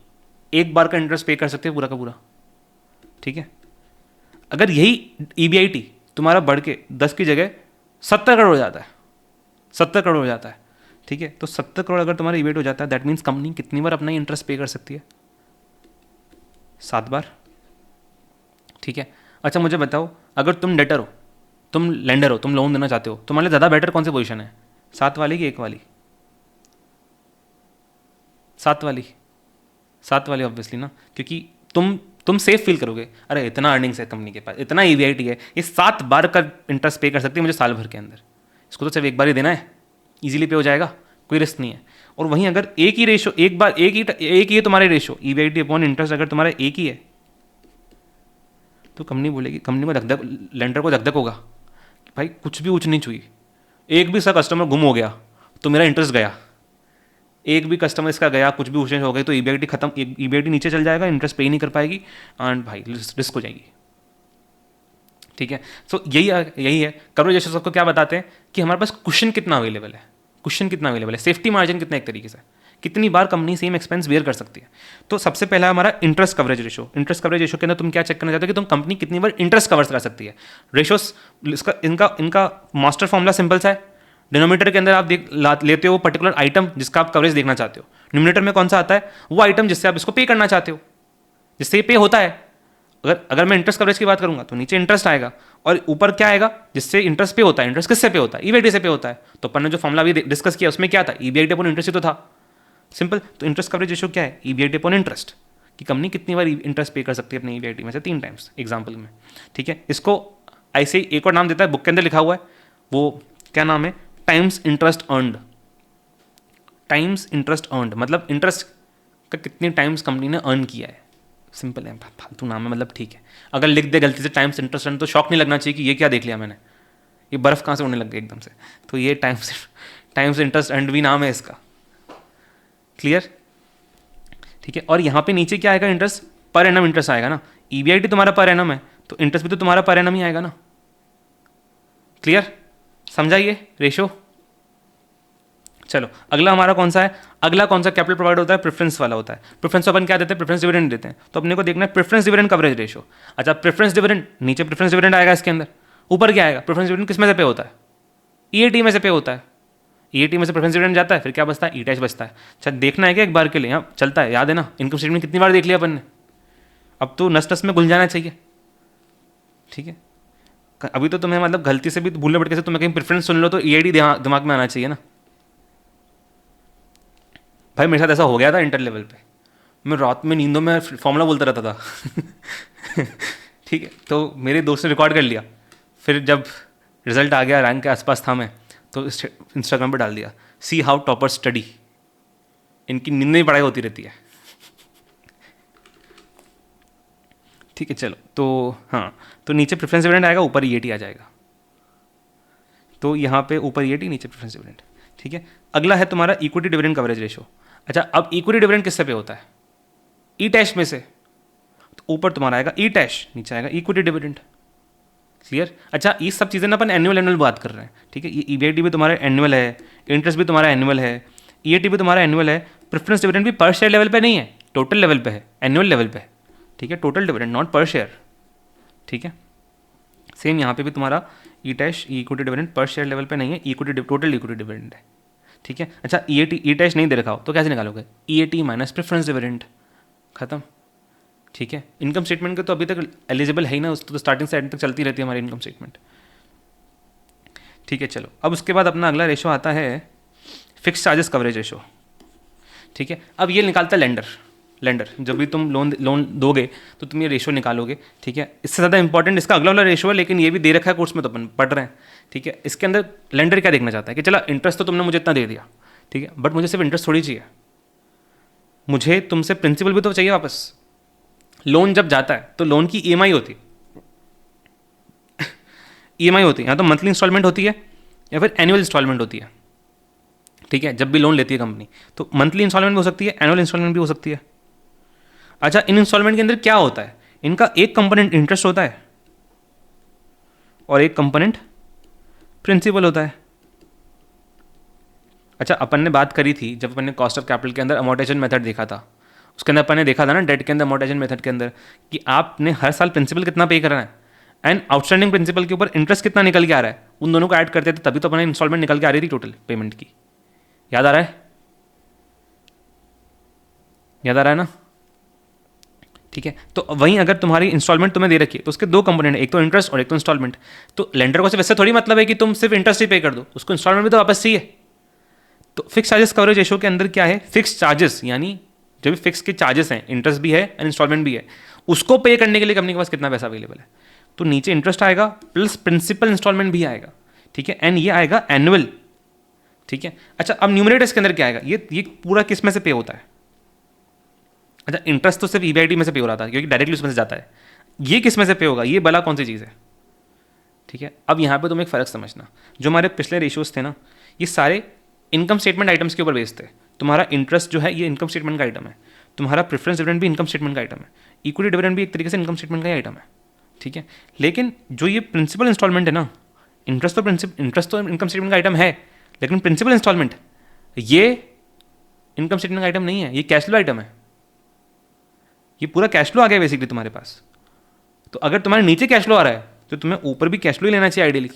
एक बार का इंटरेस्ट पे कर सकती है पूरा का पूरा। ठीक है, अगर यही ईबीआईटी तुम्हारा बढ़ के 10 की जगह 70 करोड़ हो जाता है, 70 करोड़ हो जाता है, ठीक है, तो 70 करोड़ अगर तुम्हारा ईबीआईटी हो जाता है, दैट मीन्स कंपनी कितनी बार अपना इंटरेस्ट पे कर सकती है? 7 बार। ठीक है, अच्छा मुझे बताओ, अगर तुम डेटर हो, तुम लेंडर हो, तुम लोन देना चाहते हो, तुम्हारे लिए ज़्यादा बेटर कौन सी पोजीशन है, 7 वाली कि 1 वाली? 7 वाली, 7 वाली ऑब्वियसली ना, क्योंकि तुम सेफ फील करोगे, अरे इतना अर्निंग्स है कंपनी के पास, इतना ईवीआईटी है, ये 7 बार का इंटरेस्ट पे कर सकती है मुझे साल भर के अंदर, इसको तो सिर्फ एक बार ही देना है, इजीली पे हो जाएगा, कोई रिस्क नहीं है। और वहीं अगर एक ही रेशो, एक बार एक ही है तुम्हारे रेशो, ईवीआईटी अपॉन इंटरेस्ट अगर तुम्हारा एक ही है, तो कंपनी बोलेगी, कंपनी को धक लेंडर को धक होगा कि भाई कुछ भी ऊँच नीच हुई, एक भी सा कस्टमर गुम हो गया तो मेरा इंटरेस्ट गया, एक भी कस्टमर इसका गया, कुछ भी ऊँच हो गई तो ईबीआईटी खत्म, ईबीआईटी नीचे चल जाएगा, इंटरेस्ट पे ही नहीं कर पाएगी एंड भाई रिस्क हो जाएगी। ठीक है, सो यही है कवरेज रेशियो। सबको क्या बताते हैं कि हमारे पास कुशन कितना अवेलेबल है, कुशन कितना अवेलेबल है, सेफ्टी मार्जिन कितना, एक तरीके से कितनी बार कंपनी सेम एक्सपेंस बेयर कर सकती है। तो सबसे पहला हमारा interest coverage ratio. Interest coverage ratio के अंदर तुम क्या चेक करना चाहते हो कि तुम कंपनी कितनी बार इंटरेस्ट कवर कर सकती है। रेशियोस इसका इनका मास्टर फॉर्मूला सिंपल सा है, डिनोमिनेटर के अंदर आप लेते हो पर्टिकुलर आइटम जिसका आप कवरेज देखना चाहते हो, न्यूमिनेटर में कौन सा आता है, वो आइटम जिससे आप इसको पे करना चाहते हो, जिससे ये पे होता है। अगर मैं इंटरेस्ट कवरेज की बात करूंगा तो नीचे इंटरेस्ट आएगा और ऊपर क्या आएगा, जिससे इंटरेस्ट पे होता है। इंटरेस्ट किससे पे होता है? ईबीआईटी से पे होता है। तो अपन ने जो फॉर्मूला अभी डिस्कस किया उसमें क्या था, ईबीआईटी अपॉन इंटरेस्ट ही तो था, सिंपल। तो इंटरेस्ट कवरेज रेशियो क्या है, ईबीआईटी अपॉन इंटरेस्ट, कि कंपनी कितनी बार इंटरेस्ट पे कर सकती है अपने ईबीआईटी में से, 3 टाइम्स एग्जाम्पल में। ठीक है, इसको ऐसे ही एक और नाम देता है, बुक के अंदर लिखा हुआ है, वो क्या नाम है, times interest earned. Times interest earned मतलब इंटरेस्ट का कितने टाइम्स कंपनी ने अर्न किया है, सिंपल है, फालतू नाम है मतलब, ठीक है। अगर लिख दे गलती से टाइम्स इंटरेस्ट अर्न तो शॉक नहीं लगना चाहिए कि ये क्या देख लिया मैंने, ये बर्फ़ कहाँ से उड़ने लग गई एकदम से। तो ये टाइम्स इंटरेस्ट अर्नड भी नाम है इसका, क्लियर? ठीक है, और यहाँ पे नीचे क्या आएगा, इंटरेस्ट पर एनम इंटरेस्ट आएगा ना। ईबीआईटी तुम्हारा पर एनम है तो इंटरेस्ट भी तो तुम्हारा पर एनम ही आएगा ना, क्लियर? समझाइए रेशो। चलो अगला हमारा कौन सा है, अगला कौन सा कैपिटल प्रोवाइड होता है, प्रेफरेंस वाला होता है। प्रेफरेंस अपन क्या देते हैं, प्रेफरेंस डिविडेंड देते हैं। तो अपने को देखना है प्रेफरेंस डिविडेंड कवरेज रेशो। अच्छा, प्रेफरेंस डिविडेंड, नीचे प्रेफरेंस डिविडेंड आएगा इसके अंदर, ऊपर क्या आएगा, प्रेफरेंस डिविडेंड किस में से पे होता है, ईएटी में से पे होता है। ईएटी में से प्रेफरेंस डिविडेंड जाता है, फिर क्या बचता है, ई टैक्स बचता है। अच्छा देखना है क्या एक बार के लिए, हाँ चलता है, याद है ना, इनकम स्टेटमेंट कितनी बार देख लिया अपन ने, अब तो नस नस में घुल जाना चाहिए। ठीक है, अभी तो तुम्हें मतलब गलती से भी भूलने भटके से तुम्हें कहीं प्रेफरेंस सुन लो तो ईएटी दिमाग में आना चाहिए ना। भाई मेरे साथ ऐसा हो गया था इंटर लेवल पे, मैं रात में नींदों में फॉर्मूला बोलता रहता था। ठीक है, तो मेरे दोस्त ने रिकॉर्ड कर लिया, फिर जब रिजल्ट आ गया, रैंक के आसपास था मैं, तो इंस्टाग्राम पे डाल दिया, सी हाउ टॉपर स्टडी, इनकी नींद में पढ़ाई होती रहती है। ठीक है, चलो तो हाँ, तो नीचे प्रेफरेंस डिविडेंड आएगा, ऊपर ईएटी आ जाएगा। तो यहाँ पे ऊपर ईएटी, नीचे प्रेफरेंस डिविडेंड। ठीक है, अगला है तुम्हारा इक्विटी डिविडेंड कवरेज रेशो। अच्छा, अब इक्विटी डिविडेंड किससे पे होता है, ई टैश में से। तो ऊपर तुम्हारा आएगा ई टैश, नीचे आएगा इक्विटी डिविडेंड, क्लियर? अच्छा, ये सब चीज़ें ना अपन एनुअल बात कर रहे हैं। ठीक है, ये ईबीआईटी भी तुम्हारा एनुअल है, इंटरेस्ट भी तुम्हारा एनुअल है, ईएटी भी तुम्हारा एनुअल है, प्रेफरेंस डिविडेंड भी पर शेयर लेवल पे नहीं है, टोटल लेवल पे है, एनुअल लेवल पे है। ठीक है, total dividend not per share. ठीक है, सेम यहाँ पे भी तुम्हारा E dash equity dividend per share level पे नहीं है, इक्विटी टोटल इक्विटी डिविडेंड है। ठीक है, अच्छा ई टैश नहीं दे रखा हो तो कैसे निकालोगे, ईएटी माइनस प्रेफरेंस डिविडेंड, खत्म। ठीक है, इनकम स्टेटमेंट के तो अभी तक एलिजिबल है ही ना, उस तो स्टार्टिंग से एंड तक चलती रहती है हमारी इनकम स्टेटमेंट। ठीक है, चलो अब उसके बाद अपना अगला रेशो आता है फिक्स चार्जेस कवरेज रेशो। ठीक है, अब ये निकालता है लेंडर जब भी तुम लोन दोगे तो तुम ये रेशो निकालोगे। ठीक है, इससे ज़्यादा इंपॉर्टेंट इसका अगला वाला रेशो है, लेकिन ये भी दे रखा है कोर्स में तो अपन पढ़ रहे हैं। ठीक है, इसके अंदर लेंडर क्या देखना चाहता है कि चला इंटरेस्ट तो तुमने मुझे इतना दे दिया, ठीक है, बट मुझे सिर्फ इंटरेस्ट थोड़ी चाहिए, मुझे तुमसे प्रिंसिपल भी तो चाहिए वापस। लोन जब जाता है तो लोन की ईएमआई होती ईएमआई होती है, या तो मंथली इंस्टॉलमेंट होती है या फिर एनुअल इंस्टॉलमेंट होती है। ठीक है, जब भी लोन लेती है कंपनी तो मंथली इंस्टॉलमेंट भी हो सकती है, एनुअल इंस्टॉलमेंट भी हो सकती है। अच्छा, इन इंस्टॉलमेंट के अंदर क्या होता है, इनका एक कंपोनेंट इंटरेस्ट होता है और एक कंपोनेंट प्रिंसिपल होता है। अच्छा, अपन ने बात करी थी जब अपन ने कॉस्ट ऑफ कैपिटल के अंदर अमोर्टाइजेशन मेथड देखा था, उसके अंदर अपन ने देखा था ना डेट के अंदर अमोर्टाइजेशन मेथड के अंदर कि आपने हर साल प्रिंसिपल कितना पे करना है एंड आउटस्टैंडिंग प्रिंसिपल के ऊपर इंटरेस्ट कितना निकल के आ रहा है, उन दोनों को ऐड करते थे तभी तो अपने इंस्टॉलमेंट निकल के आ रही थी टोटल पेमेंट की। याद आ रहा है? याद आ रहा है ना? ठीक है, तो वहीं अगर तुम्हारी इंस्टॉलमेंट तुम्हें दे रखी है तो उसके दो कंपोनेंट है, एक तो इंटरेस्ट और एक तो इंस्टॉलमेंट। तो लेंडर को सिर्फ वैसे थोड़ी मतलब है कि तुम सिर्फ इंटरेस्ट ही पे कर दो, उसको इंस्टॉलमेंट भी तो वापस चाहिए। तो फिक्स चार्जेस कवरेज रेशो के अंदर क्या है, फिक्स चार्जेस यानी जो भी फिक्स के चार्जेस हैं, इंटरेस्ट भी है एंड इंस्टॉलमेंट भी है, उसको पे करने के लिए कंपनी के पास कितना पैसा अवेलेबल है। तो नीचे इंटरेस्ट आएगा प्लस प्रिंसिपल इंस्टॉलमेंट भी आएगा। ठीक है, एंड ये आएगा एनुअल। ठीक है, अच्छा अब न्यूमरेटर इसके अंदर क्या आएगा, ये पूरा किस में से पे होता है। अच्छा, इंटरेस्ट तो सिर्फ ईबीआईटी में से पे हो रहा था क्योंकि डायरेक्टली उसमें से जाता है, ये किस में से पे होगा, ये भला कौन सी चीज़ है। ठीक है, अब यहाँ पे तुम एक फ़र्क समझना, जो हमारे पिछले रेशियोज थे ना, ये सारे इनकम स्टेटमेंट आइटम्स के ऊपर बेस्ड थे। तुम्हारा इंटरेस्ट जो है ये इनकम स्टेटमेंट का आइटम है, तुम्हारा प्रेफरेंस डिविडेंड भी इनकम स्टेटमेंट का आइटम है, इक्विटी डिविडेंड भी एक तरीके से इनकम स्टेटमेंट का ही आइटम है। ठीक है, लेकिन जो ये प्रिंसिपल इंस्टॉलमेंट है ना, इंटरेस्ट तो इनकम स्टेटमेंट का आइटम है, लेकिन प्रिंसिपल इंस्टॉलमेंट ये इनकम स्टेटमेंट का आइटम नहीं है, ये कैश फ्लो आइटम है। ये पूरा कैश फ्लो आ गया बेसिकली तुम्हारे पास। तो अगर तुम्हारे नीचे कैश फ्लो आ रहा है तो तुम्हें ऊपर भी कैश फ्लो ही लेना चाहिए आइडियली।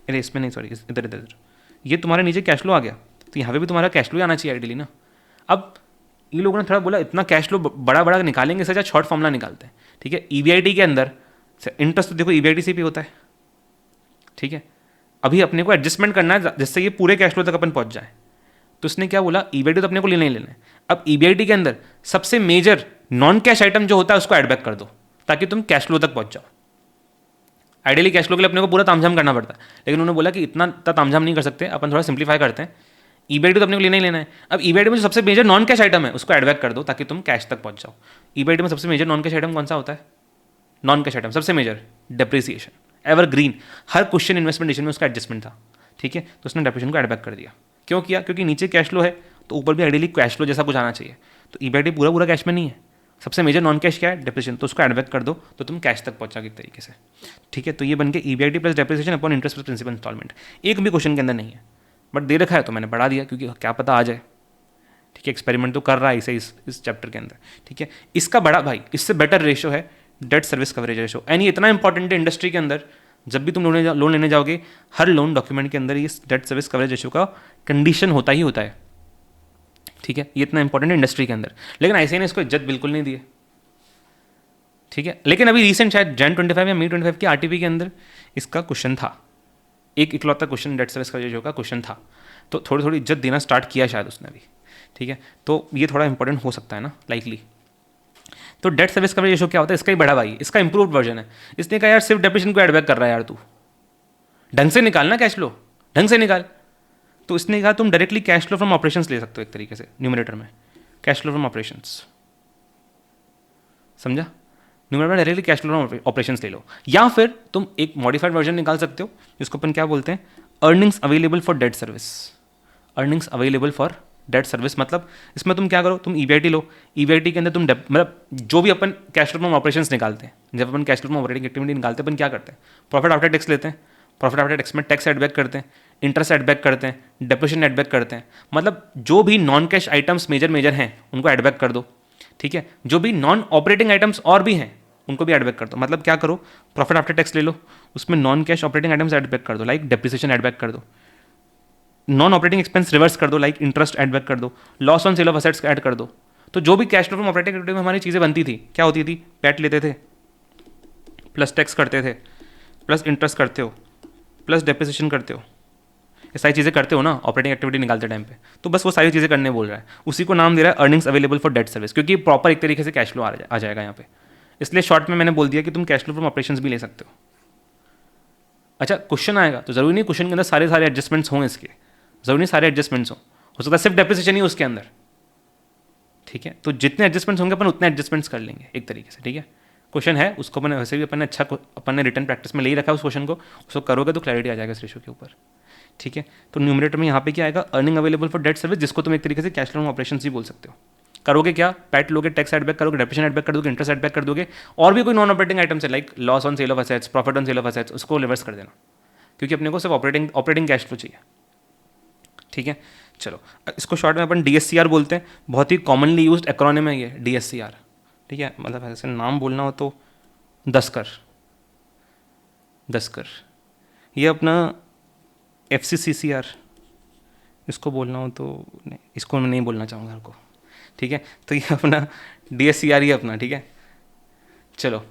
अरे इसमें नहीं, सॉरी, इधर इधर इधर, ये तुम्हारे नीचे कैश फ्लो आ गया तो यहाँ पे भी तुम्हारा कैश फ्लो आना चाहिए आइडियली ना। अब ये लोगों ने थोड़ा बोला इतना कैश फ्लो बड़ा बड़ा निकालेंगे सर, शॉर्ट फॉर्मूला निकालते हैं। ठीक है, ईबीआईटी के अंदर इंटरेस्ट तो देखो ईबीआईटी से भी होता है। ठीक है, अभी अपने को एडजस्टमेंट करना है जिससे ये पूरे कैश फ्लो तक अपन पहुंच जाए। तो उसने क्या बोला, ईबीआईटी तो अपने को लेना ही लेना है। अब ईबीआईटी के अंदर सबसे मेजर नॉन कैश आइटम जो होता है उसको एड बैक कर दो ताकि तुम कैश फ्लो तक पहुंच जाओ। आइडियली कैश फ्लो के लिए अपने को पूरा तामझाम करना पड़ता है, लेकिन उन्होंने बोला कि इतना तामझाम नहीं कर सकते, अपन थोड़ा सिंप्लीफाई करते हैं। ईबीआईटी तो अपने को लेना ही लेना है। अब ईबीआईटी में जो सबसे मेजर नॉन कैश आइटम है उसको एड बैक कर दो ताकि तुम कैश तक पहुंच जाओ। ईबीआईटी में सबसे मेजर नॉन कैश आइटम कौन सा होता है, नॉन कैश आइटम सबसे मेजर डेप्रिसिएशन, एवरग्रीन, हर क्वेश्चन इन्वेस्टमेंट डिसीजन में उसका एडजस्टमेंट था। ठीक है, तो उसने डेप्रिसिएशन को एड बैक कर दिया। क्यों किया, क्योंकि नीचे कैश फ्लो है तो ऊपर भी आइडियली कैश फ्लो जैसा कुछ आना चाहिए। तो ईबीआईटी पूरा पूरा कैश में नहीं है, सबसे मेजर नॉन कैश क्या है, डेप्रिसिएशन, तो उसको एड बैक कर दो तो तुम कैश तक पहुंचा एक तरीके से। ठीक है, तो ये बन के EBIT plus depreciation upon interest plus principal instalment. एक भी क्वेश्चन के अंदर नहीं है बट दे रखा है तो मैंने बढ़ा दिया क्योंकि क्या पता आ जाए। ठीक है, एक्सपेरिमेंट तो कर रहा है इसे इस चैप्टर के अंदर। ठीक है, इसका बड़ा भाई इससे बेटर रेशो है debt service coverage ratio. And ये इतना इंपॉर्टेंट है इंडस्ट्री के अंदर, जब भी तुम लोन लेने जाओगे हर लोन डॉक्यूमेंट के अंदर ये डेट सर्विस कवरेज रेशो का कंडीशन होता ही होता है। ठीक है, ये इतना इंपॉर्टेंट है इंडस्ट्री के अंदर, लेकिन ऐसे ही इसको इज्जत बिल्कुल नहीं दिए। ठीक है, लेकिन अभी रिसेंट शायद जैन 25 या मई 25 की आरटीपी के अंदर इसका क्वेश्चन था, एक इकलौता question debt service coverage ratio का क्वेश्चन था, तो थोड़ी थोड़ी इज्जत देना स्टार्ट किया शायद उसने भी। ठीक है, तो ये थोड़ा इंपॉर्टेंट हो सकता है ना लाइकली। तो डेट सर्विस कवरेज रेशो क्या होता है, इसका ही बड़ा भाई, इसका इंप्रूव्ड वर्जन है। इसने कहा यार सिर्फ डेप्रिसिएशन को एड बैक कर रहा है यार, तू ढंग से निकाल ना कैश फ्लो, ढंग से निकाल। तो इसने कहा तुम directly cash flow from operations ले सकते हो एक तरीके से न्यूमरेटर में, कैश फ्लो फ्रॉम ऑपरेशंस, समझा। न्यूमरेटर में directly cash flow from operations ले लो, या फिर तुम एक मॉडिफाइड वर्जन निकाल सकते हो जिसको अपन क्या बोलते हैं, earnings available for debt service. Earnings available for debt service मतलब इसमें तुम क्या करो, तुम ईबीआईटी लो, ईबीआईटी के अंदर तुम मतलब जो भी अपन कैश फ्लो फ्रॉम ऑपरेशंस निकालते हैं, जब अपन cash flow from operating activity निकालते हैं अपन क्या करते हैं, प्रॉफिट आफ्टर टैक्स लेते हैं, प्रॉफिट आफ्टर टैक्स में टैक्स एड बैक करते हैं, इंटरेस्ट एड बैक करते हैं, डेप्रिसिएशन एड बैक करते हैं, मतलब जो भी नॉन कैश आइटम्स मेजर हैं उनको एड बैक कर दो। ठीक है, जो भी नॉन ऑपरेटिंग आइटम्स और भी हैं उनको भी एड बैक कर दो। मतलब क्या करो, प्रॉफिट आफ्टर टैक्स ले लो, उसमें non cash operating items add back कर दो, लाइक डेप्रिसिएशन एड बैक कर दो, नॉन ऑपरेटिंग एक्सपेंस रिवर्स कर दो, लाइक इंटरेस्ट एड बैक कर दो, loss on sale of assets add कर दो, तो जो भी cash flow from operating activity में हमारी चीज़ें बनती थी, क्या होती थी, पैट लेते थे, प्लस टैक्स करते थे, प्लस इंटरेस्ट करते हो, प्लस डेप्रिसिएशन करते हो, ये सारी चीज़ें करते हो ना ऑपरेटिंग एक्टिविटी निकालते टाइम पे। तो बस वो सारी चीज़ें करने बोल रहा है, उसी को नाम दे रहा है earnings available for debt service, क्योंकि प्रॉपर एक तरीके से कैश फ्लो आ जाएगा यहाँ पे। इसलिए शॉर्ट में मैंने बोल दिया कि तुम कैश फ्लो फ्रॉम ऑपरेशंस भी ले सकते हो। अच्छा, क्वेश्चन आएगा तो ज़रूरी नहीं क्वेश्चन के अंदर सारे एडजस्टमेंट्स हों, इसके ज़रूरी नहीं सारे एडजस्टमेंट्स हो सकता है सिर्फ डेप्रिसिएशन ही उसके अंदर, ठीक है। तो जितने एडजस्टमेंट्स होंगे अपन उतने एडजस्टमेंट्स कर लेंगे एक तरीके से, ठीक है। क्वेश्चन है उसको अपन वैसे भी अपन ने अपन ने रिटर्न प्रैक्टिस में ले ही रखा है उस क्वेश्चन को, उसको करोगे तो क्लैरिटी आ जाएगा इस रेशो के ऊपर, ठीक है। तो न्यूमरेटर में यहाँ पे क्या आएगा, earning available for debt service, जिसको तुम एक तरीके से कैश फ्लो ऑपरेशन ही बोल सकते हो। करोगे क्या, पैट लोगे, टैक्स एड बैक करोगे, डेप्रिसिएशन एड बैक कर दोगे, इंटरेस्ट एड बैक कर दोगे, और भी कोई नॉन ऑपरेटिंग आइटम्स है like loss on sale of assets, profit on sale of assets, उसको रिवर्स कर देना, क्योंकि अपने को सिर्फ ऑपरेटिंग कैश फ्लो चाहिए, ठीक है। चलो इसको शॉर्ट में अपन DSCR बोलते हैं, बहुत ही कॉमनली यूज्ड एक्रोनिम है ये DSCR, ठीक है। मतलब ऐसे नाम बोलना हो तो दस्कर, ये अपना FCCCR, इसको बोलना हो तो नहीं, इसको मैं नहीं बोलना चाहूँगा आपको, ठीक है। तो ये अपना DSCR ही अपना, ठीक है। चलो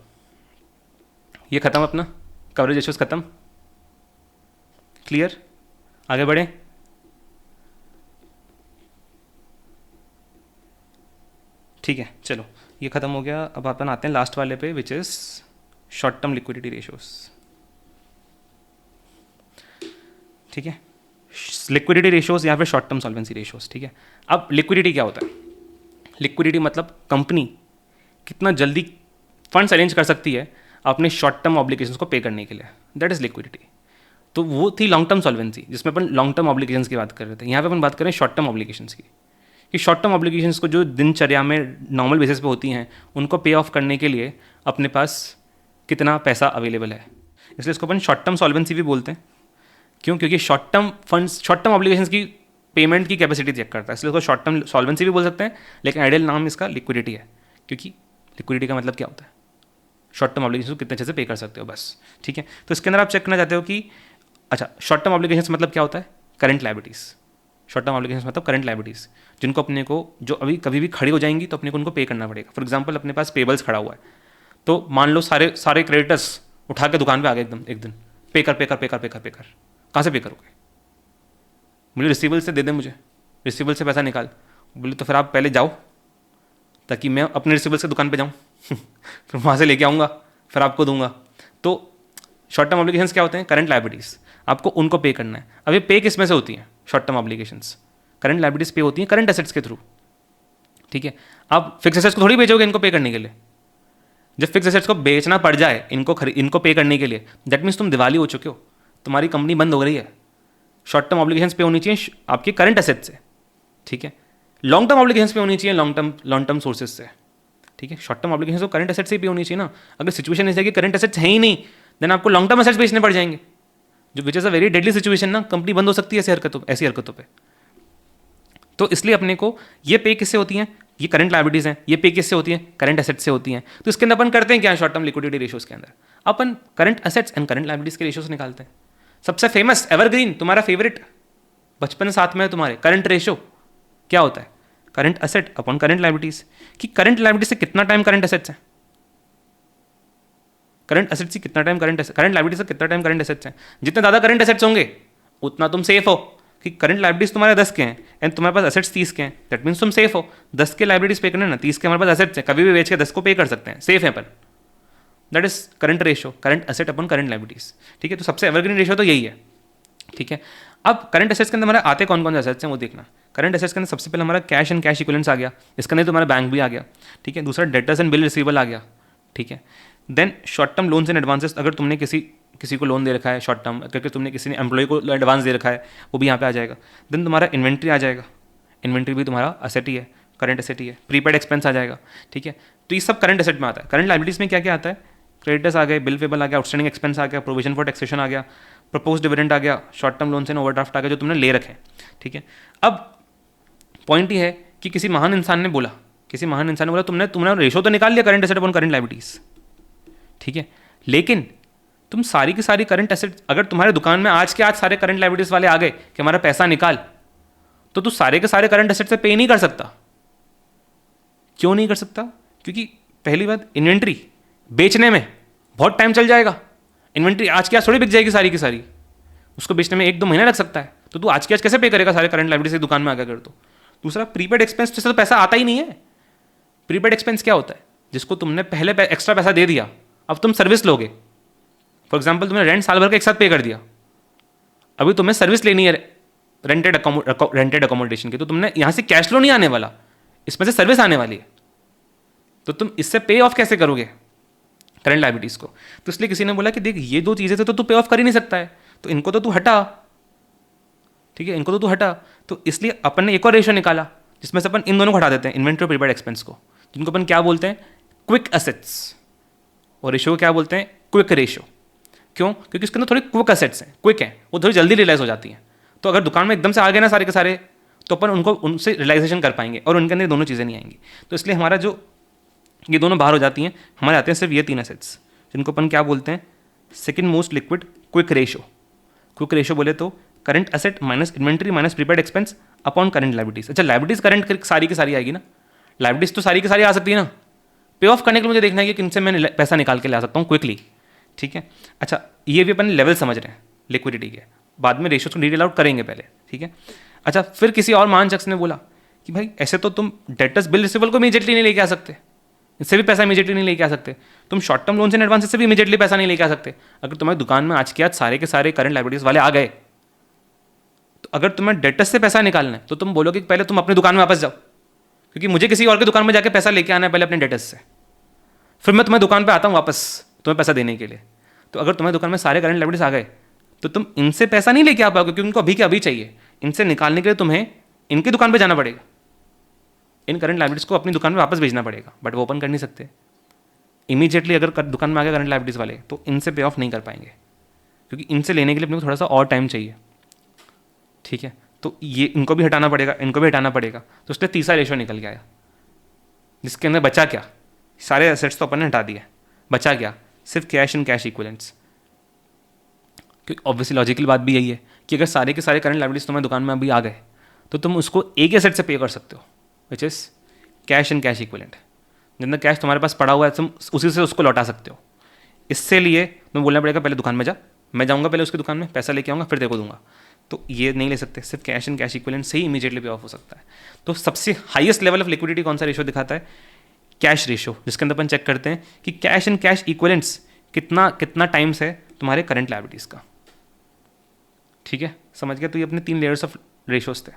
ये ख़त्म, अपना कवरेज रेशियोज ख़त्म, क्लियर, आगे बढ़े। ठीक है, चलो ये ख़त्म हो गया। अब अपन आते हैं लास्ट वाले पे, which is short term liquidity ratios, ठीक है। लिक्विडिटी रेशियोज या फिर शॉर्ट टर्म सॉल्वेंसी रेशियोज, ठीक है। अब लिक्विडिटी क्या होता है, लिक्विडिटी मतलब कंपनी कितना जल्दी फंड्स अरेंज कर सकती है अपने शॉर्ट टर्म ऑब्लिगेशंस को पे करने के लिए, दैट इज़ लिक्विडिटी। तो वो थी लॉन्ग टर्म सॉल्वेंसी, जिसमें अपन लॉन्ग टर्म ऑब्लिगेशंस की बात कर रहे थे। यहाँ पे अपन बात करें शॉर्ट टर्म ऑब्लिगेशंस की, कि शॉर्ट टर्म ऑब्लिगेशंस को जो दिनचर्या में नॉर्मल बेसिस पे होती हैं, उनको पे ऑफ करने के लिए अपने पास कितना पैसा अवेलेबल है, इसलिए इसको अपन शॉर्ट टर्म सॉल्वेंसी भी बोलते हैं। क्यों, क्योंकि short term funds, short term obligations की पेमेंट की कैपेसिटी चेक करता है, इसलिए उसको शॉर्ट टर्म सॉल्वेंसी भी बोल सकते हैं, लेकिन आइडियल नाम इसका लिक्विडिटी है, क्योंकि लिक्विडिटी का मतलब क्या होता है, शॉर्ट टर्म ऑब्लिगेशंस को कितने अच्छे से पे कर सकते हो, बस, ठीक है। तो इसके अंदर आप चेक करना चाहते हो कि अच्छा शॉर्ट टर्म ऑब्लिगेशंस मतलब क्या होता है, current liabilities. Short term obligations मतलब करंट लायबिलिटीज़, जिनको अपने को जो अभी कभी भी खड़ी हो जाएंगी तो अपने को उनको पे करना पड़ेगा। फॉर एग्जांपल अपने पास पेबल्स खड़ा हुआ है, तो मान लो सारे क्रेडिटर्स उठा के दुकान पे आ गए एकदम एक दिन, पे कर, कहाँ से पे करोगे, मुझे रिसीवेबल से दे दे, मुझे रिसीवेबल से पैसा निकाल, बोले तो फिर आप पहले जाओ ताकि मैं अपने रिसीवेबल से दुकान पे जाऊँ फिर वहाँ से लेके आऊँगा, फिर आपको दूंगा। तो शॉर्ट टर्म ऑब्लिगेशंस क्या होते हैं, करंट लायबिलिटीज़, आपको उनको पे करना है। अब ये पे किस में से होती है, short term obligations, current liabilities पे होती हैं करंट एसेट्स के थ्रू, ठीक है। आप फिक्स एसेट्स को थोड़ी बेचोगे इनको पे करने के लिए, जब फिक्स एसेट्स को बेचना पड़ जाए इनको पे करने के लिए, दैट मीन्स तुम दिवाली हो चुके हो, तुम्हारी कंपनी बंद हो रही है। शॉर्ट टर्म ऑब्लिगेशंस पे होनी चाहिए आपके करंट एसेट से, ठीक है। लॉन्ग टर्म ऑब्लिगेशंस पे होनी चाहिए लॉन्ग टर्म सोर्सेज से, ठीक है। शॉर्ट टर्म ऑब्लिगेशंस तो करंट एसेट से भी होनी चाहिए ना। अगर सिचुएशन ऐसी है कि करंट एसेट्स है ही नहीं, देन आपको लॉन्ग टर्म एसेट्स बेचने पड़ जाएंगे, जो which is a very deadly situation ना, कंपनी बंद हो सकती है ऐसी हरकतों पर। तो इसलिए अपने को ये पे किससे होती हैं, ये करंट लायबिलिटीज़ हैं, ये पे किससे होती हैं, करंट एसेट्स से होती हैं। तो इसके अंदर अपन करते हैं क्या, शॉर्ट टर्म लिक्विडिटी रेशियोज के अंदर अपन current assets and current liabilities के रेशियोज निकालते हैं। सबसे फेमस एवरग्रीन तुम्हारा फेवरेट बचपन साथ में है तुम्हारे, करंट रेशियो क्या होता है, current asset upon current liabilities, कि करंट लायबिलिटी से कितना टाइम करंट एसेट्स हैं, करंट एसेट्स से कितना टाइम करंट लायबिलिटी से कितना टाइम करंट एसेट्स हैं। जितने ज़्यादा करंट एसेट्स होंगे उतना तुम सेफ हो, कि करंट लायबिलिटीज तुम्हारे 10 के हैं एंड तुम्हारे पास एसेट्स 30 के हैं, दैट मीन्स तुम सेफ हो। 10 के लायबिलिटीज पे करने ना, 30 के हमारे पास एसेट्स हैं, कभी भी बेच के 10 को पे कर सकते हैं, सेफ है पर। That is current ratio, current asset upon current liabilities, ठीक है। तो सबसे एवरग्रीन रेशियो तो यही है, ठीक है। अब करंट एसेट्स के अंदर हमारे आते कौन कौन से एसेट्स हैं वो देखना। करंट एसेट्स के अंदर सबसे पहले हमारा कैश एंड कैश इक्विवेलेंट्स आ गया, इसके अंदर तुम्हारा बैंक भी आ गया, ठीक है। दूसरा डेटर्स एंड बिल रिसीवेबल आ गया, ठीक है। Then short term loans and advances, अगर तुमने किसी को लोन दे रखा है शॉर्ट टर्म, अगर तुमने किसी ने एम्प्लॉय को एडवांस दे रखा है वो भी यहाँ पे आ जाएगा। देन तुम्हारा इन्वेंट्री आ जाएगा, इन्वेंट्री भी तुम्हारा एसेट ही है, करंट एसेट ही है। प्रीपेड एक्सपेंस आ जाएगा, ठीक है। तो ये सब करंट एसेट में आता है। करंट लायबिलिटीज में क्या क्या आता है, क्रेडिटर्स आ गए, बिल पेबल आ गया, आउटस्टैंडिंग एक्सपेंस आ गया, प्रोविजन फॉर टैक्सेशन आ गया, प्रपोज डिविडेंड आ गया, short term loans and overdraft आ गया जो तुमने ले रखे हैं, ठीक है। अब पॉइंट ये है कि किसी महान इंसान ने बोला तुमने रेशो तो निकाल लिया current asset upon current liabilities, ठीक है, लेकिन तुम सारी की सारी करंट एसेट, अगर तुम्हारे दुकान में आज के आज सारे करंट लायबिलिटीज वाले आ गए कि हमारा पैसा निकाल, तो तू सारे के सारे करंट एसेट से पे नहीं कर सकता। क्यों नहीं कर सकता? क्योंकि पहली बात, इन्वेंट्री बेचने में बहुत टाइम चल जाएगा। इन्वेंट्री आज की आज थोड़ी बिक जाएगी सारी की सारी, उसको बेचने में 1-2 महीना लग सकता है। तो तू आज की आज कैसे पे करेगा सारे करंट लायबिलिटी से दुकान में आकर कर? तो दूसरा, प्रीपेड एक्सपेंस से तो पैसा आता ही नहीं है। प्रीपेड एक्सपेंस क्या होता है? जिसको तुमने पहले एक्स्ट्रा पैसा दे दिया, अब तुम सर्विस लोगे। फॉर एग्जाम्पल, तुमने रेंट साल भर का एक साथ पे कर दिया, अभी तुम्हें सर्विस लेनी है रेंटेड अकोमोडेशन की, तो तुमने यहाँ से कैश फ्लो नहीं आने वाला, इसमें से सर्विस आने वाली है। तो तुम इससे पे ऑफ कैसे करोगे करंट लायबिलिटीज को? तो इसलिए किसी ने बोला कि देख, ये 2 चीज़ें तो तू पे ऑफ कर ही नहीं सकता है, तो इनको तो तू हटा। ठीक है, इनको तो तू हटा। तो इसलिए अपन ने एक और रेशियो निकाला जिसमें से अपन इन दोनों को हटा देते हैं, इन्वेंट्री प्रीपेड एक्सपेंस को, जिनको अपन क्या बोलते हैं? Quick assets. और रेशियो को क्या बोलते हैं? Quick ratio. क्यों? क्योंकि उसके अंदर थोड़ी क्विक असेट्स हैं, क्विक हैं, वो थोड़ी जल्दी रियलाइज हो जाती हैं। तो अगर दुकान में एकदम से आ गए ना सारे के सारे, तो अपन उनको उनसे रियलाइजेशन कर पाएंगे, और उनके अंदर दोनों चीज़ें नहीं आएंगी। तो इसलिए हमारा जो ये दोनों बाहर हो जाती हैं, हमारे आते हैं सिर्फ ये 3 असेट्स, जिनको अपन क्या बोलते हैं? Second most liquid quick ratio. Quick ratio बोले तो current asset minus inventory minus prepaid expense upon current liabilities. अच्छा, लायबिलिटीज करंट सारी की सारी आएगी ना, लायबिलिटीज तो सारी की सारी आ सकती है ना। पे ऑफ करने के लिए मुझे देखना है कि किनसे मैं पैसा निकाल के ला सकता हूँ क्विकली। ठीक है, अच्छा, ये भी अपन लेवल समझ रहे हैं लिक्विडिटी के, बाद में रेशियोज को डिटेल आउट करेंगे पहले। ठीक है, अच्छा, फिर किसी और महान शख्स ने बोला कि भाई ऐसे तो तुम डेटर्स बिल रिसीवेबल को इमीडिएटली नहीं लेके आ सकते, इससे भी पैसा इमीडिएटली नहीं लेके आ सकते, तुम short term loan and advance से भी इमीडिएटली पैसा नहीं लेके आ सकते। अगर तुम्हारी दुकान में आज के आज सारे के सारे करंट लायबिलिटीज वाले आ गए, तो अगर तुम्हें डेटर्स से पैसा निकालना है तो तुम बोलोगे कि पहले तुम अपनी दुकान में वापस जाओ, क्योंकि मुझे किसी और की दुकान में जाके पैसा लेके आना है पहले अपने डेटर्स से, फिर मैं तुम्हारी दुकान पर आता हूँ वापस तुम्हें पैसा देने के लिए। तो अगर तुम्हारी दुकान में सारे करंट लायबिलिटीज आ गए, तो तुम इनसे पैसा नहीं लेके आ पाओगे, क्योंकि उनको अभी के अभी चाहिए। इनसे निकालने के लिए तुम्हें इनकी दुकान पर जाना पड़ेगा, इन करंट लायबिलिटीज को अपनी दुकान में वापस भेजना पड़ेगा, बट वो ओपन कर नहीं सकते इमीडिएटली। अगर दुकान में आ गए करंट लायबिलिटीज वाले, तो इनसे पे ऑफ नहीं कर पाएंगे, क्योंकि इनसे लेने के लिए अपने को थोड़ा सा और टाइम चाहिए। ठीक है, तो ये इनको भी हटाना पड़ेगा, इनको भी हटाना पड़ेगा। तो उसने तीसरा रेशियो निकल के आया, जिसके अंदर बचा क्या? सारे एसेट्स तो अपन ने हटा दिए, बचा क्या? सिर्फ कैश एंड कैश इक्विवेलेंट्स। क्योंकि ऑब्वियसली लॉजिकल बात भी यही है कि अगर सारे के सारे करंट लायबिलिटीज तुम्हारी दुकान में अभी आ गए, तो तुम उसको एक एसेट से पे कर सकते हो, which is cash and cash equivalent. जितना कैश तुम्हारे पास पड़ा हुआ है तुम उसी से उसको लौटा सकते हो। इससे लिए तुम्हें बोलना पड़ेगा पहले दुकान में जा, मैं जाऊँगा पहले उसकी दुकान में, पैसा लेके आऊँगा, फिर तेरे को दूंगा। तो ये नहीं ले सकते, सिर्फ कैश एंड कैश इक्विवेलेंट से ही इमीडिएटली पे ऑफ हो सकता है। तो सबसे हाईएस्ट लेवल ऑफ लिक्विडिटी कौन सा रेशियो दिखाता है? कैश रेशियो, जिसके अंदर अपन चेक करते हैं कि कैश एंड कैश इक्विवेलेंट्स कितना टाइम्स है तुम्हारे करंट लायबिलिटीज़ का। ठीक है, समझ गया? तो ये अपने 3 लेयर्स ऑफ रेशियोज थे।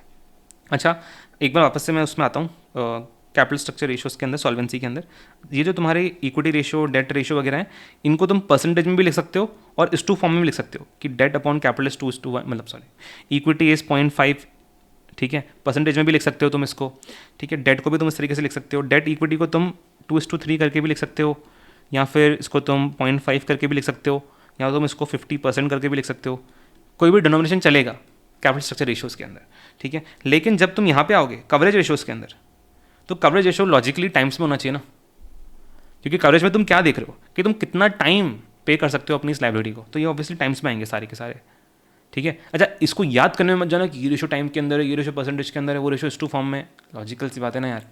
अच्छा, एक बार वापस से मैं उसमें आता हूँ कैपिटल स्ट्रक्चर रेशियोज के अंदर, सॉल्वेंसी के अंदर। ये जो तुम्हारे इक्विटी रेशियो, डेट रेशियो वगैरह हैं, इनको तुम परसेंटेज में भी लिख सकते हो और इस 2 फॉर्म में भी लिख सकते हो कि डेट अपॉन कैपिटल इज 2:1, मतलब सॉरी इक्विटी इज 0.5। ठीक है, परसेंटेज में भी लिख सकते हो तुम इसको। ठीक है, डेट को भी तुम इस तरीके से लिख सकते हो, डेट इक्विटी को तुम 2:3 करके भी लिख सकते हो, या फिर इसको तुम 0.5 करके भी लिख सकते हो, या तुम इसको 50% करके भी लिख सकते हो। कोई भी डिनोमिनेशन चलेगा कैपिटल स्ट्रक्चर रेशियोज के अंदर। ठीक है, लेकिन जब तुम यहाँ पे आओगे कवरेज रेशियोज के अंदर, तो कवरेज रेशियो लॉजिकली टाइम्स में होना चाहिए ना, क्योंकि कवरेज में तुम क्या देख रहे हो कि तुम कितना टाइम पे कर सकते हो अपनी इस लायबिलिटी को, तो ये ऑब्वियसली टाइम्स में आएंगे सारे के सारे। ठीक है, अच्छा, इसको याद करने में मत जाना कि ये रेशियो टाइम के अंदर है, ये रेशियो परसेंटेज के अंदर है, वो रेशियो इस 2 फॉर्म में। लॉजिकल सी बात है ना यार,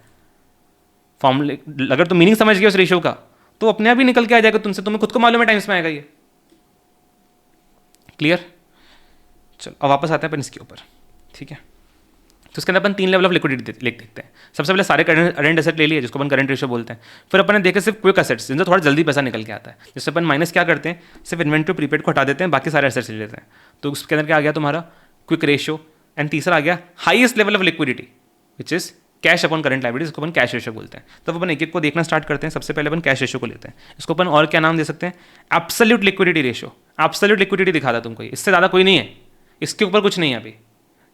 फॉर्म अगर तुम मीनिंग समझ गए उस रेशियो का, तो अपने आप ही निकल के आ जाएगा तुमसे, तुम्हें खुद को मालूम है टाइम्स में आएगा ये। क्लियर? चलो अब वापस आते हैं अपन इसके ऊपर। ठीक है, तो इसके अंदर अपन 3 लेवल ऑफ लिक्विडिटी देखते हैं। सबसे पहले सारे करंट एसेट ले लिए, जिसको अपन करंट रेशियो बोलते हैं। फिर अपन ने देखे सिर्फ क्विक एसेट्स, जिनसे थोड़ा जल्दी पैसा निकल के आता है, जिससे अपन माइनस क्या करते हैं, सिर्फ इन्वेंट्री प्रीपेड को हटा देते हैं, बाकी सारे एसेट्स ले लेते हैं। तो उसके अंदर क्या आ गया तुम्हारा? Quick ratio. एंड तीसरा आ गया highest level of liquidity, which is cash upon current liability, जिसको अपन कैश रेशियो बोलते हैं। तब अपन एक एक को देखना स्टार्ट करते हैं। सबसे पहले अपन कैश रेशियो को लेते हैं, इसको अपन और क्या नाम दे सकते हैं? Absolute liquidity ratio. Absolute liquidity दिखा था तुमको, इससे ज़्यादा कोई नहीं है, इसके ऊपर कुछ नहीं है अभी।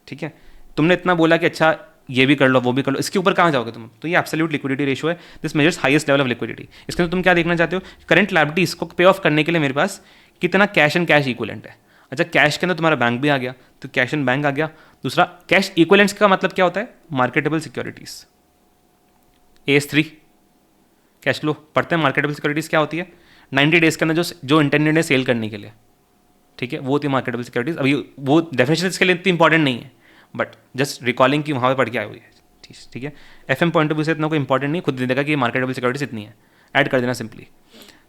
ठीक है, तुमने इतना बोला कि अच्छा ये भी कर लो वो भी कर लो, इसके ऊपर कहाँ जाओगे तुम? तो ये एब्सोल्यूट लिक्विडिटी रेशियो है, this measures highest level of liquidity. इसके अंदर तुम क्या देखना चाहते हो? करंट लायबिलिटी इसको पे ऑफ करने के लिए मेरे पास कितना कैश एंड कैश इक्विवेलेंट है। अच्छा, कैश के अंदर तुम्हारा बैंक भी आ गया, तो कैश एंड बैंक आ गया। दूसरा, कैश इक्विवेलेंट्स का मतलब क्या होता है? Marketable securities. AS3 cash flow पढ़ते हैं। मार्केटेबल सिक्योरिटीज क्या होती है? 90 डेज के अंदर जो इंटेंडेड है सेल करने के लिए। ठीक है, वो होती है मार्केटेबल सिक्योरिटीज। अभी वो डेफिनेशन इसके लिए इतनी इंपॉर्टेंट नहीं है, बट जस्ट रिकॉलिंग की वहाँ पे पढ़ के आई हुई है। ठीक है, FM पॉइंट ऑफ व्यू से इतना कोई इंपॉर्टेंट नहीं, खुद दे देगा कि मार्केटेबल सिक्योरिटीज इतनी है, ऐड कर देना सिंपली,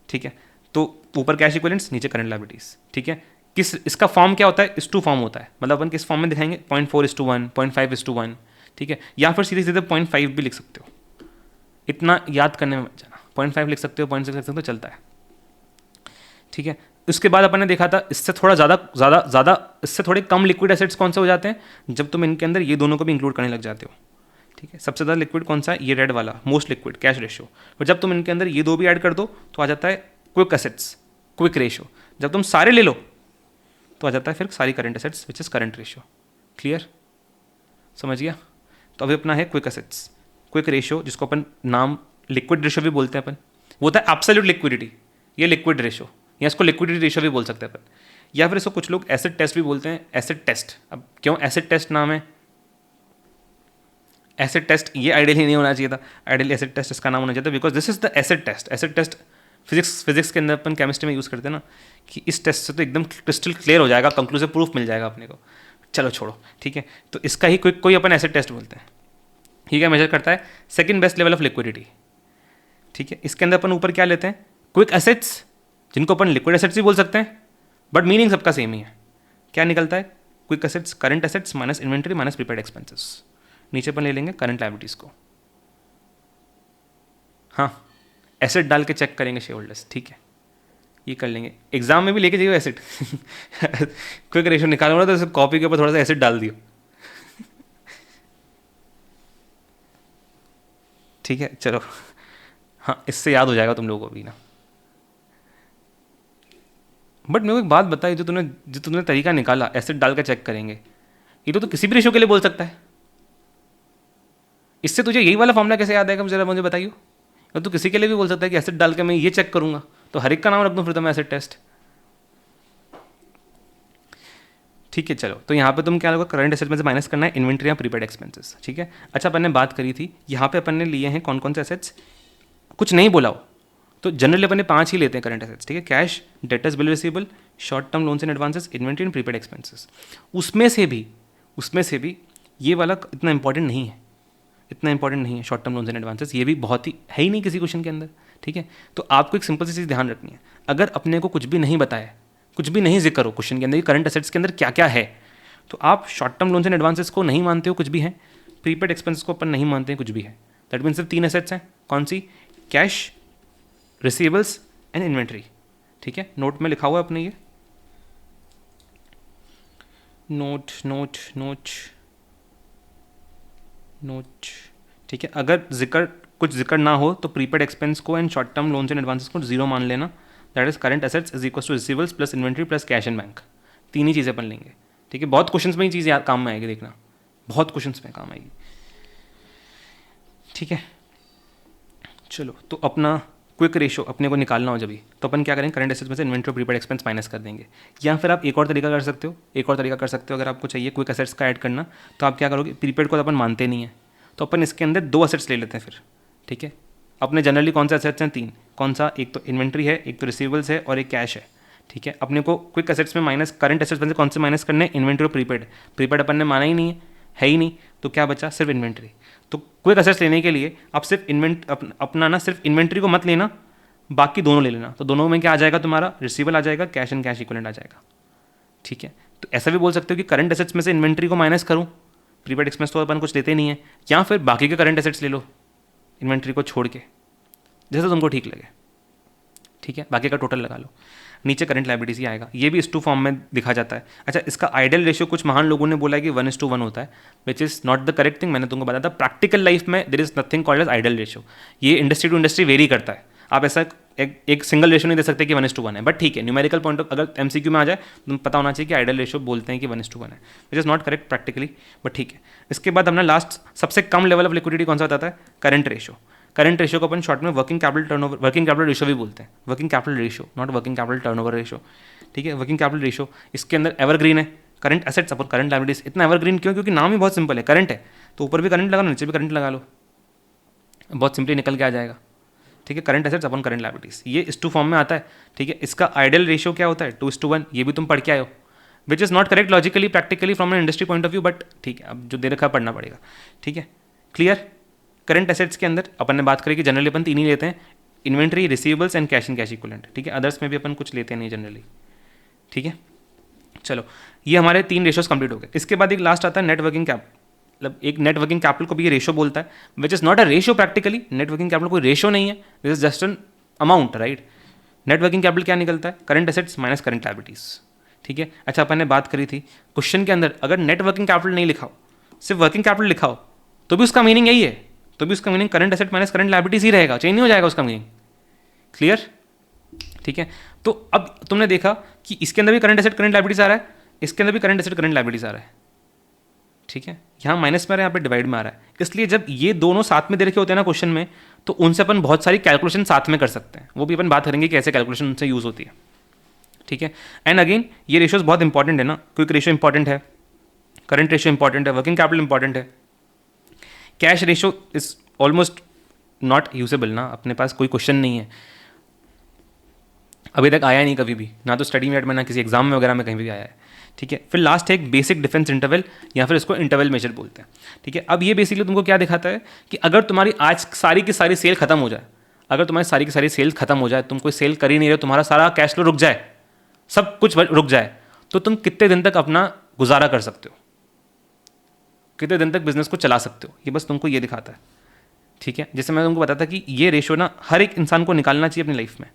ठीक है। तो ऊपर कैश इक्विवेलेंट्स, नीचे करंट लायबिलिटीज, ठीक है। किस इसका फॉर्म क्या होता है, 1:2 फॉर्म होता है, मतलब अपन किस फॉर्म में दिखाएंगे, 0.4:1, 0.5:1, ठीक है, या फिर सीधे सीधे 0.5 भी लिख सकते हो, इतना याद करने में मत जाना, 0.5 लिख सकते हो, 0.6 लिख सकते हो, चलता है, ठीक है। उसके बाद अपन ने देखा था इससे थोड़ा ज़्यादा इससे थोड़े कम लिक्विड एसेट्स कौन से हो जाते हैं, जब तुम इनके अंदर ये दोनों को भी इंक्लूड करने लग जाते हो, ठीक है। सबसे ज़्यादा लिक्विड कौन सा है, ये रेड वाला, मोस्ट लिक्विड, कैश रेशियो। और जब तुम इनके अंदर ये दो भी ऐड कर दो तो आ जाता है क्विक एसेट्स, क्विक रेशियो। जब तुम सारे ले लो तो आ जाता है फिर सारी current assets, which is current ratio. Clear, समझ गया। तो अभी अपना है क्विक एसेट्स, क्विक रेशियो, जिसको अपन नाम लिक्विड रेशियो भी बोलते हैं अपन, वो होता है एब्सोल्यूट लिक्विडिटी, ये लिक्विड रेशियो, या इसको लिक्विडिटी रेशियो भी बोल सकते हैं अपन, या फिर इसको कुछ लोग एसिड टेस्ट भी बोलते हैं, एसिड टेस्ट। अब क्यों एसिड टेस्ट नाम है, एसिड टेस्ट ये आइडियली नहीं होना चाहिए था, आइडियली एसिड टेस्ट इसका नाम होना चाहिए था, because this is the acid test. Acid test physics के अंदर अपन केमिस्ट्री में यूज़ करते हैं ना, कि इस टेस्ट से तो एकदम क्रिस्टल क्लियर हो जाएगा, कंक्लूसिव प्रूफ मिल जाएगा अपने को, चलो छोड़ो, ठीक है। तो इसका ही कोई अपन एसिड टेस्ट बोलते हैं, ठीक है। मेजर करता है second best level of liquidity, ठीक है। इसके अंदर अपन ऊपर क्या लेते हैं, क्विक एसेट्स, जिनको अपन लिक्विड एसेट्स भी बोल सकते हैं, बट मीनिंग सबका सेम ही है। क्या निकलता है, quick assets current assets minus inventory minus prepaid expenses. नीचे अपन ले लेंगे करंट लायबिलिटीज को, हाँ एसेट डाल के चेक करेंगे शेयर होल्डर्स, ठीक है, ये कर लेंगे। एग्जाम में भी लेके जाइए एसेट क्विक रेशियो निकालूंगा तो कॉपी के ऊपर थोड़ा सा एसिड डाल दियो ठीक है, चलो, हाँ इससे याद हो जाएगा तुम लोगों को भी ना। बट मेरे को एक बात बताई, जो तुमने तरीका निकाला एसिड डाल के चेक करेंगे, ये तो किसी भी रेशियो के लिए बोल सकता है। इससे तुझे यही वाला फॉर्मूला कैसे याद आएगा, जरा मुझे बताइए। और तू किसी के लिए भी बोल सकता है कि एसिड डाल के मैं ये चेक करूंगा, तो हर एक का नाम रख दूं फिर तो मैं एसिड टेस्ट, ठीक है। चलो, तो यहाँ पे तुम क्या लोगे, करंट एसेट में से माइनस करना है इन्वेंट्री या प्रीपेड एक्सपेंसेस, ठीक है। अच्छा, अपन ने बात करी थी यहाँ पे अपन ने लिए हैं कौन कौन से एसेट्स, कुछ नहीं बोला हो तो जनरली अपन ने 5 ही लेते हैं करंट एसेट्स, ठीक है। Cash, debtors, bill receivable, short term loans and advances, inventory and prepaid expenses. उसमें से भी ये वाला इतना इंपॉर्टेंट नहीं है, short term loans and advances, ये भी बहुत ही है ही नहीं किसी क्वेश्चन के अंदर, ठीक है। तो आपको एक सिंपल सी चीज़ ध्यान रखनी है, अगर अपने को कुछ भी नहीं बताया, कुछ भी नहीं जिक्र हो क्वेश्चन के अंदर करंट एसेट्स के अंदर क्या क्या है, तो आप short term loans and advances को नहीं मानते हो कुछ भी है, प्रीपेड एक्सपेंसेस को अपन नहीं मानते हैं कुछ भी है। दैट मीन्स सिर्फ 3 एसेट्स हैं, कौन सी, कैश, रिसीवेबल्स एंड इन्वेंट्री, ठीक है। नोट में लिखा हुआ है अपने ये नोट, ठीक है। अगर कुछ जिक्र ना हो तो प्रीपेड एक्सपेंस को and short term loans and advances को 0 मान लेना। That is current assets is equal to receivables plus inventory plus cash and bank. 3 ही चीज़ें अपन लेंगे, ठीक है। बहुत क्वेश्चंस में ये चीज़ काम में आएगी, देखना बहुत क्वेश्चंस में काम आएगी, ठीक है। चलो, तो अपना क्विक रेशियो अपने को निकालना हो जब तो अपन क्या करेंगे, करंट एसेट्स में से इन्वेंट्री और प्रीपेड एक्सपेंस माइनस कर देंगे। या फिर आप एक और तरीका कर सकते हो, अगर आपको चाहिए क्विक एसेट्स का ऐड करना, तो आप क्या करोगे, प्रीपेड को तो अपन मानते नहीं है, तो अपन इसके अंदर 2 एसेट्स ले लेते हैं फिर, ठीक है। अपने जनरली कौन से एसेट्स हैं, 3, कौन सा, एक तो इन्वेंट्री है, एक तो रिसीवेबल्स है और एक कैश है, ठीक है। अपने को क्विक एसेट्स में माइनस, करंट एसेट्स में से कौन से माइनस करने, इन्वेंट्री और प्रीपेड अपन ने माना ही नहीं है ही नहीं, तो क्या बचा, सिर्फ इन्वेंट्री। तो क्विक एसेट्स लेने के लिए आप सिर्फ अपना ना सिर्फ इन्वेंट्री को मत लेना, बाकी दोनों ले लेना। तो दोनों में क्या आ जाएगा तुम्हारा, रिसीवेबल आ जाएगा, कैश एंड कैश इक्विवेलेंट आ जाएगा, ठीक है। तो ऐसा भी बोल सकते हो कि करंट एसेट्स में से इन्वेंट्री को माइनस करूँ, प्रीपेड एक्सपेंस तो अपन कुछ लेते नहीं है, या फिर बाकी के करंट एसेट्स ले लो इन्वेंट्री को छोड़ के, जैसे तुमको ठीक लगे, ठीक है। बाकी का टोटल लगा लो, नीचे करंट लायबिलिटीज ही आएगा। ये भी 1:2 फॉर्म में दिखा जाता है। अच्छा, इसका आइडियल रेशियो कुछ महान लोगों ने बोला है कि 1:1 होता है, which is not the correct thing. मैंने तुमको बताया था प्रैक्टिकल लाइफ में there is nothing called as ideal ratio. ये इंडस्ट्री टू इंडस्ट्री वेरी करता है, आप ऐसा एक सिंगल रेशियो नहीं दे सकते कि 1:1 है, बट ठीक है, न्यूमेरिकल पॉइंट ऑफ अगर MCQ में आ जाए तो पता होना चाहिए कि आइडियल रेशियो बोलते हैं कि 1:1 है, which is not correct practically, but ठीक है। इसके बाद हमने लास्ट सबसे कम लेवल ऑफ लिक्विडिटी कौन सा बताता है, करंट रेशियो। करंट रेशियो को अपन शॉर्ट में वर्किंग कैपिटल रेशियो भी बोलते हैं, working capital ratio, not working capital turnover ratio, ठीक है। वर्किंग कैपिटल रेशियो इसके अंदर एवरग्रीन है, करंट एसेट्स अपन करंट लायबिलिटीज। इतना एवरग्रीन क्यों, क्योंकि नाम ही बहुत सिंपल है, करंट है तो ऊपर भी करंट लगा लो, नीचे भी करंट लगा लो, बहुत सिंपली निकल के आ जाएगा, ठीक है। करंट एसेट्स अपन करंट लायबिलिटीज, ये 1:2 फॉर्म में आता है, ठीक है। इसका आइडियल रेशियो क्या होता है, 2:1, ये भी तुम पढ़ के आए हो, विच is not correct logically practically from an industry point of view, but ठीक है, अब जो दे रखा पढ़ना पड़ेगा, ठीक है। क्लियर। करंट एसेट्स के अंदर अपन ने बात करी कि जनरली अपन 3 ही लेते हैं, inventory, receivables and cash and cash equivalent, ठीक है। अदर्स में भी अपन कुछ लेते नहीं जनरली, ठीक है। चलो, ये हमारे 3 रेशोज कंप्लीट हो गए। इसके बाद एक लास्ट आता है नेट वर्किंग कैपिटल, मतलब एक नेट वर्किंग कैपिटल को भी ये रेशो बोलता है, which is not a ratio practically. Net working capital कोई रेशो नहीं है, this is just an amount, right. Net working capital क्या निकलता है? Current assets minus current liabilities, ठीक है। अच्छा, अपन ने बात करी थी क्वेश्चन के अंदर, अगर नेट वर्किंग कैपिटल नहीं लिखा हो, सिर्फ वर्किंग कैपिटल लिखा हो, तो भी उसका मीनिंग यही है, तो भी उसका meaning current asset minus current liabilities ही रहेगा, चेंज नहीं हो जाएगा उसका मीनिंग, क्लियर, ठीक है। तो अब तुमने देखा कि इसके अंदर भी करंट एसेट करंट लायबिलिटीज आ रहा है, इसके अंदर भी करंट एसेट करंट लायबिलिटीज आ रहा है, ठीक है। यहाँ माइनस में आ रहा है, यहाँ पे डिवाइड में आ रहा है। इसलिए जब ये दोनों साथ में दे रखे होते हैं ना क्वेश्चन में, तो उनसे अपन बहुत सारी कैलकुलेशन साथ में कर सकते हैं, वो भी अपन बात करेंगे कि ऐसे कैलकुलेशन उनसे यूज होती है, ठीक है। एंड अगेन ये रेशियोज बहुत इंपॉर्टेंट है ना, क्विक रेशियो इंपॉर्टेंट है, करंट रेशियो इंपॉर्टेंट है, वर्किंग कैपिटल इंपॉर्टेंट है, cash ratio is almost not usable ना, अपने पास कोई क्वेश्चन नहीं है, अभी तक आया नहीं कभी भी, ना तो स्टडी मेट में ना किसी एग्जाम में वगैरह में कहीं भी आया है, ठीक है। फिर लास्ट है एक बेसिक डिफेंस इंटरवल, या फिर इसको इंटरवल मेजर बोलते हैं, ठीक है। अब ये बेसिकली तुमको क्या दिखाता है कि अगर तुम्हारी आज सारी की सारी सेल खत्म हो जाए, अगर तुम्हारी सारी की सारी सेल खत्म हो जाए, तुम कोई सेल कर ही नहीं रहे, तुम्हारा सारा कैश फ्लो रुक जाए, सब कुछ रुक जाए, तो तुम कितने दिन तक अपना गुजारा कर सकते हो, कितने दिन तक बिजनेस को चला सकते हो, ये बस तुमको ये दिखाता है, ठीक है। जैसे मैं तुमको बताता कि ये रेशो ना हर एक इंसान को निकालना चाहिए अपनी लाइफ में,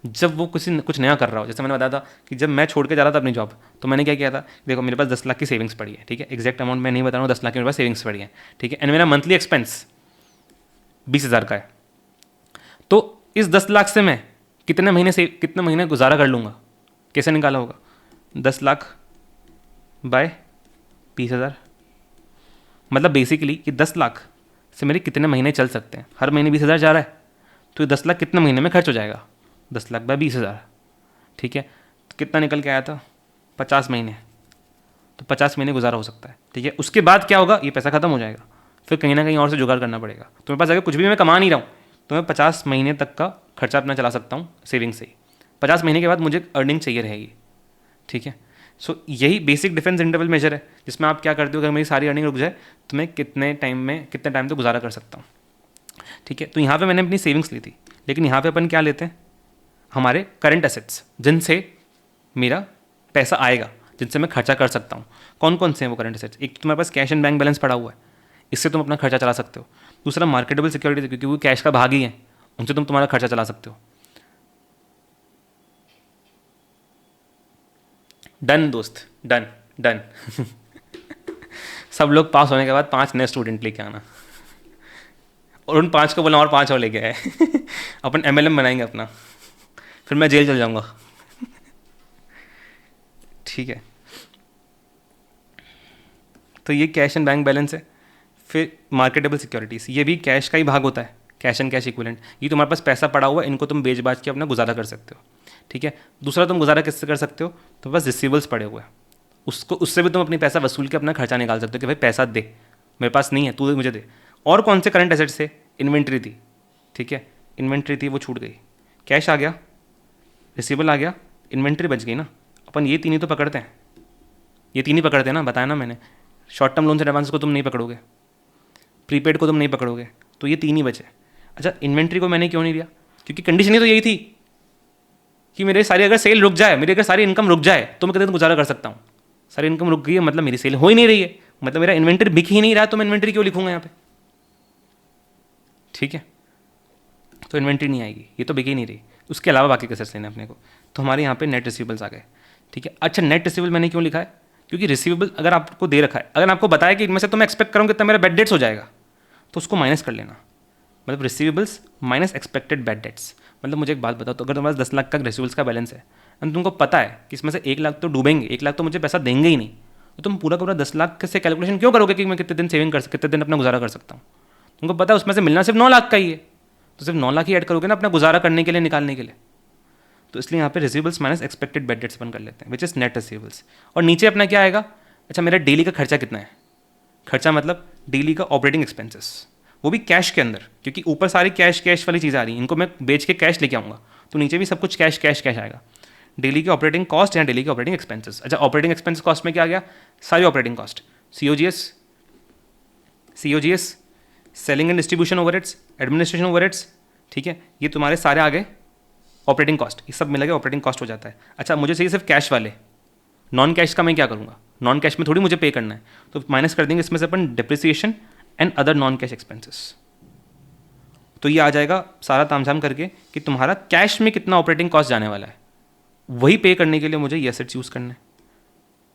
जब वो कुछ नया कर रहा हो। जैसे मैंने बताया था कि जब मैं छोड़ के जा रहा था अपनी जॉब, तो मैंने क्या किया था, देखो मेरे पास 10 लाख की सेविंग्स पड़ी है, ठीक है, एग्जैक्ट अमाउंट मैं नहीं बता रहा हूँ, 10 लाख की मेरे पास सेविंग्स पड़ी है, ठीक है। एंड मेरा मंथली एक्सपेंस 20,000 का है, तो इस 10 लाख से मैं कितने महीने गुजारा कर लूँगा, कैसे निकाला होगा, 10 लाख बाय 20,000, मतलब बेसिकली कि 10 लाख से मेरे कितने महीने चल सकते हैं, हर महीने 20,000 जा रहा है, तो ये 10 लाख कितने महीने में खर्च हो जाएगा, 10 लाख बाय 20,000, ठीक है। तो कितना निकल के आया था, 50 महीने, तो 50 महीने गुजारा हो सकता है, ठीक है। उसके बाद क्या होगा, ये पैसा खत्म हो जाएगा, फिर कहीं ना कहीं और से जुगाड़ करना पड़ेगा। तुम्हारे पास अगर कुछ भी मैं कमा नहीं रहा हूँ, तो मैं 50 महीने तक का खर्चा अपना चला सकता हूँ सेविंग से ही, 50 महीने के बाद मुझे अर्निंग चाहिए रहेगी, ठीक है। सो यही बेसिक डिफेंस इंटरवल मेजर है, जिसमें आप क्या करते हो, अगर मेरी सारी अर्निंग रुक जाए तो मैं कितने टाइम तक गुजारा कर सकता हूँ, ठीक है। तो यहाँ पे मैंने अपनी सेविंग्स ली थी, लेकिन यहाँ पे अपन क्या लेते हैं, हमारे करंट एसेट्स, जिनसे मेरा पैसा आएगा, जिनसे मैं खर्चा कर सकता हूँ। कौन कौन से हैं वो करंट एसेट्स? एक तो तुम्हारे पास कैश एंड बैंक बैलेंस पड़ा हुआ है, इससे तुम अपना खर्चा चला सकते हो। दूसरा मार्केटेबल सिक्योरिटीज, क्योंकि वो कैश का भाग ही है, उनसे तुम तुम्हारा खर्चा चला सकते हो। डन दोस्त, डन डन सब लोग पास होने के बाद 5 नए स्टूडेंट लेके आना, और उन 5 को बोला और 5 और लेके आए अपन MLM बनाएंगे अपना, फिर मैं जेल चल जाऊंगा ठीक है। तो ये कैश एंड बैंक बैलेंस है। फिर मार्केटेबल सिक्योरिटीज़, ये भी कैश का ही भाग होता है, कैश एंड कैश इक्विवेलेंट। ये तुम्हारे पास पैसा पड़ा हुआ है, इनको तुम बेच बाच के अपना गुजारा कर सकते हो, ठीक है। दूसरा तुम गुजारा किससे कर सकते हो, तो बस रिसीवेबल्स पड़े हुए हैं, उससे भी तुम अपनी पैसा वसूल के अपना खर्चा निकाल सकते हो कि भाई पैसा दे, मेरे पास नहीं है, तू मुझे दे। और कौन से करंट एसेट्स थे, इन्वेंट्री थी, ठीक है, इन्वेंट्री थी वो छूट गई, कैश आ गया, रिसीवेबल आ गया, इन्वेंट्री बच गई ना। अपन ये 3 ही तो पकड़ते हैं, ये 3 ही पकड़ते हैं ना, बताया ना मैंने। Short term loans and advance को तुम नहीं पकड़ोगे, प्रीपेड को तुम नहीं पकड़ोगे, तो ये 3 ही बचे। अच्छा, इन्वेंट्री को मैंने क्यों नहीं दिया, क्योंकि कंडीशन ही तो यही थी कि मेरे सारी अगर सेल रुक जाए, मेरी अगर सारी इनकम रुक जाए तो मैं कितने दिन गुजारा कर सकता हूँ। सारी इनकम रुक गई है मतलब मेरी सेल हो ही नहीं रही है, मतलब मेरा इन्वेंट्री बिक ही नहीं रहा, तो मैं इन्वेंट्री क्यों लिखूंगा यहाँ पे, ठीक है। तो इन्वेंट्री नहीं आएगी, ये तो बिक ही नहीं रही। उसके अलावा बाकी के एसेट्स लेने अपने को, तो हमारे यहाँ पे नेट रिसीवेबल्स आ गए, ठीक है। अच्छा, नेट रिसीवेबल मैंने क्यों लिखा है, क्योंकि रिसीवेबल अगर आपको दे रखा है, अगर आपको बताया कि इनमें से तो मैं एक्सपेक्ट करूँगा कितना मेरा बैड डेट्स हो जाएगा, तो उसको माइनस कर लेना, मतलब receivables minus expected bad debts. मतलब मुझे एक बात बताओ, तो अगर तुम्हारे पास 10 लाख का रिसीवेबल्स का बैलेंस है एंड तुमको पता है कि इसमें से 1 लाख तो डूबेंगे, 1 लाख तो मुझे पैसा देंगे ही नहीं, तो तुम पूरा का पूरा 10 लाख से कैलकुलेशन क्यों करोगे कि मैं कितने दिन सेविंग कितने दिन अपना गुजारा कर सकता हूँ। तुमको पता है उसमें से मिलना सिर्फ 9 लाख का ही है, तो सिर्फ 9 लाख ही ऐड करोगे ना अपना गुजारा करने के लिए, निकालने के लिए। तो इसलिए यहाँ पे receivables minus expected bad debts बन कर लेते हैं, विच इज नेट रिसीवेबल्स। और नीचे अपना क्या आएगा, अच्छा मेरा डेली का खर्चा कितना है, खर्चा मतलब डेली का ऑपरेटिंग एक्सपेंसेस, वो भी कैश के अंदर, क्योंकि ऊपर सारी कैश वाली चीज़ आ रही है, इनको मैं बेच के कैश लेके आऊँगा, तो नीचे भी सब कुछ कैश आएगा। डेली के ऑपरेटिंग कॉस्ट या डेली के ऑपरेटिंग एक्सपेंसेस। अच्छा, ऑपरेटिंग एक्सपेंस कॉस्ट में क्या आ गया, सारी operating cost, COGS, selling and distribution overheads, administration overheads, ठीक है, ये तुम्हारे सारे आ गए ऑपरेटिंग कॉस्ट, ये सब मिला के ऑपरेटिंग कॉस्ट हो जाता है। अच्छा मुझे चाहिए सिर्फ कैश वाले, नॉन कैश का मैं क्या करूँगा, नॉन कैश में थोड़ी मुझे पे करना है, तो माइनस कर देंगे इसमें से अपन depreciation and other non cash expenses. तो ये आ जाएगा सारा तामझाम करके कि तुम्हारा कैश में कितना ऑपरेटिंग कॉस्ट जाने वाला है, वही पे करने के लिए मुझे ये एसेट्स यूज़ करना है,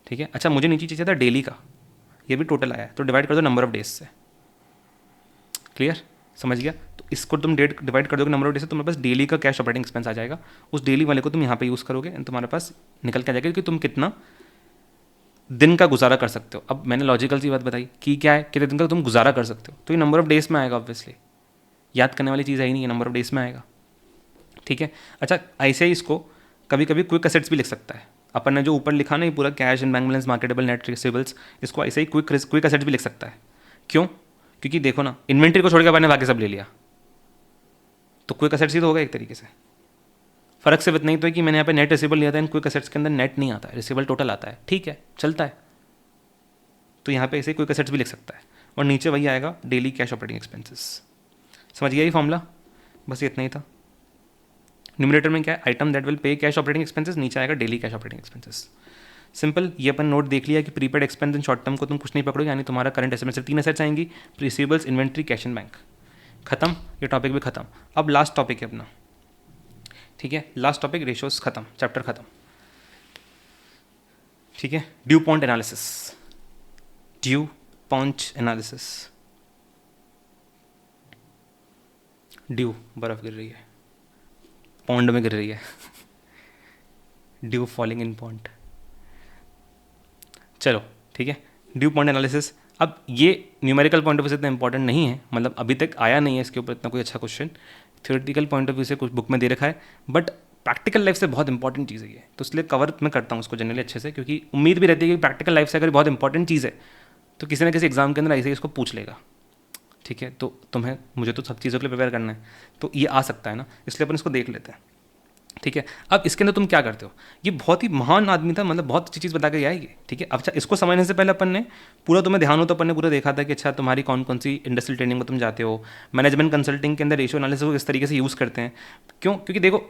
ठीक है। अच्छा मुझे नीचे चाहिए था डेली का, ये भी टोटल आया है, तो डिवाइड कर दो नंबर ऑफ डेज से, क्लियर, समझ गया। तो इसको तुम डेट डिवाइड कर दोगे नंबर ऑफ डेज से, तुम्हारे पास डेली का कैश ऑपरेटिंग एक्सपेंस आ जाएगा, उस डेली वाले को तुम यहाँ पे यूज़ करोगे एंड तुम्हारे पास निकल के आ जाएगा कि तुम कितना दिन का गुजारा कर सकते हो। अब मैंने लॉजिकल सी बात बताई कि क्या है, कितने दिन का तुम गुजारा कर सकते हो, तो ये नंबर ऑफ डेज में आएगा, ऑब्वियसली याद करने वाली चीज़ है ही नहीं है, नंबर ऑफ डेज में आएगा, ठीक है। अच्छा ऐसे ही इसको कभी कभी क्विक असेट्स भी लिख सकता है, अपन ने जो ऊपर लिखा ना ये पूरा cash and bank balance marketable net receivables, इसको ऐसे ही क्विक असेट्स भी लिख सकता है। क्यों, क्योंकि देखो ना इन्वेंट्री को छोड़ के अपन ने बाकी सब ले लिया, तो क्विक असेट्स ही तो होगा एक तरीके से। फर्क सिर्फ इतना ही तो है कि मैंने यहाँ पे नेट रिसीवेबल लिया था, एंड क्विक असेट्स के अंदर नेट नहीं आता है, रिसीवेबल टोटल आता है, ठीक है चलता है। तो यहाँ पे ऐसे क्विक असेट्स भी लिख सकता है, और नीचे वही आएगा डेली कैश ऑपरेटिंग एक्सपेंसेस। समझ गया ये फॉर्मूला, बस इतना ही था। न्यूमरेटर में क्या है, item that will pay cash operating expenses, नीचे आएगा daily cash operating expenses. Simple, ये अपन नोट देख लिया कि prepaid expense in short term को तुम कुछ नहीं पकड़ोगे, यानी तुम्हारा करंट एसेट में सिर्फ 3 एसेट्स आएंगी, receivables, inventory, cash and bank, खत्म, ये टॉपिक भी खत्म। अब लास्ट टॉपिक है अपना, ठीक है, लास्ट टॉपिक रेशियोज खत्म, चैप्टर खत्म, ठीक है। Due point analysis, due point analysis, due बर्फ गिर रही है, पॉन्ड में गिर रही है, ड्यू फॉलिंग इन पॉन्ड, चलो ठीक है। ड्यू पॉइंट एनालिसिस, अब ये न्यूमेरिकल पॉइंट ऑफ व्यू से इतना इंपॉर्टेंट नहीं है, मतलब अभी तक आया नहीं है इसके ऊपर इतना कोई अच्छा question, theoretical point of view से कुछ बुक में दे रखा है, बट प्रैक्टिकल लाइफ से बहुत इंपॉर्टेंट चीज़ है ये, तो इसलिए कवर मैं करता हूँ उसको जनरली अच्छे से, क्योंकि उम्मीद भी रहती है कि प्रैक्टिकल लाइफ से अगर बहुत इंपॉर्टेंट चीज़ है तो किसी ना किसी एग्जाम के अंदर ऐसे ही इसको पूछ लेगा, ठीक है। तो तुम्हें मुझे तो सब चीज़ों के लिए प्रिपेयर करना है, तो ये आ सकता है ना, इसलिए अपन इसको देख लेते हैं, ठीक है। अब इसके अंदर तुम क्या करते हो, ये बहुत ही महान आदमी था, मतलब बहुत अच्छी चीज़ बता के आएगी, ठीक है। अच्छा इसको समझने से पहले अपन ने पूरा, तुम्हें ध्यान हो तो अपन ने पूरा देखा था कि अच्छा तुम्हारी कौन कौन सी इंडस्ट्रियल ट्रेनिंग में तुम जाते हो, मैनेजमेंट कंसल्टिंग के अंदर रेशियो एनालिसिस को किस तरीके से यूज़ करते हैं। क्यों, क्योंकि देखो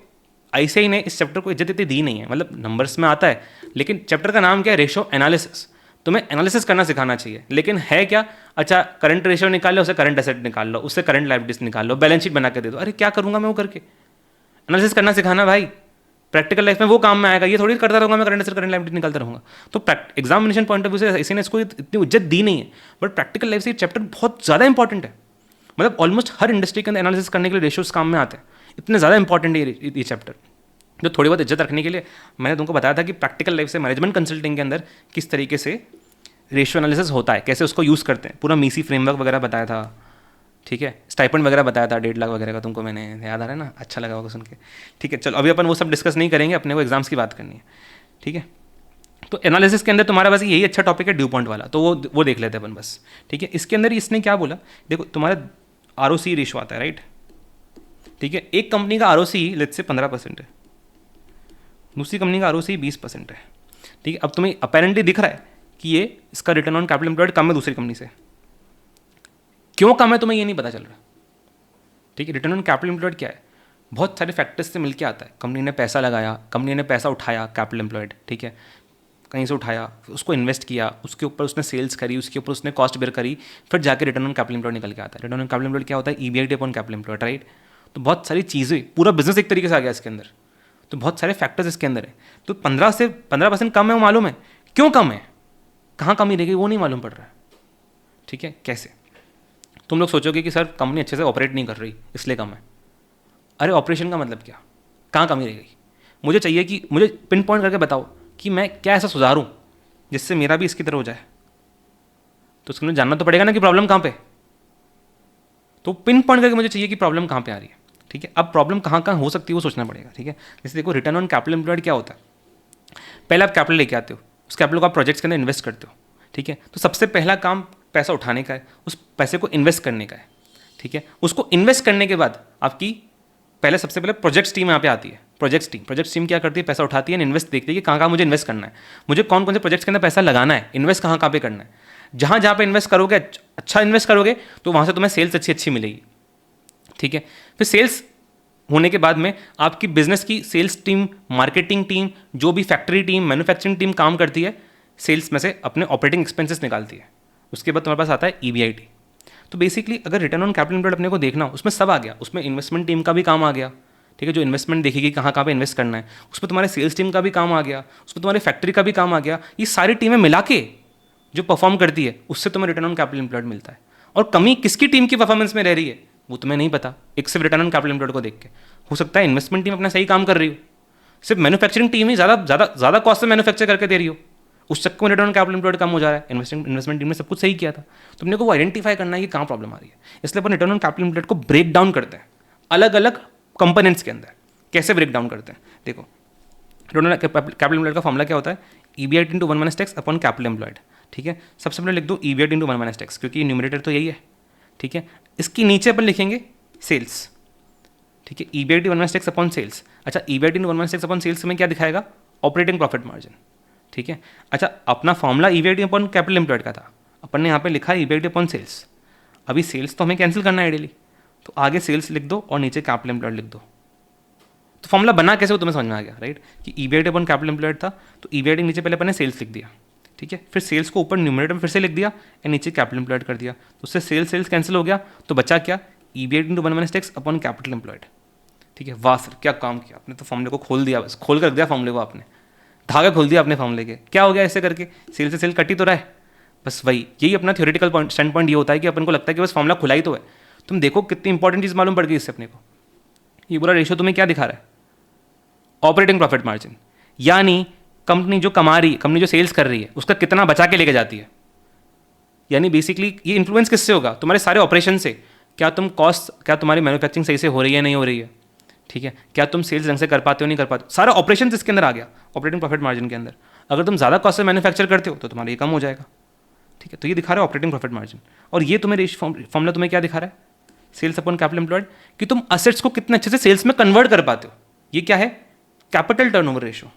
ऐसे ही ने इस चैप्टर को इज्जत इतनी दी नहीं है, मतलब नंबर्स में आता है, लेकिन चैप्टर का नाम क्या है, रेशियो एनालिसिस, तुम्हें एनालिसिस करना सिखाना चाहिए, लेकिन है क्या, अच्छा करंट रेशियो निकाल लो, उससे करंट एसेट निकाल लो, उससे करंट लायबिलिटीज निकाल लो, बैलेंस शीट बना के दे दो, अरे क्या करूँगा मैं वो करके, एनालिसिस करना सिखाना भाई, प्रैक्टिकल लाइफ में वो काम में आएगा, ये थोड़ी करता रहूँगा मैं करंट एसेट करंट लायबिलिटी निकालता रहूँगा। तो एग्जामिनेशन पॉइंट ऑफ व्यू से इसी ने इसको इतनी इज्जत दी नहीं है, बट प्रैक्टिकल लाइफ से ये चैप्टर बहुत ज़्यादा इंपॉर्टेंट है, मतलब ऑलमोस्ट हर इंडस्ट्री के अंदर एनालिसिस करने के लिए रेशियोज काम में आते हैं, इतने ज़्यादा इंपॉर्टेंट है ये चैप्टर, जो थोड़ी बहुत इज्जत रखने के लिए मैंने तुमको बताया था कि प्रैक्टिकल लाइफ से मैनेजमेंट कंसल्टिंग के अंदर किस तरीके से रेशियो एनालिसिस होता है, कैसे उसको यूज़ करते हैं, पूरा मीसी फ्रेमवर्क वगैरह बताया था, ठीक है। स्टाइपेंड वगैरह बताया था 1.5 लाख वगैरह का, तुमको मैंने याद आ रहा है ना, अच्छा लगा होगा सुन के, ठीक है। चलो अभी अपन वो सब डिस्कस नहीं करेंगे, अपने को एग्जाम्स की बात करनी है, ठीक है। तो एनालिसिस के अंदर तुम्हारा बस यही अच्छा टॉपिक है ड्यू पॉइंट वाला, तो वो देख लेते हैं अपन बस, ठीक है। इसके अंदर इसने क्या बोला, देखो तुम्हारा ROC रेशियो आता है, राइट, ठीक है। एक कंपनी का ROC लेट्स से 15% है, दूसरी कंपनी का ROC 20% है, ठीक है। अब तुम्हें अपेरेंटली दिख रहा है कि ये इसका रिटर्न ऑन कैपिटल एम्प्लॉयड कम है दूसरी कंपनी से, क्यों कम है तुम्हें ये नहीं पता चल रहा, ठीक है। रिटर्न ऑन कैपिटल एम्प्लॉयड क्या है, बहुत सारे फैक्टर्स से मिलकर आता है, कंपनी ने पैसा लगाया, कंपनी ने पैसा उठाया कैपिटल एम्प्लॉयड, ठीक है, कहीं से उठाया, उसको इन्वेस्ट किया, उसके ऊपर उसने सेल्स करी, उसके ऊपर उसने कॉस्ट बेयर करी, फिर जाके रिटर्न ऑन कैपिटल एम्प्लॉयड निकल के आता है। रिटर्न ऑन कैपिटल एम्प्लॉयड क्या होता है, EBIT upon capital employed, right. तो बहुत सारी चीज़ें, पूरा बिजनेस एक तरीके से आ गया इसके अंदर, तो बहुत सारे फैक्टर्स इसके अंदर है। तो 15% कम है, वो मालूम है, क्यों कम है, कहाँ कमी रह गई वो नहीं मालूम पड़ रहा है, ठीक है। कैसे, तुम लोग सोचोगे कि सर कंपनी अच्छे से ऑपरेट नहीं कर रही इसलिए कम है, अरे ऑपरेशन का मतलब क्या, कहाँ कमी रह गई, मुझे चाहिए कि मुझे पिन पॉइंट करके बताओ कि मैं क्या ऐसा सुधारूं जिससे मेरा भी इसकी तरह हो जाए, तो उसके लिए जानना तो पड़ेगा ना कि प्रॉब्लम कहाँ पे, तो पिन पॉइंट करके मुझे चाहिए कि प्रॉब्लम कहाँ पे आ रही है, ठीक है। अब प्रॉब्लम कहाँ कहाँ हो सकती है वो सोचना पड़ेगा, ठीक है। जैसे देखो रिटर्न ऑन कैपिटल एम्प्लॉयड क्या होता है, पहले आप कैपिटल लेके आते हो, उस कैपिटल को आप प्रोजेक्ट्स के अंदर इन्वेस्ट करते हो, ठीक है। तो सबसे पहला काम पैसा उठाने का है, उस पैसे को इन्वेस्ट करने का है, ठीक है। उसको इन्वेस्ट करने के बाद आपकी सबसे पहले प्रोजेक्ट्स टीम यहाँ पे आती है। प्रोजेक्ट्स टीम क्या करती है, पैसा उठाती है, इन्वेस्ट देखती है कि कहाँ कहाँ मुझे इन्वेस्ट करना है, मुझे कौन कौन से प्रोजेक्ट्स के अंदर पैसा लगाना है, इन्वेस्ट कहाँ कहाँ पे करना है। जहाँ जहाँ पे इन्वेस्ट करोगे, अच्छा इन्वेस्ट करोगे तो वहाँ से तुम्हें सेल्स अच्छी अच्छी मिलेगी, ठीक है। फिर सेल्स होने के बाद में आपकी बिजनेस की सेल्स टीम, मार्केटिंग टीम, जो भी फैक्ट्री टीम, मैन्युफैक्चरिंग टीम काम करती है, सेल्स में से अपने ऑपरेटिंग एक्सपेंसेस निकालती है। उसके बाद तुम्हारे पास आता है ईबीआईटी। तो बेसिकली अगर रिटर्न ऑन कैपिटल एम्प्लॉयड अपने को देखना, उसमें सब आ गया। उसमें इन्वेस्टमेंट टीम का भी काम आ गया, ठीक है, जो इन्वेस्टमेंट देखेगी कहाँ कहाँ पे इन्वेस्ट करना है। उसमें तुम्हारे सेल्स टीम का भी काम आ गया, उसमें तुम्हारी फैक्ट्री का भी काम आ गया। ये सारी टीमें मिला के जो परफॉर्म करती है, उससे तुम्हें रिटर्न ऑन कैपिटल एम्प्लॉयड मिलता है। और कमी किसकी टीम की परफॉर्मेंस में रह रही है वो तुम्हें नहीं पता, एक सिर्फ रिटर्न ऑन कैपिटल एम्प्लॉयड को देख के। हो सकता है इन्वेस्टमेंट टीम अपना सही काम कर रही हो, सिर्फ मैन्युफैक्चरिंग टीम ही ज़्यादा कॉस्ट से मैन्युफैक्चर करके दे रही हो, उस चक्कर में रिटर्न ऑन कैपिटल एम्प्लॉयड कम हो जा रहा है। इन्वेस्टमेंट टीम ने सब कुछ सही किया था। तो अपने को वो आइडेंटिफाई करना है कि कहाँ प्रॉब्लम आ रही है। इसलिए अपन रिटर्न ऑन कैपिटल एम्प्लॉयड को ब्रेक डाउन करते हैं अलग अलग कंपोनेंट्स के अंदर। कैसे ब्रेक डाउन करते हैं देखो, रिटर्न ऑन कैपिटल एम्प्लॉयड का फॉर्मूला क्या होता है, EBIT into 1 minus tax upon capital employed, ठीक है। सबसे पहले लिख दो ईबीआईटी इंटू 1 माइनस टैक्स, क्योंकि न्यूमरेटर तो यही है, ठीक है। इसकी नीचे अपन लिखेंगे सेल्स, ठीक है, EBIT 1 minus tax upon sales. अच्छा, EBIT into 1 minus tax upon sales में क्या दिखाएगा, ऑपरेटिंग प्रॉफिट मार्जिन, ठीक है। अच्छा, अपना formula EBIT upon capital employed का था, अपन ने यहाँ पे लिखा है ईबीआईटी अपॉन सेल्स। अभी सेल्स तो हमें कैंसिल करना है आइडियली, तो आगे सेल्स लिख दो और नीचे कैपिटल एम्प्लॉयड लिख दो। तो फॉर्मूला बना कैसे वो तुम्हें समझ में आ गया, राइट, कि ईबीआईटी अपॉन कैपिटल एम्प्लॉयड था, तो ईबीआईटी नीचे पहले अपन ने सेल्स लिख दिया, ठीक है। फिर सेल्स को ऊपर न्यूमरेटर में फिर से लिख दिया और नीचे कैपिटल एम्प्लॉयड कर दिया, तो उससे सेल्स कैंसिल हो गया, तो बचा क्या, EBIT into 1 minus tax upon capital employed, ठीक है। वाह सर, क्या काम किया आपने, तो फॉर्मूले को खोल दिया, बस खोल कर रख दिया फॉर्मूले को, आपने धागा खोल दिया अपने फॉर्मूले के। क्या हो गया ऐसे करके, सेल से सेल कट ही तो रहा है, बस वही, यही अपना थ्योरेटिकल स्टैंड पॉइंट ये होता है कि अपन को लगता है कि बस फॉर्मूला खुला ही तो है। तुम देखो कितनी इंपॉर्टेंट चीज़ मालूम पड़ गई इससे अपने को। ये पूरा रेशियो तुम्हें क्या दिखा रहा है, ऑपरेटिंग प्रॉफिट मार्जिन, यानी कंपनी जो कमा रही है, कंपनी जो सेल्स कर रही है, उसका कितना बचा के लेके जाती है। यानी बेसिकली ये इन्फ्लुएंस किससे होगा, तुम्हारे सारे ऑपरेशन से। क्या तुम कॉस्ट, क्या तुम्हारी मैन्युफैक्चरिंग सही से हो रही है नहीं हो रही है, ठीक है, क्या तुम सेल्स ढंग से कर पाते हो नहीं कर पाते हो, सारा ऑपरेशन इसके अंदर आ गया ऑपरेटिंग प्रॉफिट मार्जिन के अंदर। अगर तुम ज़्यादा कॉस्ट से मैन्युफैक्चर करते हो तो तुम्हारा ये कम हो जाएगा, ठीक है। तो ये दिखा रहा है ऑपरेटिंग प्रॉफिट मार्जिन। और ये तुम्हें फॉर्मूला तुम्हें क्या दिखा रहा है, सेल्स अपॉन कैपिटल एम्प्लॉयड, कि तुम असेट्स को कितने अच्छे से सेल्स में कन्वर्ट कर पाते हो। ये क्या है, कैपिटल टर्नओवर रेशियो,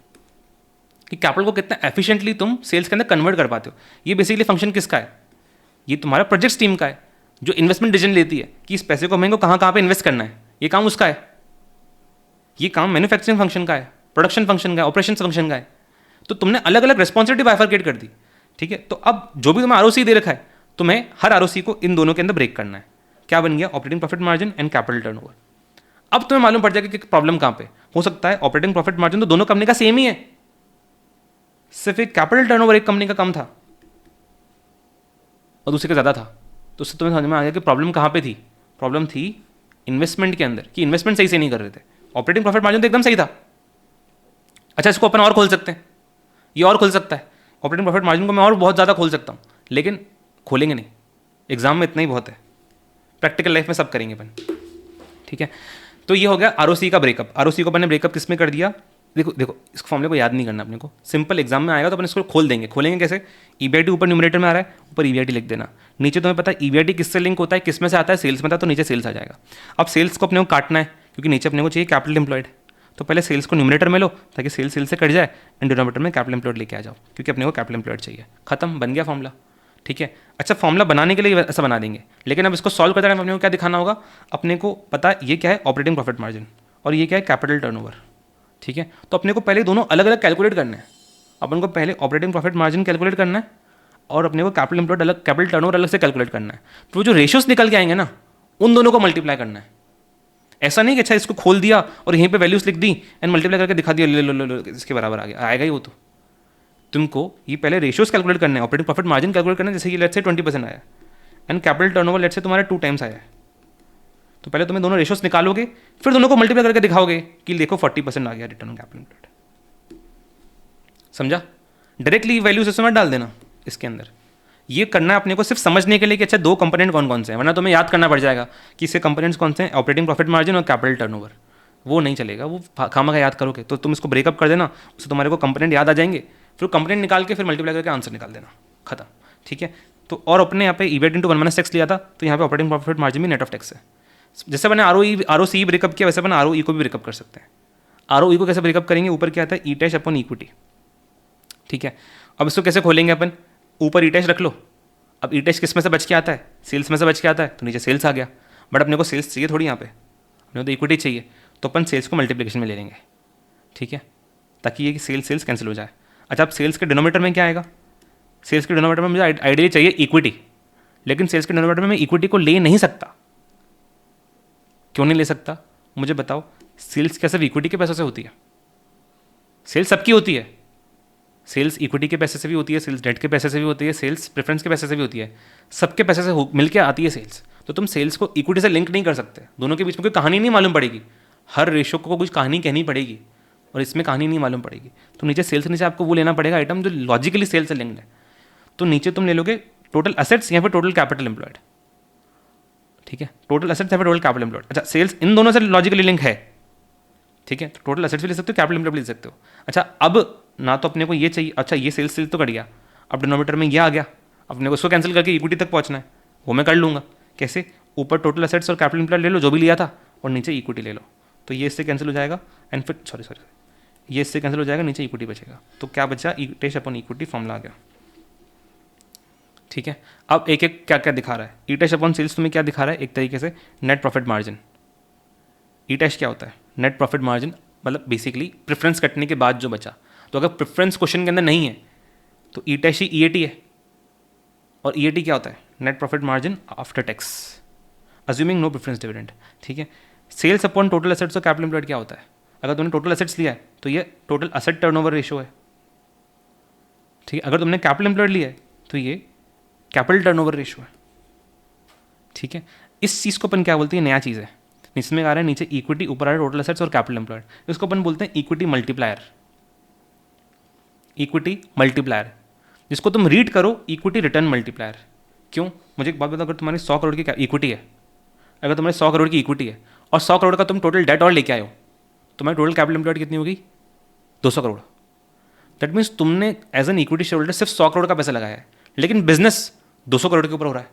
कि कैपिटल को कितना एफिशिएंटली तुम सेल्स के अंदर कन्वर्ट कर पाते हो। ये बेसिकली फंक्शन किसका है, ये तुम्हारा प्रोजेक्ट्स टीम का है, जो इन्वेस्टमेंट डिसीजन लेती है कि इस पैसे को हमें कहाँ कहाँ पे इन्वेस्ट करना है, ये काम उसका है। ये काम मैन्युफैक्चरिंग फंक्शन का है, प्रोडक्शन फंक्शन का है, ऑपरेशन फंक्शन का है। तो तुमने अलग अलग रिस्पॉन्सिबिलिटी बाइफरकेट कर दी, ठीक है। तो अब जो भी तुम्हें आरओसी दे रखा है, तुम्हें हर आरओसी को इन दोनों के अंदर ब्रेक करना है। क्या बन गया, operating profit margin and capital turnover. अब तुम्हें मालूम पड़ जाएगा कि प्रॉब्लम कहाँ पे हो सकता है। ऑपरेटिंग प्रॉफिट मार्जिन तो दोनों कंपनी का सेम ही है, सिर्फ एक कैपिटल टर्नओवर एक कंपनी का कम था और दूसरे का ज़्यादा था। तो उससे तुम्हें समझ में आ गया कि प्रॉब्लम कहाँ पे थी। प्रॉब्लम थी इन्वेस्टमेंट के अंदर, कि इन्वेस्टमेंट सही से नहीं कर रहे थे। ऑपरेटिंग प्रॉफिट मार्जिन तो एकदम सही था। अच्छा, इसको अपन और खोल सकते हैं, ये और खोल सकता है। ऑपरेटिंग प्रॉफिट मार्जिन को मैं और बहुत ज़्यादा खोल सकता हूँ, लेकिन खोलेंगे नहीं, एग्जाम में इतना ही बहुत है, प्रैक्टिकल लाइफ में सब करेंगे अपन, ठीक है। तो ये हो गया आरओसी का ब्रेकअप। आरओसी को अपन ने ब्रेकअप किस में कर दिया, देखो देखो, इस फॉर्मूले को याद नहीं करना अपने को, सिंपल एग्जाम में आएगा तो अपन इसको खोल देंगे। खोलेंगे कैसे, ईबीआईटी ऊपर न्यूमरेटर में आ रहा है, ऊपर ईबीआईटी लिख देना। नीचे तुम्हें पता है ईबीआईटी किससे लिंक होता है, किस में से आता है, सेल्स में था, तो नीचे सेल्स आ जाएगा। अब सेल्स को अपने को काटना है, क्योंकि नीचे अपने को चाहिए कैपिटल एम्प्लॉयड, तो पहले सेल्स को न्यूमरेटर में लो ताकि सेल्स से कट जाए, एंड डिनोमिनेटर में कैपिटल एम्प्लॉयड लेके आ जाओ, क्योंकि अपने को कैपिटल एम्प्लॉयड चाहिए। खत्म, बन गया फॉर्मूला, ठीक है। अच्छा, फॉर्मूला बनाने के लिए ऐसा बना देंगे, लेकिन अब इसको सॉल्व करते टाइम अपने को क्या दिखाना होगा, अपने को पता है ये क्या है ऑपरेटिंग प्रॉफिट मार्जिन और ये क्या है कैपिटल टर्नओवर, ठीक है। तो अपने को पहले दोनों अलग अलग कैलकुलेट करना है। अपन को पहले ऑपरेटिंग प्रॉफिट मार्जिन कैलकुलेट करना है और अपने को कैपिटल एम्प्लॉयड अलग, कैपिटल टर्नओवर अलग से कैलकुलेट करना है। तो वो जो रेशियोज निकल के आएंगे ना, उन दोनों को मल्टीप्लाई करना है। ऐसा नहीं कि अच्छा इसको खोल दिया और यहीं पे वैल्यूज लिख दी एंड मल्टीप्लाई करके दिखा दिया, ले लो लो लो इसके बराबर आ गया, आएगा ही वो। तो तुमको ये पहले रेशियोज कैलकुलेट करना है, ऑपरेटिंग प्रॉफिट मार्जिन कैलकुलेट करना है। जैसे ये लेट्स से 20% आया and capital turnover let's say तुम्हारा 2 टाइम्स आया है, तो पहले तुम्हें दोनों रेशियोज निकालोगे, फिर दोनों को मल्टीप्लाई करके दिखाओगे कि देखो 40% आ गया रिटर्न ऑन कैपिटल एम्प्लॉयड। समझा, डायरेक्टली वैल्यूज इसमें मत डाल देना इसके अंदर। ये करना है अपने को सिर्फ समझने के लिए कि अच्छा दो कंपोनेंट कौन कौन से हैं, वरना तुम्हें याद करना पड़ जाएगा कि इसके कंपोनेंट्स कौन से हैं, ऑपरेटिंग प्रॉफिट मार्जिन और कैपिटल टर्नओवर। वो नहीं चलेगा, वो खामा का याद करोगे तो तुम इसको ब्रेकअप कर देना, उससे तुम्हारे को कंपोनेंट याद आ जाएंगे, फिर कंपोनेंट निकाल के फिर मल्टीप्लाई करके आंसर निकाल देना, खत्म, ठीक है। तो और अपने यहाँ पे ईबीआईटी इंटू 1 माइनस टैक्स लिया था, तो यहाँ पे ऑपरेटिंग प्रॉफिट मार्जिन भी नेट ऑफ टैक्स है। जैसे मैंने आरओसी ब्रेकअप किया, वैसे अपन आरओई को भी ब्रेकअप कर सकते हैं। आरओई को कैसे ब्रेकअप करेंगे, ऊपर क्या आता है ई टैच अपॉन इक्विटी, ठीक है। अब इसको कैसे खोलेंगे अपन, ऊपर ई टैच रख लो अब ई टेस्ट किस में से बच के आता है, सेल्स में से बच के आता है, तो नीचे सेल्स आ गया। बट अपने को सेल्स चाहिए थोड़ी यहाँ पे, अपने को तो इक्विटी चाहिए, तो अपन सेल्स को मल्टीप्लिकेशन में ले लेंगे, ठीक है, ताकि ये सेल्स सेल्स कैंसिल हो जाए। अच्छा, अब सेल्स के डिनोमीटर में क्या आएगा, सेल्स के डिनोमीटर में मुझे आइडियली चाहिए इक्विटी, लेकिन सेल्स के डिनोमीटर में मैं इक्विटी को ले नहीं सकता। क्यों नहीं ले सकता, मुझे बताओ। सेल्स क्या सिर्फ इक्विटी के पैसों से होती है? सेल्स सबकी होती है, सेल्स इक्विटी के पैसे से भी होती है, सेल्स डेट के पैसे से भी होती है, सेल्स प्रेफरेंस के पैसे से भी होती है, सबके पैसे से मिलकर आती है सेल्स। तो तुम सेल्स को इक्विटी से लिंक नहीं कर सकते, दोनों के बीच में कोई कहानी नहीं मालूम पड़ेगी, हर रेशो को कुछ कहानी कहनी पड़ेगी, और इसमें कहानी नहीं मालूम पड़ेगी। तो नीचे सेल्स नीचे आपको वो लेना पड़ेगा आइटम जो लॉजिकली सेल्स से लिंक्ड है। तो नीचे तुम ले लोगे टोटल असेट्स या फिर टोटल कैपिटल एम्प्लॉयड, ठीक है, टोटल असेट्स या फिर टोटल कैपिटल एम्प्लॉयड। अच्छा, सेल्स इन दोनों से लॉजिकली लिंक है, ठीक है, तो टोटल असेट्स भी ले सकते हो, कैपिटल एम्प्लॉयड भी ले सकते हो। अच्छा, अब ना तो अपने को ये चाहिए, अच्छा ये सेल्स सेल्स तो कट गया, अब डिनोमीटर में ये आ गया, अपने को उसको कैंसिल करके इक्विटी तक पहुंचना है, वो मैं कर लूँगा। कैसे, ऊपर टोटल असेट्स और कैपिटल एम्प्लॉयड ले लो जो भी लिया था, और नीचे इक्विटी ले लो, तो ये इससे कैंसिल हो जाएगा, एंड फिर सॉरी ये इससे कैंसिल हो जाएगा, नीचे इक्विटी बचेगा। तो क्या बचा, ई टेस्ट अपॉन इक्विटी फॉर्मूला आ गया, ठीक है। अब एक एक क्या क्या दिखा रहा है, ई टेस्ट अपॉन सेल्स तुम्हें क्या दिखा रहा है, एक तरीके से नेट प्रॉफिट मार्जिन। ई टेस्ट क्या होता है, नेट प्रॉफिट मार्जिन, मतलब बेसिकली प्रेफरेंस कटने के बाद जो बचा। तो अगर प्रेफरेंस क्वेश्चन के अंदर नहीं है तो ई टेस्ट ही ईएटी है, और ईएटी क्या होता है, net profit margin after tax assuming no preference dividend, ठीक है। सेल्स अपॉन टोटल असेट्स और कैपिटल एम्प्लॉयड क्या होता है, अगर तुमने टोटल असेट्स लिया है तो ये टोटल असेट टर्नओवर रेशियो है, ठीक है। अगर तुमने कैपिटल एम्प्लॉयड लिया है तो ये कैपिटल टर्नओवर रेशियो है, ठीक है। इस चीज़ को अपन क्या बोलते हैं, नया चीज़ है, इसमें आ रहा है नीचे इक्विटी, ऊपर आ रहा है टोटल असेट्स और कैपिटल एम्प्लॉयड, इसको अपन बोलते हैं इक्विटी मल्टीप्लायर, इक्विटी मल्टीप्लायर, जिसको तुम रीड करो इक्विटी रिटर्न मल्टीप्लायर। क्यों, मुझे एक बात बताओ, अगर तुम्हारी 100 करोड़ की इक्विटी है, अगर तुम्हारी 100 करोड़ की इक्विटी है और 100 करोड़ का तुम टोटल डेट और लेके आए हो, तुम्हारी टोटल कैपिटल एम्प्लॉयड कितनी होगी, 200 करोड़। दैट मीन्स तुमने as an equity share holder सिर्फ 100 करोड़ का पैसा लगाया है, लेकिन बिजनेस 200 करोड़ के ऊपर हो रहा है,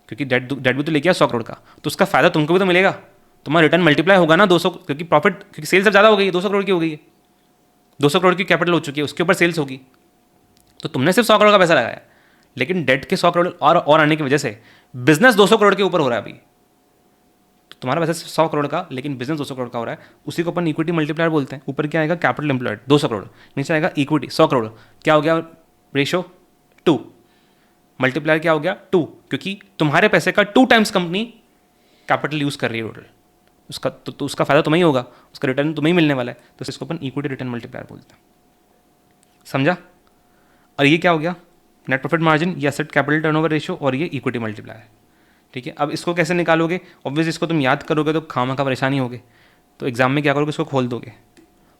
क्योंकि डेट भी तो लेके आया 100 करोड़ का, तो उसका फायदा तुमको भी तो मिलेगा, तुम्हारा रिटर्न मल्टीप्लाई होगा ना 200, क्योंकि प्रॉफिट, क्योंकि सेल्स अब ज़्यादा हो गई है, 200 करोड़ की हो गई है, 200 करोड़ की कैपिटल हो चुकी है, उसके ऊपर सेल्स होगी, तो तुमने सिर्फ 100 करोड़ का पैसा लगाया, लेकिन डेट के 100 करोड़ और आने की वजह से बिजनेस 200 करोड़ के ऊपर हो रहा है अभी, तो तुम्हारा पैसा सिर्फ 100 करोड़ का, लेकिन बिजनेस 200 करोड़ का हो रहा है, उसी को अपन इक्विटी मल्टीप्लायर बोलते हैं। ऊपर क्या आएगा, कैपिटल एम्प्लॉयड 200 करोड़, नीचे आएगा इक्विटी 100 करोड़, क्या हो गया रेशो 2, मल्टीप्लायर क्या हो गया 2, क्योंकि तुम्हारे पैसे का 2 टाइम्स कंपनी कैपिटल यूज कर रही है टोटल, उसका तो उसका फायदा तुम्हें ही होगा, उसका रिटर्न तुम्हें ही मिलने वाला है, तो इसको अपन इक्विटी रिटर्न मल्टीप्लायर बोलते हैं, समझा। और ये क्या हो गया, नेट प्रॉफिट मार्जिन, ये एसेट कैपिटल टर्नओवर रेशियो, और ये इक्विटी मल्टीप्लायर, ठीक है। अब इसको कैसे निकालोगे, ऑब्वियसली इसको तुम याद करोगे तो खामा परेशानी होगी, तो एग्जाम में क्या करोगे, इसको खोल दोगे,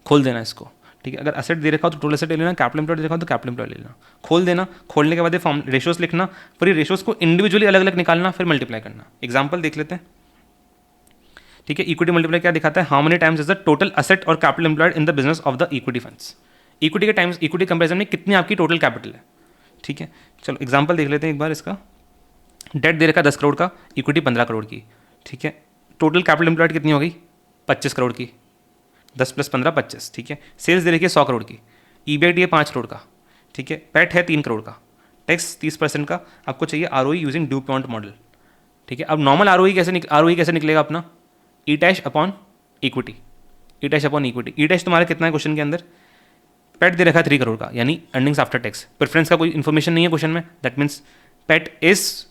खोल देना इसको, ठीक है। अगर एसेट दे रखा हो तो टोटल एसेट ले लेना, कैपिटल एम्प्लॉयड दे रखा हो तो कैपिटल एम्प्लॉयड ले लेना, खोल देना, खोलने के बाद ये फॉर्म रेशियोज लिखना, फिर ये रेशियोज को इंडिविजुअली अलग अलग निकालना, फिर मल्टीप्लाई करना। एग्जाम्पल देख लेते हैं, ठीक है। इक्विटी मल्टीप्लाई क्या दिखाता है, how many times is the total asset और capital employed in the business of the equity funds, equity के टाइम्स, इक्विटी कंपेरिजन में कितनी आपकी टोटल कैपिटल है, ठीक है। चलो एग्जाम्पल देख लेते हैं एक बार इसका, डेट दे रखा 10 करोड़ का, इक्विटी 15 करोड़ की, ठीक है। टोटल कैपिटल एम्प्लॉयड कितनी हो गई, 25 करोड़ की, 10 + 15 25, ठीक है। सेल्स दे रखी है 100 करोड़ की, ईबीआईटी है 5 करोड़ का, ठीक है। पैट है 3 करोड़ का, टैक्स 30% का, आपको चाहिए आरओई यूजिंग ड्यूपॉन्ट मॉडल, ठीक है। अब नॉर्मल आरओई कैसे निकलेगा अपना, ई टैश अपॉन इक्विटी, ई टैश अपॉन इक्विटी। ई टैश तुम्हारा कितना है क्वेश्चन के अंदर, पैट दे रखा है 3 करोड़ का, यानी अर्निंग्स आफ्टर टैक्स, प्रेफरेंस का कोई इन्फॉर्मेशन नहीं है क्वेश्चन में, that means PAT is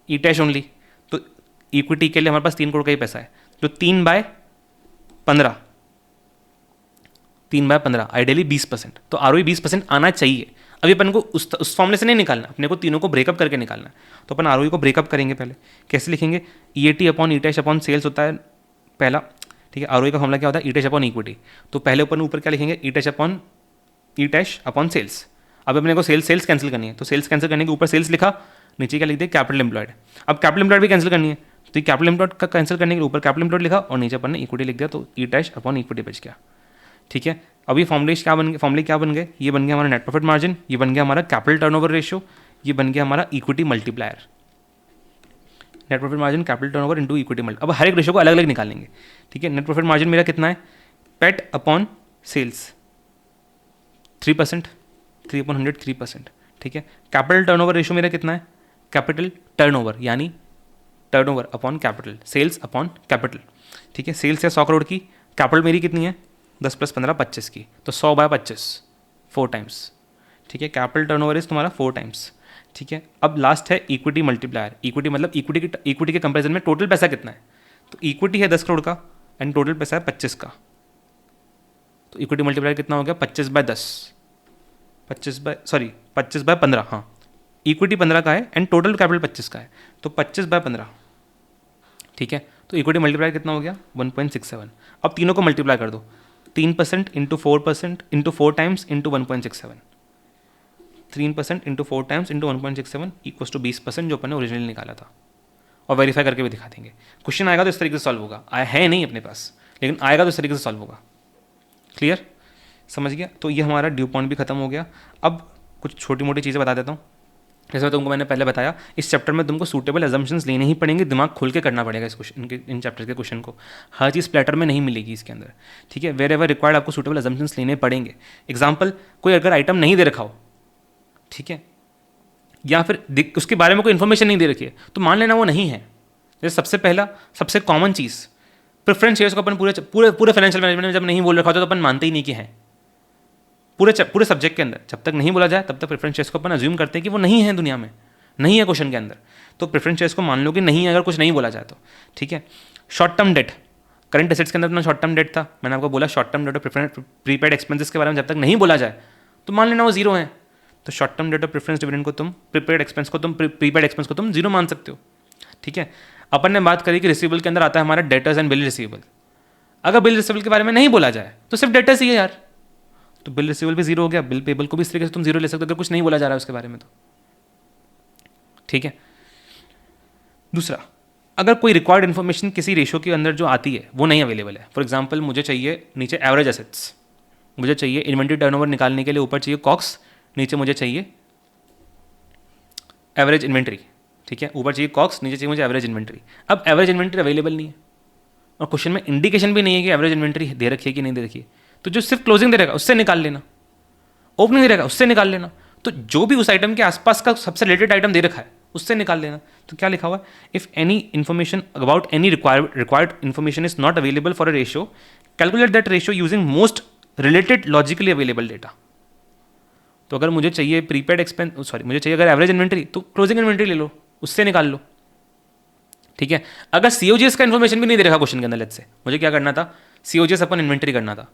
E dash only. तो इक्विटी के लिए हमारे पास 3 करोड़ का ही पैसा है, तो 3/15, 3/15 आइडियली 20%, तो आरओई 20% आना चाहिए। अभी अपन को उस फॉर्मूले से नहीं निकालना, अपने को तीनों को ब्रेकअप करके निकालना है, तो अपन आरओई को ब्रेकअप करेंगे पहले, कैसे लिखेंगे, ईएटी अपॉन ई टैश अपॉन सेल्स होता है पहला, ठीक है। आरओई का फॉर्मूला क्या होता है, ई टैश अपॉन इक्विटी, तो पहले अपन ऊपर क्या लिखेंगे, ई टैश अपॉन सेल्स। अब अपने को सेल्स कैंसिल करनी है, तो सेल्स कैंसिल करने के ऊपर सेल्स लिखा, नीचे क्या लिख दिया, कैपिटल एम्प्लॉयड। अब कैपिटल एम्प्लॉयड भी कैंसिल करनी है, तो कैपिटल एम्प्लॉयड का कैंसिल करने के ऊपर कैपिटल एम्प्लॉयड लिखा, और नीचे अपन ने इक्विटी लिख दिया, तो ई टैश अपॉन इक्विटी बच गया, ठीक है। अब ये फॉर्मूले क्या बन गए, ये बन गया हमारा नेट प्रॉफिट मार्जिन, ये बन गया हमारा कैपिटल टर्नओवर रेशियो, ये बन गया हमारा equity multiplier, net profit margin capital turnover into equity multi. अब हर एक रेशियो को अलग अलग निकालेंगे, ठीक है। नेट प्रॉफिट मार्जिन मेरा कितना है, पैट अपॉन सेल्स 3%, 3/100 3%, ठीक है। कैपिटल टर्नओवर रेशियो मेरा कितना है, कैपिटल टर्नओवर यानी turnover upon capital, sales upon capital, ठीक है। सेल्स है 100 करोड़ की, कैपिटल मेरी कितनी है 10 + 15 25 की, तो 100/25 4 टाइम्स, ठीक है। कैपिटल टर्नओवर इज तुम्हारा 4 टाइम्स, ठीक है। अब लास्ट है इक्विटी मल्टीप्लायर। इक्विटी मतलब इक्विटी के कंपेरिजन में टोटल पैसा कितना है, तो इक्विटी है 10 करोड़ का एंड टोटल पैसा है 25 का, तो इक्विटी मल्टीप्लायर कितना हो गया 25/10, 25/15, हाँ। इक्विटी 15 का है एंड टोटल कैपिटल 25 का है, तो 25/15, ठीक है। तो इक्विटी मल्टीप्लायर कितना हो गया 1.67। अब तीनों को मल्टीप्लाई कर दो, 3% into 4% into 4 times into 1.67, 3% into 4 times into 1.67 equals to 20% जो अपन ने ओरिजिनली निकाला था, और वेरीफाई करके भी दिखा देंगे। क्वेश्चन आएगा तो इस तरीके से सॉल्व होगा, आया है नहीं अपने पास, लेकिन आएगा तो इस तरीके से सॉल्व होगा। क्लियर, समझ गया। तो ये हमारा ड्यू पॉइंट भी खत्म हो गया। अब कुछ छोटी मोटी चीज़ें बता देता हूँ। जैसे तुमको मैंने पहले बताया, इस चैप्टर में तुमको सूटेबल एजम्पशंस लेने ही पड़ेंगे, दिमाग खोल के करना पड़ेगा इस क्वेश्चन इन चैप्टर के क्वेश्चन को। हर चीज़ प्लेटर में नहीं मिलेगी इसके अंदर, ठीक है। वेर एवर रिक्वायर्ड आपको सूटेबल एजम्पशंस लेने पड़ेंगे। एग्जाम्पल, कोई अगर आइटम नहीं दे रखा हो, ठीक है, या फिर उसके बारे में कोई इन्फॉर्मेशन नहीं दे रखी है, तो मान लेना वो नहीं है। जैसे सबसे पहला सबसे कॉमन चीज़, प्रेफरेंस शेयर्स को अपन पूरे फाइनेंशियल मैनेजमेंट में जब नहीं बोल रखा होता तो अपन मानते ही नहीं कि है। पूरे सब्जेक्ट के अंदर जब तक नहीं बोला जाए तब तक प्रेफरेंस शेयर्स को अपन अज्यूम करते हैं कि वो नहीं है, दुनिया में नहीं है क्वेश्चन के अंदर, तो प्रेफरेंस शेयर्स को मान लो कि नहीं है अगर कुछ नहीं बोला जाए तो, ठीक है। Short term date, current assets के अंदर अपना शॉर्ट टर्म डेट था, मैंने आपको बोला शॉर्ट टर्म डेट और प्रीपेड एक्सपेंसेस के बारे में जब तक नहीं बोला जाए तो मान लेना वो जीरो है। तो शॉर्ट टर्म डेट और प्रेफरेंस डिविडेंड को तुम, प्रीपेड एक्सपेंस को तुम, प्रीपेड एक्सपेंस को तुम जीरो मान सकते हो, ठीक है। अपन ने बात करी कि रिसीवेबल के अंदर आता है हमारा डेटर्स एंड बिल रिसीवेबल। अगर बिल रिसीवेबल के बारे में नहीं बोला जाए तो सिर्फ डेटर्स ही है यार, तो बिल रिसीवेबल भी जीरो हो गया, बिल पेबल को भी इस तरीके से तुम जीरो ले सकते हो अगर कुछ नहीं बोला जा रहा है उसके बारे में तो, ठीक है। दूसरा, अगर कोई रिक्वायर्ड इन्फॉर्मेशन किसी रेशो के अंदर जो आती है वो नहीं अवेलेबल है, फॉर एग्जांपल मुझे चाहिए नीचे एवरेज एसेट्स, मुझे चाहिए इन्वेंट्री टर्नओवर निकालने के लिए ऊपर चाहिए कॉक्स, नीचे मुझे चाहिए एवरेज इन्वेंट्री, ठीक है। ऊपर चाहिए कॉक्स, नीचे चाहिए मुझे एवरेज इन्वेंट्री। अब एवरेज इन्वेंट्री अवेलेबल नहीं है और क्वेश्चन में इंडिकेशन भी नहीं है कि एवरेज इन्वेंट्री दे रखी है कि नहीं दे रखी है, तो जो सिर्फ क्लोजिंग दे रहेगा उससे निकाल लेना, ओपनिंग दे रहेगा उससे निकाल लेना, तो जो भी उस आइटम के आसपास का सबसे रिलेटेड आइटम दे रखा है उससे निकाल लेना। तो क्या लिखा हुआ है, if any information about any required information is not available for a ratio, calculate that ratio using most related logically available data. तो अगर मुझे चाहिए प्रीपेड एक्सपेंस, मुझे चाहिए अगर एवरेज इन्वेंट्री, तो क्लोजिंग इन्वेंट्री ले लो, उससे निकाल लो, ठीक है। अगर सीओजीएस का इन्फॉर्मेशन भी नहीं दे रखा क्वेश्चन के अंदर, लेट्स से मुझे क्या करना था, सीओजीएस अपन इन्वेंट्री करना था,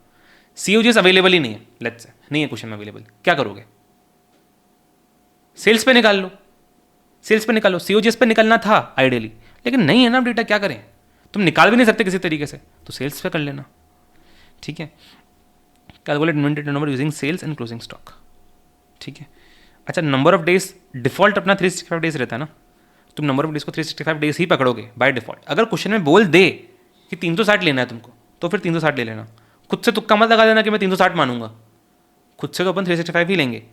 सीओजीएस अवेलेबल ही नहीं है, लेट्स से नहीं है क्वेश्चन में अवेलेबल, क्या करोगे, सेल्स पे निकाल लो, सेल्स पे निकालो, सीओजीएस पे निकलना था आइडियली, लेकिन नहीं है ना डेटा, क्या करें, तुम निकाल भी नहीं सकते किसी तरीके से, तो सेल्स पे कर लेना, ठीक है। Calculate inventory turnover using sales and closing stock, ठीक है। अच्छा, नंबर ऑफ डेज डिफॉल्ट अपना 365 डेज रहता है ना, तुम नंबर ऑफ डेज को 365 डेज ही पकड़ोगे बाय डिफॉल्ट। अगर क्वेश्चन में बोल दे कि 360 लेना है तुमको, तो फिर 360 ले लेना, खुद से तुक्का मत लगा देना कि मैं 360 मानूंगा, खुद से तो अपन 365 ही लेंगे।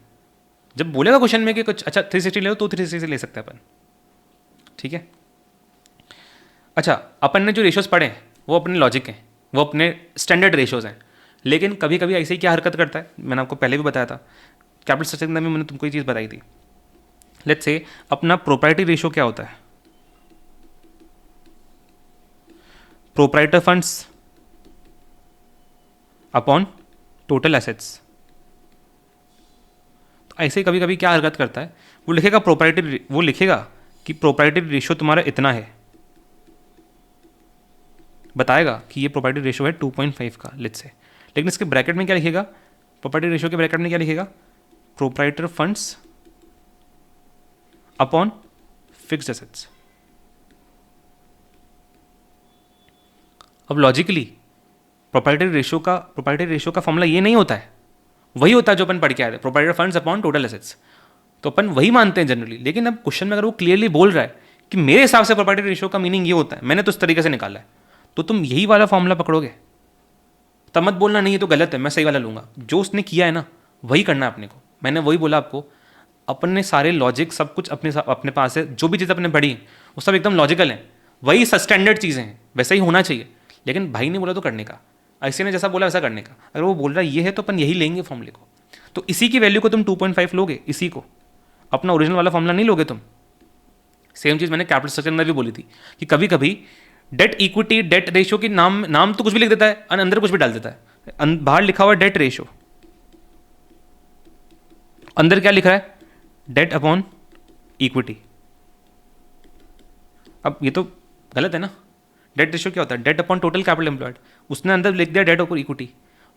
जब बोलेगा क्वेश्चन में कि कुछ अच्छा 360 ले लो तो 360 ले सकते हैं अपन, ठीक है। अच्छा, अपन ने जो रेशोज पढ़े हैं वो अपने लॉजिक हैं, वो अपने स्टैंडर्ड रेशोज हैं, लेकिन कभी कभी ऐसे ही क्या हरकत करता है, मैंने आपको पहले भी बताया था, कैपिटल स्ट्रक्चर के अंदर में मैंने तुमको ये चीज़ बताई थी। लेट्स से अपना प्रोप्राइटरी रेशो क्या होता है, proprietor funds upon total assets. तो ऐसे कभी कभी क्या हरकत करता है, वो लिखेगा कि प्रोप्राइटरी रेशो तुम्हारा इतना है, बताएगा कि ये प्रोप्राइटरी रेशो है 2.5 का, लेट्स से, लेकिन इसके ब्रैकेट में क्या लिखेगा, प्रोप्राइटरी रेशो के ब्रैकेट में क्या लिखेगा, proprietor funds upon fixed assets. अब लॉजिकली प्रोप्राइटरी रेशो का फॉर्मूला ये नहीं होता है, वही होता है जो अपन पढ़ के आए थे, proprietor funds upon total assets, तो अपन वही मानते हैं जनरली। लेकिन अब क्वेश्चन में अगर वो क्लियरली बोल रहा है कि मेरे हिसाब से प्रोप्राइटरी रेशो का मीनिंग ये होता है, मैंने तो इस तरीके से निकाला है, तो तुम यही वाला फॉर्मूला पकड़ोगे, तब मत बोलना नहीं ये तो गलत है मैं सही वाला लूंगा। जो उसने किया है ना वही करना है अपने को, मैंने वही बोला आपको, अपन ने सारे लॉजिक सब कुछ अपने पास है, जो भी चीज़ अपने पढ़ी वो सब एकदम लॉजिकल है, वही स्टैंडर्ड चीज़ें हैं, वैसा ही होना चाहिए। लेकिन भाई ने बोला तो करने का, ऐसे ने जैसा बोला वैसा करने का, अगर वो बोल रहा है ये है तो अपन यही लेंगे फॉर्मूले को, तो इसी की वैल्यू को तुम 2.5 लोगे, इसी को अपना ओरिजिनल वाला फॉर्मूला नहीं लोगे तुम। सेम चीज़ मैंने कैपिटल स्ट्रक्चर अंदर भी बोली थी कि कभी कभी डेट इक्विटी डेट रेशियो की नाम तो कुछ भी लिख देता है और अंदर कुछ भी डाल देता है। बाहर लिखा हुआ है डेट रेशियो, अंदर क्या लिख रहा है, डेट अपॉन इक्विटी। अब ये तो गलत है ना। डेट रेशियो क्या होता है, debt upon total capital employed, उसने अंदर लिख दिया डेट अपॉन इक्विटी।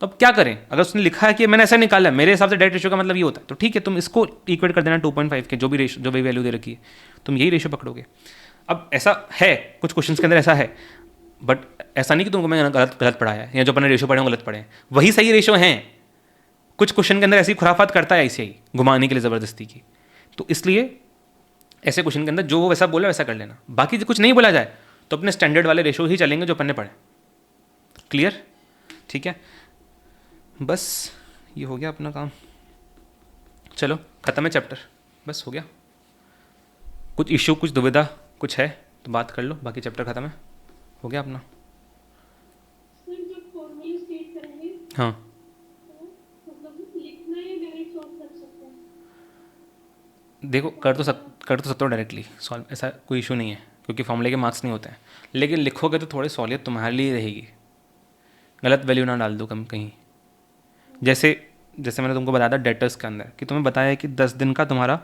तो अब क्या करें, अगर उसने लिखा है कि मैंने ऐसा निकाला है, मेरे हिसाब से डेट रेशियो का मतलब ये होता है, तो ठीक है तुम इसको इक्वेट कर देना 2.5 के, जो भी वैल्यू दे रखी है तुम यही रेशियो पकड़ोगे। अब ऐसा है कुछ क्वेश्चंस के अंदर ऐसा है, बट ऐसा नहीं कि तुमको मैंने गलत पढ़ाया है या जो अपने रेशियो पढ़े हैं गलत पढ़े हैं, वही सही रेशियो हैं। कुछ क्वेश्चन के अंदर ऐसी खुराफात करता है ऐसे ही घुमाने के लिए ज़बरदस्ती की, तो इसलिए ऐसे क्वेश्चन के अंदर जो वो वैसा बोला वैसा कर लेना। बाकी कुछ नहीं बोला जाए तो अपने स्टैंडर्ड वाले रेशियो ही चलेंगे जो अपन ने पढ़े। क्लियर, ठीक है, बस ये हो गया अपना काम। चलो ख़त्म है चैप्टर, बस हो गया। कुछ इश्यू कुछ दुविधा कुछ है तो बात कर लो, बाकी चैप्टर ख़त्म है, हो गया अपना। हाँ देखो कर तो सकते हो डायरेक्टली सॉल्व, ऐसा कोई इशू नहीं है क्योंकि फॉर्मूले के मार्क्स नहीं होते हैं, लेकिन लिखोगे तो थोड़ी सहूलियत तुम्हारे लिए रहेगी, गलत वैल्यू ना डाल दो कम कहीं। जैसे मैंने तुमको बताया था डेटर्स के अंदर कि तुम्हें बताया है कि 10 दिन का तुम्हारा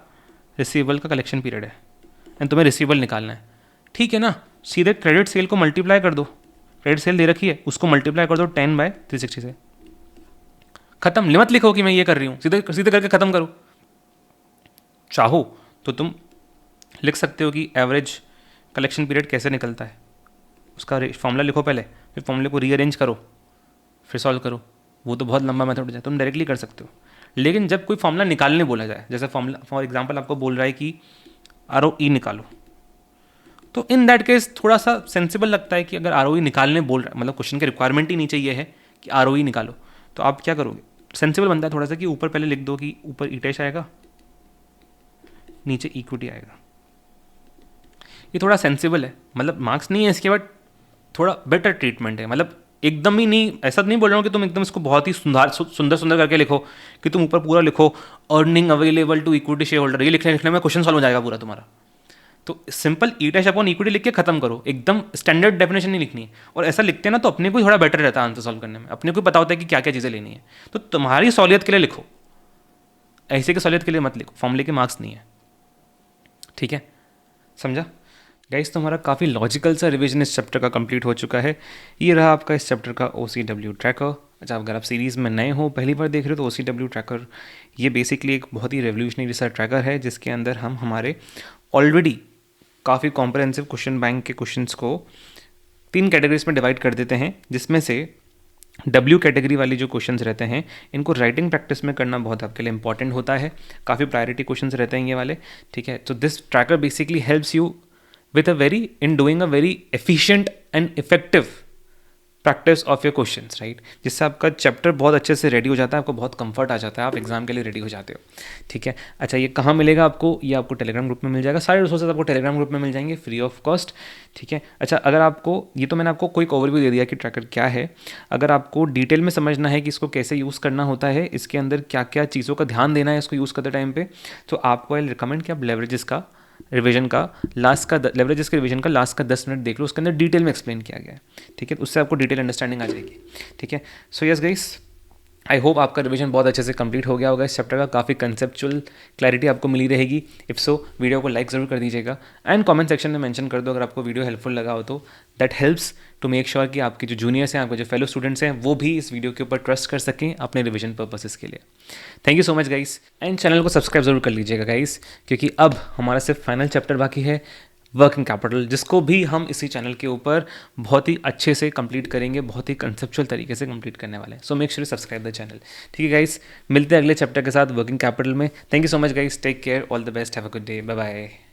रिसीवेबल का कलेक्शन पीरियड है एंड तुम्हें रिसीवेबल निकालना है, ठीक है ना, सीधे क्रेडिट सेल को मल्टीप्लाई कर दो, क्रेडिट सेल दे रखी है उसको मल्टीप्लाई कर दो 10/360 से, खत्म। लिमिट लिखो कि मैं ये कर रही हूँ, सीधे सीधे करके ख़त्म करो। चाहो तो तुम लिख सकते हो कि एवरेज कलेक्शन पीरियड कैसे निकलता है, उसका फॉर्मूला लिखो पहले, फिर फॉर्मूले को रीअरेंज करो, फिर सॉल्व करो। वो तो बहुत लंबा मेथड है, तुम डायरेक्टली कर सकते हो। लेकिन जब कोई फॉर्मूला निकालने बोला जाए, जैसे फॉर्मूला फॉर एग्जांपल आपको बोल रहा है कि ROE निकालो, तो इन दैट केस थोड़ा सा सेंसिबल लगता है कि अगर ROE निकालने बोल रहा है, मतलब क्वेश्चन की रिक्वायरमेंट ही नीचे ये है कि ROE निकालो, तो आप क्या करोगे, सेंसिबल बनता है थोड़ा सा कि ऊपर पहले लिख दो कि ऊपर ईटेश आएगा नीचे इक्विटी आएगा। ये थोड़ा सेंसिबल है, मतलब मार्क्स नहीं है इसके, बाद थोड़ा बेटर ट्रीटमेंट है, मतलब एकदम ही नहीं, ऐसा नहीं बोल रहा हूँ कि तुम एकदम इसको बहुत ही सुंदर करके लिखो कि तुम ऊपर पूरा लिखो earning available to equity share holder, ये लिखने में क्वेश्चन सॉल्व हो जाएगा पूरा तुम्हारा। तो सिंपल ईटेश अपॉन इक्विटी लिख के खत्म करो, एकदम स्टैंडर्ड डेफिनेशन नहीं लिखनी है। और ऐसा लिखते हैं ना तो अपने को ही थोड़ा बेटर रहता है आंसर सॉल्व करने में, अपने को पता होता है कि क्या क्या चीज़ें लेनी है। तो तुम्हारी सहूलियत के लिए लिखो, ऐसे की सहूलियत के लिए मत लिखो, फॉर्मूले के मार्क्स नहीं है, ठीक है, समझा गाइस। तो हमारा काफ़ी लॉजिकल सा रिवीजन इस चैप्टर का कंप्लीट हो चुका है। ये रहा आपका इस चैप्टर का OCW ट्रैकर। अच्छा, अगर आप सीरीज़ में नए हो, पहली बार देख रहे हो, तो OCW ट्रैकर ये बेसिकली एक बहुत ही रेवोल्यूशनरी सा ट्रैकर है जिसके अंदर हम हमारे ऑलरेडी काफ़ी कॉम्प्रहेंसिव क्वेश्चन बैंक के क्वेश्चंस को 3 कैटेगरीज में डिवाइड कर देते हैं, जिसमें से W कैटेगरी वाली जो क्वेश्चंस रहते हैं इनको राइटिंग प्रैक्टिस में करना बहुत आपके लिए इंपॉर्टेंट होता है, काफ़ी प्रायोरिटी क्वेश्चंस रहते हैं ये वाले, ठीक है। तो this tracker basically helps you with doing a very efficient and effective practice of your questions, right, जिससे आपका चैप्टर बहुत अच्छे से रेडी हो जाता है, आपको बहुत कंफर्ट आ जाता है, आप एग्जाम के लिए रेडी हो जाते हो, ठीक है। अच्छा, ये कहाँ मिलेगा आपको, ये आपको टेलीग्राम ग्रुप में मिल जाएगा, सारे रिसोर्सेज आपको टेलीग्राम ग्रुप में मिल जाएंगे फ्री ऑफ कॉस्ट, ठीक है। अच्छा, अगर आपको ये तो मैंने आपको कोई ओवरव्यू दे दिया कि ट्रैकर क्या है, अगर आपको डिटेल में समझना है कि इसको कैसे यूज़ करना होता है, इसके अंदर क्या क्या चीज़ों का ध्यान देना है इसको यूज़ करते टाइम पे, तो आपको आई रिकमेंड कि आप लेवरेजेस का रिवीजन का लास्ट का लेवरेजेस के रिवीजन का लास्ट का 10 मिनट देख लो, उसके अंदर डिटेल में एक्सप्लेन किया गया है, ठीक है, उससे आपको डिटेल अंडरस्टैंडिंग आ जाएगी, ठीक है। So yes guys, I hope आपका रिवीजन बहुत अच्छे से कंप्लीट हो गया होगा, इस चैप्टर का काफ़ी कंसेप्चुअल क्लैरिटी आपको मिली रहेगी। इफ़ सो वीडियो को लाइक ज़रूर कर दीजिएगा एंड कमेंट सेक्शन में मेंशन कर दो अगर आपको वीडियो हेल्पफुल लगा हो, तो that helps to make sure कि आपके जो जूनियर्स हैं, आपके जो फेलो स्टूडेंट्स हैं, वो भी इस वीडियो के ऊपर ट्रस्ट कर सकें अपने रिवीजन पर्पसेस के लिए। Thank you so much guys, and channel को सब्सक्राइब जरूर कर लीजिएगा गाइस, क्योंकि अब हमारा सिर्फ फाइनल चैप्टर बाकी है, वर्किंग कैपिटल, जिसको भी हम इसी चैनल के ऊपर बहुत ही अच्छे से कंप्लीट करेंगे, बहुत ही कंसेप्चुअल तरीके से कंप्लीट करने वाले हैं। So make sure subscribe the channel, ठीक है गाइस। मिलते हैं अगले चैप्टर के साथ वर्किंग कैपिटल में। Thank you so much guys, take care, all the best, have a good day, bye bye.